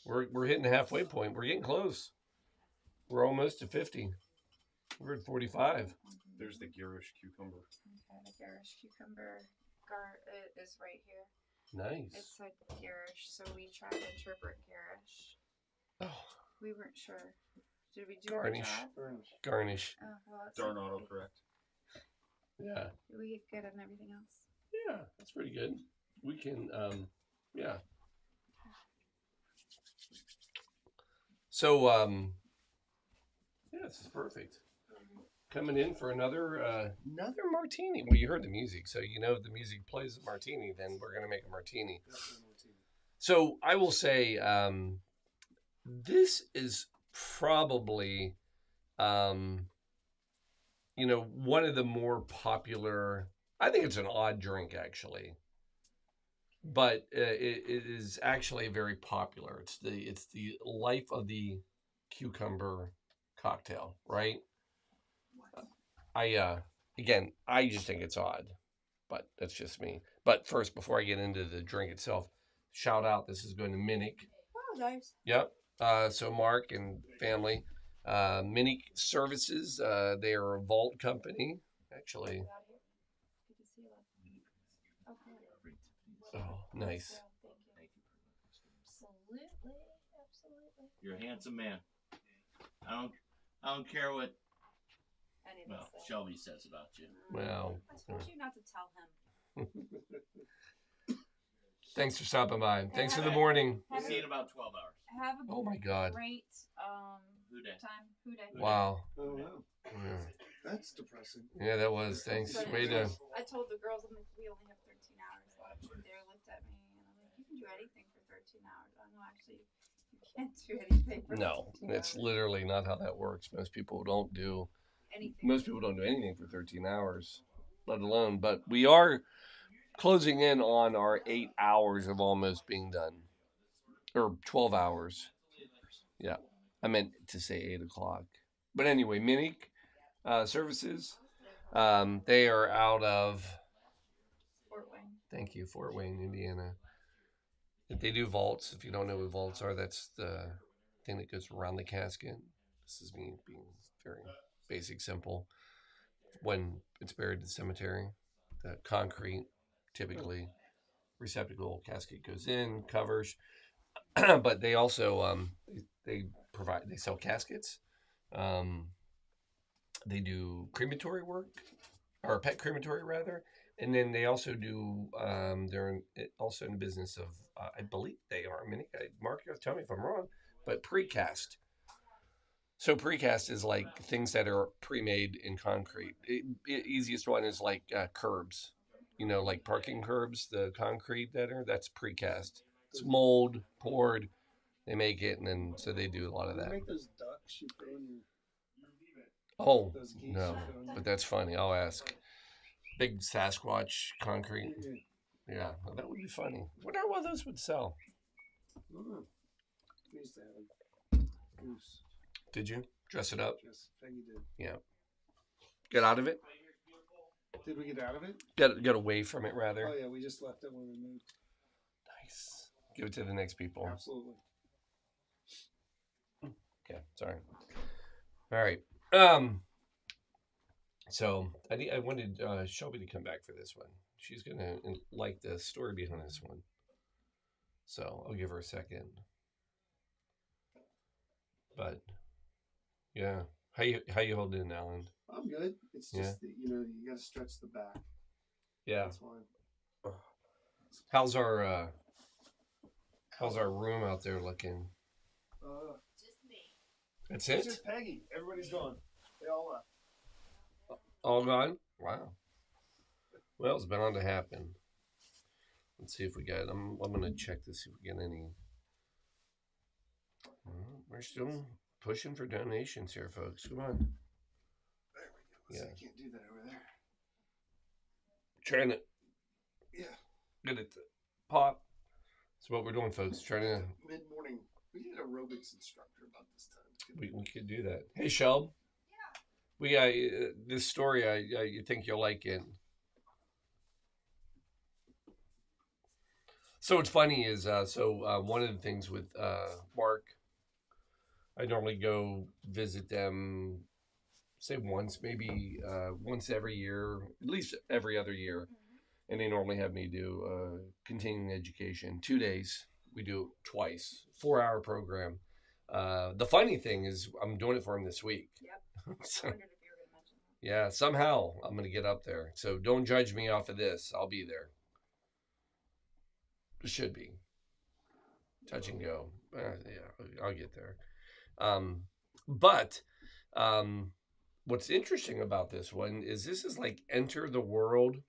We're hitting the halfway point. We're getting close. We're almost to 50. We're at 45. There's the garish cucumber. Okay, the garish cucumber it is right here. Nice. It's like garish, so we tried to interpret garish. Oh. We weren't sure. Did we do Garnish. our job? Garnish. Oh, well, that's Darn autocorrect. Yeah. Did we get good on everything else? Yeah, that's pretty good. We can, yeah. So, yeah, this is perfect. Coming in for another martini. Well, you heard the music, so you know if the music plays a martini, then we're going to make a martini. So I will say this is probably, one of the more popular, I think it's an odd drink, actually. But it is actually very popular. It's the life of the cucumber cocktail, right? I just think it's odd, but that's just me. But first, before I get into the drink itself, shout out. This is going to Minnick. Oh, nice. Yep. So Mark and family, Minnick Services. They are a vault company, actually. Oh, nice. Absolutely. You're a handsome man. I don't care what Shelby says about you. Well, I told you not to tell him. Thanks for stopping by. Thanks for the morning. We'll see you in about 12 hours. Have a Oh my God. great Houday. time. Houday. Wow. Oh, wow. Yeah. That's depressing. Yeah, that was. Thanks. Way to. I told the girls, I'm like, we only have 13 hours left. And they looked at me and I'm like, you can do anything for 13 hours. I know, actually, you can't do anything for 13 No, it's hours. literally not how that works. Most people don't do Anything. Most people don't do anything for 13 hours, let alone. But we are closing in on our 8 hours of almost being done, or 12 hours. Yeah, I meant to say 8 o'clock. But anyway, Minnick Services. They are out of Fort Wayne. Thank you, Fort Wayne, Indiana. They do vaults. If you don't know what vaults are, that's the thing that goes around the casket. This is me being very basic, simple. When it's buried in the cemetery, the concrete, typically, receptacle casket goes in, covers. But they also they sell caskets. They do crematory work, or pet crematory rather, and then they also do. They're also in the business of, I believe they are. Mark, tell me if I'm wrong, but precast. So precast is like things that are pre-made in concrete. Easiest one is like curbs, like parking curbs, the concrete that's precast. It's mold, poured, they make it, and then so they do a lot of that. Make those ducks you throw in your... Oh, no, but that's funny. I'll ask. Big Sasquatch concrete. Yeah, well, that would be funny. I wonder what those would sell. Oh, we used to have a goose. Did you dress it up? Yes, Peggy did. Yeah. Get out of it? Did we get out of it? Get away from it, rather. Oh, yeah, we just left it when we moved. Nice. Give it to the next people. Absolutely. Okay, sorry. All right. So I wanted Shelby to come back for this one. She's gonna like the story behind this one. So I'll give her a second. But yeah, how you holding in, Alan? I'm good. It's just that, you got to stretch the back. Yeah. That's why. How's our room out there looking? Just me. That's It's it? just Peggy. Everybody's gone. They all left. All gone? Wow. Well, it's bound to happen. Let's see if we got. I'm gonna check to see if we get any. We're still pushing for donations here, folks. Come on. There we go. I can't do that over there. Trying to Yeah. get it to pop. That's what we're doing, folks. Trying to. Mid-morning. We need an aerobics instructor about this time. We could do that. Hey, Shelb. Yeah. We got this story. You think you'll like it. So what's funny is one of the things with Mark, I normally go visit them, say once, maybe once every year, at least every other year, and they normally have me do continuing education 2 days. We do it twice, 4-hour program. The funny thing is I'm doing it for them this week. Yep. So, I wondered if you were going to mention that. Yeah, somehow I'm going to get up there. So don't judge me off of this. I'll be there. It should be. Touch and go. Yeah, I'll get there. But what's interesting about this one is this is like enter the world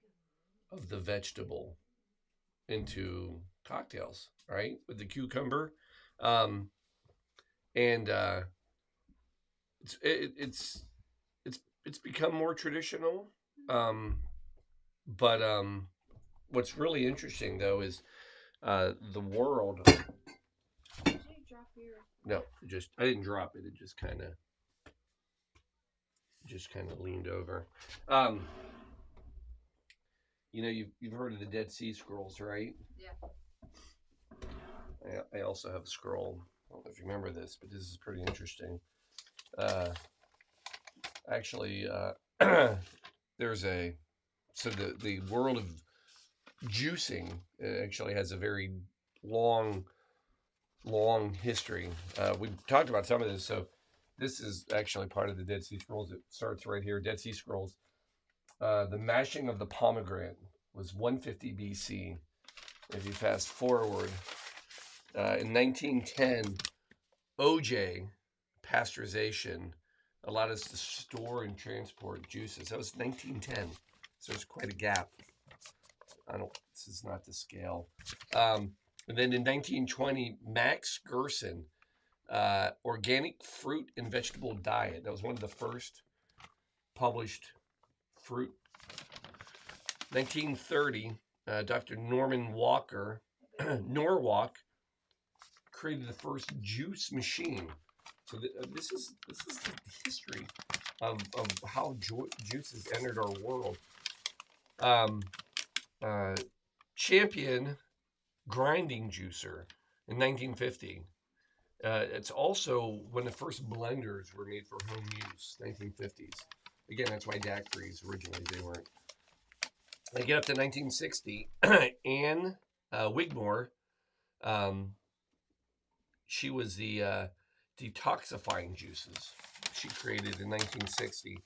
of the vegetable into cocktails, right? With the cucumber. And it's become more traditional. But what's really interesting though is the world. Did you drop your? No, I didn't drop it. It just kind of leaned over. You've heard of the Dead Sea Scrolls, right? Yeah. I also have a scroll. I don't know if you remember this, but this is pretty interesting. Actually, there's the world of juicing actually has a very long history. We've talked about some of this. So this is actually part of the Dead Sea Scrolls. It starts right here. Dead Sea Scrolls. The mashing of the pomegranate was 150 BC. If you fast forward, in 1910, OJ, pasteurization, allowed us to store and transport juices. That was 1910. So there's quite a gap. This is not the scale. And then in 1920, Max Gerson, Organic Fruit and Vegetable Diet. That was one of the first published fruit. 1930, Dr. Norman Walker, Norwalk, created the first juice machine. So this is the history of how juices entered our world. Champion grinding juicer in 1950. It's also when the first blenders were made for home use, 1950s. Again, that's why daiquiris originally they weren't. I get up to 1960. Anne Wigmore, she was the detoxifying juices she created in 1960.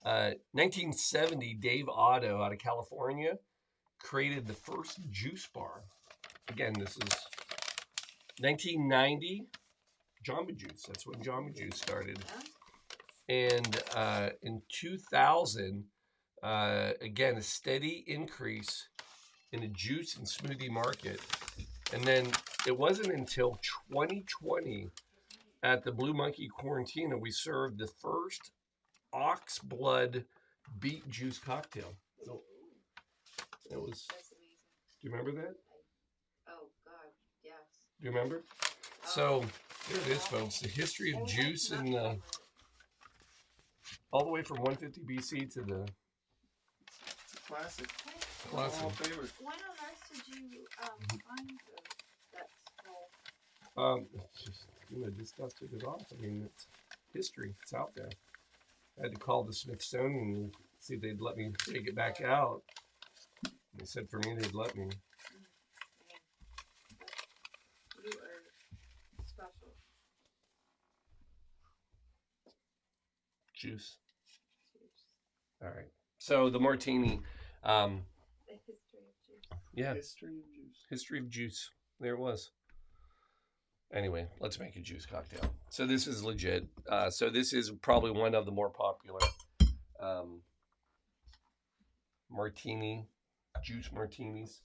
1970, Dave Otto out of California created the first juice bar. Again, this is 1990, Jamba Juice. That's when Jamba Juice started. And in 2000, again, a steady increase in the juice and smoothie market. And then it wasn't until 2020 at the Blue Monkey Quarantina we served the first ox blood beet juice cocktail. So it was. That's amazing. Do you remember that? Oh God, yes. Do you remember? So there it is, folks. The history of juice and all the way from 150 BC to the Classic. classic. Favorite. When on earth did you find that scroll? It's just dusted it off. I mean, it's history. It's out there. I had to call the Smithsonian see if they'd let me take it back out. They said for me they'd let me. You are special. Juice. All right. So the martini. The history of juice. Yeah. History of juice. History of juice. There it was. Anyway, let's make a juice cocktail. So this is legit. So this is probably one of the more popular martini, juice martinis.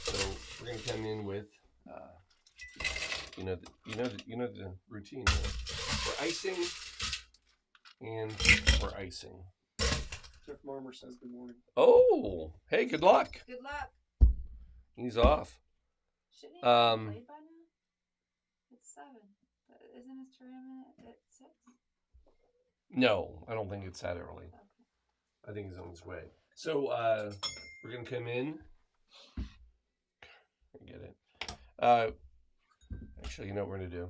So we're gonna come in with, you know the routine. We're icing, and we're icing. Jeff Marmer says good morning. Oh, hey, good luck. Good luck. He's off. Shouldn't he have played by now? It's 7. Isn't his tournament at 6? No, I don't think it's that early. Okay. I think he's on his way. So we're gonna come in. Get it. Actually, you know what we're gonna do?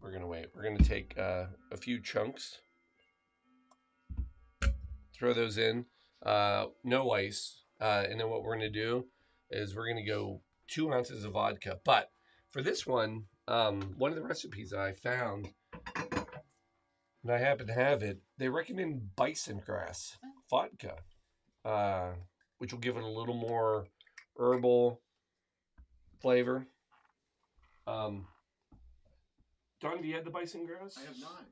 We're gonna wait. We're gonna take a few chunks, throw those in, no ice, and then what we're gonna do is we're gonna go 2 ounces of vodka. But for this one of the recipes I found, and I happen to have it, they recommend bison grass vodka, which will give it a little more herbal flavor. Don, do you have the bison grass? I have not.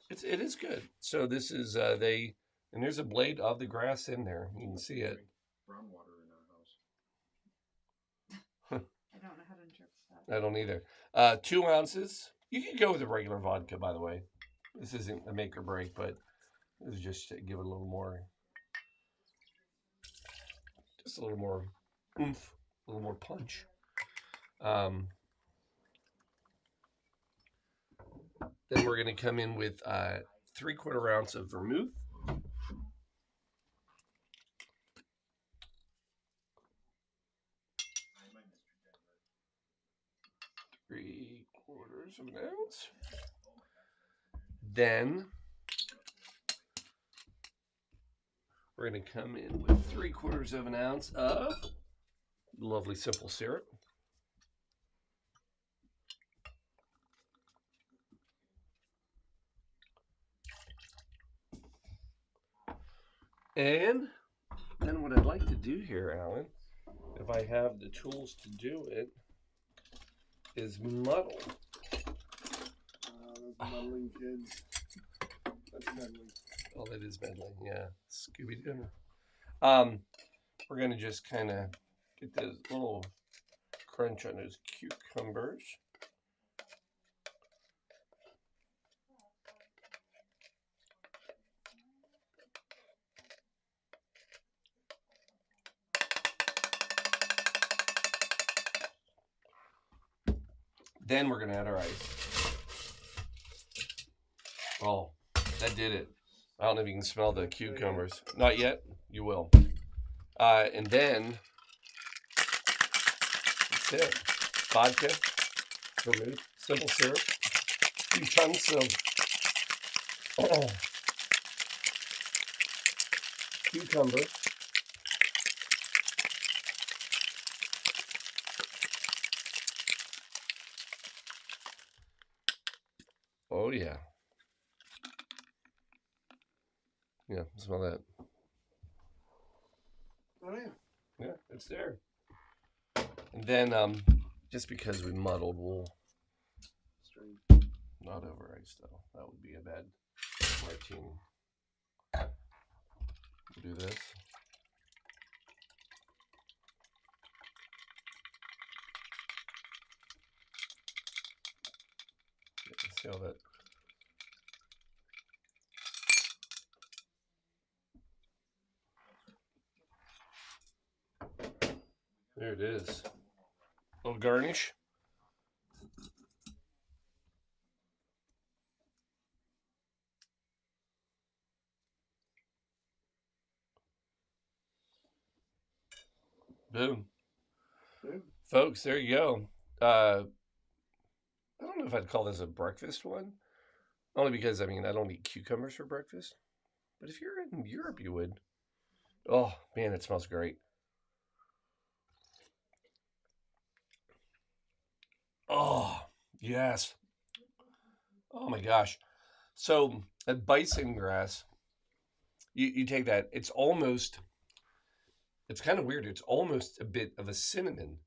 It is good. So this is and there's a blade of the grass in there. You can see it. Brown water in our house. I don't know how to interpret that. I don't either. 2 ounces. You can go with a regular vodka, by the way. This isn't a make or break, but this is just to give it a little more, just a little more oomph, a little more punch. Then we're going to come in with 3/4 ounce of vermouth. Three-quarters of an ounce. Then we're going to come in with 3/4 of an ounce of lovely simple syrup. And then what I'd like to do here, Alan, if I have the tools to do it, is muddle. Those muddling kids. That's meddling. Oh, that is meddling, yeah. Scooby-Doo. We're going to just kind of get this little crunch on those cucumbers. Then we're going to add our ice. Oh, that did it. I don't know if you can smell the cucumbers. Not yet. You will. And then, that's it. Vodka, vermouth, simple syrup, 2 chunks of cucumber. Oh, yeah. Yeah, smell that. Oh, yeah. Yeah, it's there. And then, just because we muddled, we'll not over ice, though. That would be a bad martini. We'll do this. See how that. There it is. A little garnish. Boom. Folks, there you go. I don't know if I'd call this a breakfast one. Only because, I mean, I don't eat cucumbers for breakfast. but if you're in Europe, you would. Oh, man, it smells great. Oh, yes. Oh, my gosh. So, at bison grass, you take that. It's kind of weird. It's almost a bit of a cinnamon.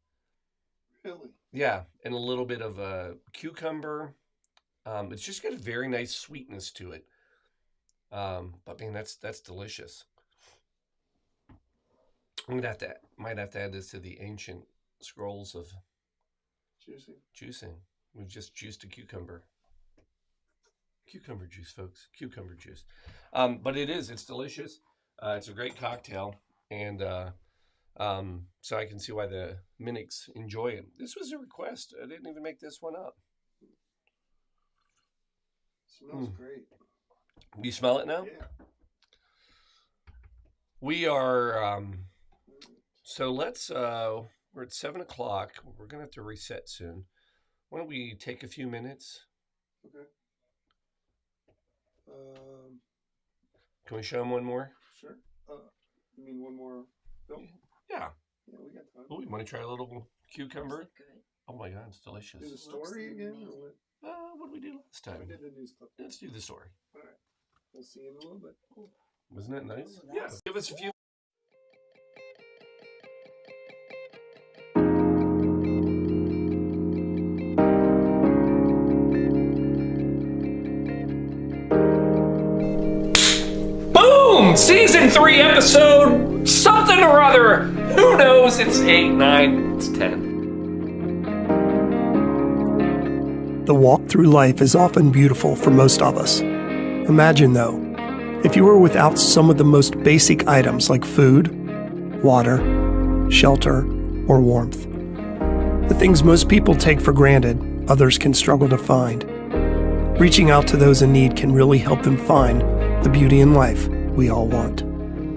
Really? Yeah, and a little bit of a cucumber. It's just got a very nice sweetness to it. But man, that's delicious. I'm gonna might have to add this to the ancient scrolls of juicing. We've just juiced a cucumber. Cucumber juice, folks. Cucumber juice. But it's delicious. It's a great cocktail, and so I can see why the Minics enjoy it. This was a request. I didn't even make this one up. Smells great. You smell it now? Yeah. We are, so let's, we're at 7 o'clock. We're going to have to reset soon. Why don't we take a few minutes? Okay. Can we show them one more? Sure. You mean one more film? Yeah. Yeah, we got time. Oh, you want to try a little cucumber? Oh my God, it's delicious. Do the story again? Or what? What did we do last time? We did the news clip. Let's do the story. All right. We'll see you in a little bit. Wasn't that nice? Yeah. Give us a few. Boom! Season 3 episode something or other. Who knows? It's 8, 9, it's 10. The walk through life is often beautiful for most of us. Imagine, though, if you were without some of the most basic items like food, water, shelter, or warmth. The things most people take for granted, others can struggle to find. Reaching out to those in need can really help them find the beauty in life we all want.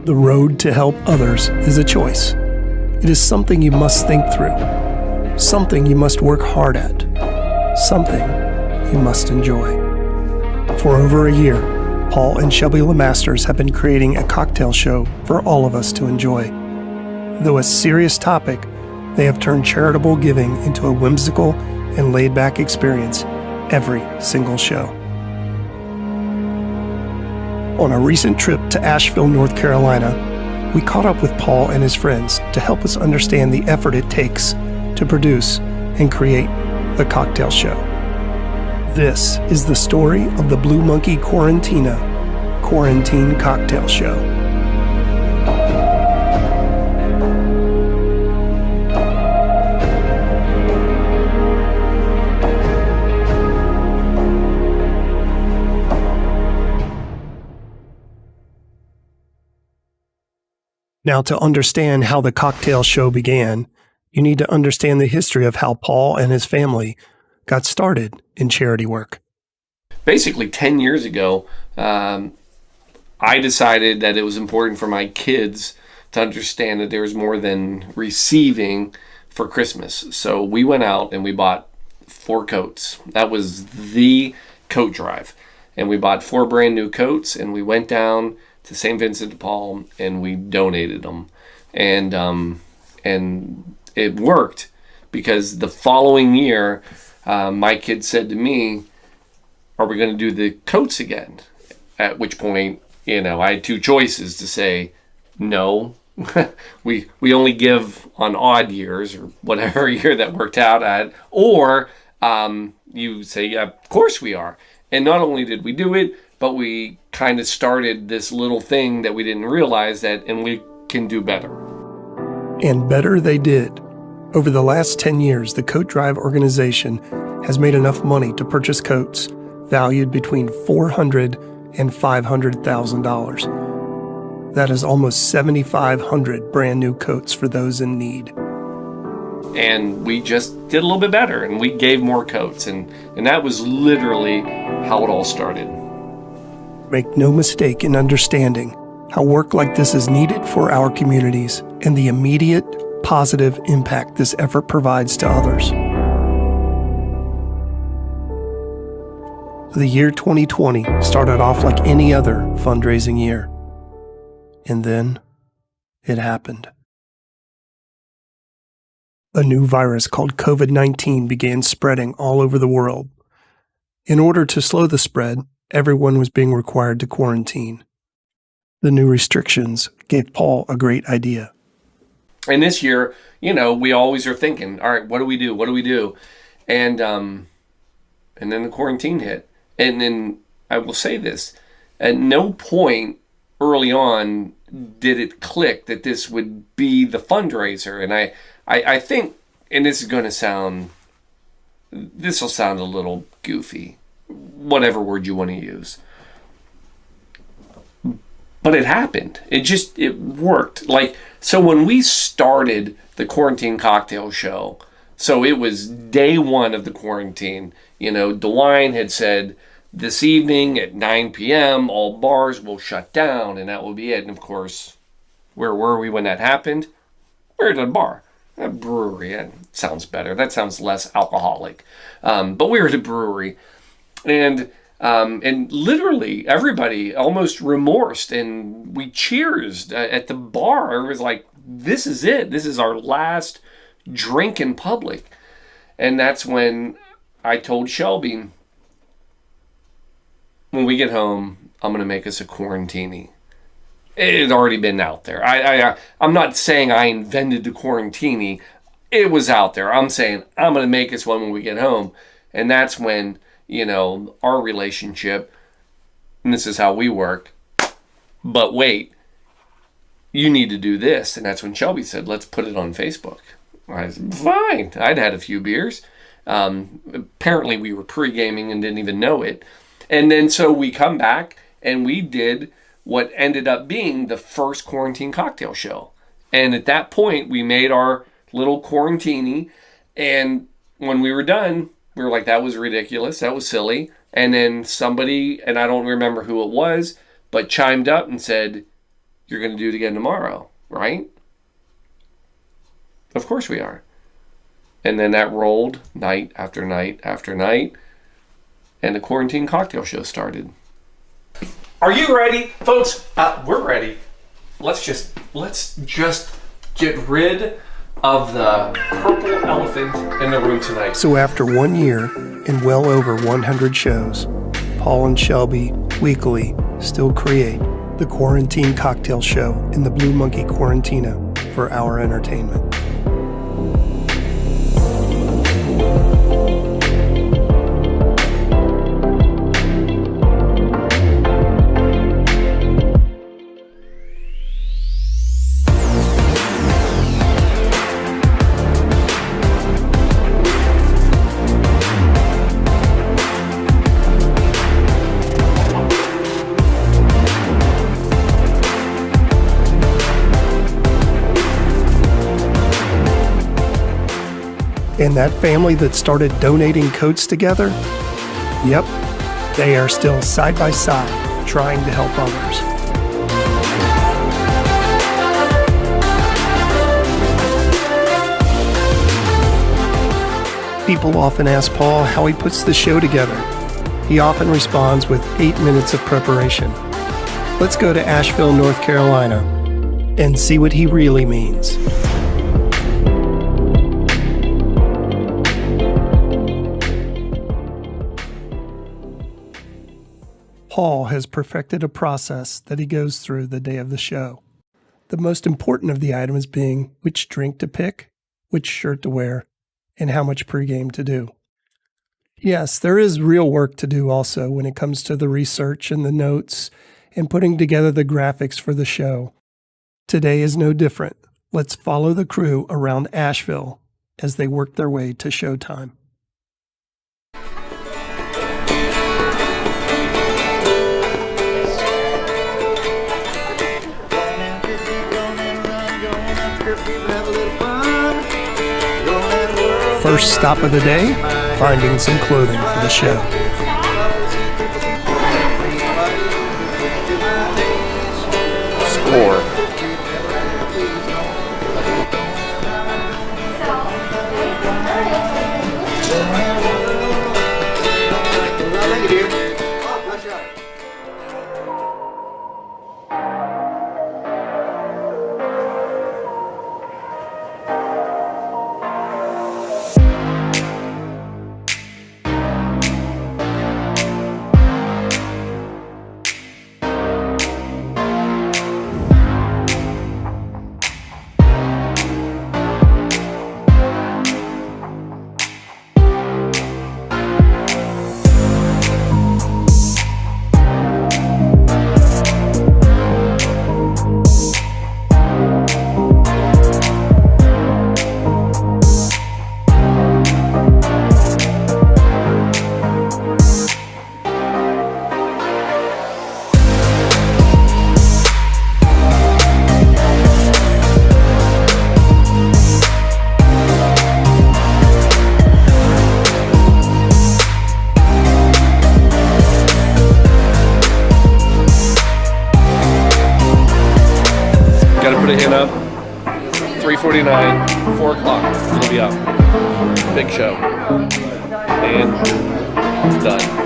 The road to help others is a choice. It is something you must think through, something you must work hard at, something you must enjoy. For over a year, Paul and Shelby Lemasters have been creating a cocktail show for all of us to enjoy. Though a serious topic, they have turned charitable giving into a whimsical and laid-back experience every single show. On a recent trip to Asheville, North Carolina, we caught up with Paul and his friends to help us understand the effort it takes to produce and create the cocktail show. This is the story of the Blue Monkey Quarantina Quarantine Cocktail Show. Now, to understand how the cocktail show began, you need to understand the history of how Paul and his family got started in charity work. Basically, 10 years ago, I decided that it was important for my kids to understand that there was more than receiving for Christmas. So we went out and we bought 4 coats. That was the coat drive. And we bought 4 brand new coats, and we went down to St. Vincent de Paul and we donated them. And it worked, because the following year, my kid said to me, "Are we going to do the coats again?" At which point, I had 2 choices to say, no, we only give on odd years, or whatever year that worked out at, or you say, yeah, of course we are. And not only did we do it, but we kind of started this little thing that we didn't realize that, and we can do better. And better they did. Over the last 10 years, the Coat Drive organization has made enough money to purchase coats valued between $400,000 and $500,000. That is almost 7,500 brand new coats for those in need. And we just did a little bit better, and we gave more coats, and that was literally how it all started. Make no mistake in understanding how work like this is needed for our communities and the immediate positive impact this effort provides to others. The year 2020 started off like any other fundraising year. And then it happened. A new virus called COVID-19 began spreading all over the world. In order to slow the spread, everyone was being required to quarantine. The new restrictions gave Paul a great idea. And this year, we always are thinking, all right, what do we do? What do we do? And then the quarantine hit. And then I will say this, at no point early on did it click that this would be the fundraiser. And I think, and this will sound a little goofy, whatever word you want to use. But it happened. It worked. So when we started the Quarantine Cocktail Show, so it was day one of the quarantine, DeWine had said, this evening at 9 p.m., all bars will shut down, and that will be it. And of course, where were we when that happened? We were at a bar, a brewery. That sounds better. That sounds less alcoholic. But we were at a brewery, and literally everybody almost remorsed, and we cheersed at the bar. It was like, this is it. This is our last drink in public. And that's when I told Shelby, when we get home, I'm going to make us a quarantini. It had already been out there. I'm not saying I invented the quarantini. It was out there. I'm saying I'm going to make us one when we get home. And that's when, our relationship, and this is how we work, but wait, you need to do this. And that's when Shelby said, let's put it on Facebook. I said, fine. I'd had a few beers. Apparently we were pre-gaming and didn't even know it. And then so we come back and we did what ended up being the first Quarantine Cocktail Show. And at that point, we made our little quarantini. And when we were done, we were like, that was ridiculous. That was silly. And then somebody, and I don't remember who it was, but chimed up and said, you're going to do it again tomorrow, right? Of course we are. And then that rolled night after night after night. And the Quarantine Cocktail Show started. Are you ready? Folks, we're ready. Let's just get rid of the purple elephant in the room tonight. So after 1 year and well over 100 shows, Paul and Shelby weekly still create the Quarantine Cocktail Show in the Blue Monkey Quarantina for our entertainment. And that family that started donating coats together, yep, they are still side by side trying to help others. People often ask Paul how he puts the show together. He often responds with 8 minutes of preparation. Let's go to Asheville, North Carolina, and see what he really means. Paul has perfected a process that he goes through the day of the show. The most important of the items being which drink to pick, which shirt to wear, and how much pregame to do. Yes, there is real work to do also when it comes to the research and the notes and putting together the graphics for the show. Today is no different. Let's follow the crew around Asheville as they work their way to showtime. First stop of the day, finding some clothing for the show. Score. Got to put a hint up. 3:49, 4 o'clock. It'll be up. Big show. And it's done.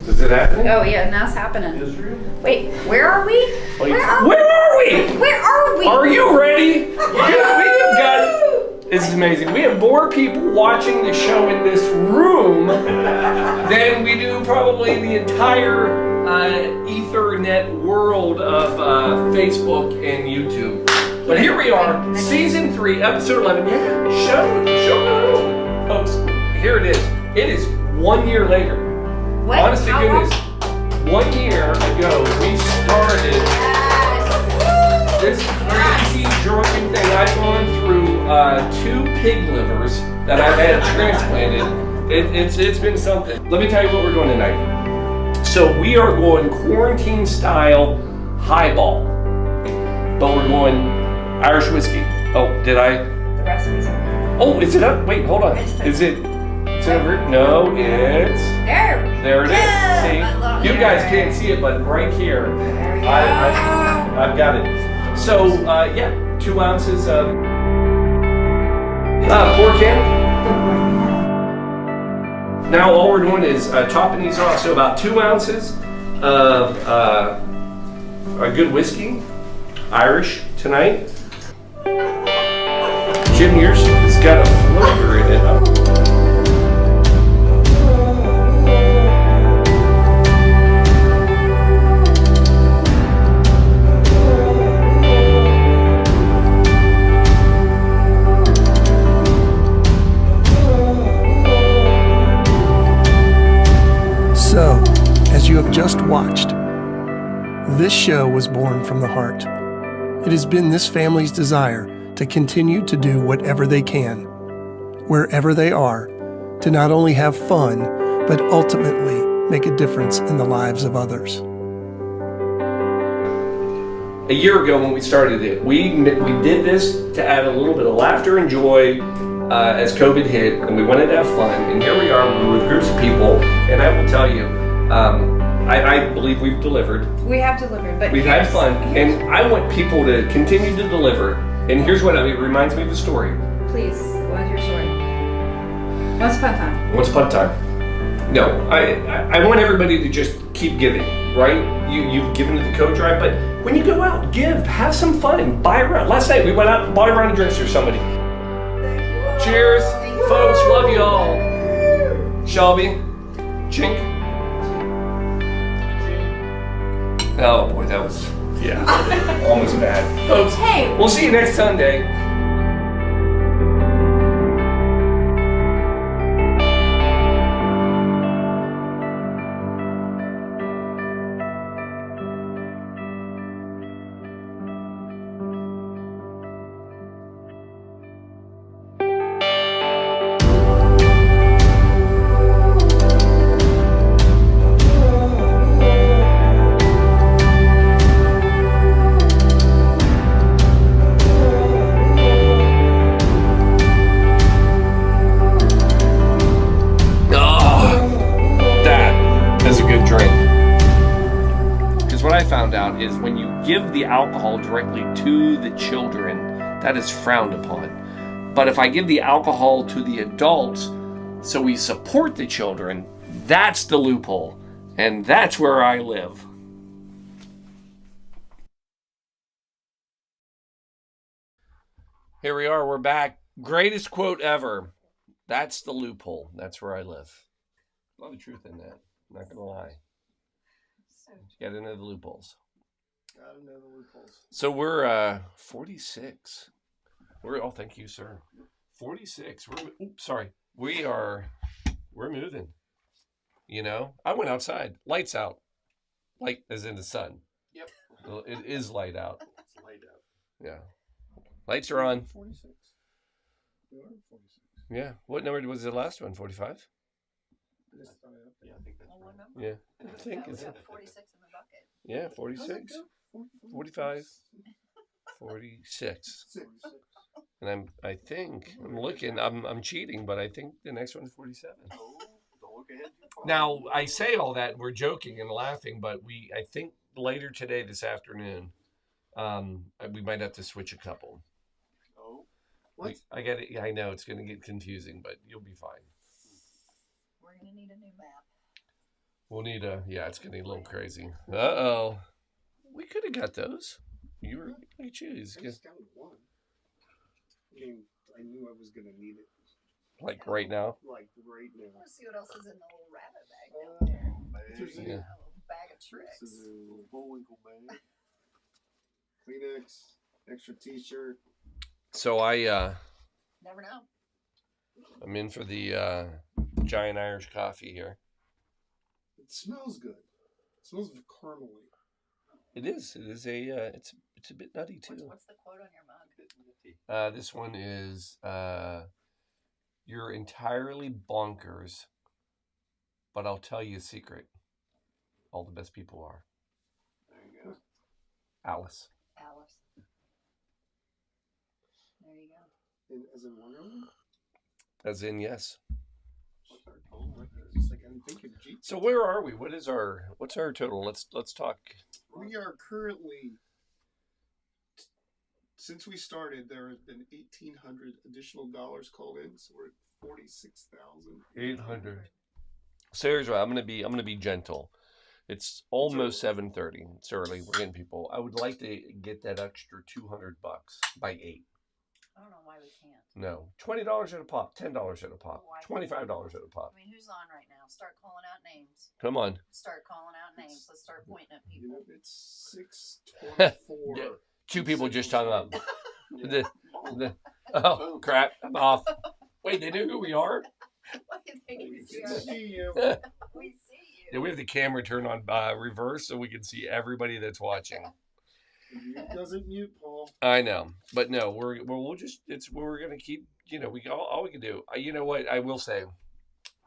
Is it happening? Oh yeah, now it's happening. Wait, where are we? Where are we? Where are we? Are you ready? This is amazing. We have more people watching the show in this room than we do probably the entire Ethernet world of Facebook and YouTube. But here we are, season 3, episode 11. Yeah, show. Folks, here it is. It is 1 year later. What? Honest to goodness, 1 year ago we started this crazy drunken thing. I've gone through 2 pig livers that I've had transplanted. It's been something. Let me tell you what we're doing tonight. So we are going quarantine style highball, but we're going Irish whiskey. Oh, did I? The recipe's over. Oh, is it up? Wait, hold on. Is it? It's over. No, it's. There it is. See, you guys can't see it, but right here, I've got it. So, yeah, 2 ounces of pork in. Now all we're doing is topping these off. So about 2 ounces of a good whiskey, Irish tonight. Jim, yours has got a flavor in it. So, as you have just watched, this show was born from the heart. It has been this family's desire to continue to do whatever they can, wherever they are, to not only have fun, but ultimately make a difference in the lives of others. A year ago when we started it, we did this to add a little bit of laughter and joy as COVID hit, and we wanted to have fun. And here we are with groups of people, and I will tell you, I believe we've delivered. We have delivered, but We've had fun, and I want people to continue to deliver. And here's what it reminds me of a story. Please, what's your story? Once upon a time. Once upon a time. No, I want everybody to just keep giving, right? You've given to the coat drive, but when you go out, give, have some fun, buy a round. Last night we went out and bought a round of drinks for somebody. Cheers, folks, love you all. Shelby, Chink. Oh boy, that was, yeah, almost bad. Folks, hey, we'll see you next Sunday. Found out is when you give the alcohol directly to the children, that is frowned upon. But if I give the alcohol to the adults, so we support the children, that's the loophole. And that's where I live. Here we are, we're back. Greatest quote ever. That's the loophole. That's where I live. A lot of truth in that. I'm not gonna lie. Got to know the loopholes. Gotta know the loopholes. So we're 46. Oh, thank you, sir. 46. We're moving. You know, I went outside. Lights out. Light as in the sun. Yep. Well, it is light out. It's light out. Yeah. Lights are on. 46. We are 46. Yeah. What number was the last one? 45? Yeah, I think that's right. Yeah. I think it's 46 in the bucket. Yeah, 46. 45. 46. And I'm looking, I'm cheating, but I think the next one's 47. Oh, don't look ahead too far. Now, I say all that, we're joking and laughing, but I think later today, this afternoon, we might have to switch a couple. Oh, what? I get it. I know it's going to get confusing, but you'll be fine. We're going to need a new map. We'll need it's going to be a little crazy. Uh-oh. We could have got those. You choose. I just got one. I mean, I knew I was gonna need it. Like right now? Like right now. Let's see what else is in the little rabbit bag down there. Yeah. A little bag of tricks. This is a little Bullwinkle bag. Kleenex, extra t-shirt. So Never know. I'm in for the giant Irish coffee here. It smells good. It smells caramely. It is. It is it's a bit nutty too. What's the quote on your mug? This one is you're entirely bonkers, but I'll tell you a secret. All the best people are. There you go. Alice. There you go. As in Wonder Woman? As in yes. It's like I'm thinking Jeep. So where are we? What's our total? Let's talk. We are currently, since we started, there has been 1,800 additional dollars called in, so we're at 46,800. So here's what I'm gonna be gentle. It's almost 7:30. It's early. We're getting people. I would like to get that extra $200 by 8. I don't know why we can't. No, $20 at a pop, $10 at a pop, $25 at a pop. I mean, who's on right now? Start calling out names. Come on. Start calling out names. Let's start pointing at people. You know, it's 6:24. Yeah. 2 people just hung up. Oh crap! I'm off. Wait, they knew who we are. What do you think? We can see you. We see you. Yeah, we have the camera turned on reverse so we can see everybody that's watching. Mute doesn't mute, Paul. I know, but no, we're gonna keep. You know, all we can do. You know what? I will say,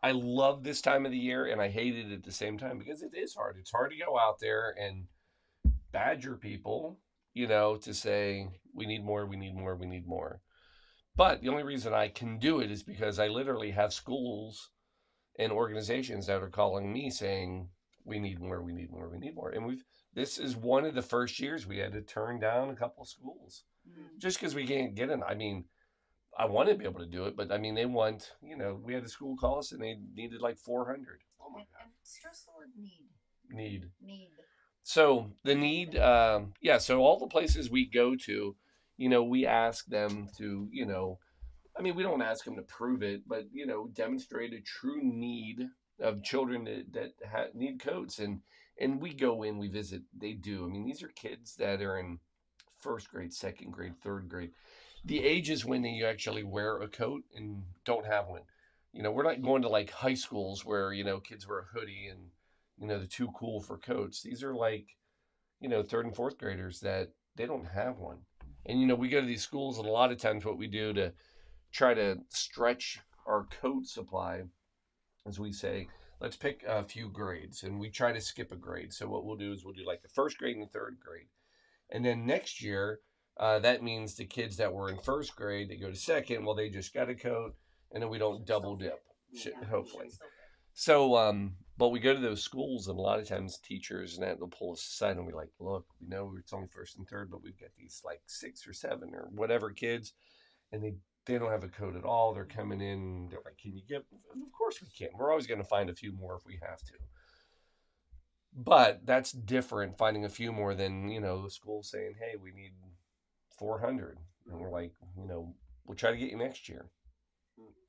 I love this time of the year, and I hate it at the same time because it is hard. It's hard to go out there and badger people, you know, to say we need more, we need more, we need more. But the only reason I can do it is because I literally have schools and organizations that are calling me saying we need more, we need more, we need more, and this is one of the first years we had to turn down a couple of schools just because we can't get in. I mean, I want to be able to do it, but I mean, they want, you know, we had a school call us and they needed like 400. Oh my God. And stress the word need. Need. So the need, so all the places we go to, you know, we ask them to, you know, I mean, we don't ask them to prove it, but, you know, demonstrate a true need of children that need coats. And we go in, we visit, they do. I mean, these are kids that are in 1st grade, 2nd grade, 3rd grade. The ages when you actually wear a coat and don't have one. You know, we're not going to like high schools where, you know, kids wear a hoodie and, you know, they're too cool for coats. These are like, you know, 3rd and 4th graders that they don't have one. And, you know, we go to these schools and a lot of times what we do to try to stretch our coat supply, as we say, let's pick a few grades and we try to skip a grade. So what we'll do is we'll do like the 1st grade and the 3rd grade. And then next year, that means the kids that were in 1st grade, they go to 2nd, well, they just got a coat, and then we don't double dip, hopefully. So, but we go to those schools, and a lot of times teachers and that, they'll pull us aside and we're like, look, we know it's only 1st and 3rd, but we've got these like 6 or 7 or whatever kids, and they don't have a coat at all. They're coming in, they're like, can you give? Of course we can. We're always going to find a few more if we have to. But that's different, finding a few more than, you know, the school saying, hey, we need 400. And we're like, you know, we'll try to get you next year.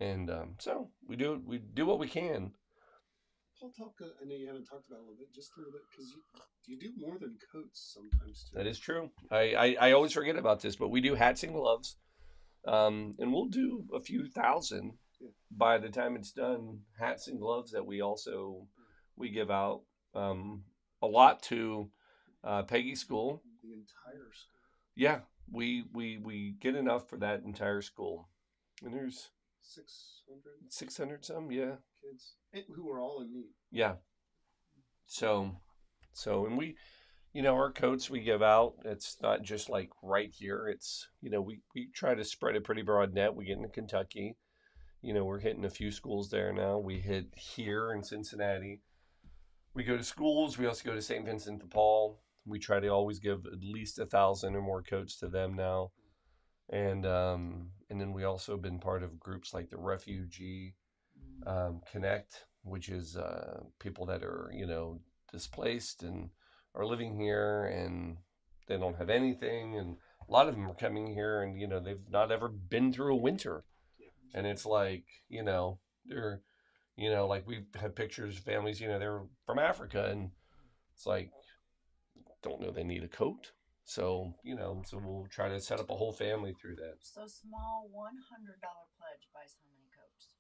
And so we do what we can. Paul, I know you haven't talked about it a little bit, just a little bit, because you do more than coats sometimes too. That is true. I always forget about this, but we do hats and gloves, and we'll do a few thousand by the time it's done. Hats and gloves that we give out a lot to Peggy School. The entire school. Yeah, we get enough for that entire school, and there's 600 some, yeah, kids who are all in need. Yeah. So and we, our coats we give out, it's not just like right here. It's, we try to spread a pretty broad net. We get into Kentucky. We're hitting a few schools there now. We hit here in Cincinnati. We go to schools. We also go to St. Vincent de Paul. We try to always give at least 1,000 or more coats to them now. And then we also been part of groups like the Refugee Connect, which is people that are, displaced and are living here and they don't have anything. And a lot of them are coming here and, they've not ever been through a winter. And it's like, they're, like we have pictures of families, they're from Africa and it's like, don't know they need a coat. So, so we'll try to set up a whole family through that. So small $100 pledge buys how many coats?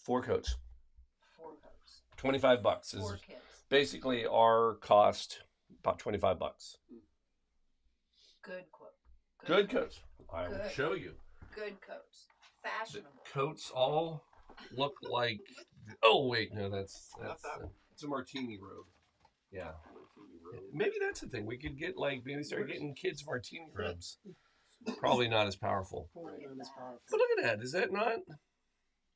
4 coats. 4 coats. $25 is 4 kids. basically our cost, about $25. Good quote. Good coats. I will show you. Good coats. Fashionable. The coats all look like. Oh wait, no, that's it's a martini robe. Yeah. Maybe that's the thing. We could get maybe start getting kids martini robes. Probably not as powerful. But look at that. Is that not?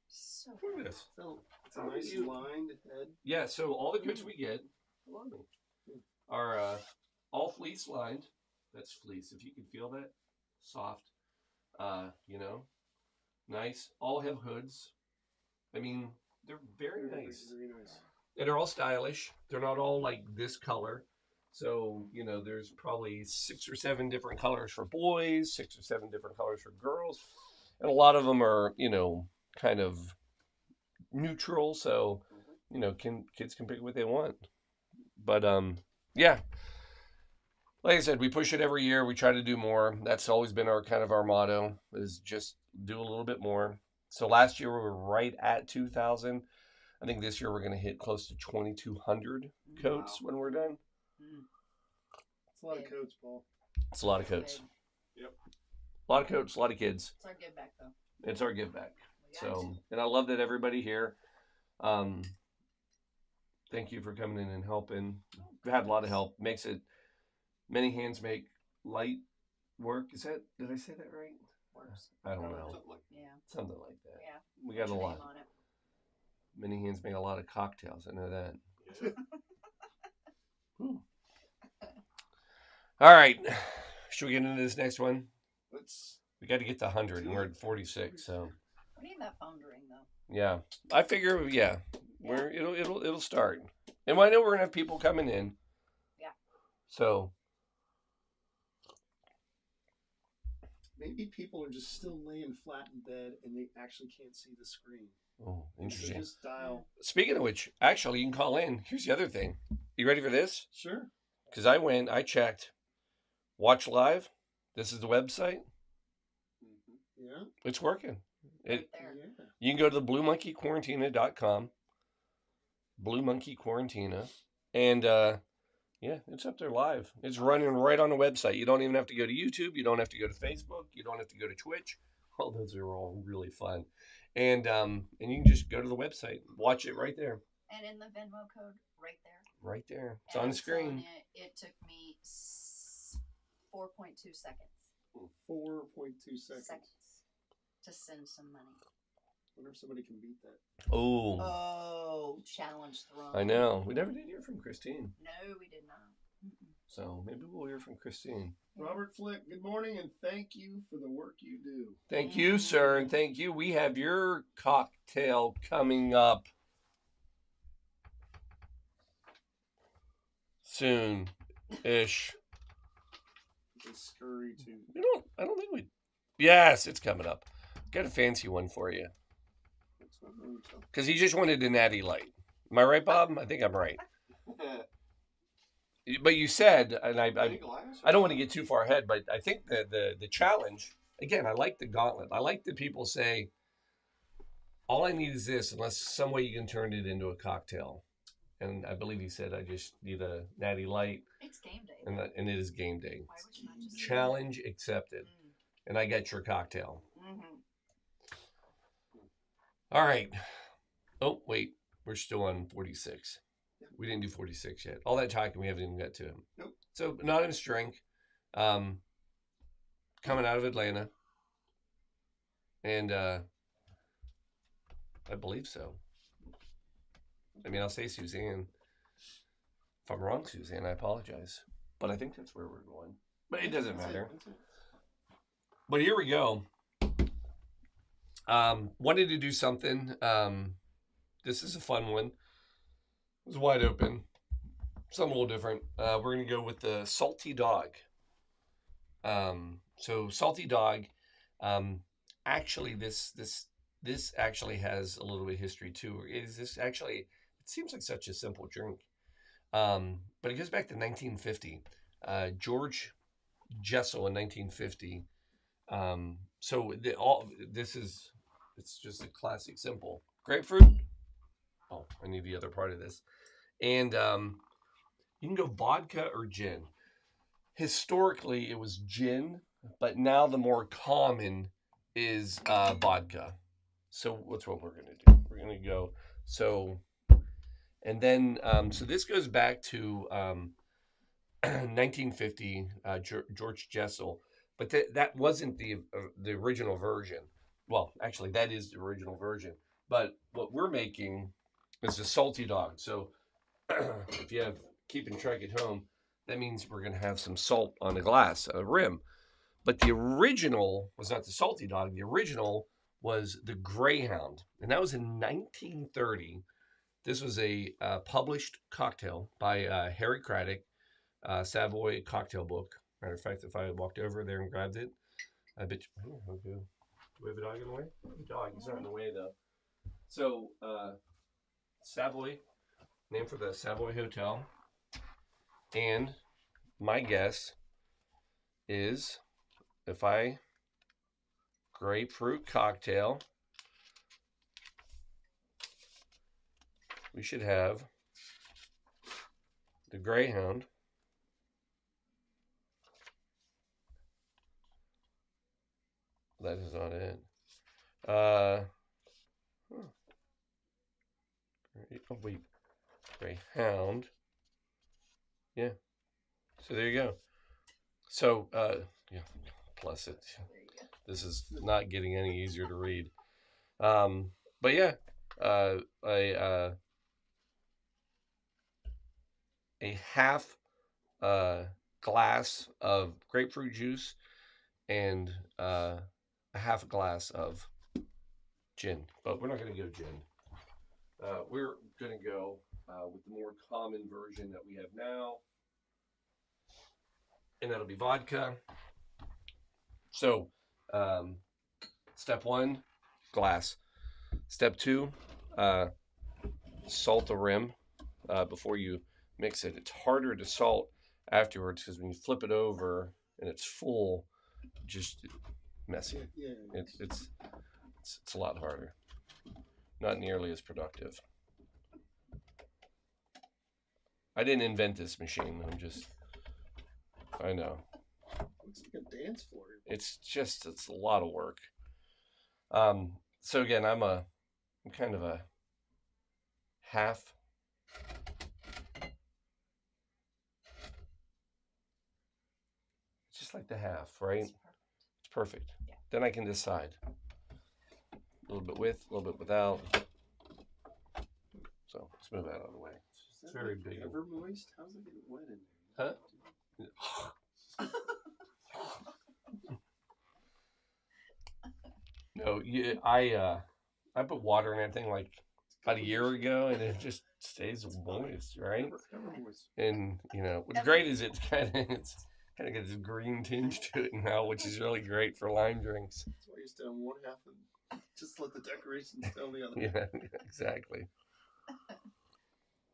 So look at this. So it's a nice lined head. Yeah. So all the coats we get are all fleece lined. That's fleece. If you can feel that, soft. Nice. All have hoods. I mean, they're very nice. Very nice. And they're all stylish. They're not all like this color. So, there's probably 6 or 7 different colors for boys, 6 or 7 different colors for girls. And a lot of them are, kind of neutral. So, kids can pick what they want. But, yeah. Like I said, we push it every year. We try to do more. That's always been our motto, is just do a little bit more. So last year we were right at 2,000. I think this year we're going to hit close to 2,200 coats when we're done. It's a lot of coats, Paul. It's a lot of coats. Yep. A lot of coats, a lot of kids. It's our give back, though. It's our give back. So, and I love that everybody here. Thank you for coming in and helping. We've had a lot of help. Makes it, many hands make light work. Did I say that right? Works. I don't know. Something like that. Yeah. We got a lot. Many hands make a lot of cocktails. I know that. All right. Should we get into this next one? We got to get to 100 and we're at 46. So. We need that phone to ring though. Yeah. I figure, it'll start. And I know we're going to have people coming in. Yeah. So. Maybe people are just still laying flat in bed and they actually can't see the screen. Oh, interesting. So just dial. Speaking of which, actually, you can call in. Here's the other thing. You ready for this? Sure. Because I checked. Watch live. This is the website. Yeah. It's working. Right You can go to the BlueMonkeyQuarantina.com. Blue Monkey Quarantina. And it's up there live. It's running right on the website. You don't even have to go to YouTube. You don't have to go to Facebook. You don't have to go to Twitch. All those are all really fun. And you can just go to the website. Watch it right there. And in the Venmo code, right there. Right there. It's on the screen. It took me 4.2 seconds. 4.2 seconds. To send some money. I wonder if somebody can beat that. Oh, challenge thrown. I know. We never did hear from Christine. No, we did not. So maybe we'll hear from Christine. Robert Flick, good morning and thank you for the work you do. Thank you, sir, and thank you. We have your cocktail coming up soon-ish. Scurry too. I don't think we. Yes, it's coming up. Got a fancy one for you. Because he just wanted a natty light. Am I right, Bob? I think I'm right. But you said, and I don't want to get too far ahead, but I think the challenge, again, I like the gauntlet. I like that people say, all I need is this, unless some way you can turn it into a cocktail. And I believe he said, I just need a natty light. It's game day. And it is game day. Why would you not just Challenge accepted. And I got your cocktail. All right. Oh, wait. We're still on 46. We didn't do 46 yet. All that talking, we haven't even got to him. Nope. So, anonymous drink. Coming out of Atlanta. And I believe so. I mean, I'll say Suzanne. If I'm wrong, Suzanne, I apologize. But I think that's where we're going. But it doesn't matter. But here we go. Wanted to do something. This is a fun one. It was wide open. Something a little different. We're going to go with the Salty Dog. So Salty Dog, actually this actually has a little bit of history too. It seems like such a simple drink. But it goes back to 1950. George Jessel in 1950. It's just a classic simple. Grapefruit. Oh, I need the other part of this. And you can go vodka or gin. Historically, it was gin, but now the more common is vodka. So that's what we're going to do. We're going to go. So this goes back to 1950, George Jessel. But that wasn't the original version. Well, actually, that is the original version. But what we're making is the Salty Dog. So if you have keeping track at home, that means we're going to have some salt on the glass, a rim. But the original was not the Salty Dog. The original was the Greyhound. And that was in 1930. This was a published cocktail by Harry Craddock, Savoy Cocktail Book. Matter of fact, if I walked over there and grabbed it, I bet you, okay. Do we have a dog in the way? Dog, he's not in the way though. So, Savoy, named for the Savoy Hotel. And my guess is grapefruit cocktail, we should have the Greyhound. That is not it. Oh wait, Greyhound. Yeah. So there you go. So yeah. Plus it. This is not getting any easier to read. But yeah, a half glass of grapefruit juice and a half a glass of gin. But we're not going to go gin. We're going to go with the more common version that we have now. And that'll be vodka. So, step 1, glass. Step 2, salt the rim before you mix it. It's harder to salt afterwards because when you flip it over and it's full, just messy. Yeah. It's a lot harder. Not nearly as productive. I didn't invent this machine. I know. Looks like a dance floor. It's a lot of work. So again, I'm kind of a half. Just like the half, right? It's perfect. Yeah. Then I can decide. A little bit with, a little bit without. So let's move that out of the way. It's very big. Ever moist? How's it get wet in there? Huh? No, I put water in everything like about a year ago, and it just stays moist, right? Ever moist. And what's great is it's kind Kind of gets this green tinge to it now, which is really great for lime drinks. That's why you used to have one half and just let the decorations tell the other. Yeah, exactly.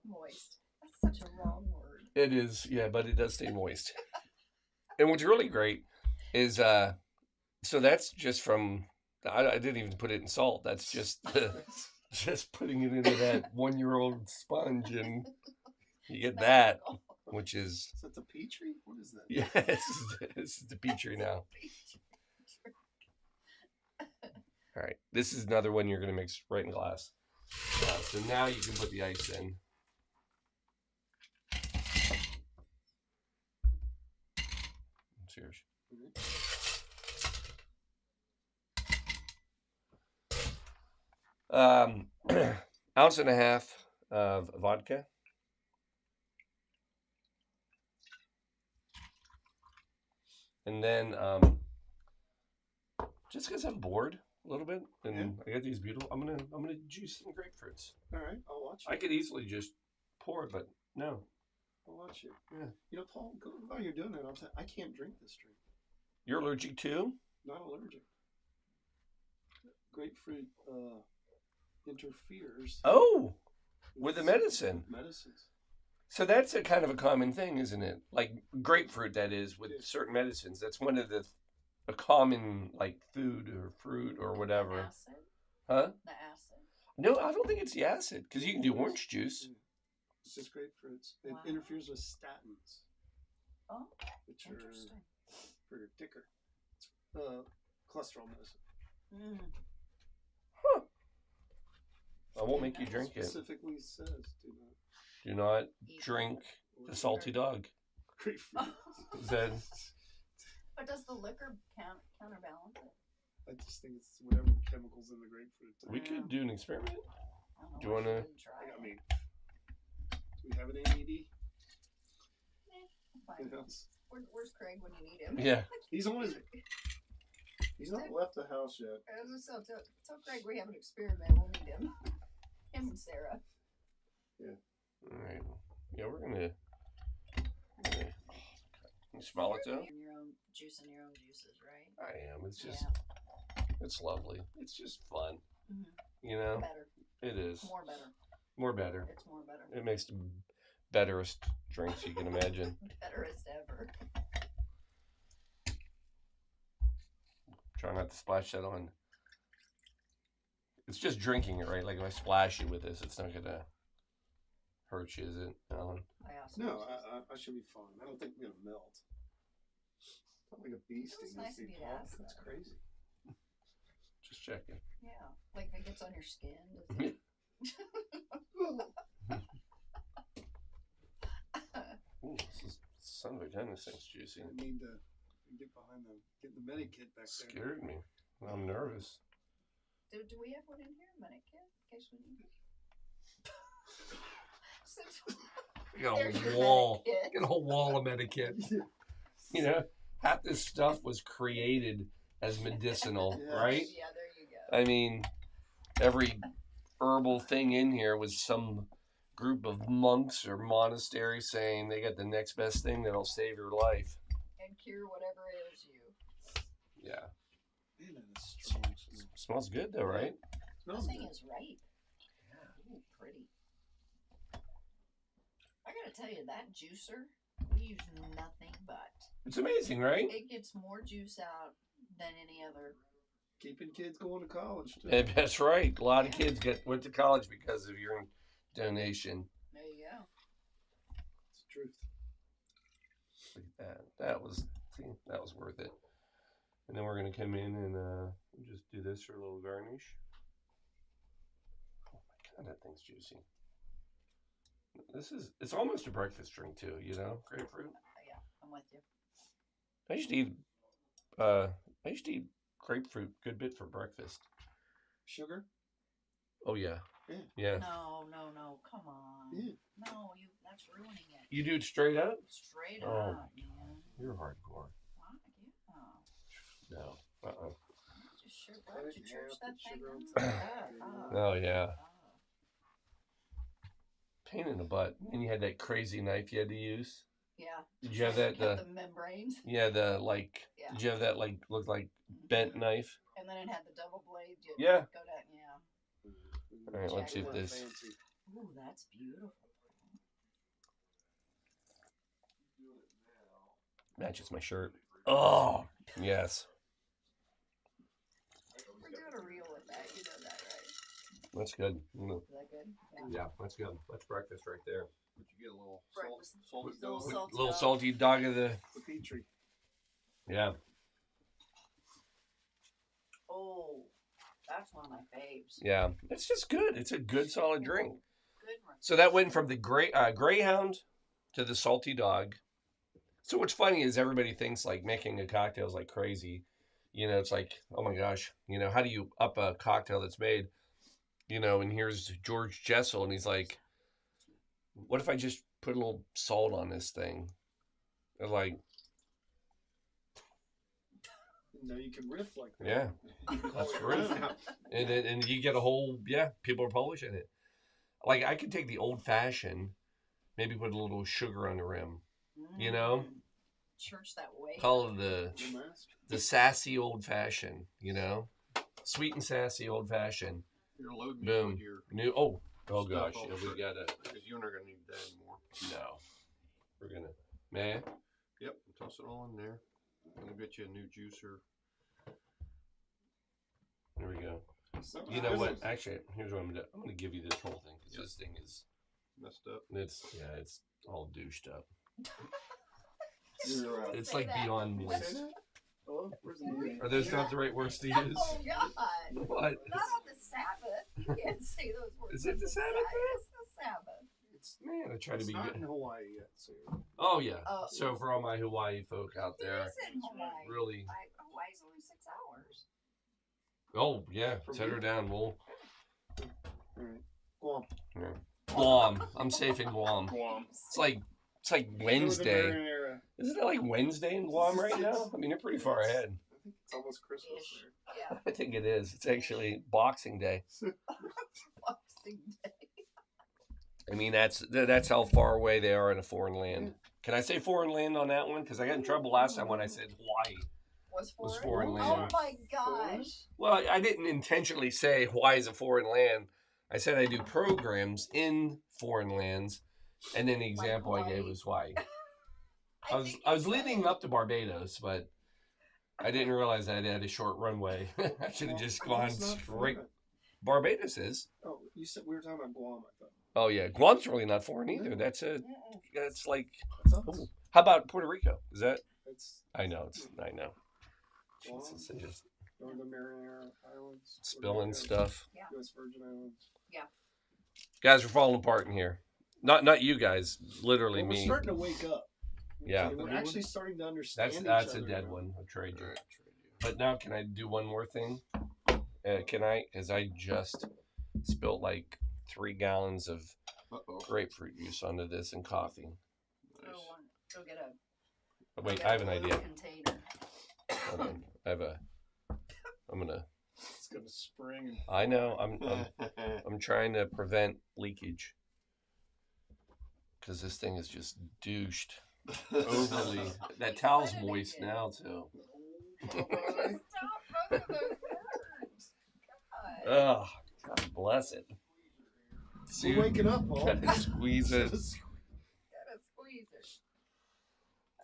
Moist. That's such a wrong word. It is, yeah, but it does stay moist. And what's really great is, so that's just from, I didn't even put it in salt. That's just just putting it into that 1-year-old sponge, and you get that, which is. Is that the Petri? What is that? Yeah, this is the Petri now. All right, this is another one you're going to mix right in glass. So now you can put the ice in. Cheers. Ounce and a half of vodka. And then, just because I'm bored a little bit, and I got these beautiful, I'm gonna juice some grapefruits. All right, I'll watch you. I could easily just pour it, but no. I'll watch you. Yeah. You know, Paul, while you're doing that, I can't drink this drink. You're allergic to? Not allergic. Grapefruit interferes. Oh, with the medicine. Medicines. So that's a kind of a common thing, isn't it? Like grapefruit, that is, with certain medicines. That's one of a common like food or fruit or whatever. Acid? Huh? The acid? No, I don't think it's the acid, because you can do orange juice. It's just grapefruits. It interferes with statins. Oh, which interesting. are for thicker. It's cholesterol medicine. Mm. Huh. I won't make you drink it. Specifically says Do not drink the salty dog. Grapefruit. Is that? But does the liquor counterbalance it? I just think it's whatever chemicals in the grapefruit. We could do an experiment. Do you want to? I mean, do we have an AED? Fine. Where's Craig when you need him? Yeah. He's on his. He's not left the house yet. I was just tell Craig we have an experiment. We'll need him. Him and Sarah. Yeah. All right. Yeah, we're gonna. You smell it though? Your own juicing your own juices, right? I am. It's just. It's lovely. It's just fun. Mm-hmm. You know. Better. It is. More better. More better. It's more better. It makes the betterest drinks you can imagine. Betterest ever. Try not to splash that on. It's just drinking it, right? Like if I splash you with this, it's not gonna hurt you, is it, Alan? No, I should be fine. I don't think I'm gonna melt. It's not like a bee sting. It's nice of you to ask That's that. crazy. Just checking. Yeah, like if it gets on your skin. Ooh, this is son of a gun. This thing's juicy. I need to get behind get the medikit back there. Scared me. I'm nervous. Do we have one in here, medikit? In case we need We got There's a your wall. medikit. Got a whole wall of medikit. You know, half this stuff was created as medicinal, right? Yeah, there you go. I mean, every herbal thing in here was some group of monks or monasteries saying they got the next best thing that'll save your life. And cure whatever ails you. Yeah. Man, that's strong smell. Smells good though, right? This thing is ripe. Yeah. Ooh, pretty. I gotta tell you, that juicer, we use nothing but. It's amazing, right? It gets more juice out than any other. Keeping kids going to college too. That's right. A lot of kids went to college because of your donation. There you go. It's the truth. Look at that. That was worth it. And then we're gonna come in and just do this for a little garnish. Oh my god, that thing's juicy. It's almost a breakfast drink too, you know, grapefruit. Yeah, I'm with you. I used to eat grapefruit a good bit for breakfast. Sugar? Oh yeah. Yeah. Yeah. No, come on. Yeah. No, that's ruining it. You do it straight up? Straight Oh, up, man. you're hardcore. Yeah. No. Just sure glad you church that thing up. Oh yeah. Pain in the butt. And you had that crazy knife you had to use. Yeah. Did you have that? Kept the membranes. Yeah, the like. Yeah. Did you have that like looked like bent knife? And then it had the double blade. Yeah. Go down. Yeah. All right, let's see if this Ooh, that's beautiful. matches my shirt. Oh, yes. We're doing a reel with that. You know that, right? That's good. Is that good? Yeah, that's good. That's breakfast right there. Would you get a little Breakfast. salty Little dog? salty Little dog. salty dog of the. The Petrie. Yeah. Oh, that's one of my faves. Yeah, it's just good. It's a good solid drink. Good one. So that went from the Greyhound to the salty dog. So what's funny is everybody thinks like making a cocktail is like crazy. You know, it's like, oh my gosh, you know, how do you up a cocktail that's made? You know, and here's George Jessel, and he's like, what if I just put a little salt on this thing? They're like, Now you can riff like that. yeah, that's great. And you get a whole, people are publishing it. Like I could take the old fashioned, maybe put a little sugar on the rim, you know? Church that way. Call it the sassy old fashioned, you know? Sweet and sassy old fashioned. You're loading me Boom. with your New, oh stuff gosh, all yeah, we shirt, gotta, because you're not gonna need that anymore. no. We're gonna, man. Yep, toss it all in there. We'll get you a new juicer. There we go. You know what? Actually, here's what I'm gonna do. I'm gonna give you this whole thing because this thing is messed up. It's all douched up. You're, It's like beyond moist. Oh, where's the movie? Are those not the right words to use? Oh God! What? Not on the Sabbath. You can't say those words. Is it the Sabbath? It's the Sabbath. It's, Man, I try to it's be not good. in Hawaii yet, so. Oh yeah. Oh. So for all my Hawaii folk out there, It is in Hawaii. really. Hawaii's only 6 hours. Oh yeah, set her down. We'll. Alright. Guam. Yeah. Guam. I'm safe in Guam. Guam. It's like Wednesday. Isn't it like Wednesday in Guam right now? I mean, you're pretty far ahead. I think it's almost Christmas there. Yeah. I think it is. It's actually Boxing Day. Boxing Day. I mean, that's how far away they are in a foreign land. Can I say foreign land on that one? Because I got in trouble last time when I said Hawaii was foreign land. Oh my gosh. Well, I didn't intentionally say Hawaii is a foreign land. I said I do programs in foreign lands, and then the example I gave was Hawaii. I was leading up to Barbados, but I didn't realize I had a short runway. I should have just gone straight. Barbados is. Oh, you said we were talking about Guam, I thought. Oh yeah, Guam's really not foreign either. That's like. Oh, how about Puerto Rico? Is that? I know. I know. Jesus, I just Northern Mariana Islands. spilling stuff. Yeah. U.S. Virgin Islands. Yeah. Guys are falling apart in here. Not you guys. Literally Well, me. we're starting to wake up. Yeah. We're actually starting to understand That's each a other dead now. one. I'll trade you. But now, can I do one more thing? Can I? Because I just spilt like 3 gallons of grapefruit juice onto this and coffee. Go get a. Wait, get I have a an blue idea. Container. Hold on. I'm gonna. It's gonna spring. I know. I'm trying to prevent leakage because this thing is just douched overly. That towel's moist now too. Stop both of those words. God. Oh, God bless it. We're waking up, Paul. Gotta squeeze it. Gotta squeeze it.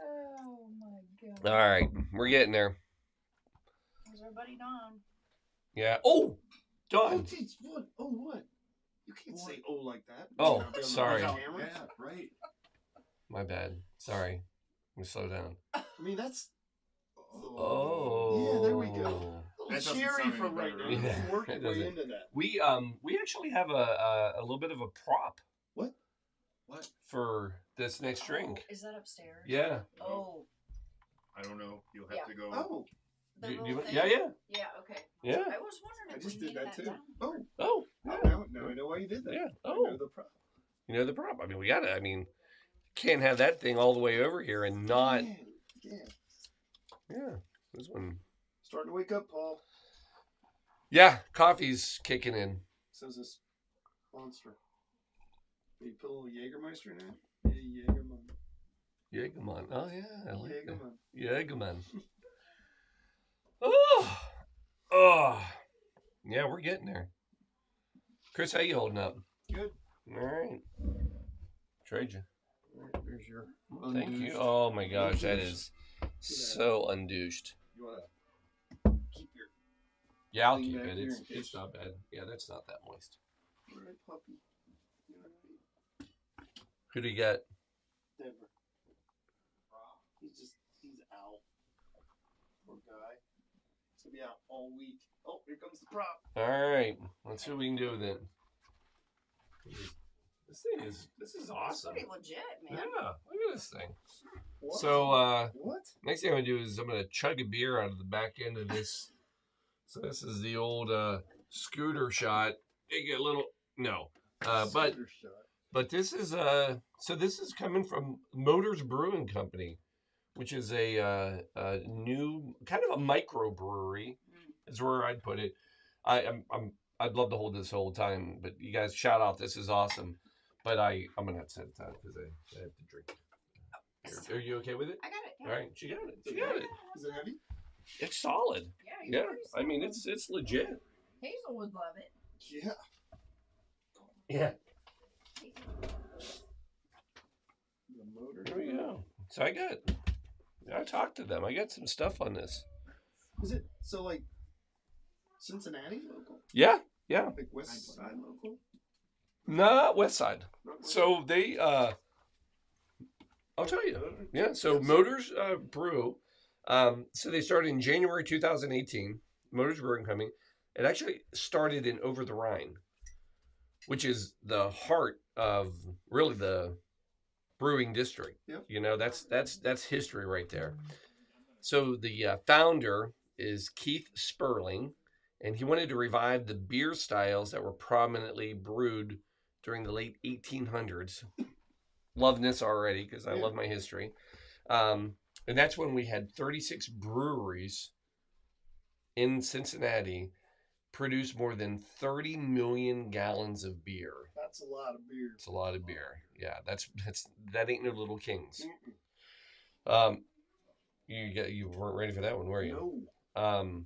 Oh my God. All right, we're getting there. Is everybody done? Yeah. Oh, Oh, done. geez, what? Oh, what? You can't say "oh" like that. Oh, You're not on the sorry. camera. Yeah, right. My bad. Sorry. Let me slow down. I mean, that's. Oh. Yeah, there we go. A little That doesn't cherry sound for any right better. now. Yeah, You worked it your way doesn't. into that. We actually have a little bit of a prop. What? What? For this next drink. Is that upstairs? Yeah. Oh. I don't know. You'll have Yeah. to go. Oh. The You- little thing? yeah. Yeah. Okay. Yeah. I was wondering I if just we did needed that too. down. Oh. Oh. Now I know why you did that. Yeah. I Oh. know the prop. You know the prop. I mean, we got it. I mean, can't have that thing all the way over here and not. Yeah. Yeah. This one. Starting to wake up, Paul. Yeah. Coffee's kicking in. Says this monster. You put a little Jägermeister in it? Yeah, Jägermeister. Jägerman. Oh yeah, I like that. Jägerman. Jägerman. Oh, yeah, we're getting there. Chris, how you holding up? Good. All right. Trade you. All right, there's your Thank you. undouced. Oh my gosh, that is so undouced. You want to keep your Yeah, I'll thing keep back it. here It's in case. it's not bad. Yeah, that's not that moist. All right, puppy. You all right? Who do you got? Denver. He's out. Poor guy. He's gonna be out all week. Oh, here comes the prop. All right, let's see what we can do with it. This is awesome. Pretty legit, man. Yeah, look at this thing. What? So What? next thing I'm gonna do is I'm gonna chug a beer out of the back end of this. So this is the old scooter shot. They get a little but this is so this is coming from Motors Brewing Company, which is a new kind of a micro brewery, is where I'd put it. I'd love to hold this whole time, but you guys shout out, this is awesome. But I'm gonna have to set it down because I have to drink. Are you okay with it? I got it. All right, she got it. She got it. Is it heavy? It's solid. Yeah. I mean it's legit. Hazel would love it. Yeah. Yeah. The motor. There we go. So I talked to them. I got some stuff on this. Is it so like Cincinnati local? Yeah. Like West Side local? Not West Side. So they I'll tell you. Yeah, so Motors Brew. So they started in January 2018. Motors Brewing Company. It actually started in Over the Rhine, which is the heart of really the brewing district. Yep. You know, that's history right there. So the founder is Keith Sperling, and he wanted to revive the beer styles that were prominently brewed during the late 1800s. Loving this already because I love my history. And that's when we had 36 breweries in Cincinnati produce more than 30 million gallons of beer. That's a lot of beer. It's a lot of beer. Yeah, that ain't no little kings. You weren't ready for that one, were you? No.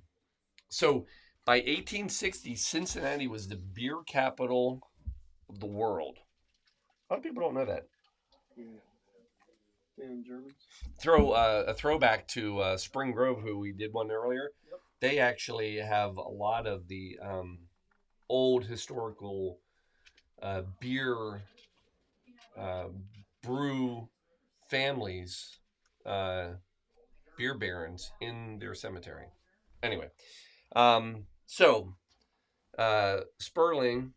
So by 1860, Cincinnati was the beer capital of the world. A lot of people don't know that. Yeah. Damn Germans. Throw a throwback to Spring Grove, who we did one earlier. Yep. They actually have a lot of the old historical beer brew families, beer barons in their cemetery. Anyway, so Sperling,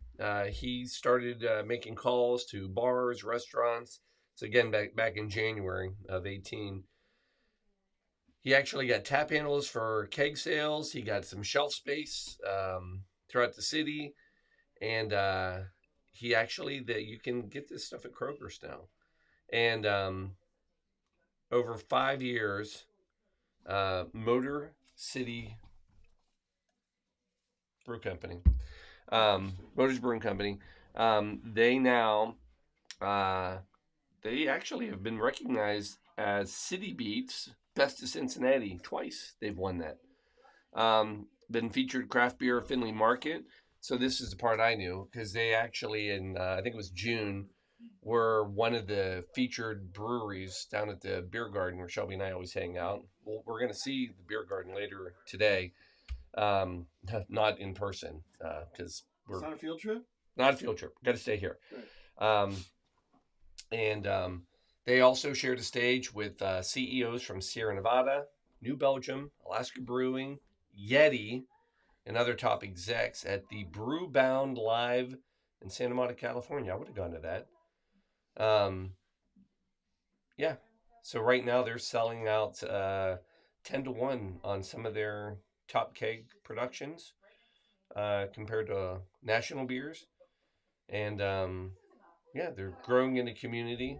he started making calls to bars, restaurants. So again, back in January of 18, he actually got tap handles for keg sales. He got some shelf space throughout the city, and he actually you can get this stuff at Kroger's now. And over 5 years, Motor City Brew Company, Motors Brewing Company, they now they actually have been recognized as City Beats Best of Cincinnati twice. They've won that. Been featured craft beer Finley Market. So this is the part I knew because they actually in I think it was June were one of the featured breweries down at the beer garden where Shelby and I always hang out. Well, we're going to see the beer garden later today, not in person because we're It's not a field trip. Not a field trip. Got to stay here. Right. And they also shared a stage with CEOs from Sierra Nevada, New Belgium, Alaska Brewing, Yeti, and other top execs at the Brewbound Live in Santa Monica, California. I would have gone to that. Yeah. So right now they're selling out 10-1 on some of their top keg productions compared to national beers. And yeah, they're growing in the community.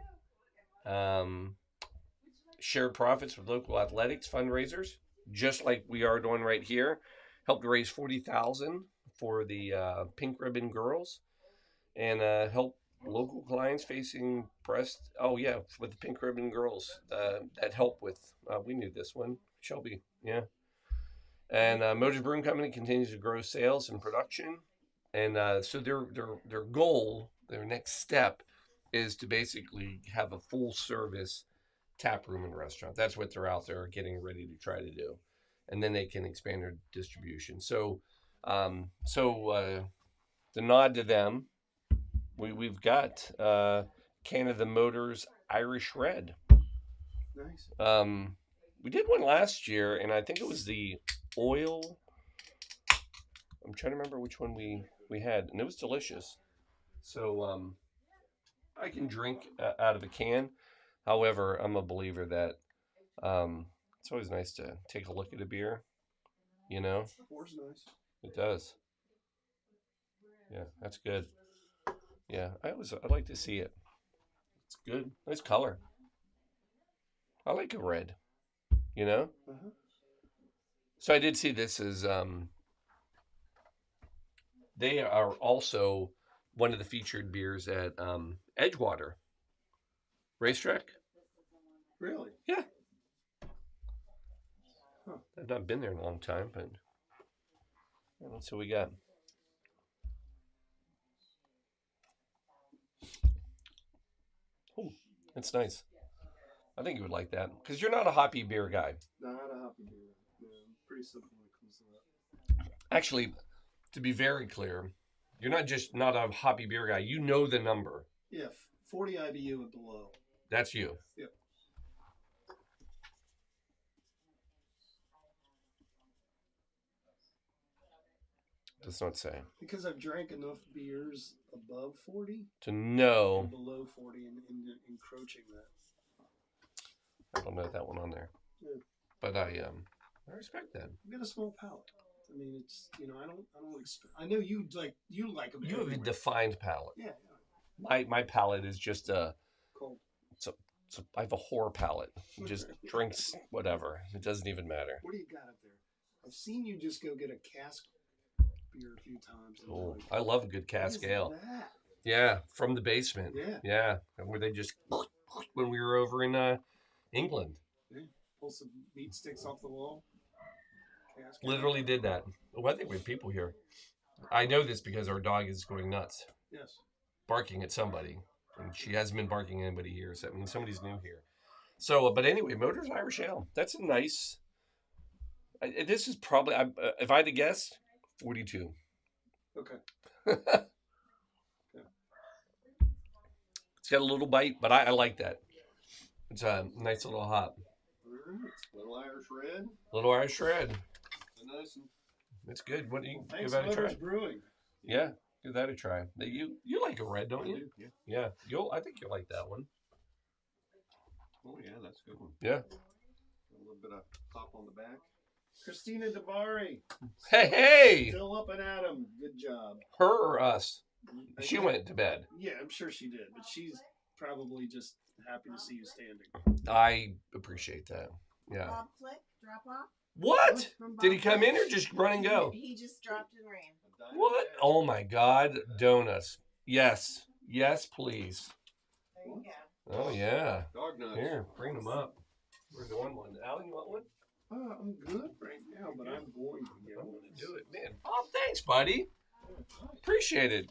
Shared profits with local athletics fundraisers, just like we are doing right here. Helped raise $40,000 for the Pink Ribbon Girls, and help local clients facing press. Oh yeah, with the Pink Ribbon Girls that help with. We knew this one, Shelby. Yeah. And Motors Brewing Company continues to grow sales and production, and so their goal, their next step, is to basically have a full service tap room and restaurant. That's what they're out there getting ready to try to do, and then they can expand their distribution. So, the nod to them, we've got Canada Motors Irish Red. Nice. We did one last year, and I think it was the oil. I'm trying to remember which one we had, and it was delicious. So I can drink out of a can. However, I'm a believer that it's always nice to take a look at a beer. You know, Pours nice. it does. Yeah, that's good. Yeah, I like to see it. It's good. Nice color. I like a red. You know. Uh-huh. So I did see this as they are also one of the featured beers at Edgewater Racetrack. Really? Yeah. Huh. I've not been there in a long time, but that's what we got. Oh, that's nice. I think you would like that because you're not a hoppy beer guy. Not a hoppy beer. Yeah, I'm pretty simple when it comes to that. Actually, to be very clear, you're not just not a hoppy beer guy. You know the number. Yeah, 40 IBU and below. That's you. Yep. Does not say. Because I've drank enough beers above 40 to know and below 40 and encroaching that. I don't know that one on there. Yeah. But I respect that. You got a small palate. I mean, it's I don't expect. I know you like them. You have a defined palate. Yeah. My palate is just cold. I have a whore palate. It just drinks whatever. It doesn't even matter. What do you got up there? I've seen you just go get a cask beer a few times. Oh, I love a good cask ale. That? Yeah, from the basement. Yeah. Where they just when we were over in England. Yeah. Pull some meat sticks off the wall. Cask Literally did that. Oh, I think we have people here. I know this because our dog is going nuts. Yes. Barking at somebody. And she hasn't been barking at anybody here. So that means somebody's new here. So, but anyway, Motors Irish Ale. That's a nice. This is probably, if I had to guess, 42. Okay. Yeah. It's got a little bite, but I like that. It's a nice little hop. All right. Little Irish Red. Little Irish Red. A nice one. It's good. What do you Thanks, give that a try? Motors Brewing. Yeah, give that a try. You like a red, don't you? I do, yeah. I think you'll like that one. Oh yeah, that's a good one. Yeah. A little bit of pop on the back. Christina Davari. Hey! Still up and at 'em. Good job. Her or us? She went to bed. Yeah, I'm sure she did, but she's probably just happy to see you standing. I appreciate that. Yeah. Bob Flick, drop off. What? Did he come in or just run and go? He just dropped and ran. What? Oh my God. Donuts. Yes. Yes, please. There you go. Oh, yeah. Dog nuts. Here, bring them up. We're doing one. Alan, you want one? I'm good right now, but I'm going to get one. I'm going to do it, man. Oh, thanks, buddy. Appreciate it.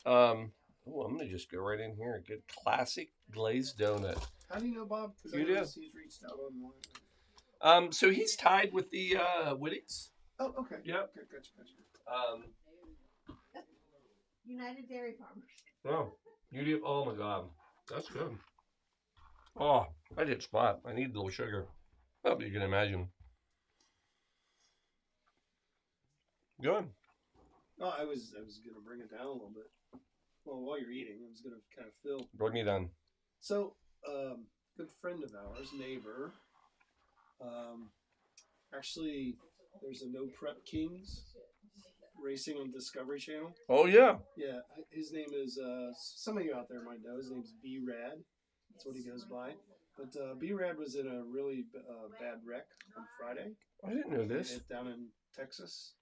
I'm going to just go right in here. A good classic glazed donut. How do you know Bob? Because You do. He's reached out online. So he's tied with the Whitties. Oh, okay. Yep. Okay, gotcha. United Dairy Farmers. Oh, you do. Oh my God, that's good. Oh, I did spot. I need a little sugar. Oh, you can imagine. Good. Oh, I was gonna bring it down a little bit. Well, while you're eating, I was gonna kind of fill. Bring me down. So, good friend of ours, neighbor. Actually, there's a No Prep Kings racing on Discovery Channel. Oh yeah. Yeah, his name is. Some of you out there might know. His name's B Rad. That's what he goes by. But B Rad was in a really bad wreck on Friday. I didn't know this. Down in Texas.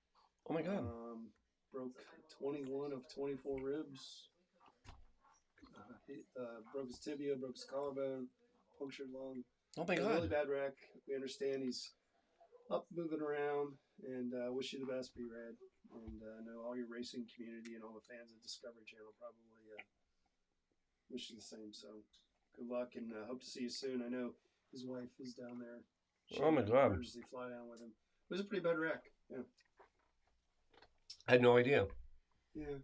Oh my God. Broke 21 of 24 ribs. He broke his tibia, broke his collarbone, punctured lung. Oh my A God. really bad wreck. We understand he's up, moving around, and wish you the best, B-Rad. And I know all your racing community and all the fans of Discovery Channel probably wish you the same. So good luck, and hope to see you soon. I know his wife is down there. Oh my God. Emergency fly down with him. It was a pretty bad wreck. Yeah. I had no idea. Yeah.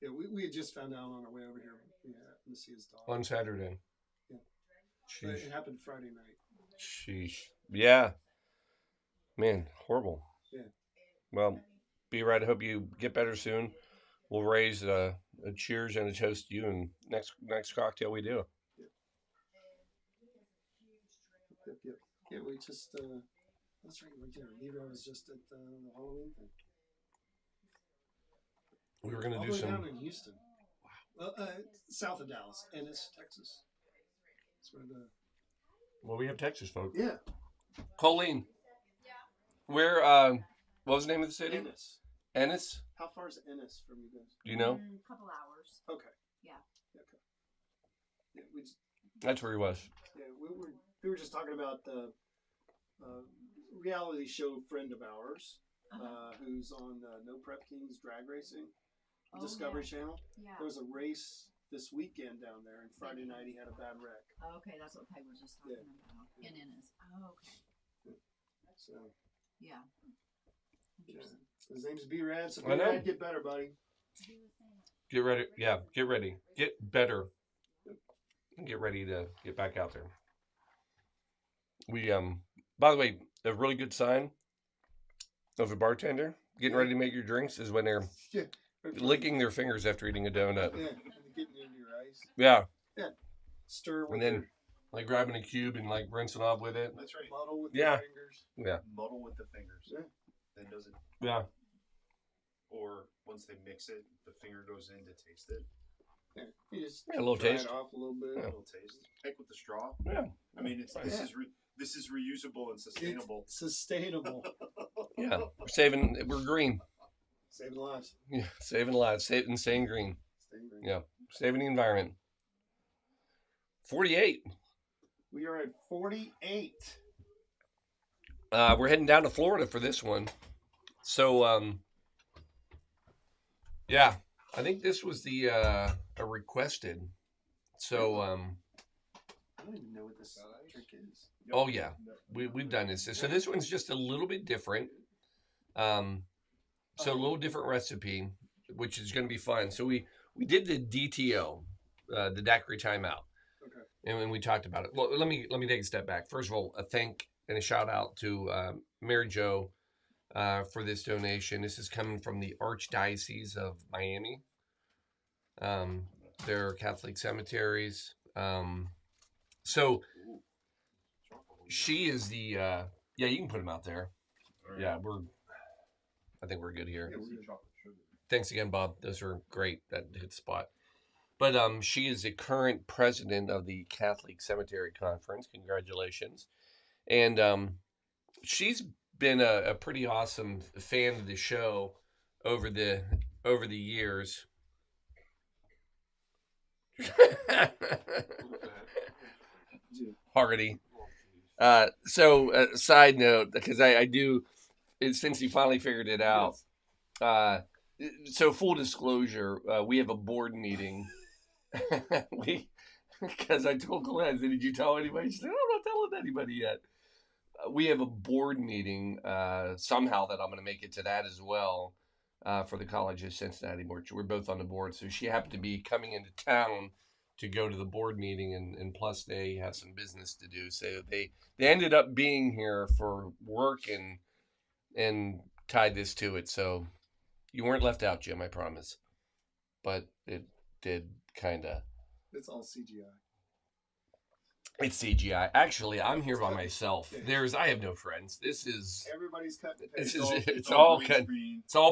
Yeah, we had just found out on our way over here. Yeah, to see his dog. On Saturday. Yeah. Sheesh. It happened Friday night. Sheesh. Yeah. Man, horrible. Yeah. Well, B-Rad, I hope you get better soon. We'll raise a cheers and a toast to you and next cocktail we do. Yep. Yeah, we just, that's right, we did. Libra was just at the Halloween thing. We were going to All do the way some. down in Houston. Well, south of Dallas, Ennis, Texas. That's where the. Well, we have Texas, folks. Yeah. Colleen. Where, what was the name of the city? Ennis. Ennis? How far is Ennis from you guys? Do you know? A couple hours. Okay. Yeah. Okay. Yeah, we just, That's where he was. yeah, we were just talking about the reality show friend of ours who's on No Prep Kings drag racing, Discovery Channel. Yeah. There was a race this weekend down there, and Friday night he had a bad wreck. Oh, okay, that's what Peg was just talking about. In Ennis. Oh, okay. So Yeah. his name's B-Rad. So I know. B-Rad, get better, buddy. Get ready. Yeah, get ready. Get better. And get ready to get back out there. We, by the way, a really good sign of a bartender getting ready to make your drinks is when they're licking their fingers after eating a donut. Yeah, getting into your ice. Yeah. Yeah. Stir with And then, like, grabbing a cube and, like, rinsing off with it. That's right. Muddle with Yeah. your fingers. Yeah. Muddle with the fingers. Yeah. Then does it. Yeah. Or once they mix it, the finger goes in to taste it. Yeah. You just Yeah, a little dry taste. it off a little bit. A little taste. Heck with the straw. Yeah. I mean, it's this is reusable and sustainable. It's sustainable. Yeah. We're green. Saving lives. Yeah. Saving lives. Staying green. Staying green. Yeah. Saving the environment. 48. We are at 48. We're heading down to Florida for this one. So, yeah, I think this was the a requested. So, I don't even know what this trick is. oh yeah, we've done this. So this one's just a little bit different. So a little different recipe, which is going to be fun. So we did the DTO, the daiquiri timeout. Okay. And when we talked about it, well, let me take a step back. First of all, a thank and a shout out to Mary Jo for this donation. This is coming from the Archdiocese of Miami. Their Catholic cemeteries. So she is the yeah. You can put them out there. Yeah, I think we're good here. Thanks again, Bob. Those are great. That hit spot. But she is the current president of the Catholic Cemetery Conference. Congratulations. And she's been a pretty awesome fan of the show over the years. Hardy. So side note, because I do, since he finally figured it out. So full disclosure, we have a board meeting. Because I told Colette, I said, did you tell anybody? She said, I'm not telling anybody yet. We have a board meeting somehow that I'm going to make it to that as well for the College of Cincinnati board. We're both on the board. So she happened to be coming into town to go to the board meeting, and plus they have some business to do. So they ended up being here for work and tied this to it. So you weren't left out, Jim, I promise. But it did kind of. It's all CGI. It's CGI. Actually, I'm here by myself. I have no friends. This is everybody's cutting. It's all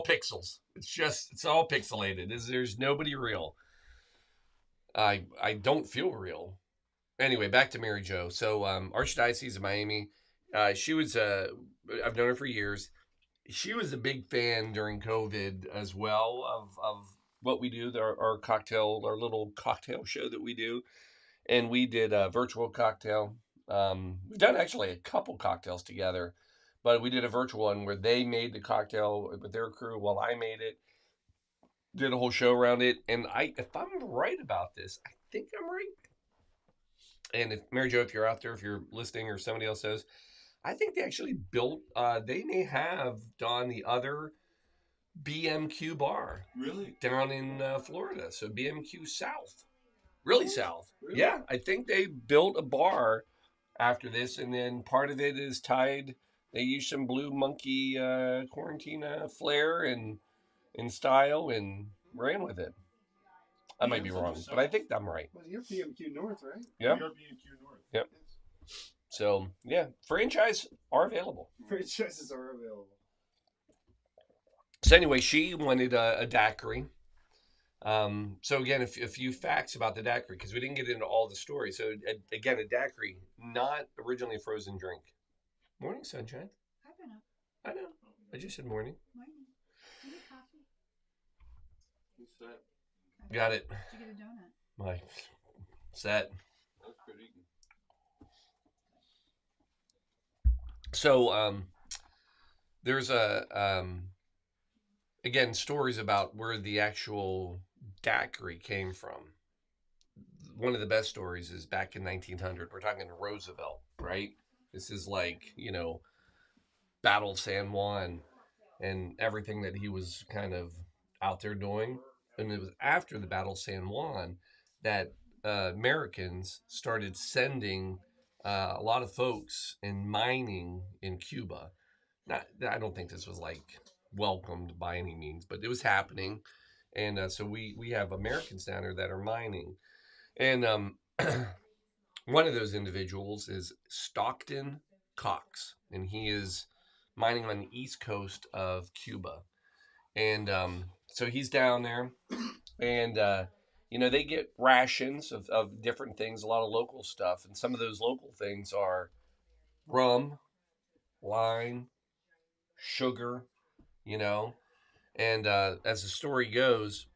pixels. It's all pixelated. There's nobody real. I don't feel real. Anyway, back to Mary Jo. So Archdiocese of Miami. She was I've known her for years. She was a big fan during COVID as well what we do, our little cocktail show that we do. And we did a virtual cocktail. We've done actually a couple cocktails together, but we did a virtual one where they made the cocktail with their crew while I made it. Did a whole show around it, and if I'm right about this, I think I'm right. And if Mary Jo, if you're out there, if you're listening, or somebody else knows, I think they actually built. They may have done the other BMQ bar, really, down in Florida. So BMQ South, really south. Really? Yeah, I think they built a bar after this, and then part of it is tied. They used some Blue Monkey quarantine flair and style and ran with it. I might be wrong, but I think I'm right. Well, you're PMQ North, right? Yeah. You're BQ North. Yep. So yeah, franchise are available. Franchises are available. So anyway, she wanted a daiquiri. So again, a few facts about the daiquiri, because we didn't get into all the stories. So again, a daiquiri, not originally a frozen drink. Morning, sunshine. I've been up. I know. I just said morning. Morning. You need coffee? What's that? Got it. Did you get a donut? My set. That's good eating. So there's again, stories about where the actual daiquiri came from. One of the best stories is back in 1900. We're talking Roosevelt, right? This is like, Battle of San Juan and everything that he was kind of out there doing. And it was after the Battle of San Juan that Americans started sending a lot of folks and mining in Cuba. I don't think this was like welcomed by any means, but it was happening. And so we have Americans down there that are mining. And one of those individuals is Stockton Cox, and he is mining on the east coast of Cuba. And so he's down there, and they get rations of different things, a lot of local stuff, and some of those local things are rum, lime, sugar, and as the story goes,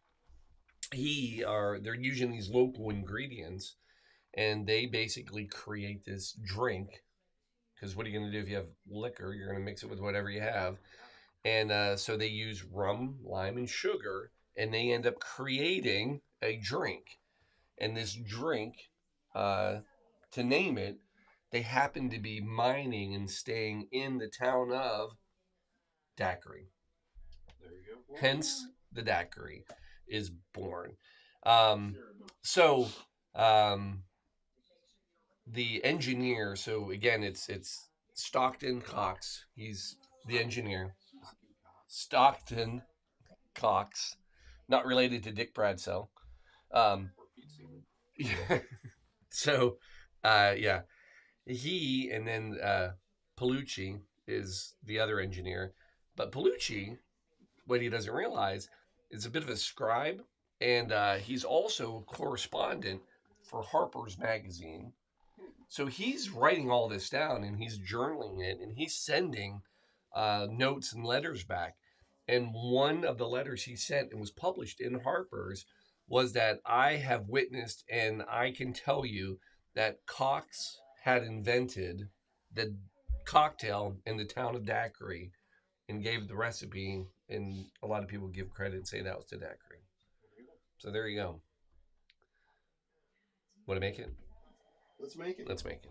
they're using these local ingredients, and they basically create this drink. Because what are you going to do if you have liquor? You're going to mix it with whatever you have. And so they use rum, lime, and sugar, and they end up creating a drink. And this drink, to name it, they happen to be mining and staying in the town of Daiquiri. There you go. Hence, the daiquiri is born. The engineer, so again, it's Stockton Cox. He's the engineer. Stockton Cox, not related to Dick Bradsell. Yeah. So, yeah, he, and then Palucci is the other engineer. But Palucci, what he doesn't realize, is a bit of a scribe, and he's also a correspondent for Harper's Magazine. So he's writing all this down, and he's journaling it, and he's sending notes and letters back. And one of the letters he sent and was published in Harper's was that I have witnessed, and I can tell you that Cox had invented the cocktail in the town of Daiquiri and gave the recipe, and a lot of people give credit and say that was the daiquiri. So there you go. Want to make it? Let's make it. Let's make it.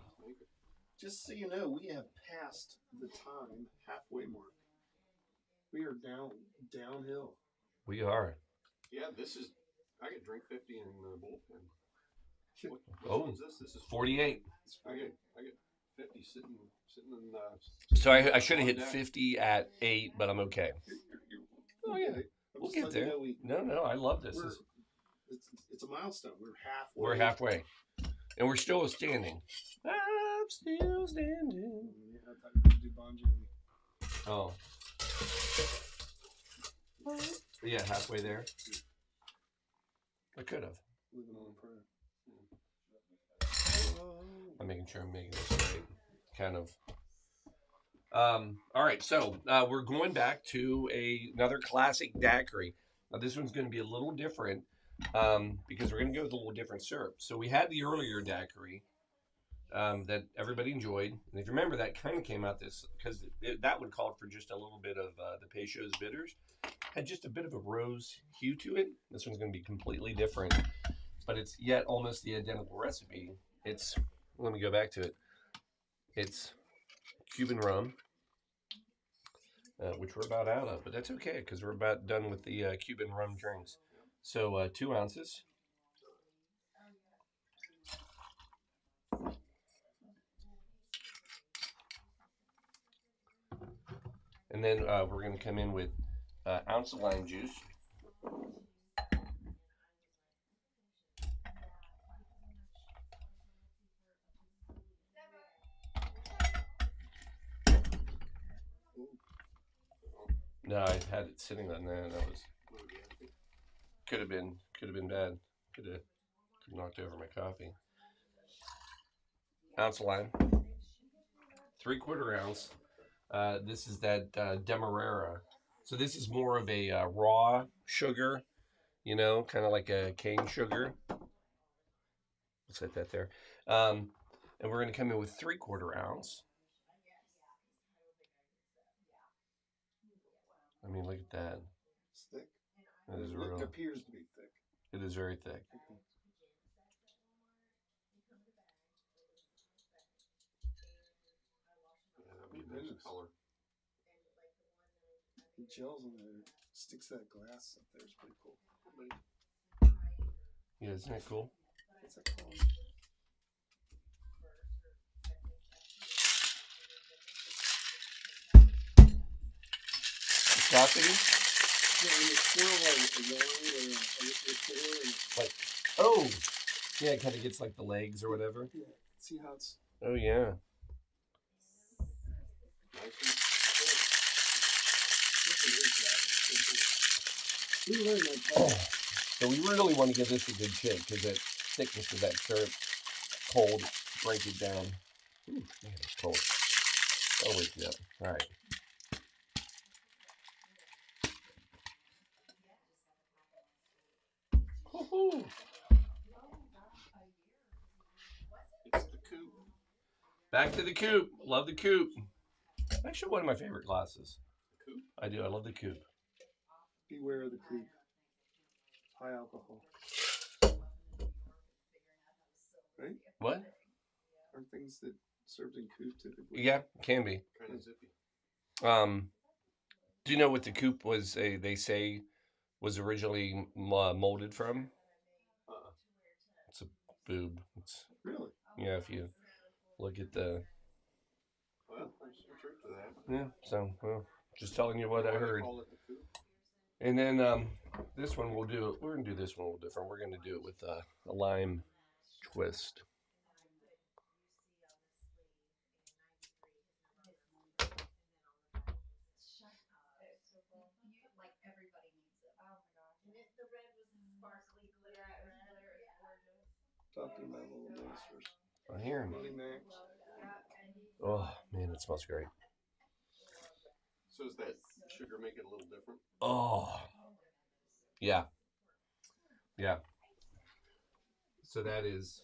Just so you know, we have passed the time halfway mark. We are downhill. We are. Yeah, I could drink 50 in the bullpen. Which one's this? This is 48. I get 50 sitting in. So I should have hit 50 at 8, but I'm okay. Oh yeah, we'll get there. No, I love this. It's a milestone. We're halfway, and we're still standing. I'm still standing. Yeah, I thought you were going to do Bon Jovi. Oh. Yeah, halfway there. I could have. Living on prayer. I'm making sure I'm making this right. Kind of. All right, so we're going back to another classic daiquiri. Now this one's going to be a little different because we're going to go with a little different syrup. So we had the earlier daiquiri that everybody enjoyed. And if you remember, that kind of came out this because that one called for just a little bit of the Peychaud's bitters. Had just a bit of a rose hue to it. This one's going to be completely different, but it's yet almost the identical recipe. It's, let me go back to it. It's Cuban rum, which we're about out of, but that's okay because we're about done with the Cuban rum drinks. So 2 ounces. And then we're going to come in with ounce of lime juice. No, I had it sitting on there, and that was could have been bad. Could have knocked over my coffee. Ounce of lime, 3/4 ounce. This is that Demerara. So this is more of a raw sugar, you know, kind of like a cane sugar. We'll set that there. And we're going to come in with 3/4 ounce. I mean, look at that. It's thick. It is It appears to be thick. It is very thick. Color. It gels on there. Sticks that glass up there. It's pretty cool. Yeah, isn't that cool? What's that called? Viscosity? Yeah, when you swirl like a wine or a liqueur and like, oh, yeah, it kind of gets like the legs or whatever. Yeah, see how it's. Oh yeah. So we really want to give this a good shake because that thickness of that syrup, cold, break it down. Ooh, man, it's cold. I'll wake you up. All right. Woo-hoo. It's the coupe. Back to the coupe. Love the coupe. Actually, one of my favorite glasses. The coupe? I do. I love the coupe. Beware of the coupe. High alcohol. Right? What? Aren't things that served in coupe typically? Yeah, can be. Kind of zippy. Do you know what the coupe was? They say was originally molded from? It's a boob. It's really? Yeah. If you look at the. Well, there's some truth to that. Yeah. So, well, just telling you what I heard. Call it the coupe. And then this one we'll do. We're gonna do this one a little different. We're gonna do it with a lime twist. Talking about little monsters. I hear him. Money Max. Oh man, it smells great. So does that sugar make it a little different? Oh, yeah, yeah. So that is,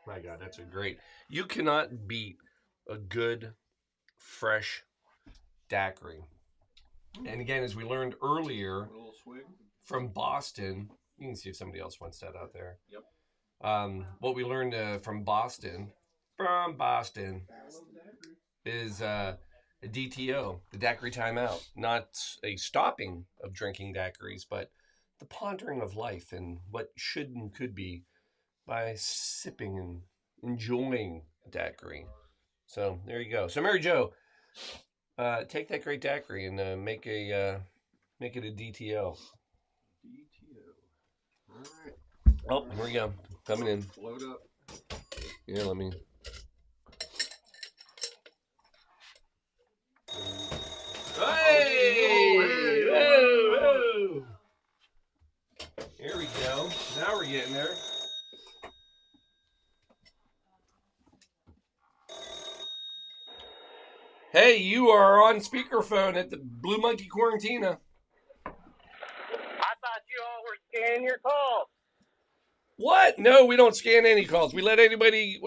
my God, that's a great. You cannot beat a good, fresh daiquiri. And again, as we learned earlier A little swig. from Boston, you can see if somebody else wants that out there. Yep. What we learned from Boston is a DTO, the daiquiri timeout, not a stopping of drinking daiquiris, but the pondering of life and what should and could be by sipping and enjoying daiquiri. So there you go. So Mary Jo, take that great daiquiri and make it a DTO. DTO. All right. Oh, here we go. Coming in. Load up. Yeah, let me. Hey! Whoa, whoa. Here we go. Now we're getting there. Hey, you are on speakerphone at the Blue Monkey Quarantina. scan your calls. What? No, we don't scan any calls. We let anybody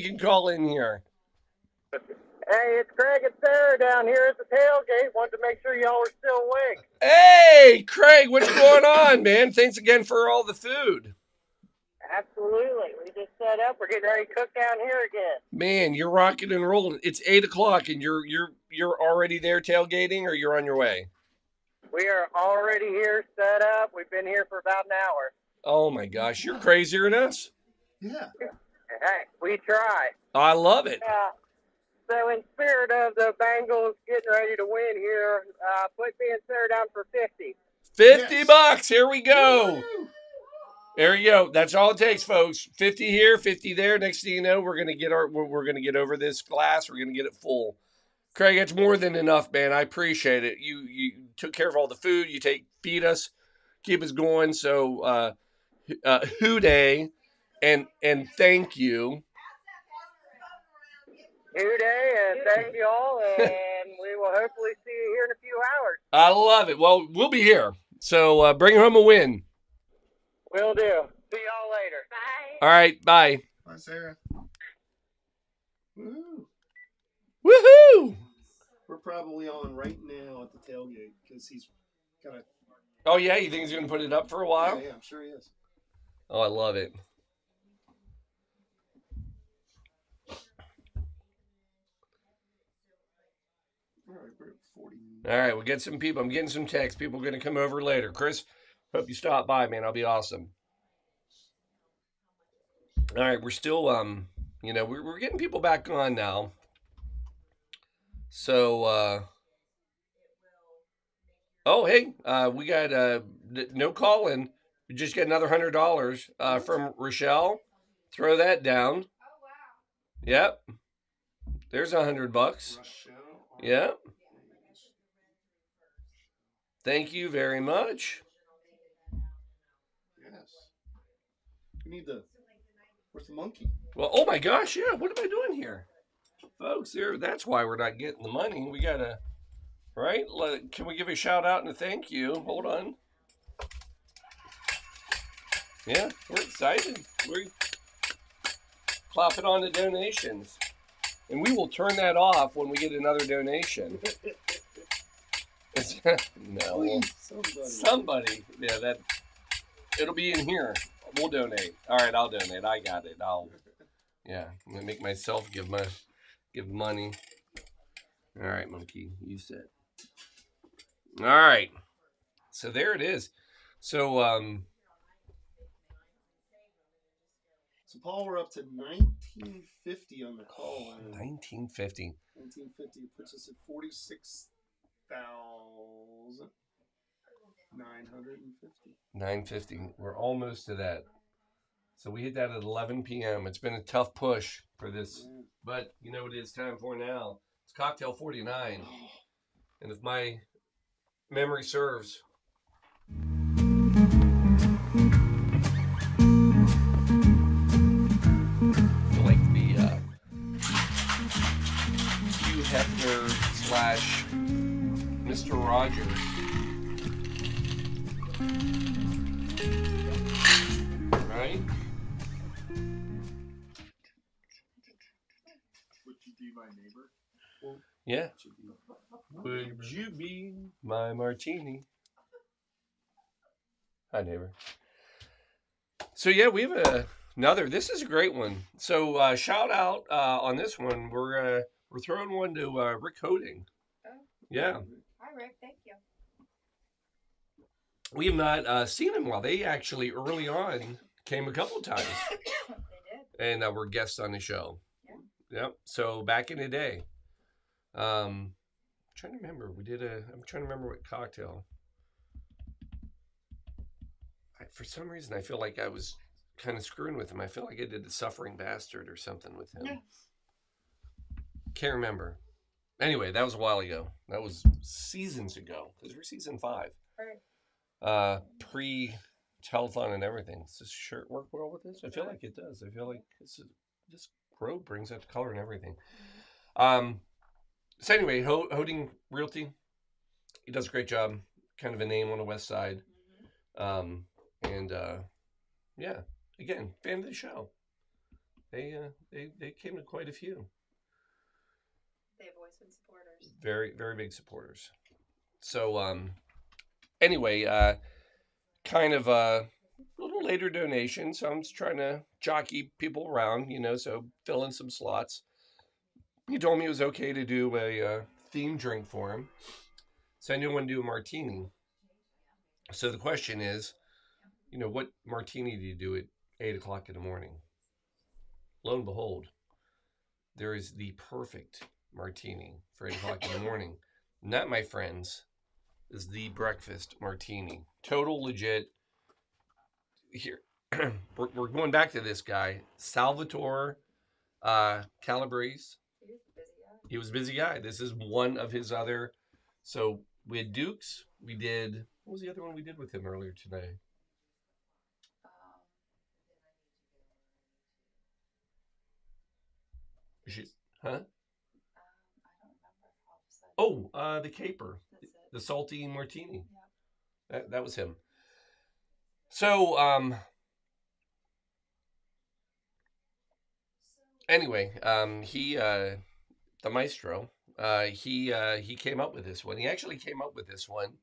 can call in here. Hey, it's Craig and Sarah down here at the tailgate. Wanted to make sure y'all are still awake. Hey, Craig, what's going on, man? Thanks again for all the food. Absolutely. We just set up. We're getting ready to cook down here again. Man, you're rocking and rolling. It's 8:00 and you're already there tailgating, or you're on your way? We are already here set up. We've been here for about an hour. Oh my gosh, you're crazier than us. Yeah. Hey, we try. I love it. So in spirit of the Bengals getting ready to win here, put me and Sarah down for 50. $50. Here we go. There you go. That's all it takes, folks. 50 here, 50 there. Next thing you know, we're gonna get over this glass. We're gonna get it full. Craig, it's more than enough, man. I appreciate it. You took care of all the food. Feed us, keep us going. So hooday, and thank you. Hooday, and thank you all, and we will hopefully see you here in a few hours. I love it. Well, we'll be here. So bring home a win. Will do. See y'all later. Bye. All right, bye. Bye, Sarah. Woo. Woohoo! We're probably on right now at the tailgate because he's got a. Oh yeah, you think he's gonna put it up for a while? Yeah, I'm sure he is. Oh, I love it. All right, we're at 40. All right, we'll get some people. I'm getting some texts. People are going to come over later. Chris, hope you stop by, man. I'll be awesome. All right, we're still, we're getting people back on now. So, hey, we got no calling. We just get another $100 from Rochelle. Throw that down. Yep. There's $100. Yep. Thank you very much. Yes. We need where's the monkey? Well, oh my gosh, yeah. What am I doing here? Folks, that's why we're not getting the money. We got to, right? Can we give a shout out and a thank you? Hold on. Yeah, we're excited. We're clapping on the donations. And we will turn that off when we get another donation. No. Please, somebody. Yeah, it'll be in here. We'll donate. All right, I'll donate. I got it. I'm gonna make myself give money. All right, monkey, you said. All right. So there it is. So So Paul, we're up to 1950 on the call line. 1950. 1950 puts us at 46,950. 950. We're almost to that. So we hit that at 11 p.m. It's been a tough push for this, but you know what it is time for now? It's Cocktail 49. And if my memory serves, like the Hugh Hefner / Mr. Rogers. Right? Would you be my neighbor? Yeah. Would you be my martini? Hi, neighbor. So yeah, we have another. This is a great one. So shout out on this one. We're throwing one to Rick Hoding. Oh. Yeah. Hi, Rick. Thank you. We have not seen them well. They actually early on came a couple of times. They did. And were guests on the show. Yeah. Yep. So back in the day. I'm trying to remember. I'm trying to remember what cocktail. For some reason, I feel like I was kind of screwing with him. I feel like I did the Suffering Bastard or something with him. Yeah. Can't remember. Anyway, that was a while ago. That was seasons ago. Because we're season 5. Right. Pre-telethon and everything. Does this shirt work well with this? I feel like it does. I feel like this robe brings out the color and everything. So anyway, Hoding Realty, he does a great job. Kind of a name on the west side. And yeah, again, fan of the show. They came to quite a few. They've always been supporters. Very, very big supporters. So anyway, kind of a little later donation. So I'm just trying to jockey people around, so fill in some slots. He told me it was okay to do a theme drink for him. So I knew I wanted to do a martini. So the question is, what martini do you do at 8 o'clock in the morning? Lo and behold, there is the perfect martini for 8 o'clock in the morning. And that, my friends, is the breakfast martini. Total legit. Here, we're going back to this guy, Salvatore Calabrese. He was a busy guy. This is one of his other. So we had Dukes. We did. What was the other one we did with him earlier today? Huh? Oh, the caper, the salty martini. That was him. So anyway, he the maestro, he came up with this one. He actually came up with this one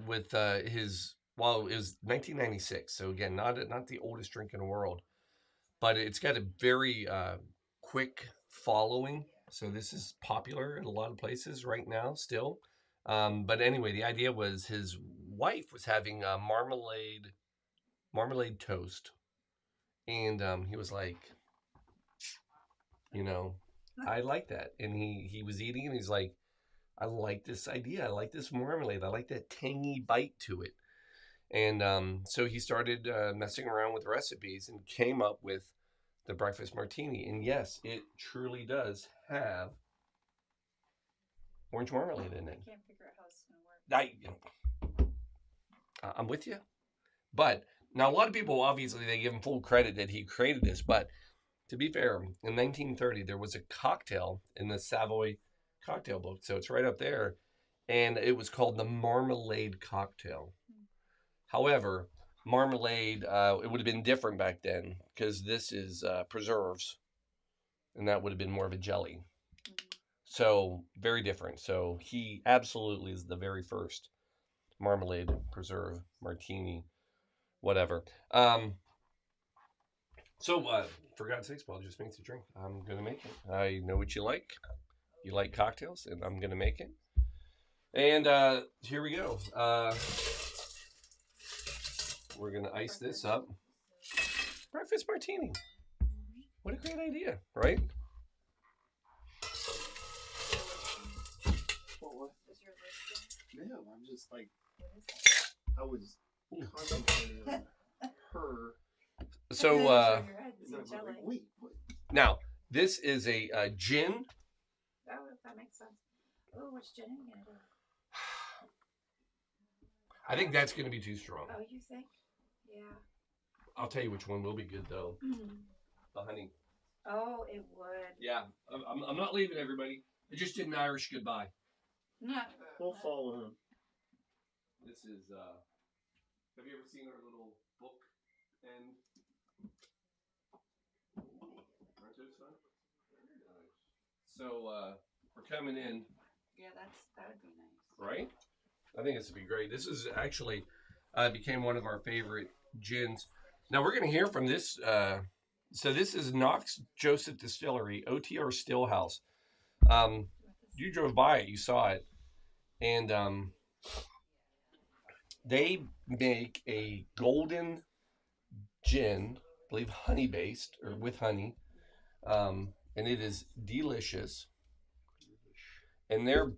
with his, well, it was 1996. So again, not the oldest drink in the world, but it's got a very quick following. So this is popular in a lot of places right now still. But anyway, the idea was his wife was having a marmalade toast. And he was like, I like that. And he was eating and he's like, I like this idea. I like this marmalade. I like that tangy bite to it. And so he started messing around with recipes and came up with the breakfast martini. And yes, it truly does have orange marmalade in it. I can't figure out how it's going to work. I'm with you. But now a lot of people, obviously, they give him full credit that he created this. But to be fair, in 1930, there was a cocktail in the Savoy cocktail book. So it's right up there. And it was called the marmalade cocktail. However, marmalade, it would have been different back then because this is preserves, and that would have been more of a jelly. So very different. So he absolutely is the very first marmalade preserve martini, whatever. So for God's sakes, Paul, just makes a drink. I'm gonna make it. I know what you like. You like cocktails, and I'm gonna make it. And here we go. We're going to ice this up. Breakfast martini. What a great idea, right? No, I'm just like, I was contemplating on her. So, wait, what? Now, this is a gin. Oh, that makes sense. Oh, which gin are you going to do? I think that's going to be too strong. Oh, you think? Yeah. I'll tell you which one will be good, though. The honey. Oh, it would. Yeah. I'm not leaving, everybody. I just did an Irish goodbye. No. We'll follow him. This is, have you ever seen our little book end? Aren't those fun? So, we're coming in. Yeah, that would be nice. Right? I think this would be great. This is actually became one of our favorite gins. Now we're going to hear from this. So this is Knox Joseph Distillery, OTR Stillhouse. You drove by it, you saw it, and they make a golden gin, I believe honey based or with honey, and it is delicious. And their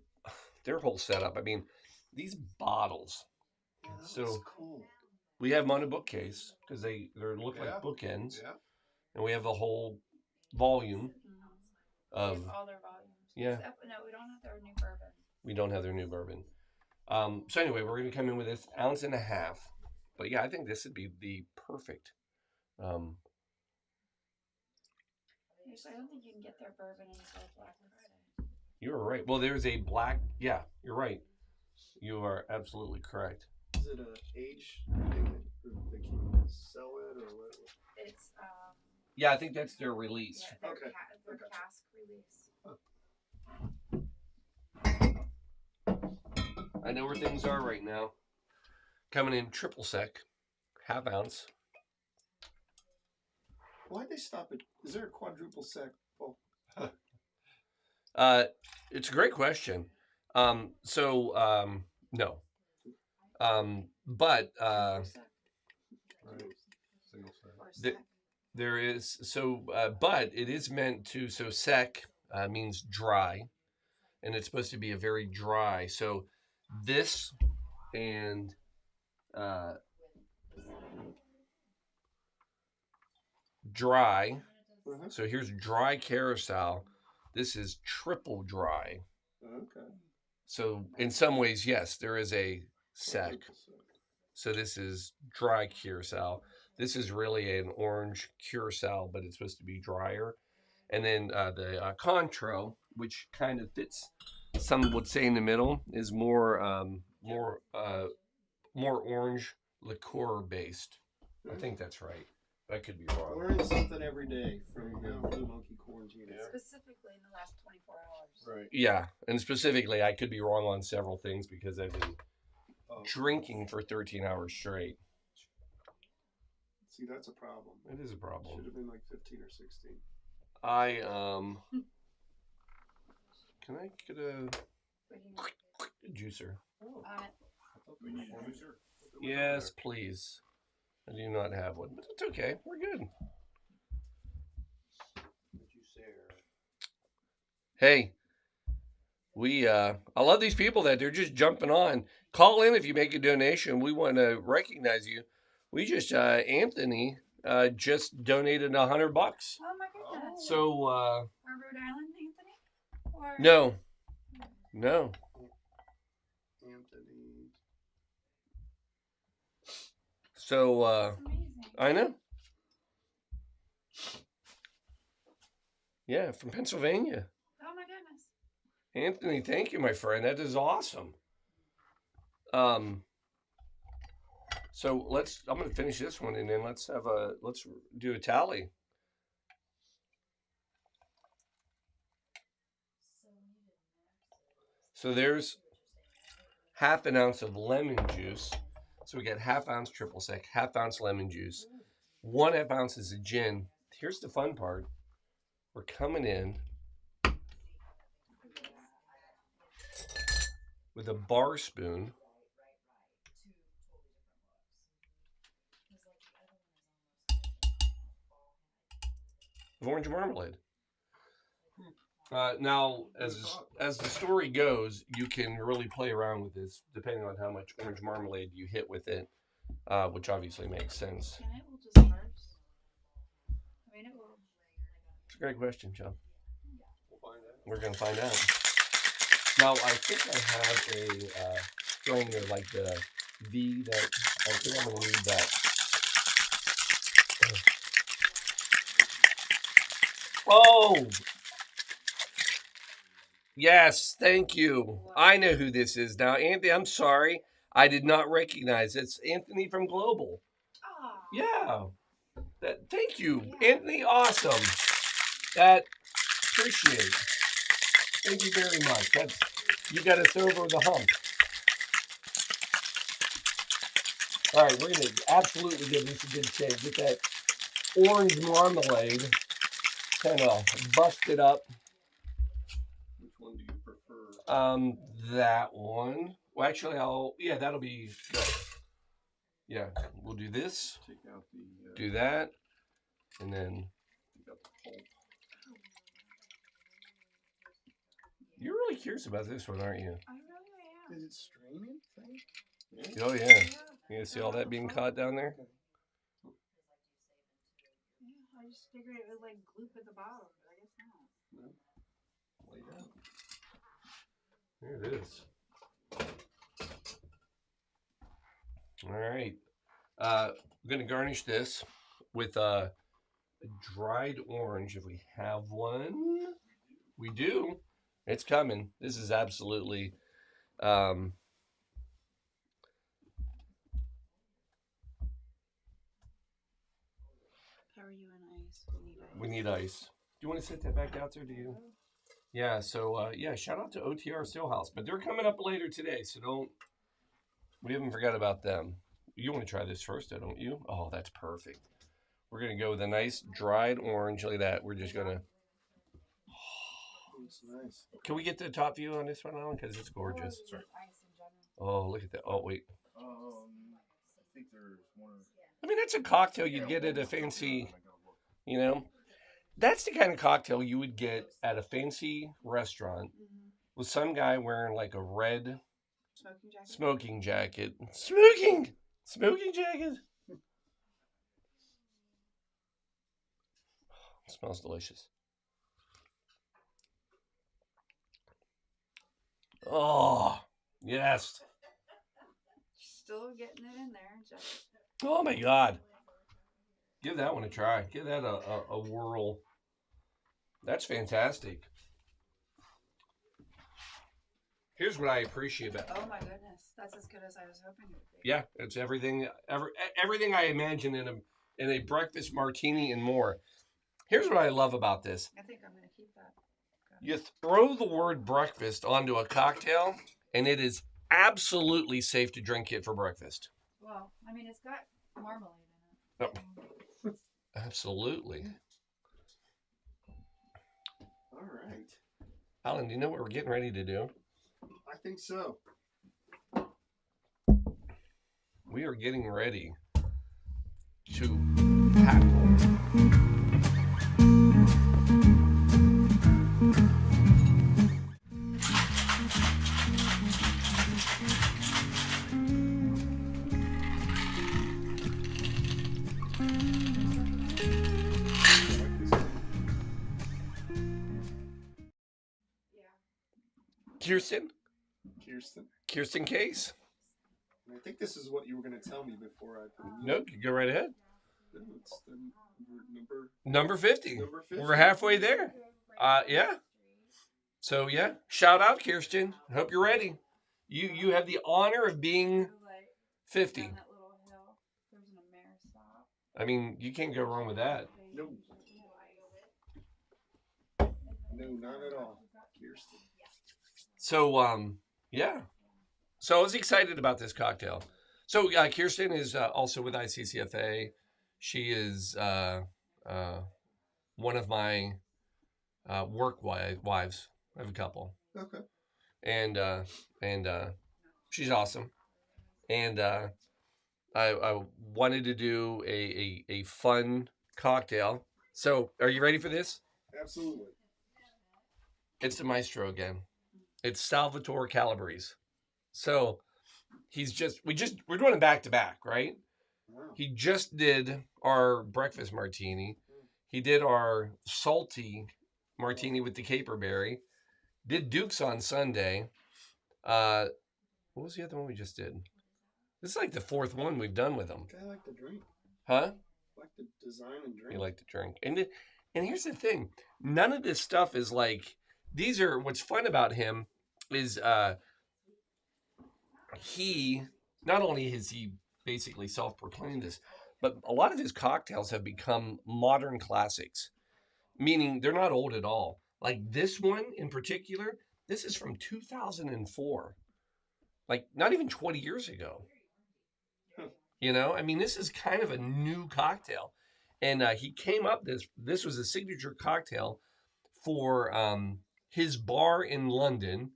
whole setup. I mean, these bottles. So cool. We have them on a bookcase because they look like bookends. Yeah. And we have a whole volume of. We have all their volumes. Yeah. Except, no, we don't have their new bourbon. We don't have their new bourbon. So anyway, we're going to come in with this 1.5 ounces. But yeah, I think this would be the perfect. Actually, I don't think you can get their bourbon until Black Friday. You're right. Well, there's a black. Yeah, you're right. You are absolutely correct. Is it a age thing that they can sell it or what? It's Yeah, I think that's their release. yeah, their, Okay. their I gotcha. cask release. I know where things are right now. Coming in triple sec, half ounce. Why'd they stop it? Is there a quadruple sec? Oh. It's a great question. No. But Single sec. there is but it is meant to. So sec means dry, and it's supposed to be a very dry. So this and dry. So here's dry carousel. This is triple dry. Okay. So in some ways, yes, there is a sec. So this is dry curacao. This is really an orange curacao, but it's supposed to be drier. And then the Contro, which kind of fits, some would say in the middle, is more orange liqueur based. I think that's right. I could be wrong. Learn something every day from Blue Monkey Quarantine. Specifically in the last 24 hours. Right. Yeah, and specifically, I could be wrong on several things because I've been drinking for 13 hours straight. See, that's a problem. It is a problem. Should have been like 15 or 16. Can I get a juicer? We need a juicer. Yes, please. I do not have one, but it's okay. We're good. Hey, I love these people that they're just jumping on. Call in if you make a donation. We want to recognize you. We just Anthony just donated $100. Oh my goodness. So Our Rhode Island Anthony? Or... no. Anthony. So I know. Yeah, from Pennsylvania. Oh my goodness. Anthony, thank you, my friend. That is awesome. So I'm going to finish this one and then let's do a tally. So there's half an ounce of lemon juice. So we got half ounce triple sec, half ounce lemon juice, 1/2 ounce is a gin. Here's the fun part. We're coming in with a bar spoon of orange marmalade. Now, as the story goes, you can really play around with this depending on how much orange marmalade you hit with it, which obviously makes sense. Can it will just burst? I mean, it will. It's a great question, John. We're going to find out. Now, I think I have a strainer like the V that I think I'm going to need that. Oh! Yes, thank you. I know who this is now. Anthony, I'm sorry. I did not recognize. It's Anthony from Global. Yeah. Thank you, Anthony. Awesome. Appreciate. Thank you very much. You got us over the hump. All right, we're going to absolutely give this a good shake. Get that orange marmalade kind of busted up. Which one do you prefer? That one. Well, actually, that'll be good. Yeah, we'll do this. Take out the. Do that, and then. Take out the pulp. You're really curious about this one, aren't you? I really am. Is it straining thing? Yeah. Oh yeah. You see all that being caught down there? Yeah, I just figured it would like gloop at the bottom, but I guess not. No. Lay down. There it is. All right. We're going to garnish this with a dried orange if we have one. We do. It's coming. This is absolutely are you in ice? We need ice. Do you want to set that back out there? Do you? Yeah. So yeah, shout out to OTR Stillhouse, but they're coming up later today, so don't. We haven't forgot about them. You want to try this first, don't you? Oh, that's perfect. We're gonna go with a nice dried orange. Look at that. We're just gonna. It's nice. Can we get the top view on this one, Alan? Because it's gorgeous. Oh, look at that. Oh, wait. I think there's one. I mean, that's a cocktail you'd get at a fancy, you know. That's the kind of cocktail you would get at a fancy restaurant with some guy wearing like a red smoking jacket. Smoking jacket. It smells delicious. Oh, yes. Still getting it in there, just. Oh my God. Give that one a try. Give that a whirl. That's fantastic. Here's what I appreciate about it. Oh my goodness, that's as good as I was hoping it would be. Yeah, it's everything I imagine in a breakfast martini and more. Here's what I love about this. I think I'm going to keep that. You throw the word breakfast onto a cocktail, and it is absolutely safe to drink it for breakfast. Well, I mean, it's got marmalade Oh. Absolutely. All right. Alan, do you know what we're getting ready to do? I think so. We are getting ready to tackle. Kirsten Case. And I think this is what you were going to tell me before I put it. No, go right ahead. No, it's the Number 50. Number 50. We're halfway there. Yeah. So yeah, shout out Kirsten. Hope you're ready. You have the honor of being 50. I mean, you can't go wrong with that. No. No, not at all. Kirsten. So yeah. So I was excited about this cocktail. So Kirsten is also with ICCFA. She is one of my work wives. I have a couple. Okay. And she's awesome. And I wanted to do a fun cocktail. So are you ready for this? Absolutely. It's the maestro again. It's Salvatore Calabrese. So we're doing it back to back, right? Wow. He just did our breakfast martini. He did our salty martini with the caperberry. Did Duke's on Sunday. What was the other one we just did? This is like the fourth one we've done with him. I like the drink. Huh? I like the design and drink. You like to drink. And here's the thing. None of this stuff is like, these are, what's fun about him is he, not only has he basically self-proclaimed this, but a lot of his cocktails have become modern classics, meaning they're not old at all. Like this one in particular, this is from 2004, like not even 20 years ago. You know, I mean, this is kind of a new cocktail. And he came up, this was a signature cocktail for his bar in London,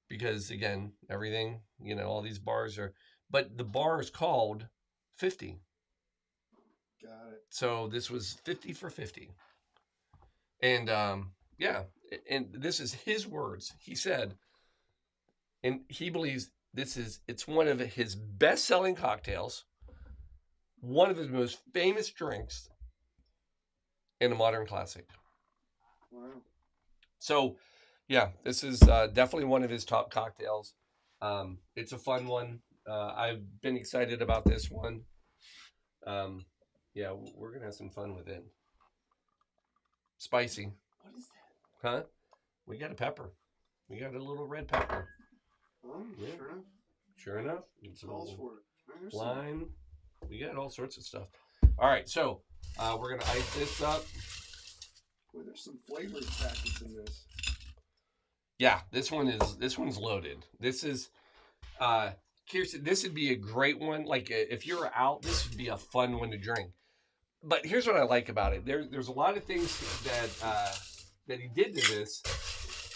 because again, everything, you know, all these bars are, but the bar is called 50. Got it. So this was 50 for 50. And yeah, and this is his words. He said, and he believes it's one of his best-selling cocktails, one of his most famous drinks, and a modern classic. Wow. So, yeah, this is definitely one of his top cocktails. It's a fun one. I've been excited about this one. Yeah, we're going to have some fun with it. Spicy. What is that? Huh? We got a pepper. We got a little red pepper. Oh, Yeah. sure enough. Sure enough. It's a Calls little for it. lime. We got all sorts of stuff. All right, so We're gonna ice this up. Boy, there's some flavors packets in this. Yeah, this one's loaded. This is Kirsten, this would be a great one. Like if you're out, this would be a fun one to drink. But here's what I like about it. There's a lot of things that he did to this,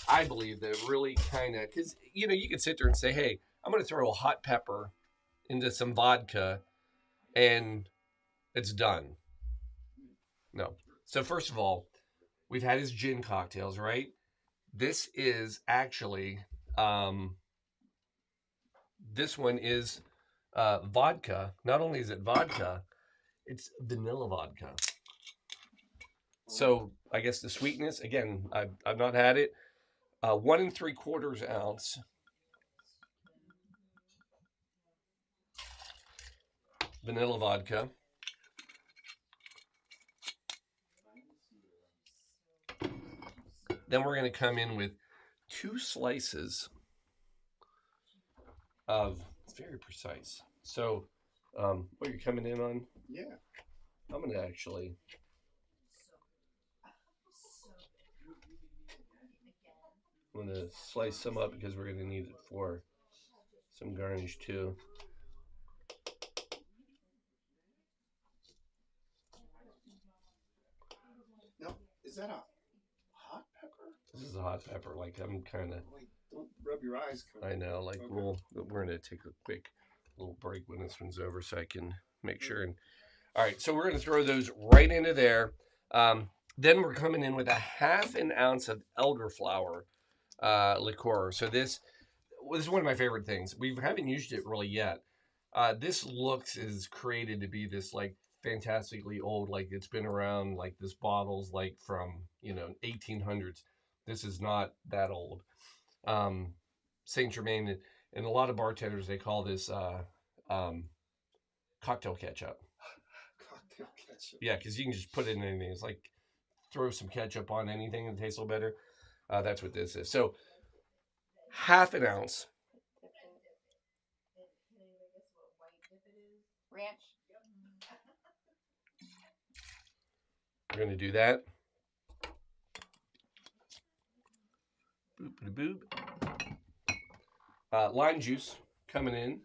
I believe, that really kind of, because you can sit there and say, hey, I'm going to throw a hot pepper into some vodka and it's done. No. So first of all, we've had his gin cocktails, right? This is actually, this one is vodka. Not only is it vodka, it's vanilla vodka. So I guess the sweetness, again, I've not had it. 1 3/4 ounce vanilla vodka. Then we're going to come in with 2 slices of, it's very precise. So, what you're coming in on? Yeah. I'm going to actually. I'm going to slice some up because we're going to need it for some garnish too. Now, is that a hot pepper? This is a hot pepper. Like I'm kind of. Like, don't rub your eyes. I know. Like okay. We're going to take a quick little break when this one's over so I can make sure. And all right, so we're going to throw those right into there. Then we're coming in with a 1/2 ounce of elderflower liqueur. So this is one of my favorite things. We haven't used it really yet. This is created to be this like fantastically old, like it's been around, like this bottle's like from 1800s. This is not that old. Saint Germain and a lot of bartenders, they call this cocktail ketchup. Cocktail ketchup. Yeah, because you can just put it in anything. It's like throw some ketchup on anything and it tastes a little better. That's what this is. So 1/2 ounce. Ranch. We're going to do that. Boop, boop. Lime juice coming in.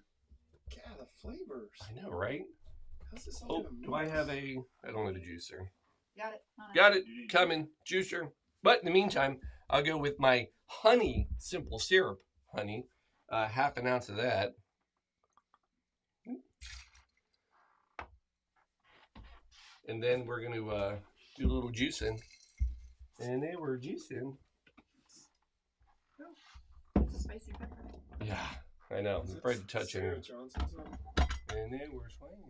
God, the flavors. I know, right? How's this all do I have I don't have a juicer. Got it. Got it. Coming. Juicer. But in the meantime, I'll go with my honey simple syrup honey. 1/2 ounce of that. And then we're going to do a little juicing. And then we're juicing. Spicy pepper. Yeah, I know. I'm afraid to touch it. And then we're swinging.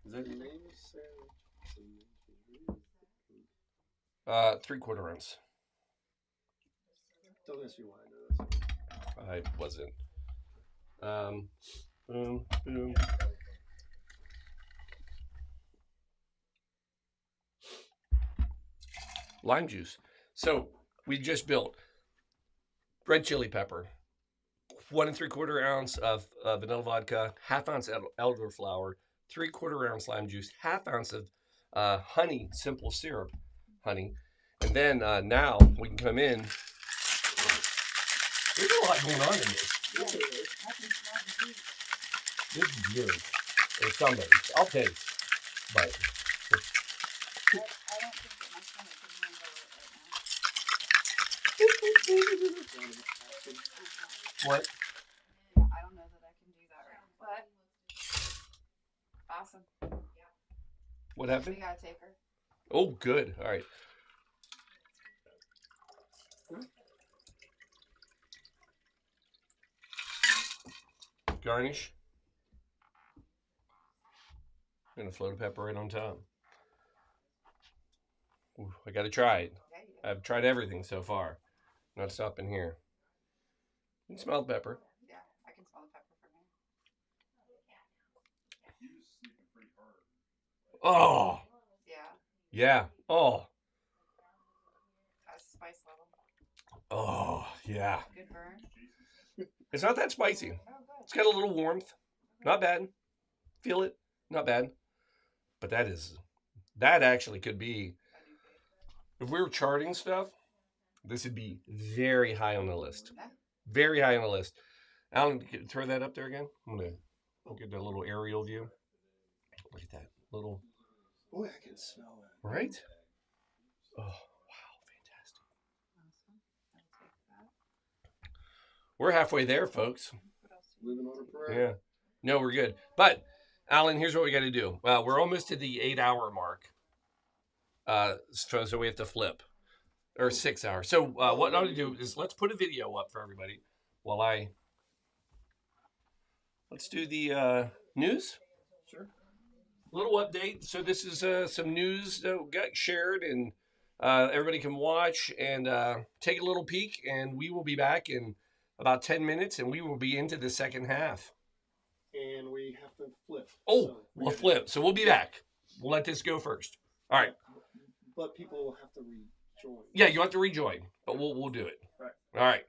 Is that your name? 3/4 ounce. Don't ask me why I know this. I wasn't. Boom, boom. Lime juice. So we just built red chili pepper, 1 3/4 ounce of vanilla vodka, 1/2 ounce elderflower, 3/4 ounce lime juice, 1/2 ounce of honey simple syrup honey, and then now we can come in. There's a lot going on in this. This is good. Or somebody. I'll taste, but. What? Yeah, I don't know that I can do that right. But awesome. What happened? We gotta take her. Oh, good. All right. Garnish. I'm gonna float a pepper right on top. Ooh, I gotta try it. I've tried everything so far. Not stopping here. You can smell the pepper. Yeah, I can smell the pepper from here. Oh. Yeah. Yeah. Oh. How's the spice level? Oh, yeah. Good burn. It's not that spicy. It's got a little warmth. Not bad. Feel it. Not bad. But that is that actually could be, if we were charting stuff, this would be very high on the list. Very high on the list. Alan, throw that up there again. I'll get a little aerial view. Look at that little. Boy, I can smell it. Right? Oh, wow, fantastic. We're halfway there, folks. Living on a prayer. Yeah. No, we're good. But, Alan, here's what we got to do. We're almost to the 8-hour mark. So we have to flip. Or 6 hours. So what I'll do is let's put a video up for everybody while let's do the news. Sure. Little update. So this is some news that got shared, and everybody can watch and take a little peek, and we will be back in about 10 minutes, and we will be into the second half. And we have to flip. Oh, so we'll flip. So we'll be back. We'll let this go first. All right. But people will have to rejoin. Yeah, you have to rejoin, but we'll do it. Right. All right.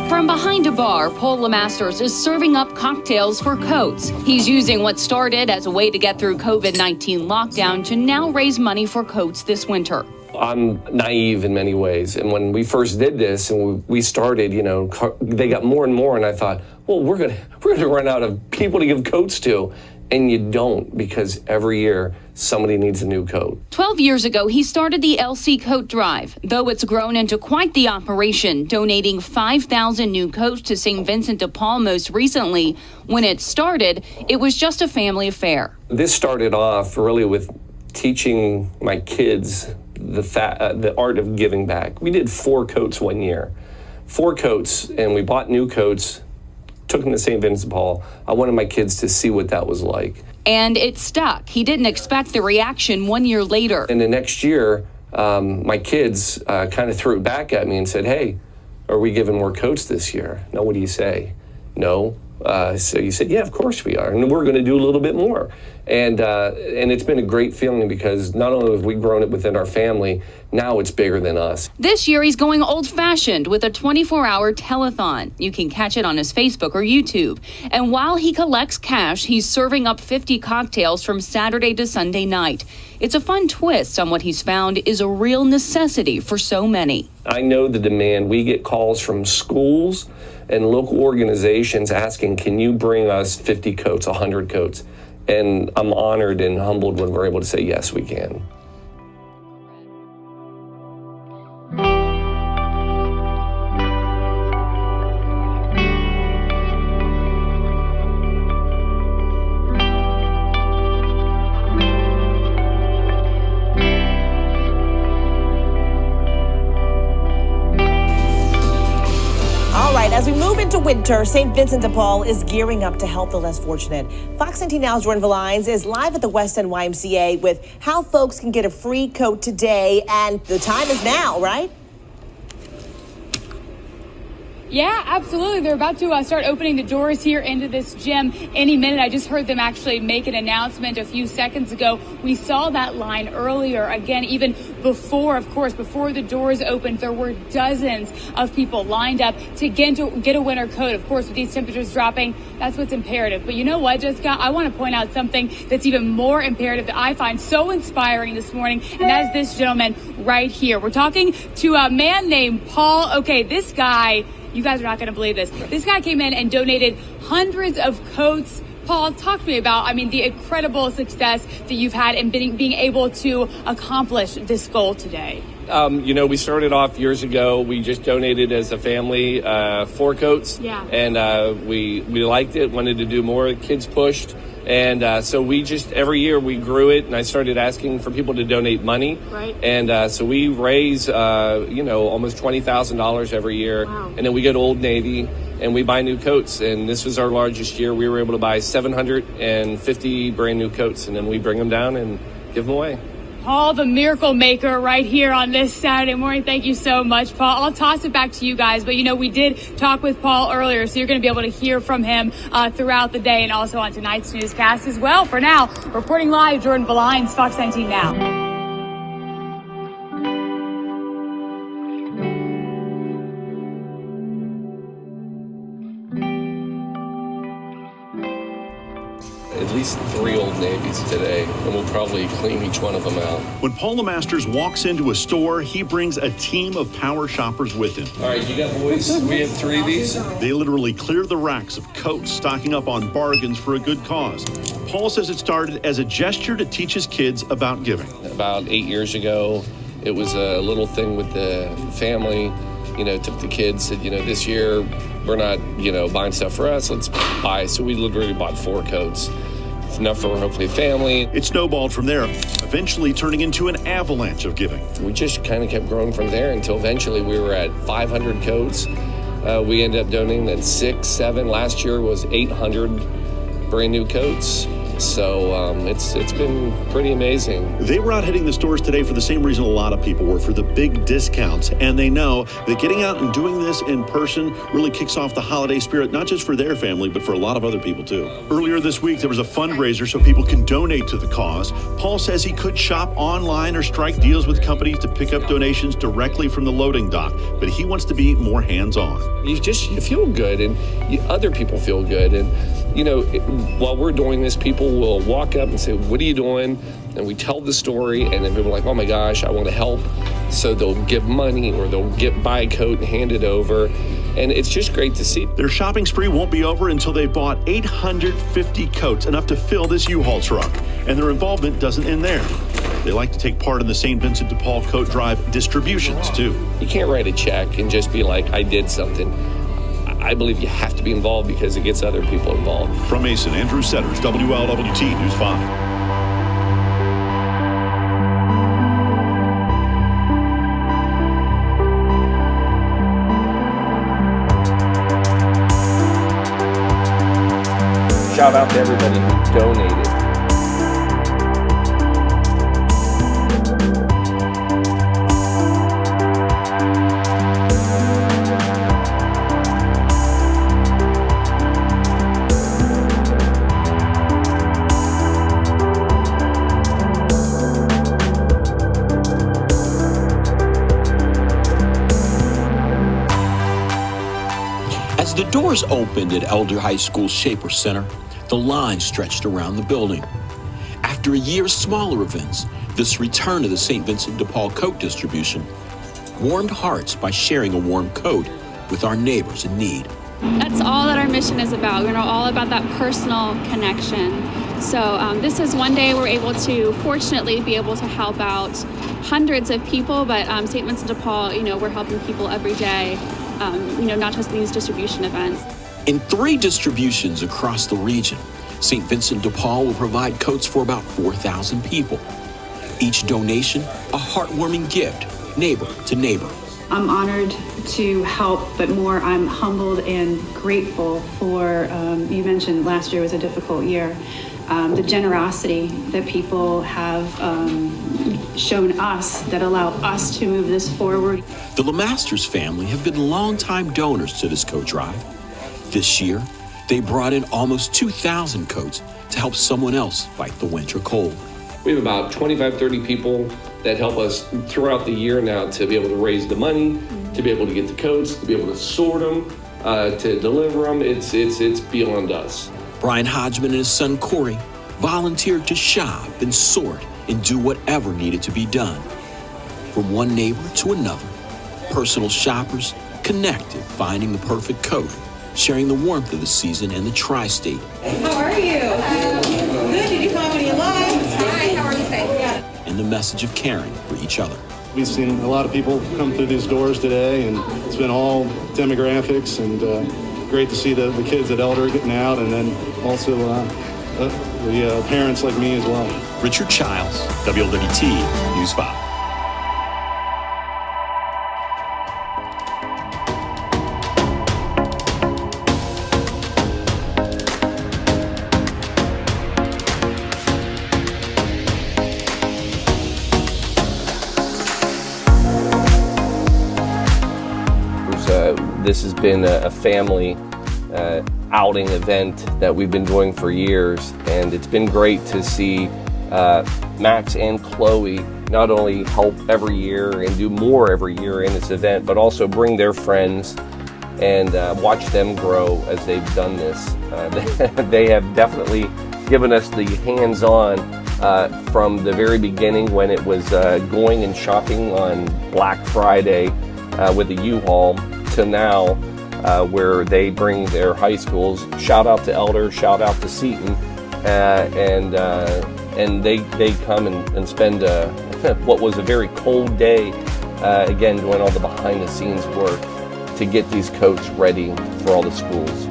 From behind a bar, Paul Lemasters is serving up cocktails for Coats. He's using what started as a way to get through COVID-19 lockdown to now raise money for Coats this winter. I'm naive in many ways. And when we first did this and we started, they got more and more. And I thought, well, we're gonna run out of people to give coats to. And you don't, because every year somebody needs a new coat. 12 years ago, he started the LC Coat Drive, though it's grown into quite the operation, donating 5,000 new coats to St. Vincent de Paul most recently. When it started, it was just a family affair. This started off really with teaching my kids the art of giving back. We did 4 coats one year. 4 coats, and we bought new coats, took them to St. Vincent de Paul. I wanted my kids to see what that was like. And it stuck. He didn't expect the reaction 1 year later. And the next year, my kids kind of threw it back at me and said, hey, are we giving more coats this year? No, what do you say? No. So you said, yeah, of course we are. And we're going to do a little bit more. And it's been a great feeling because not only have we grown it within our family, now it's bigger than us. This year, he's going old-fashioned with a 24-hour telethon. You can catch it on his Facebook or YouTube. And while he collects cash, he's serving up 50 cocktails from Saturday to Sunday night. It's a fun twist on what he's found is a real necessity for so many. I know the demand. We get calls from schools and local organizations asking, can you bring us 50 coats, 100 coats? And I'm honored and humbled when we're able to say, yes, we can. As we move into winter, St. Vincent de Paul is gearing up to help the less fortunate. Fox 19 Now's Jordan Valines is live at the West End YMCA with how folks can get a free coat today. And the time is now, right? Yeah, absolutely. They're about to start opening the doors here into this gym any minute. I just heard them actually make an announcement a few seconds ago. We saw that line earlier. Again, even before the doors opened, there were dozens of people lined up to get a winter coat. Of course, with these temperatures dropping, that's what's imperative. But you know what, Jessica? I want to point out something that's even more imperative that I find so inspiring this morning, and that is this gentleman right here. We're talking to a man named Paul. Okay, this guy, you guys are not going to believe this. This guy came in and donated hundreds of coats. Paul, talk to me about, the incredible success that you've had in being able to accomplish this goal today. We started off years ago. We just donated as a family 4 coats. Yeah. And we liked it, wanted to do more. Kids pushed. And so we just, every year we grew it, and I started asking for people to donate money. Right. And so we raise, almost $20,000 every year. Wow. And then we go to Old Navy and we buy new coats. And this was our largest year. We were able to buy 750 brand new coats, and then we bring them down and give them away. Paul, the miracle maker, right here on this Saturday morning. Thank you so much, Paul. I'll toss it back to you guys, but we did talk with Paul earlier, so you're going to be able to hear from him throughout the day and also on tonight's newscast as well. For now, reporting live, Jordan Valines, Fox 19 Now. At least 3 Old Navies today, and we'll probably clean each one of them out. When Paul Masters walks into a store, he brings a team of power shoppers with him. All right, you got boys? We have 3 of these. They literally clear the racks of coats, stocking up on bargains for a good cause. Paul says it started as a gesture to teach his kids about giving. About 8 years ago, it was a little thing with the family. Took the kids, said, this year we're not, buying stuff for us. Let's buy. So we literally bought 4 coats. It's enough for hopefully a family. It snowballed from there, eventually turning into an avalanche of giving. We just kind of kept growing from there until eventually we were at 500 coats. We ended up donating at 6, 7. Last year was 800 brand new coats. So it's been pretty amazing. They were out hitting the stores today for the same reason a lot of people were, for the big discounts. And they know that getting out and doing this in person really kicks off the holiday spirit, not just for their family, but for a lot of other people too. Earlier this week, there was a fundraiser so people can donate to the cause. Paul says he could shop online or strike deals with companies to pick up donations directly from the loading dock, but he wants to be more hands-on. You feel good, and other people feel good. And while we're doing this, people will walk up and say, "What are you doing?" And we tell the story, and then people are like, "Oh my gosh, I want to help." So they'll give money, or they'll buy a coat and hand it over. And it's just great to see. Their shopping spree won't be over until they bought 850 coats, enough to fill this U-Haul truck. And their involvement doesn't end there. They like to take part in the St. Vincent de Paul Coat Drive distributions too. You can't write a check and just be like, "I did something." I believe you have to be involved because it gets other people involved. From Mason, Andrew Setters, WLWT News 5. Shout out to everybody who donated. As the doors opened at Elder High School's Shaper Center, the line stretched around the building. After a year of smaller events, this return to the St. Vincent de Paul coat distribution warmed hearts by sharing a warm coat with our neighbors in need. That's all that our mission is about. We're all about that personal connection. So this is one day we're able to, fortunately, be able to help out hundreds of people, but St. Vincent de Paul, we're helping people every day, not just these distribution events. In 3 distributions across the region, St. Vincent de Paul will provide coats for about 4,000 people. Each donation, a heartwarming gift, neighbor to neighbor. I'm honored to help, but more, I'm humbled and grateful for, you mentioned last year was a difficult year, the generosity that people have shown us that allow us to move this forward. The LeMasters family have been longtime donors to this coat drive. This year, they brought in almost 2,000 coats to help someone else fight the winter cold. We have about 25, 30 people that help us throughout the year now to be able to raise the money, to be able to get the coats, to be able to sort them, to deliver them. It's beyond us. Brian Hodgman and his son Corey volunteered to shop and sort and do whatever needed to be done. From one neighbor to another, personal shoppers connected, finding the perfect coat, sharing the warmth of the season in the tri-state. How are you? Good. Did you come any alive? Hi. How are you today? And the message of caring for each other. We've seen a lot of people come through these doors today, and it's been all demographics, and great to see the kids at Elder getting out, and then also the parents like me as well. Richard Childs, WLWT News 5. this has been a family outing event that we've been doing for years, and it's been great to see Max and Chloe not only help every year and do more every year in this event, but also bring their friends and watch them grow as they've done this. They have definitely given us the hands-on from the very beginning when it was going and shopping on Black Friday with the U-Haul to now where they bring their high schools. Shout out to Elder, shout out to Seton, and they come and spend what was a very cold day, again, doing all the behind-the-scenes work to get these coats ready for all the schools.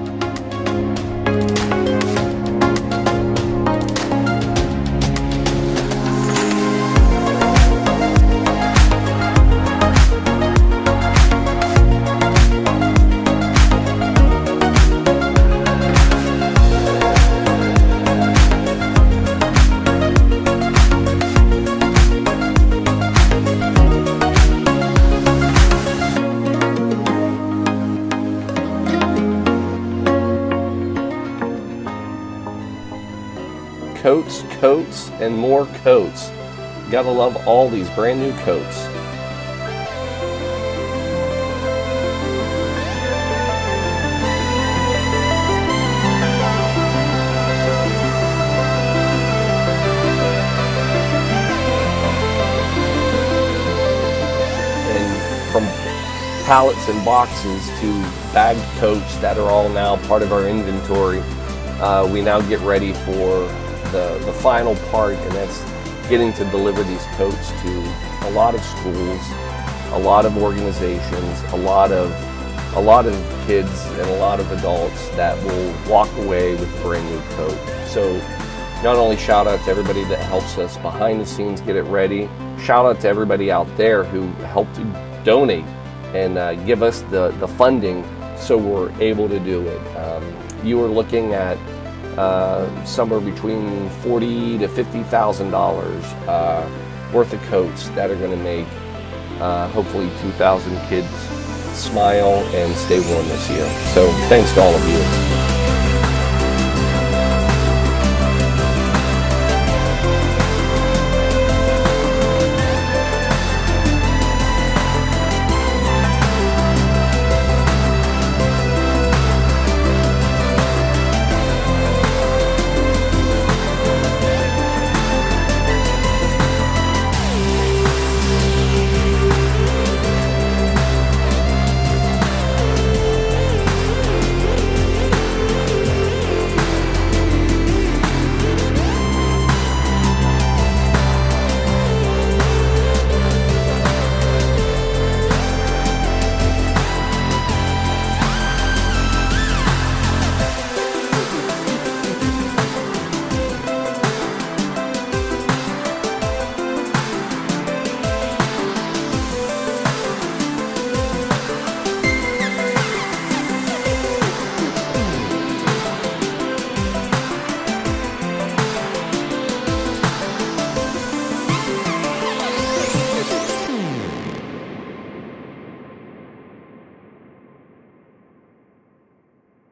Coats, coats, and more coats. Gotta love all these brand new coats. And from pallets and boxes to bagged coats that are all now part of our inventory, we now get ready for the final part, and that's getting to deliver these coats to a lot of schools, a lot of organizations, a lot of kids and a lot of adults that will walk away with a brand new coat. So not only shout out to everybody that helps us behind the scenes get it ready, shout out to everybody out there who helped to donate and give us the funding so we're able to do it. You are looking at somewhere between $40,000 to $50,000 worth of coats that are going to make hopefully 2,000 kids smile and stay warm this year. So thanks to all of you.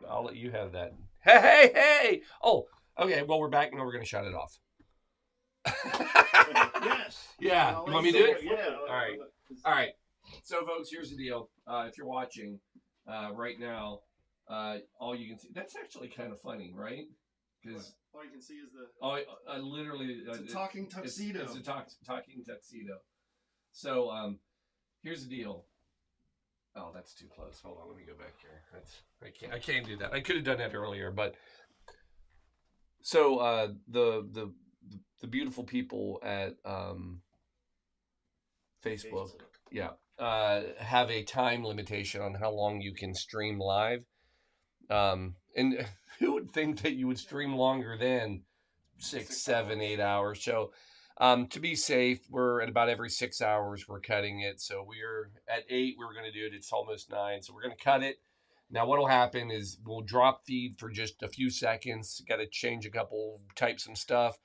I'll let you have that. Hey! Oh, okay. Well, we're back and we're going to shut it off. Yes. Yeah. You want me to do it? Yeah. All right. So, folks, here's the deal. If you're watching right now, all you can see. That's actually kind of funny, right? Because all you can see is the. Oh, literally. It's a talking tuxedo. It's a talking tuxedo. So, here's the deal. Oh, that's too close. Hold on, let me go back here. I can't do that. I could have done that earlier, but so the beautiful people at Facebook, yeah, have a time limitation on how long you can stream live. And who would think that you would stream longer than 6, 7, 8 hours? So to be safe, we're at about every 6 hours we're cutting it. So we're at 8, we were going to do it. It's almost 9. So we're going to cut it. Now what'll happen is we'll drop feed for just a few seconds. Got to change a couple, type some stuff.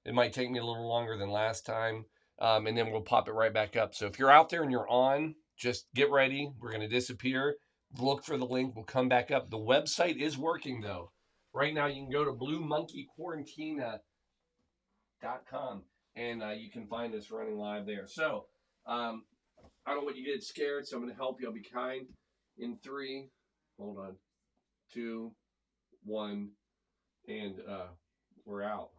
It might take me a little longer than last time. And then we'll pop it right back up. So if you're out there and you're on, just get ready. We're going to disappear. look for the link. We'll come back up. The website is working, though. Right now, you can go to BlueMonkeyQuarantina.com, and you can find us running live there. So, I don't want you to get scared, so I'm going to help you. I'll be kind. In 3, hold on, 2, 1, and we're out.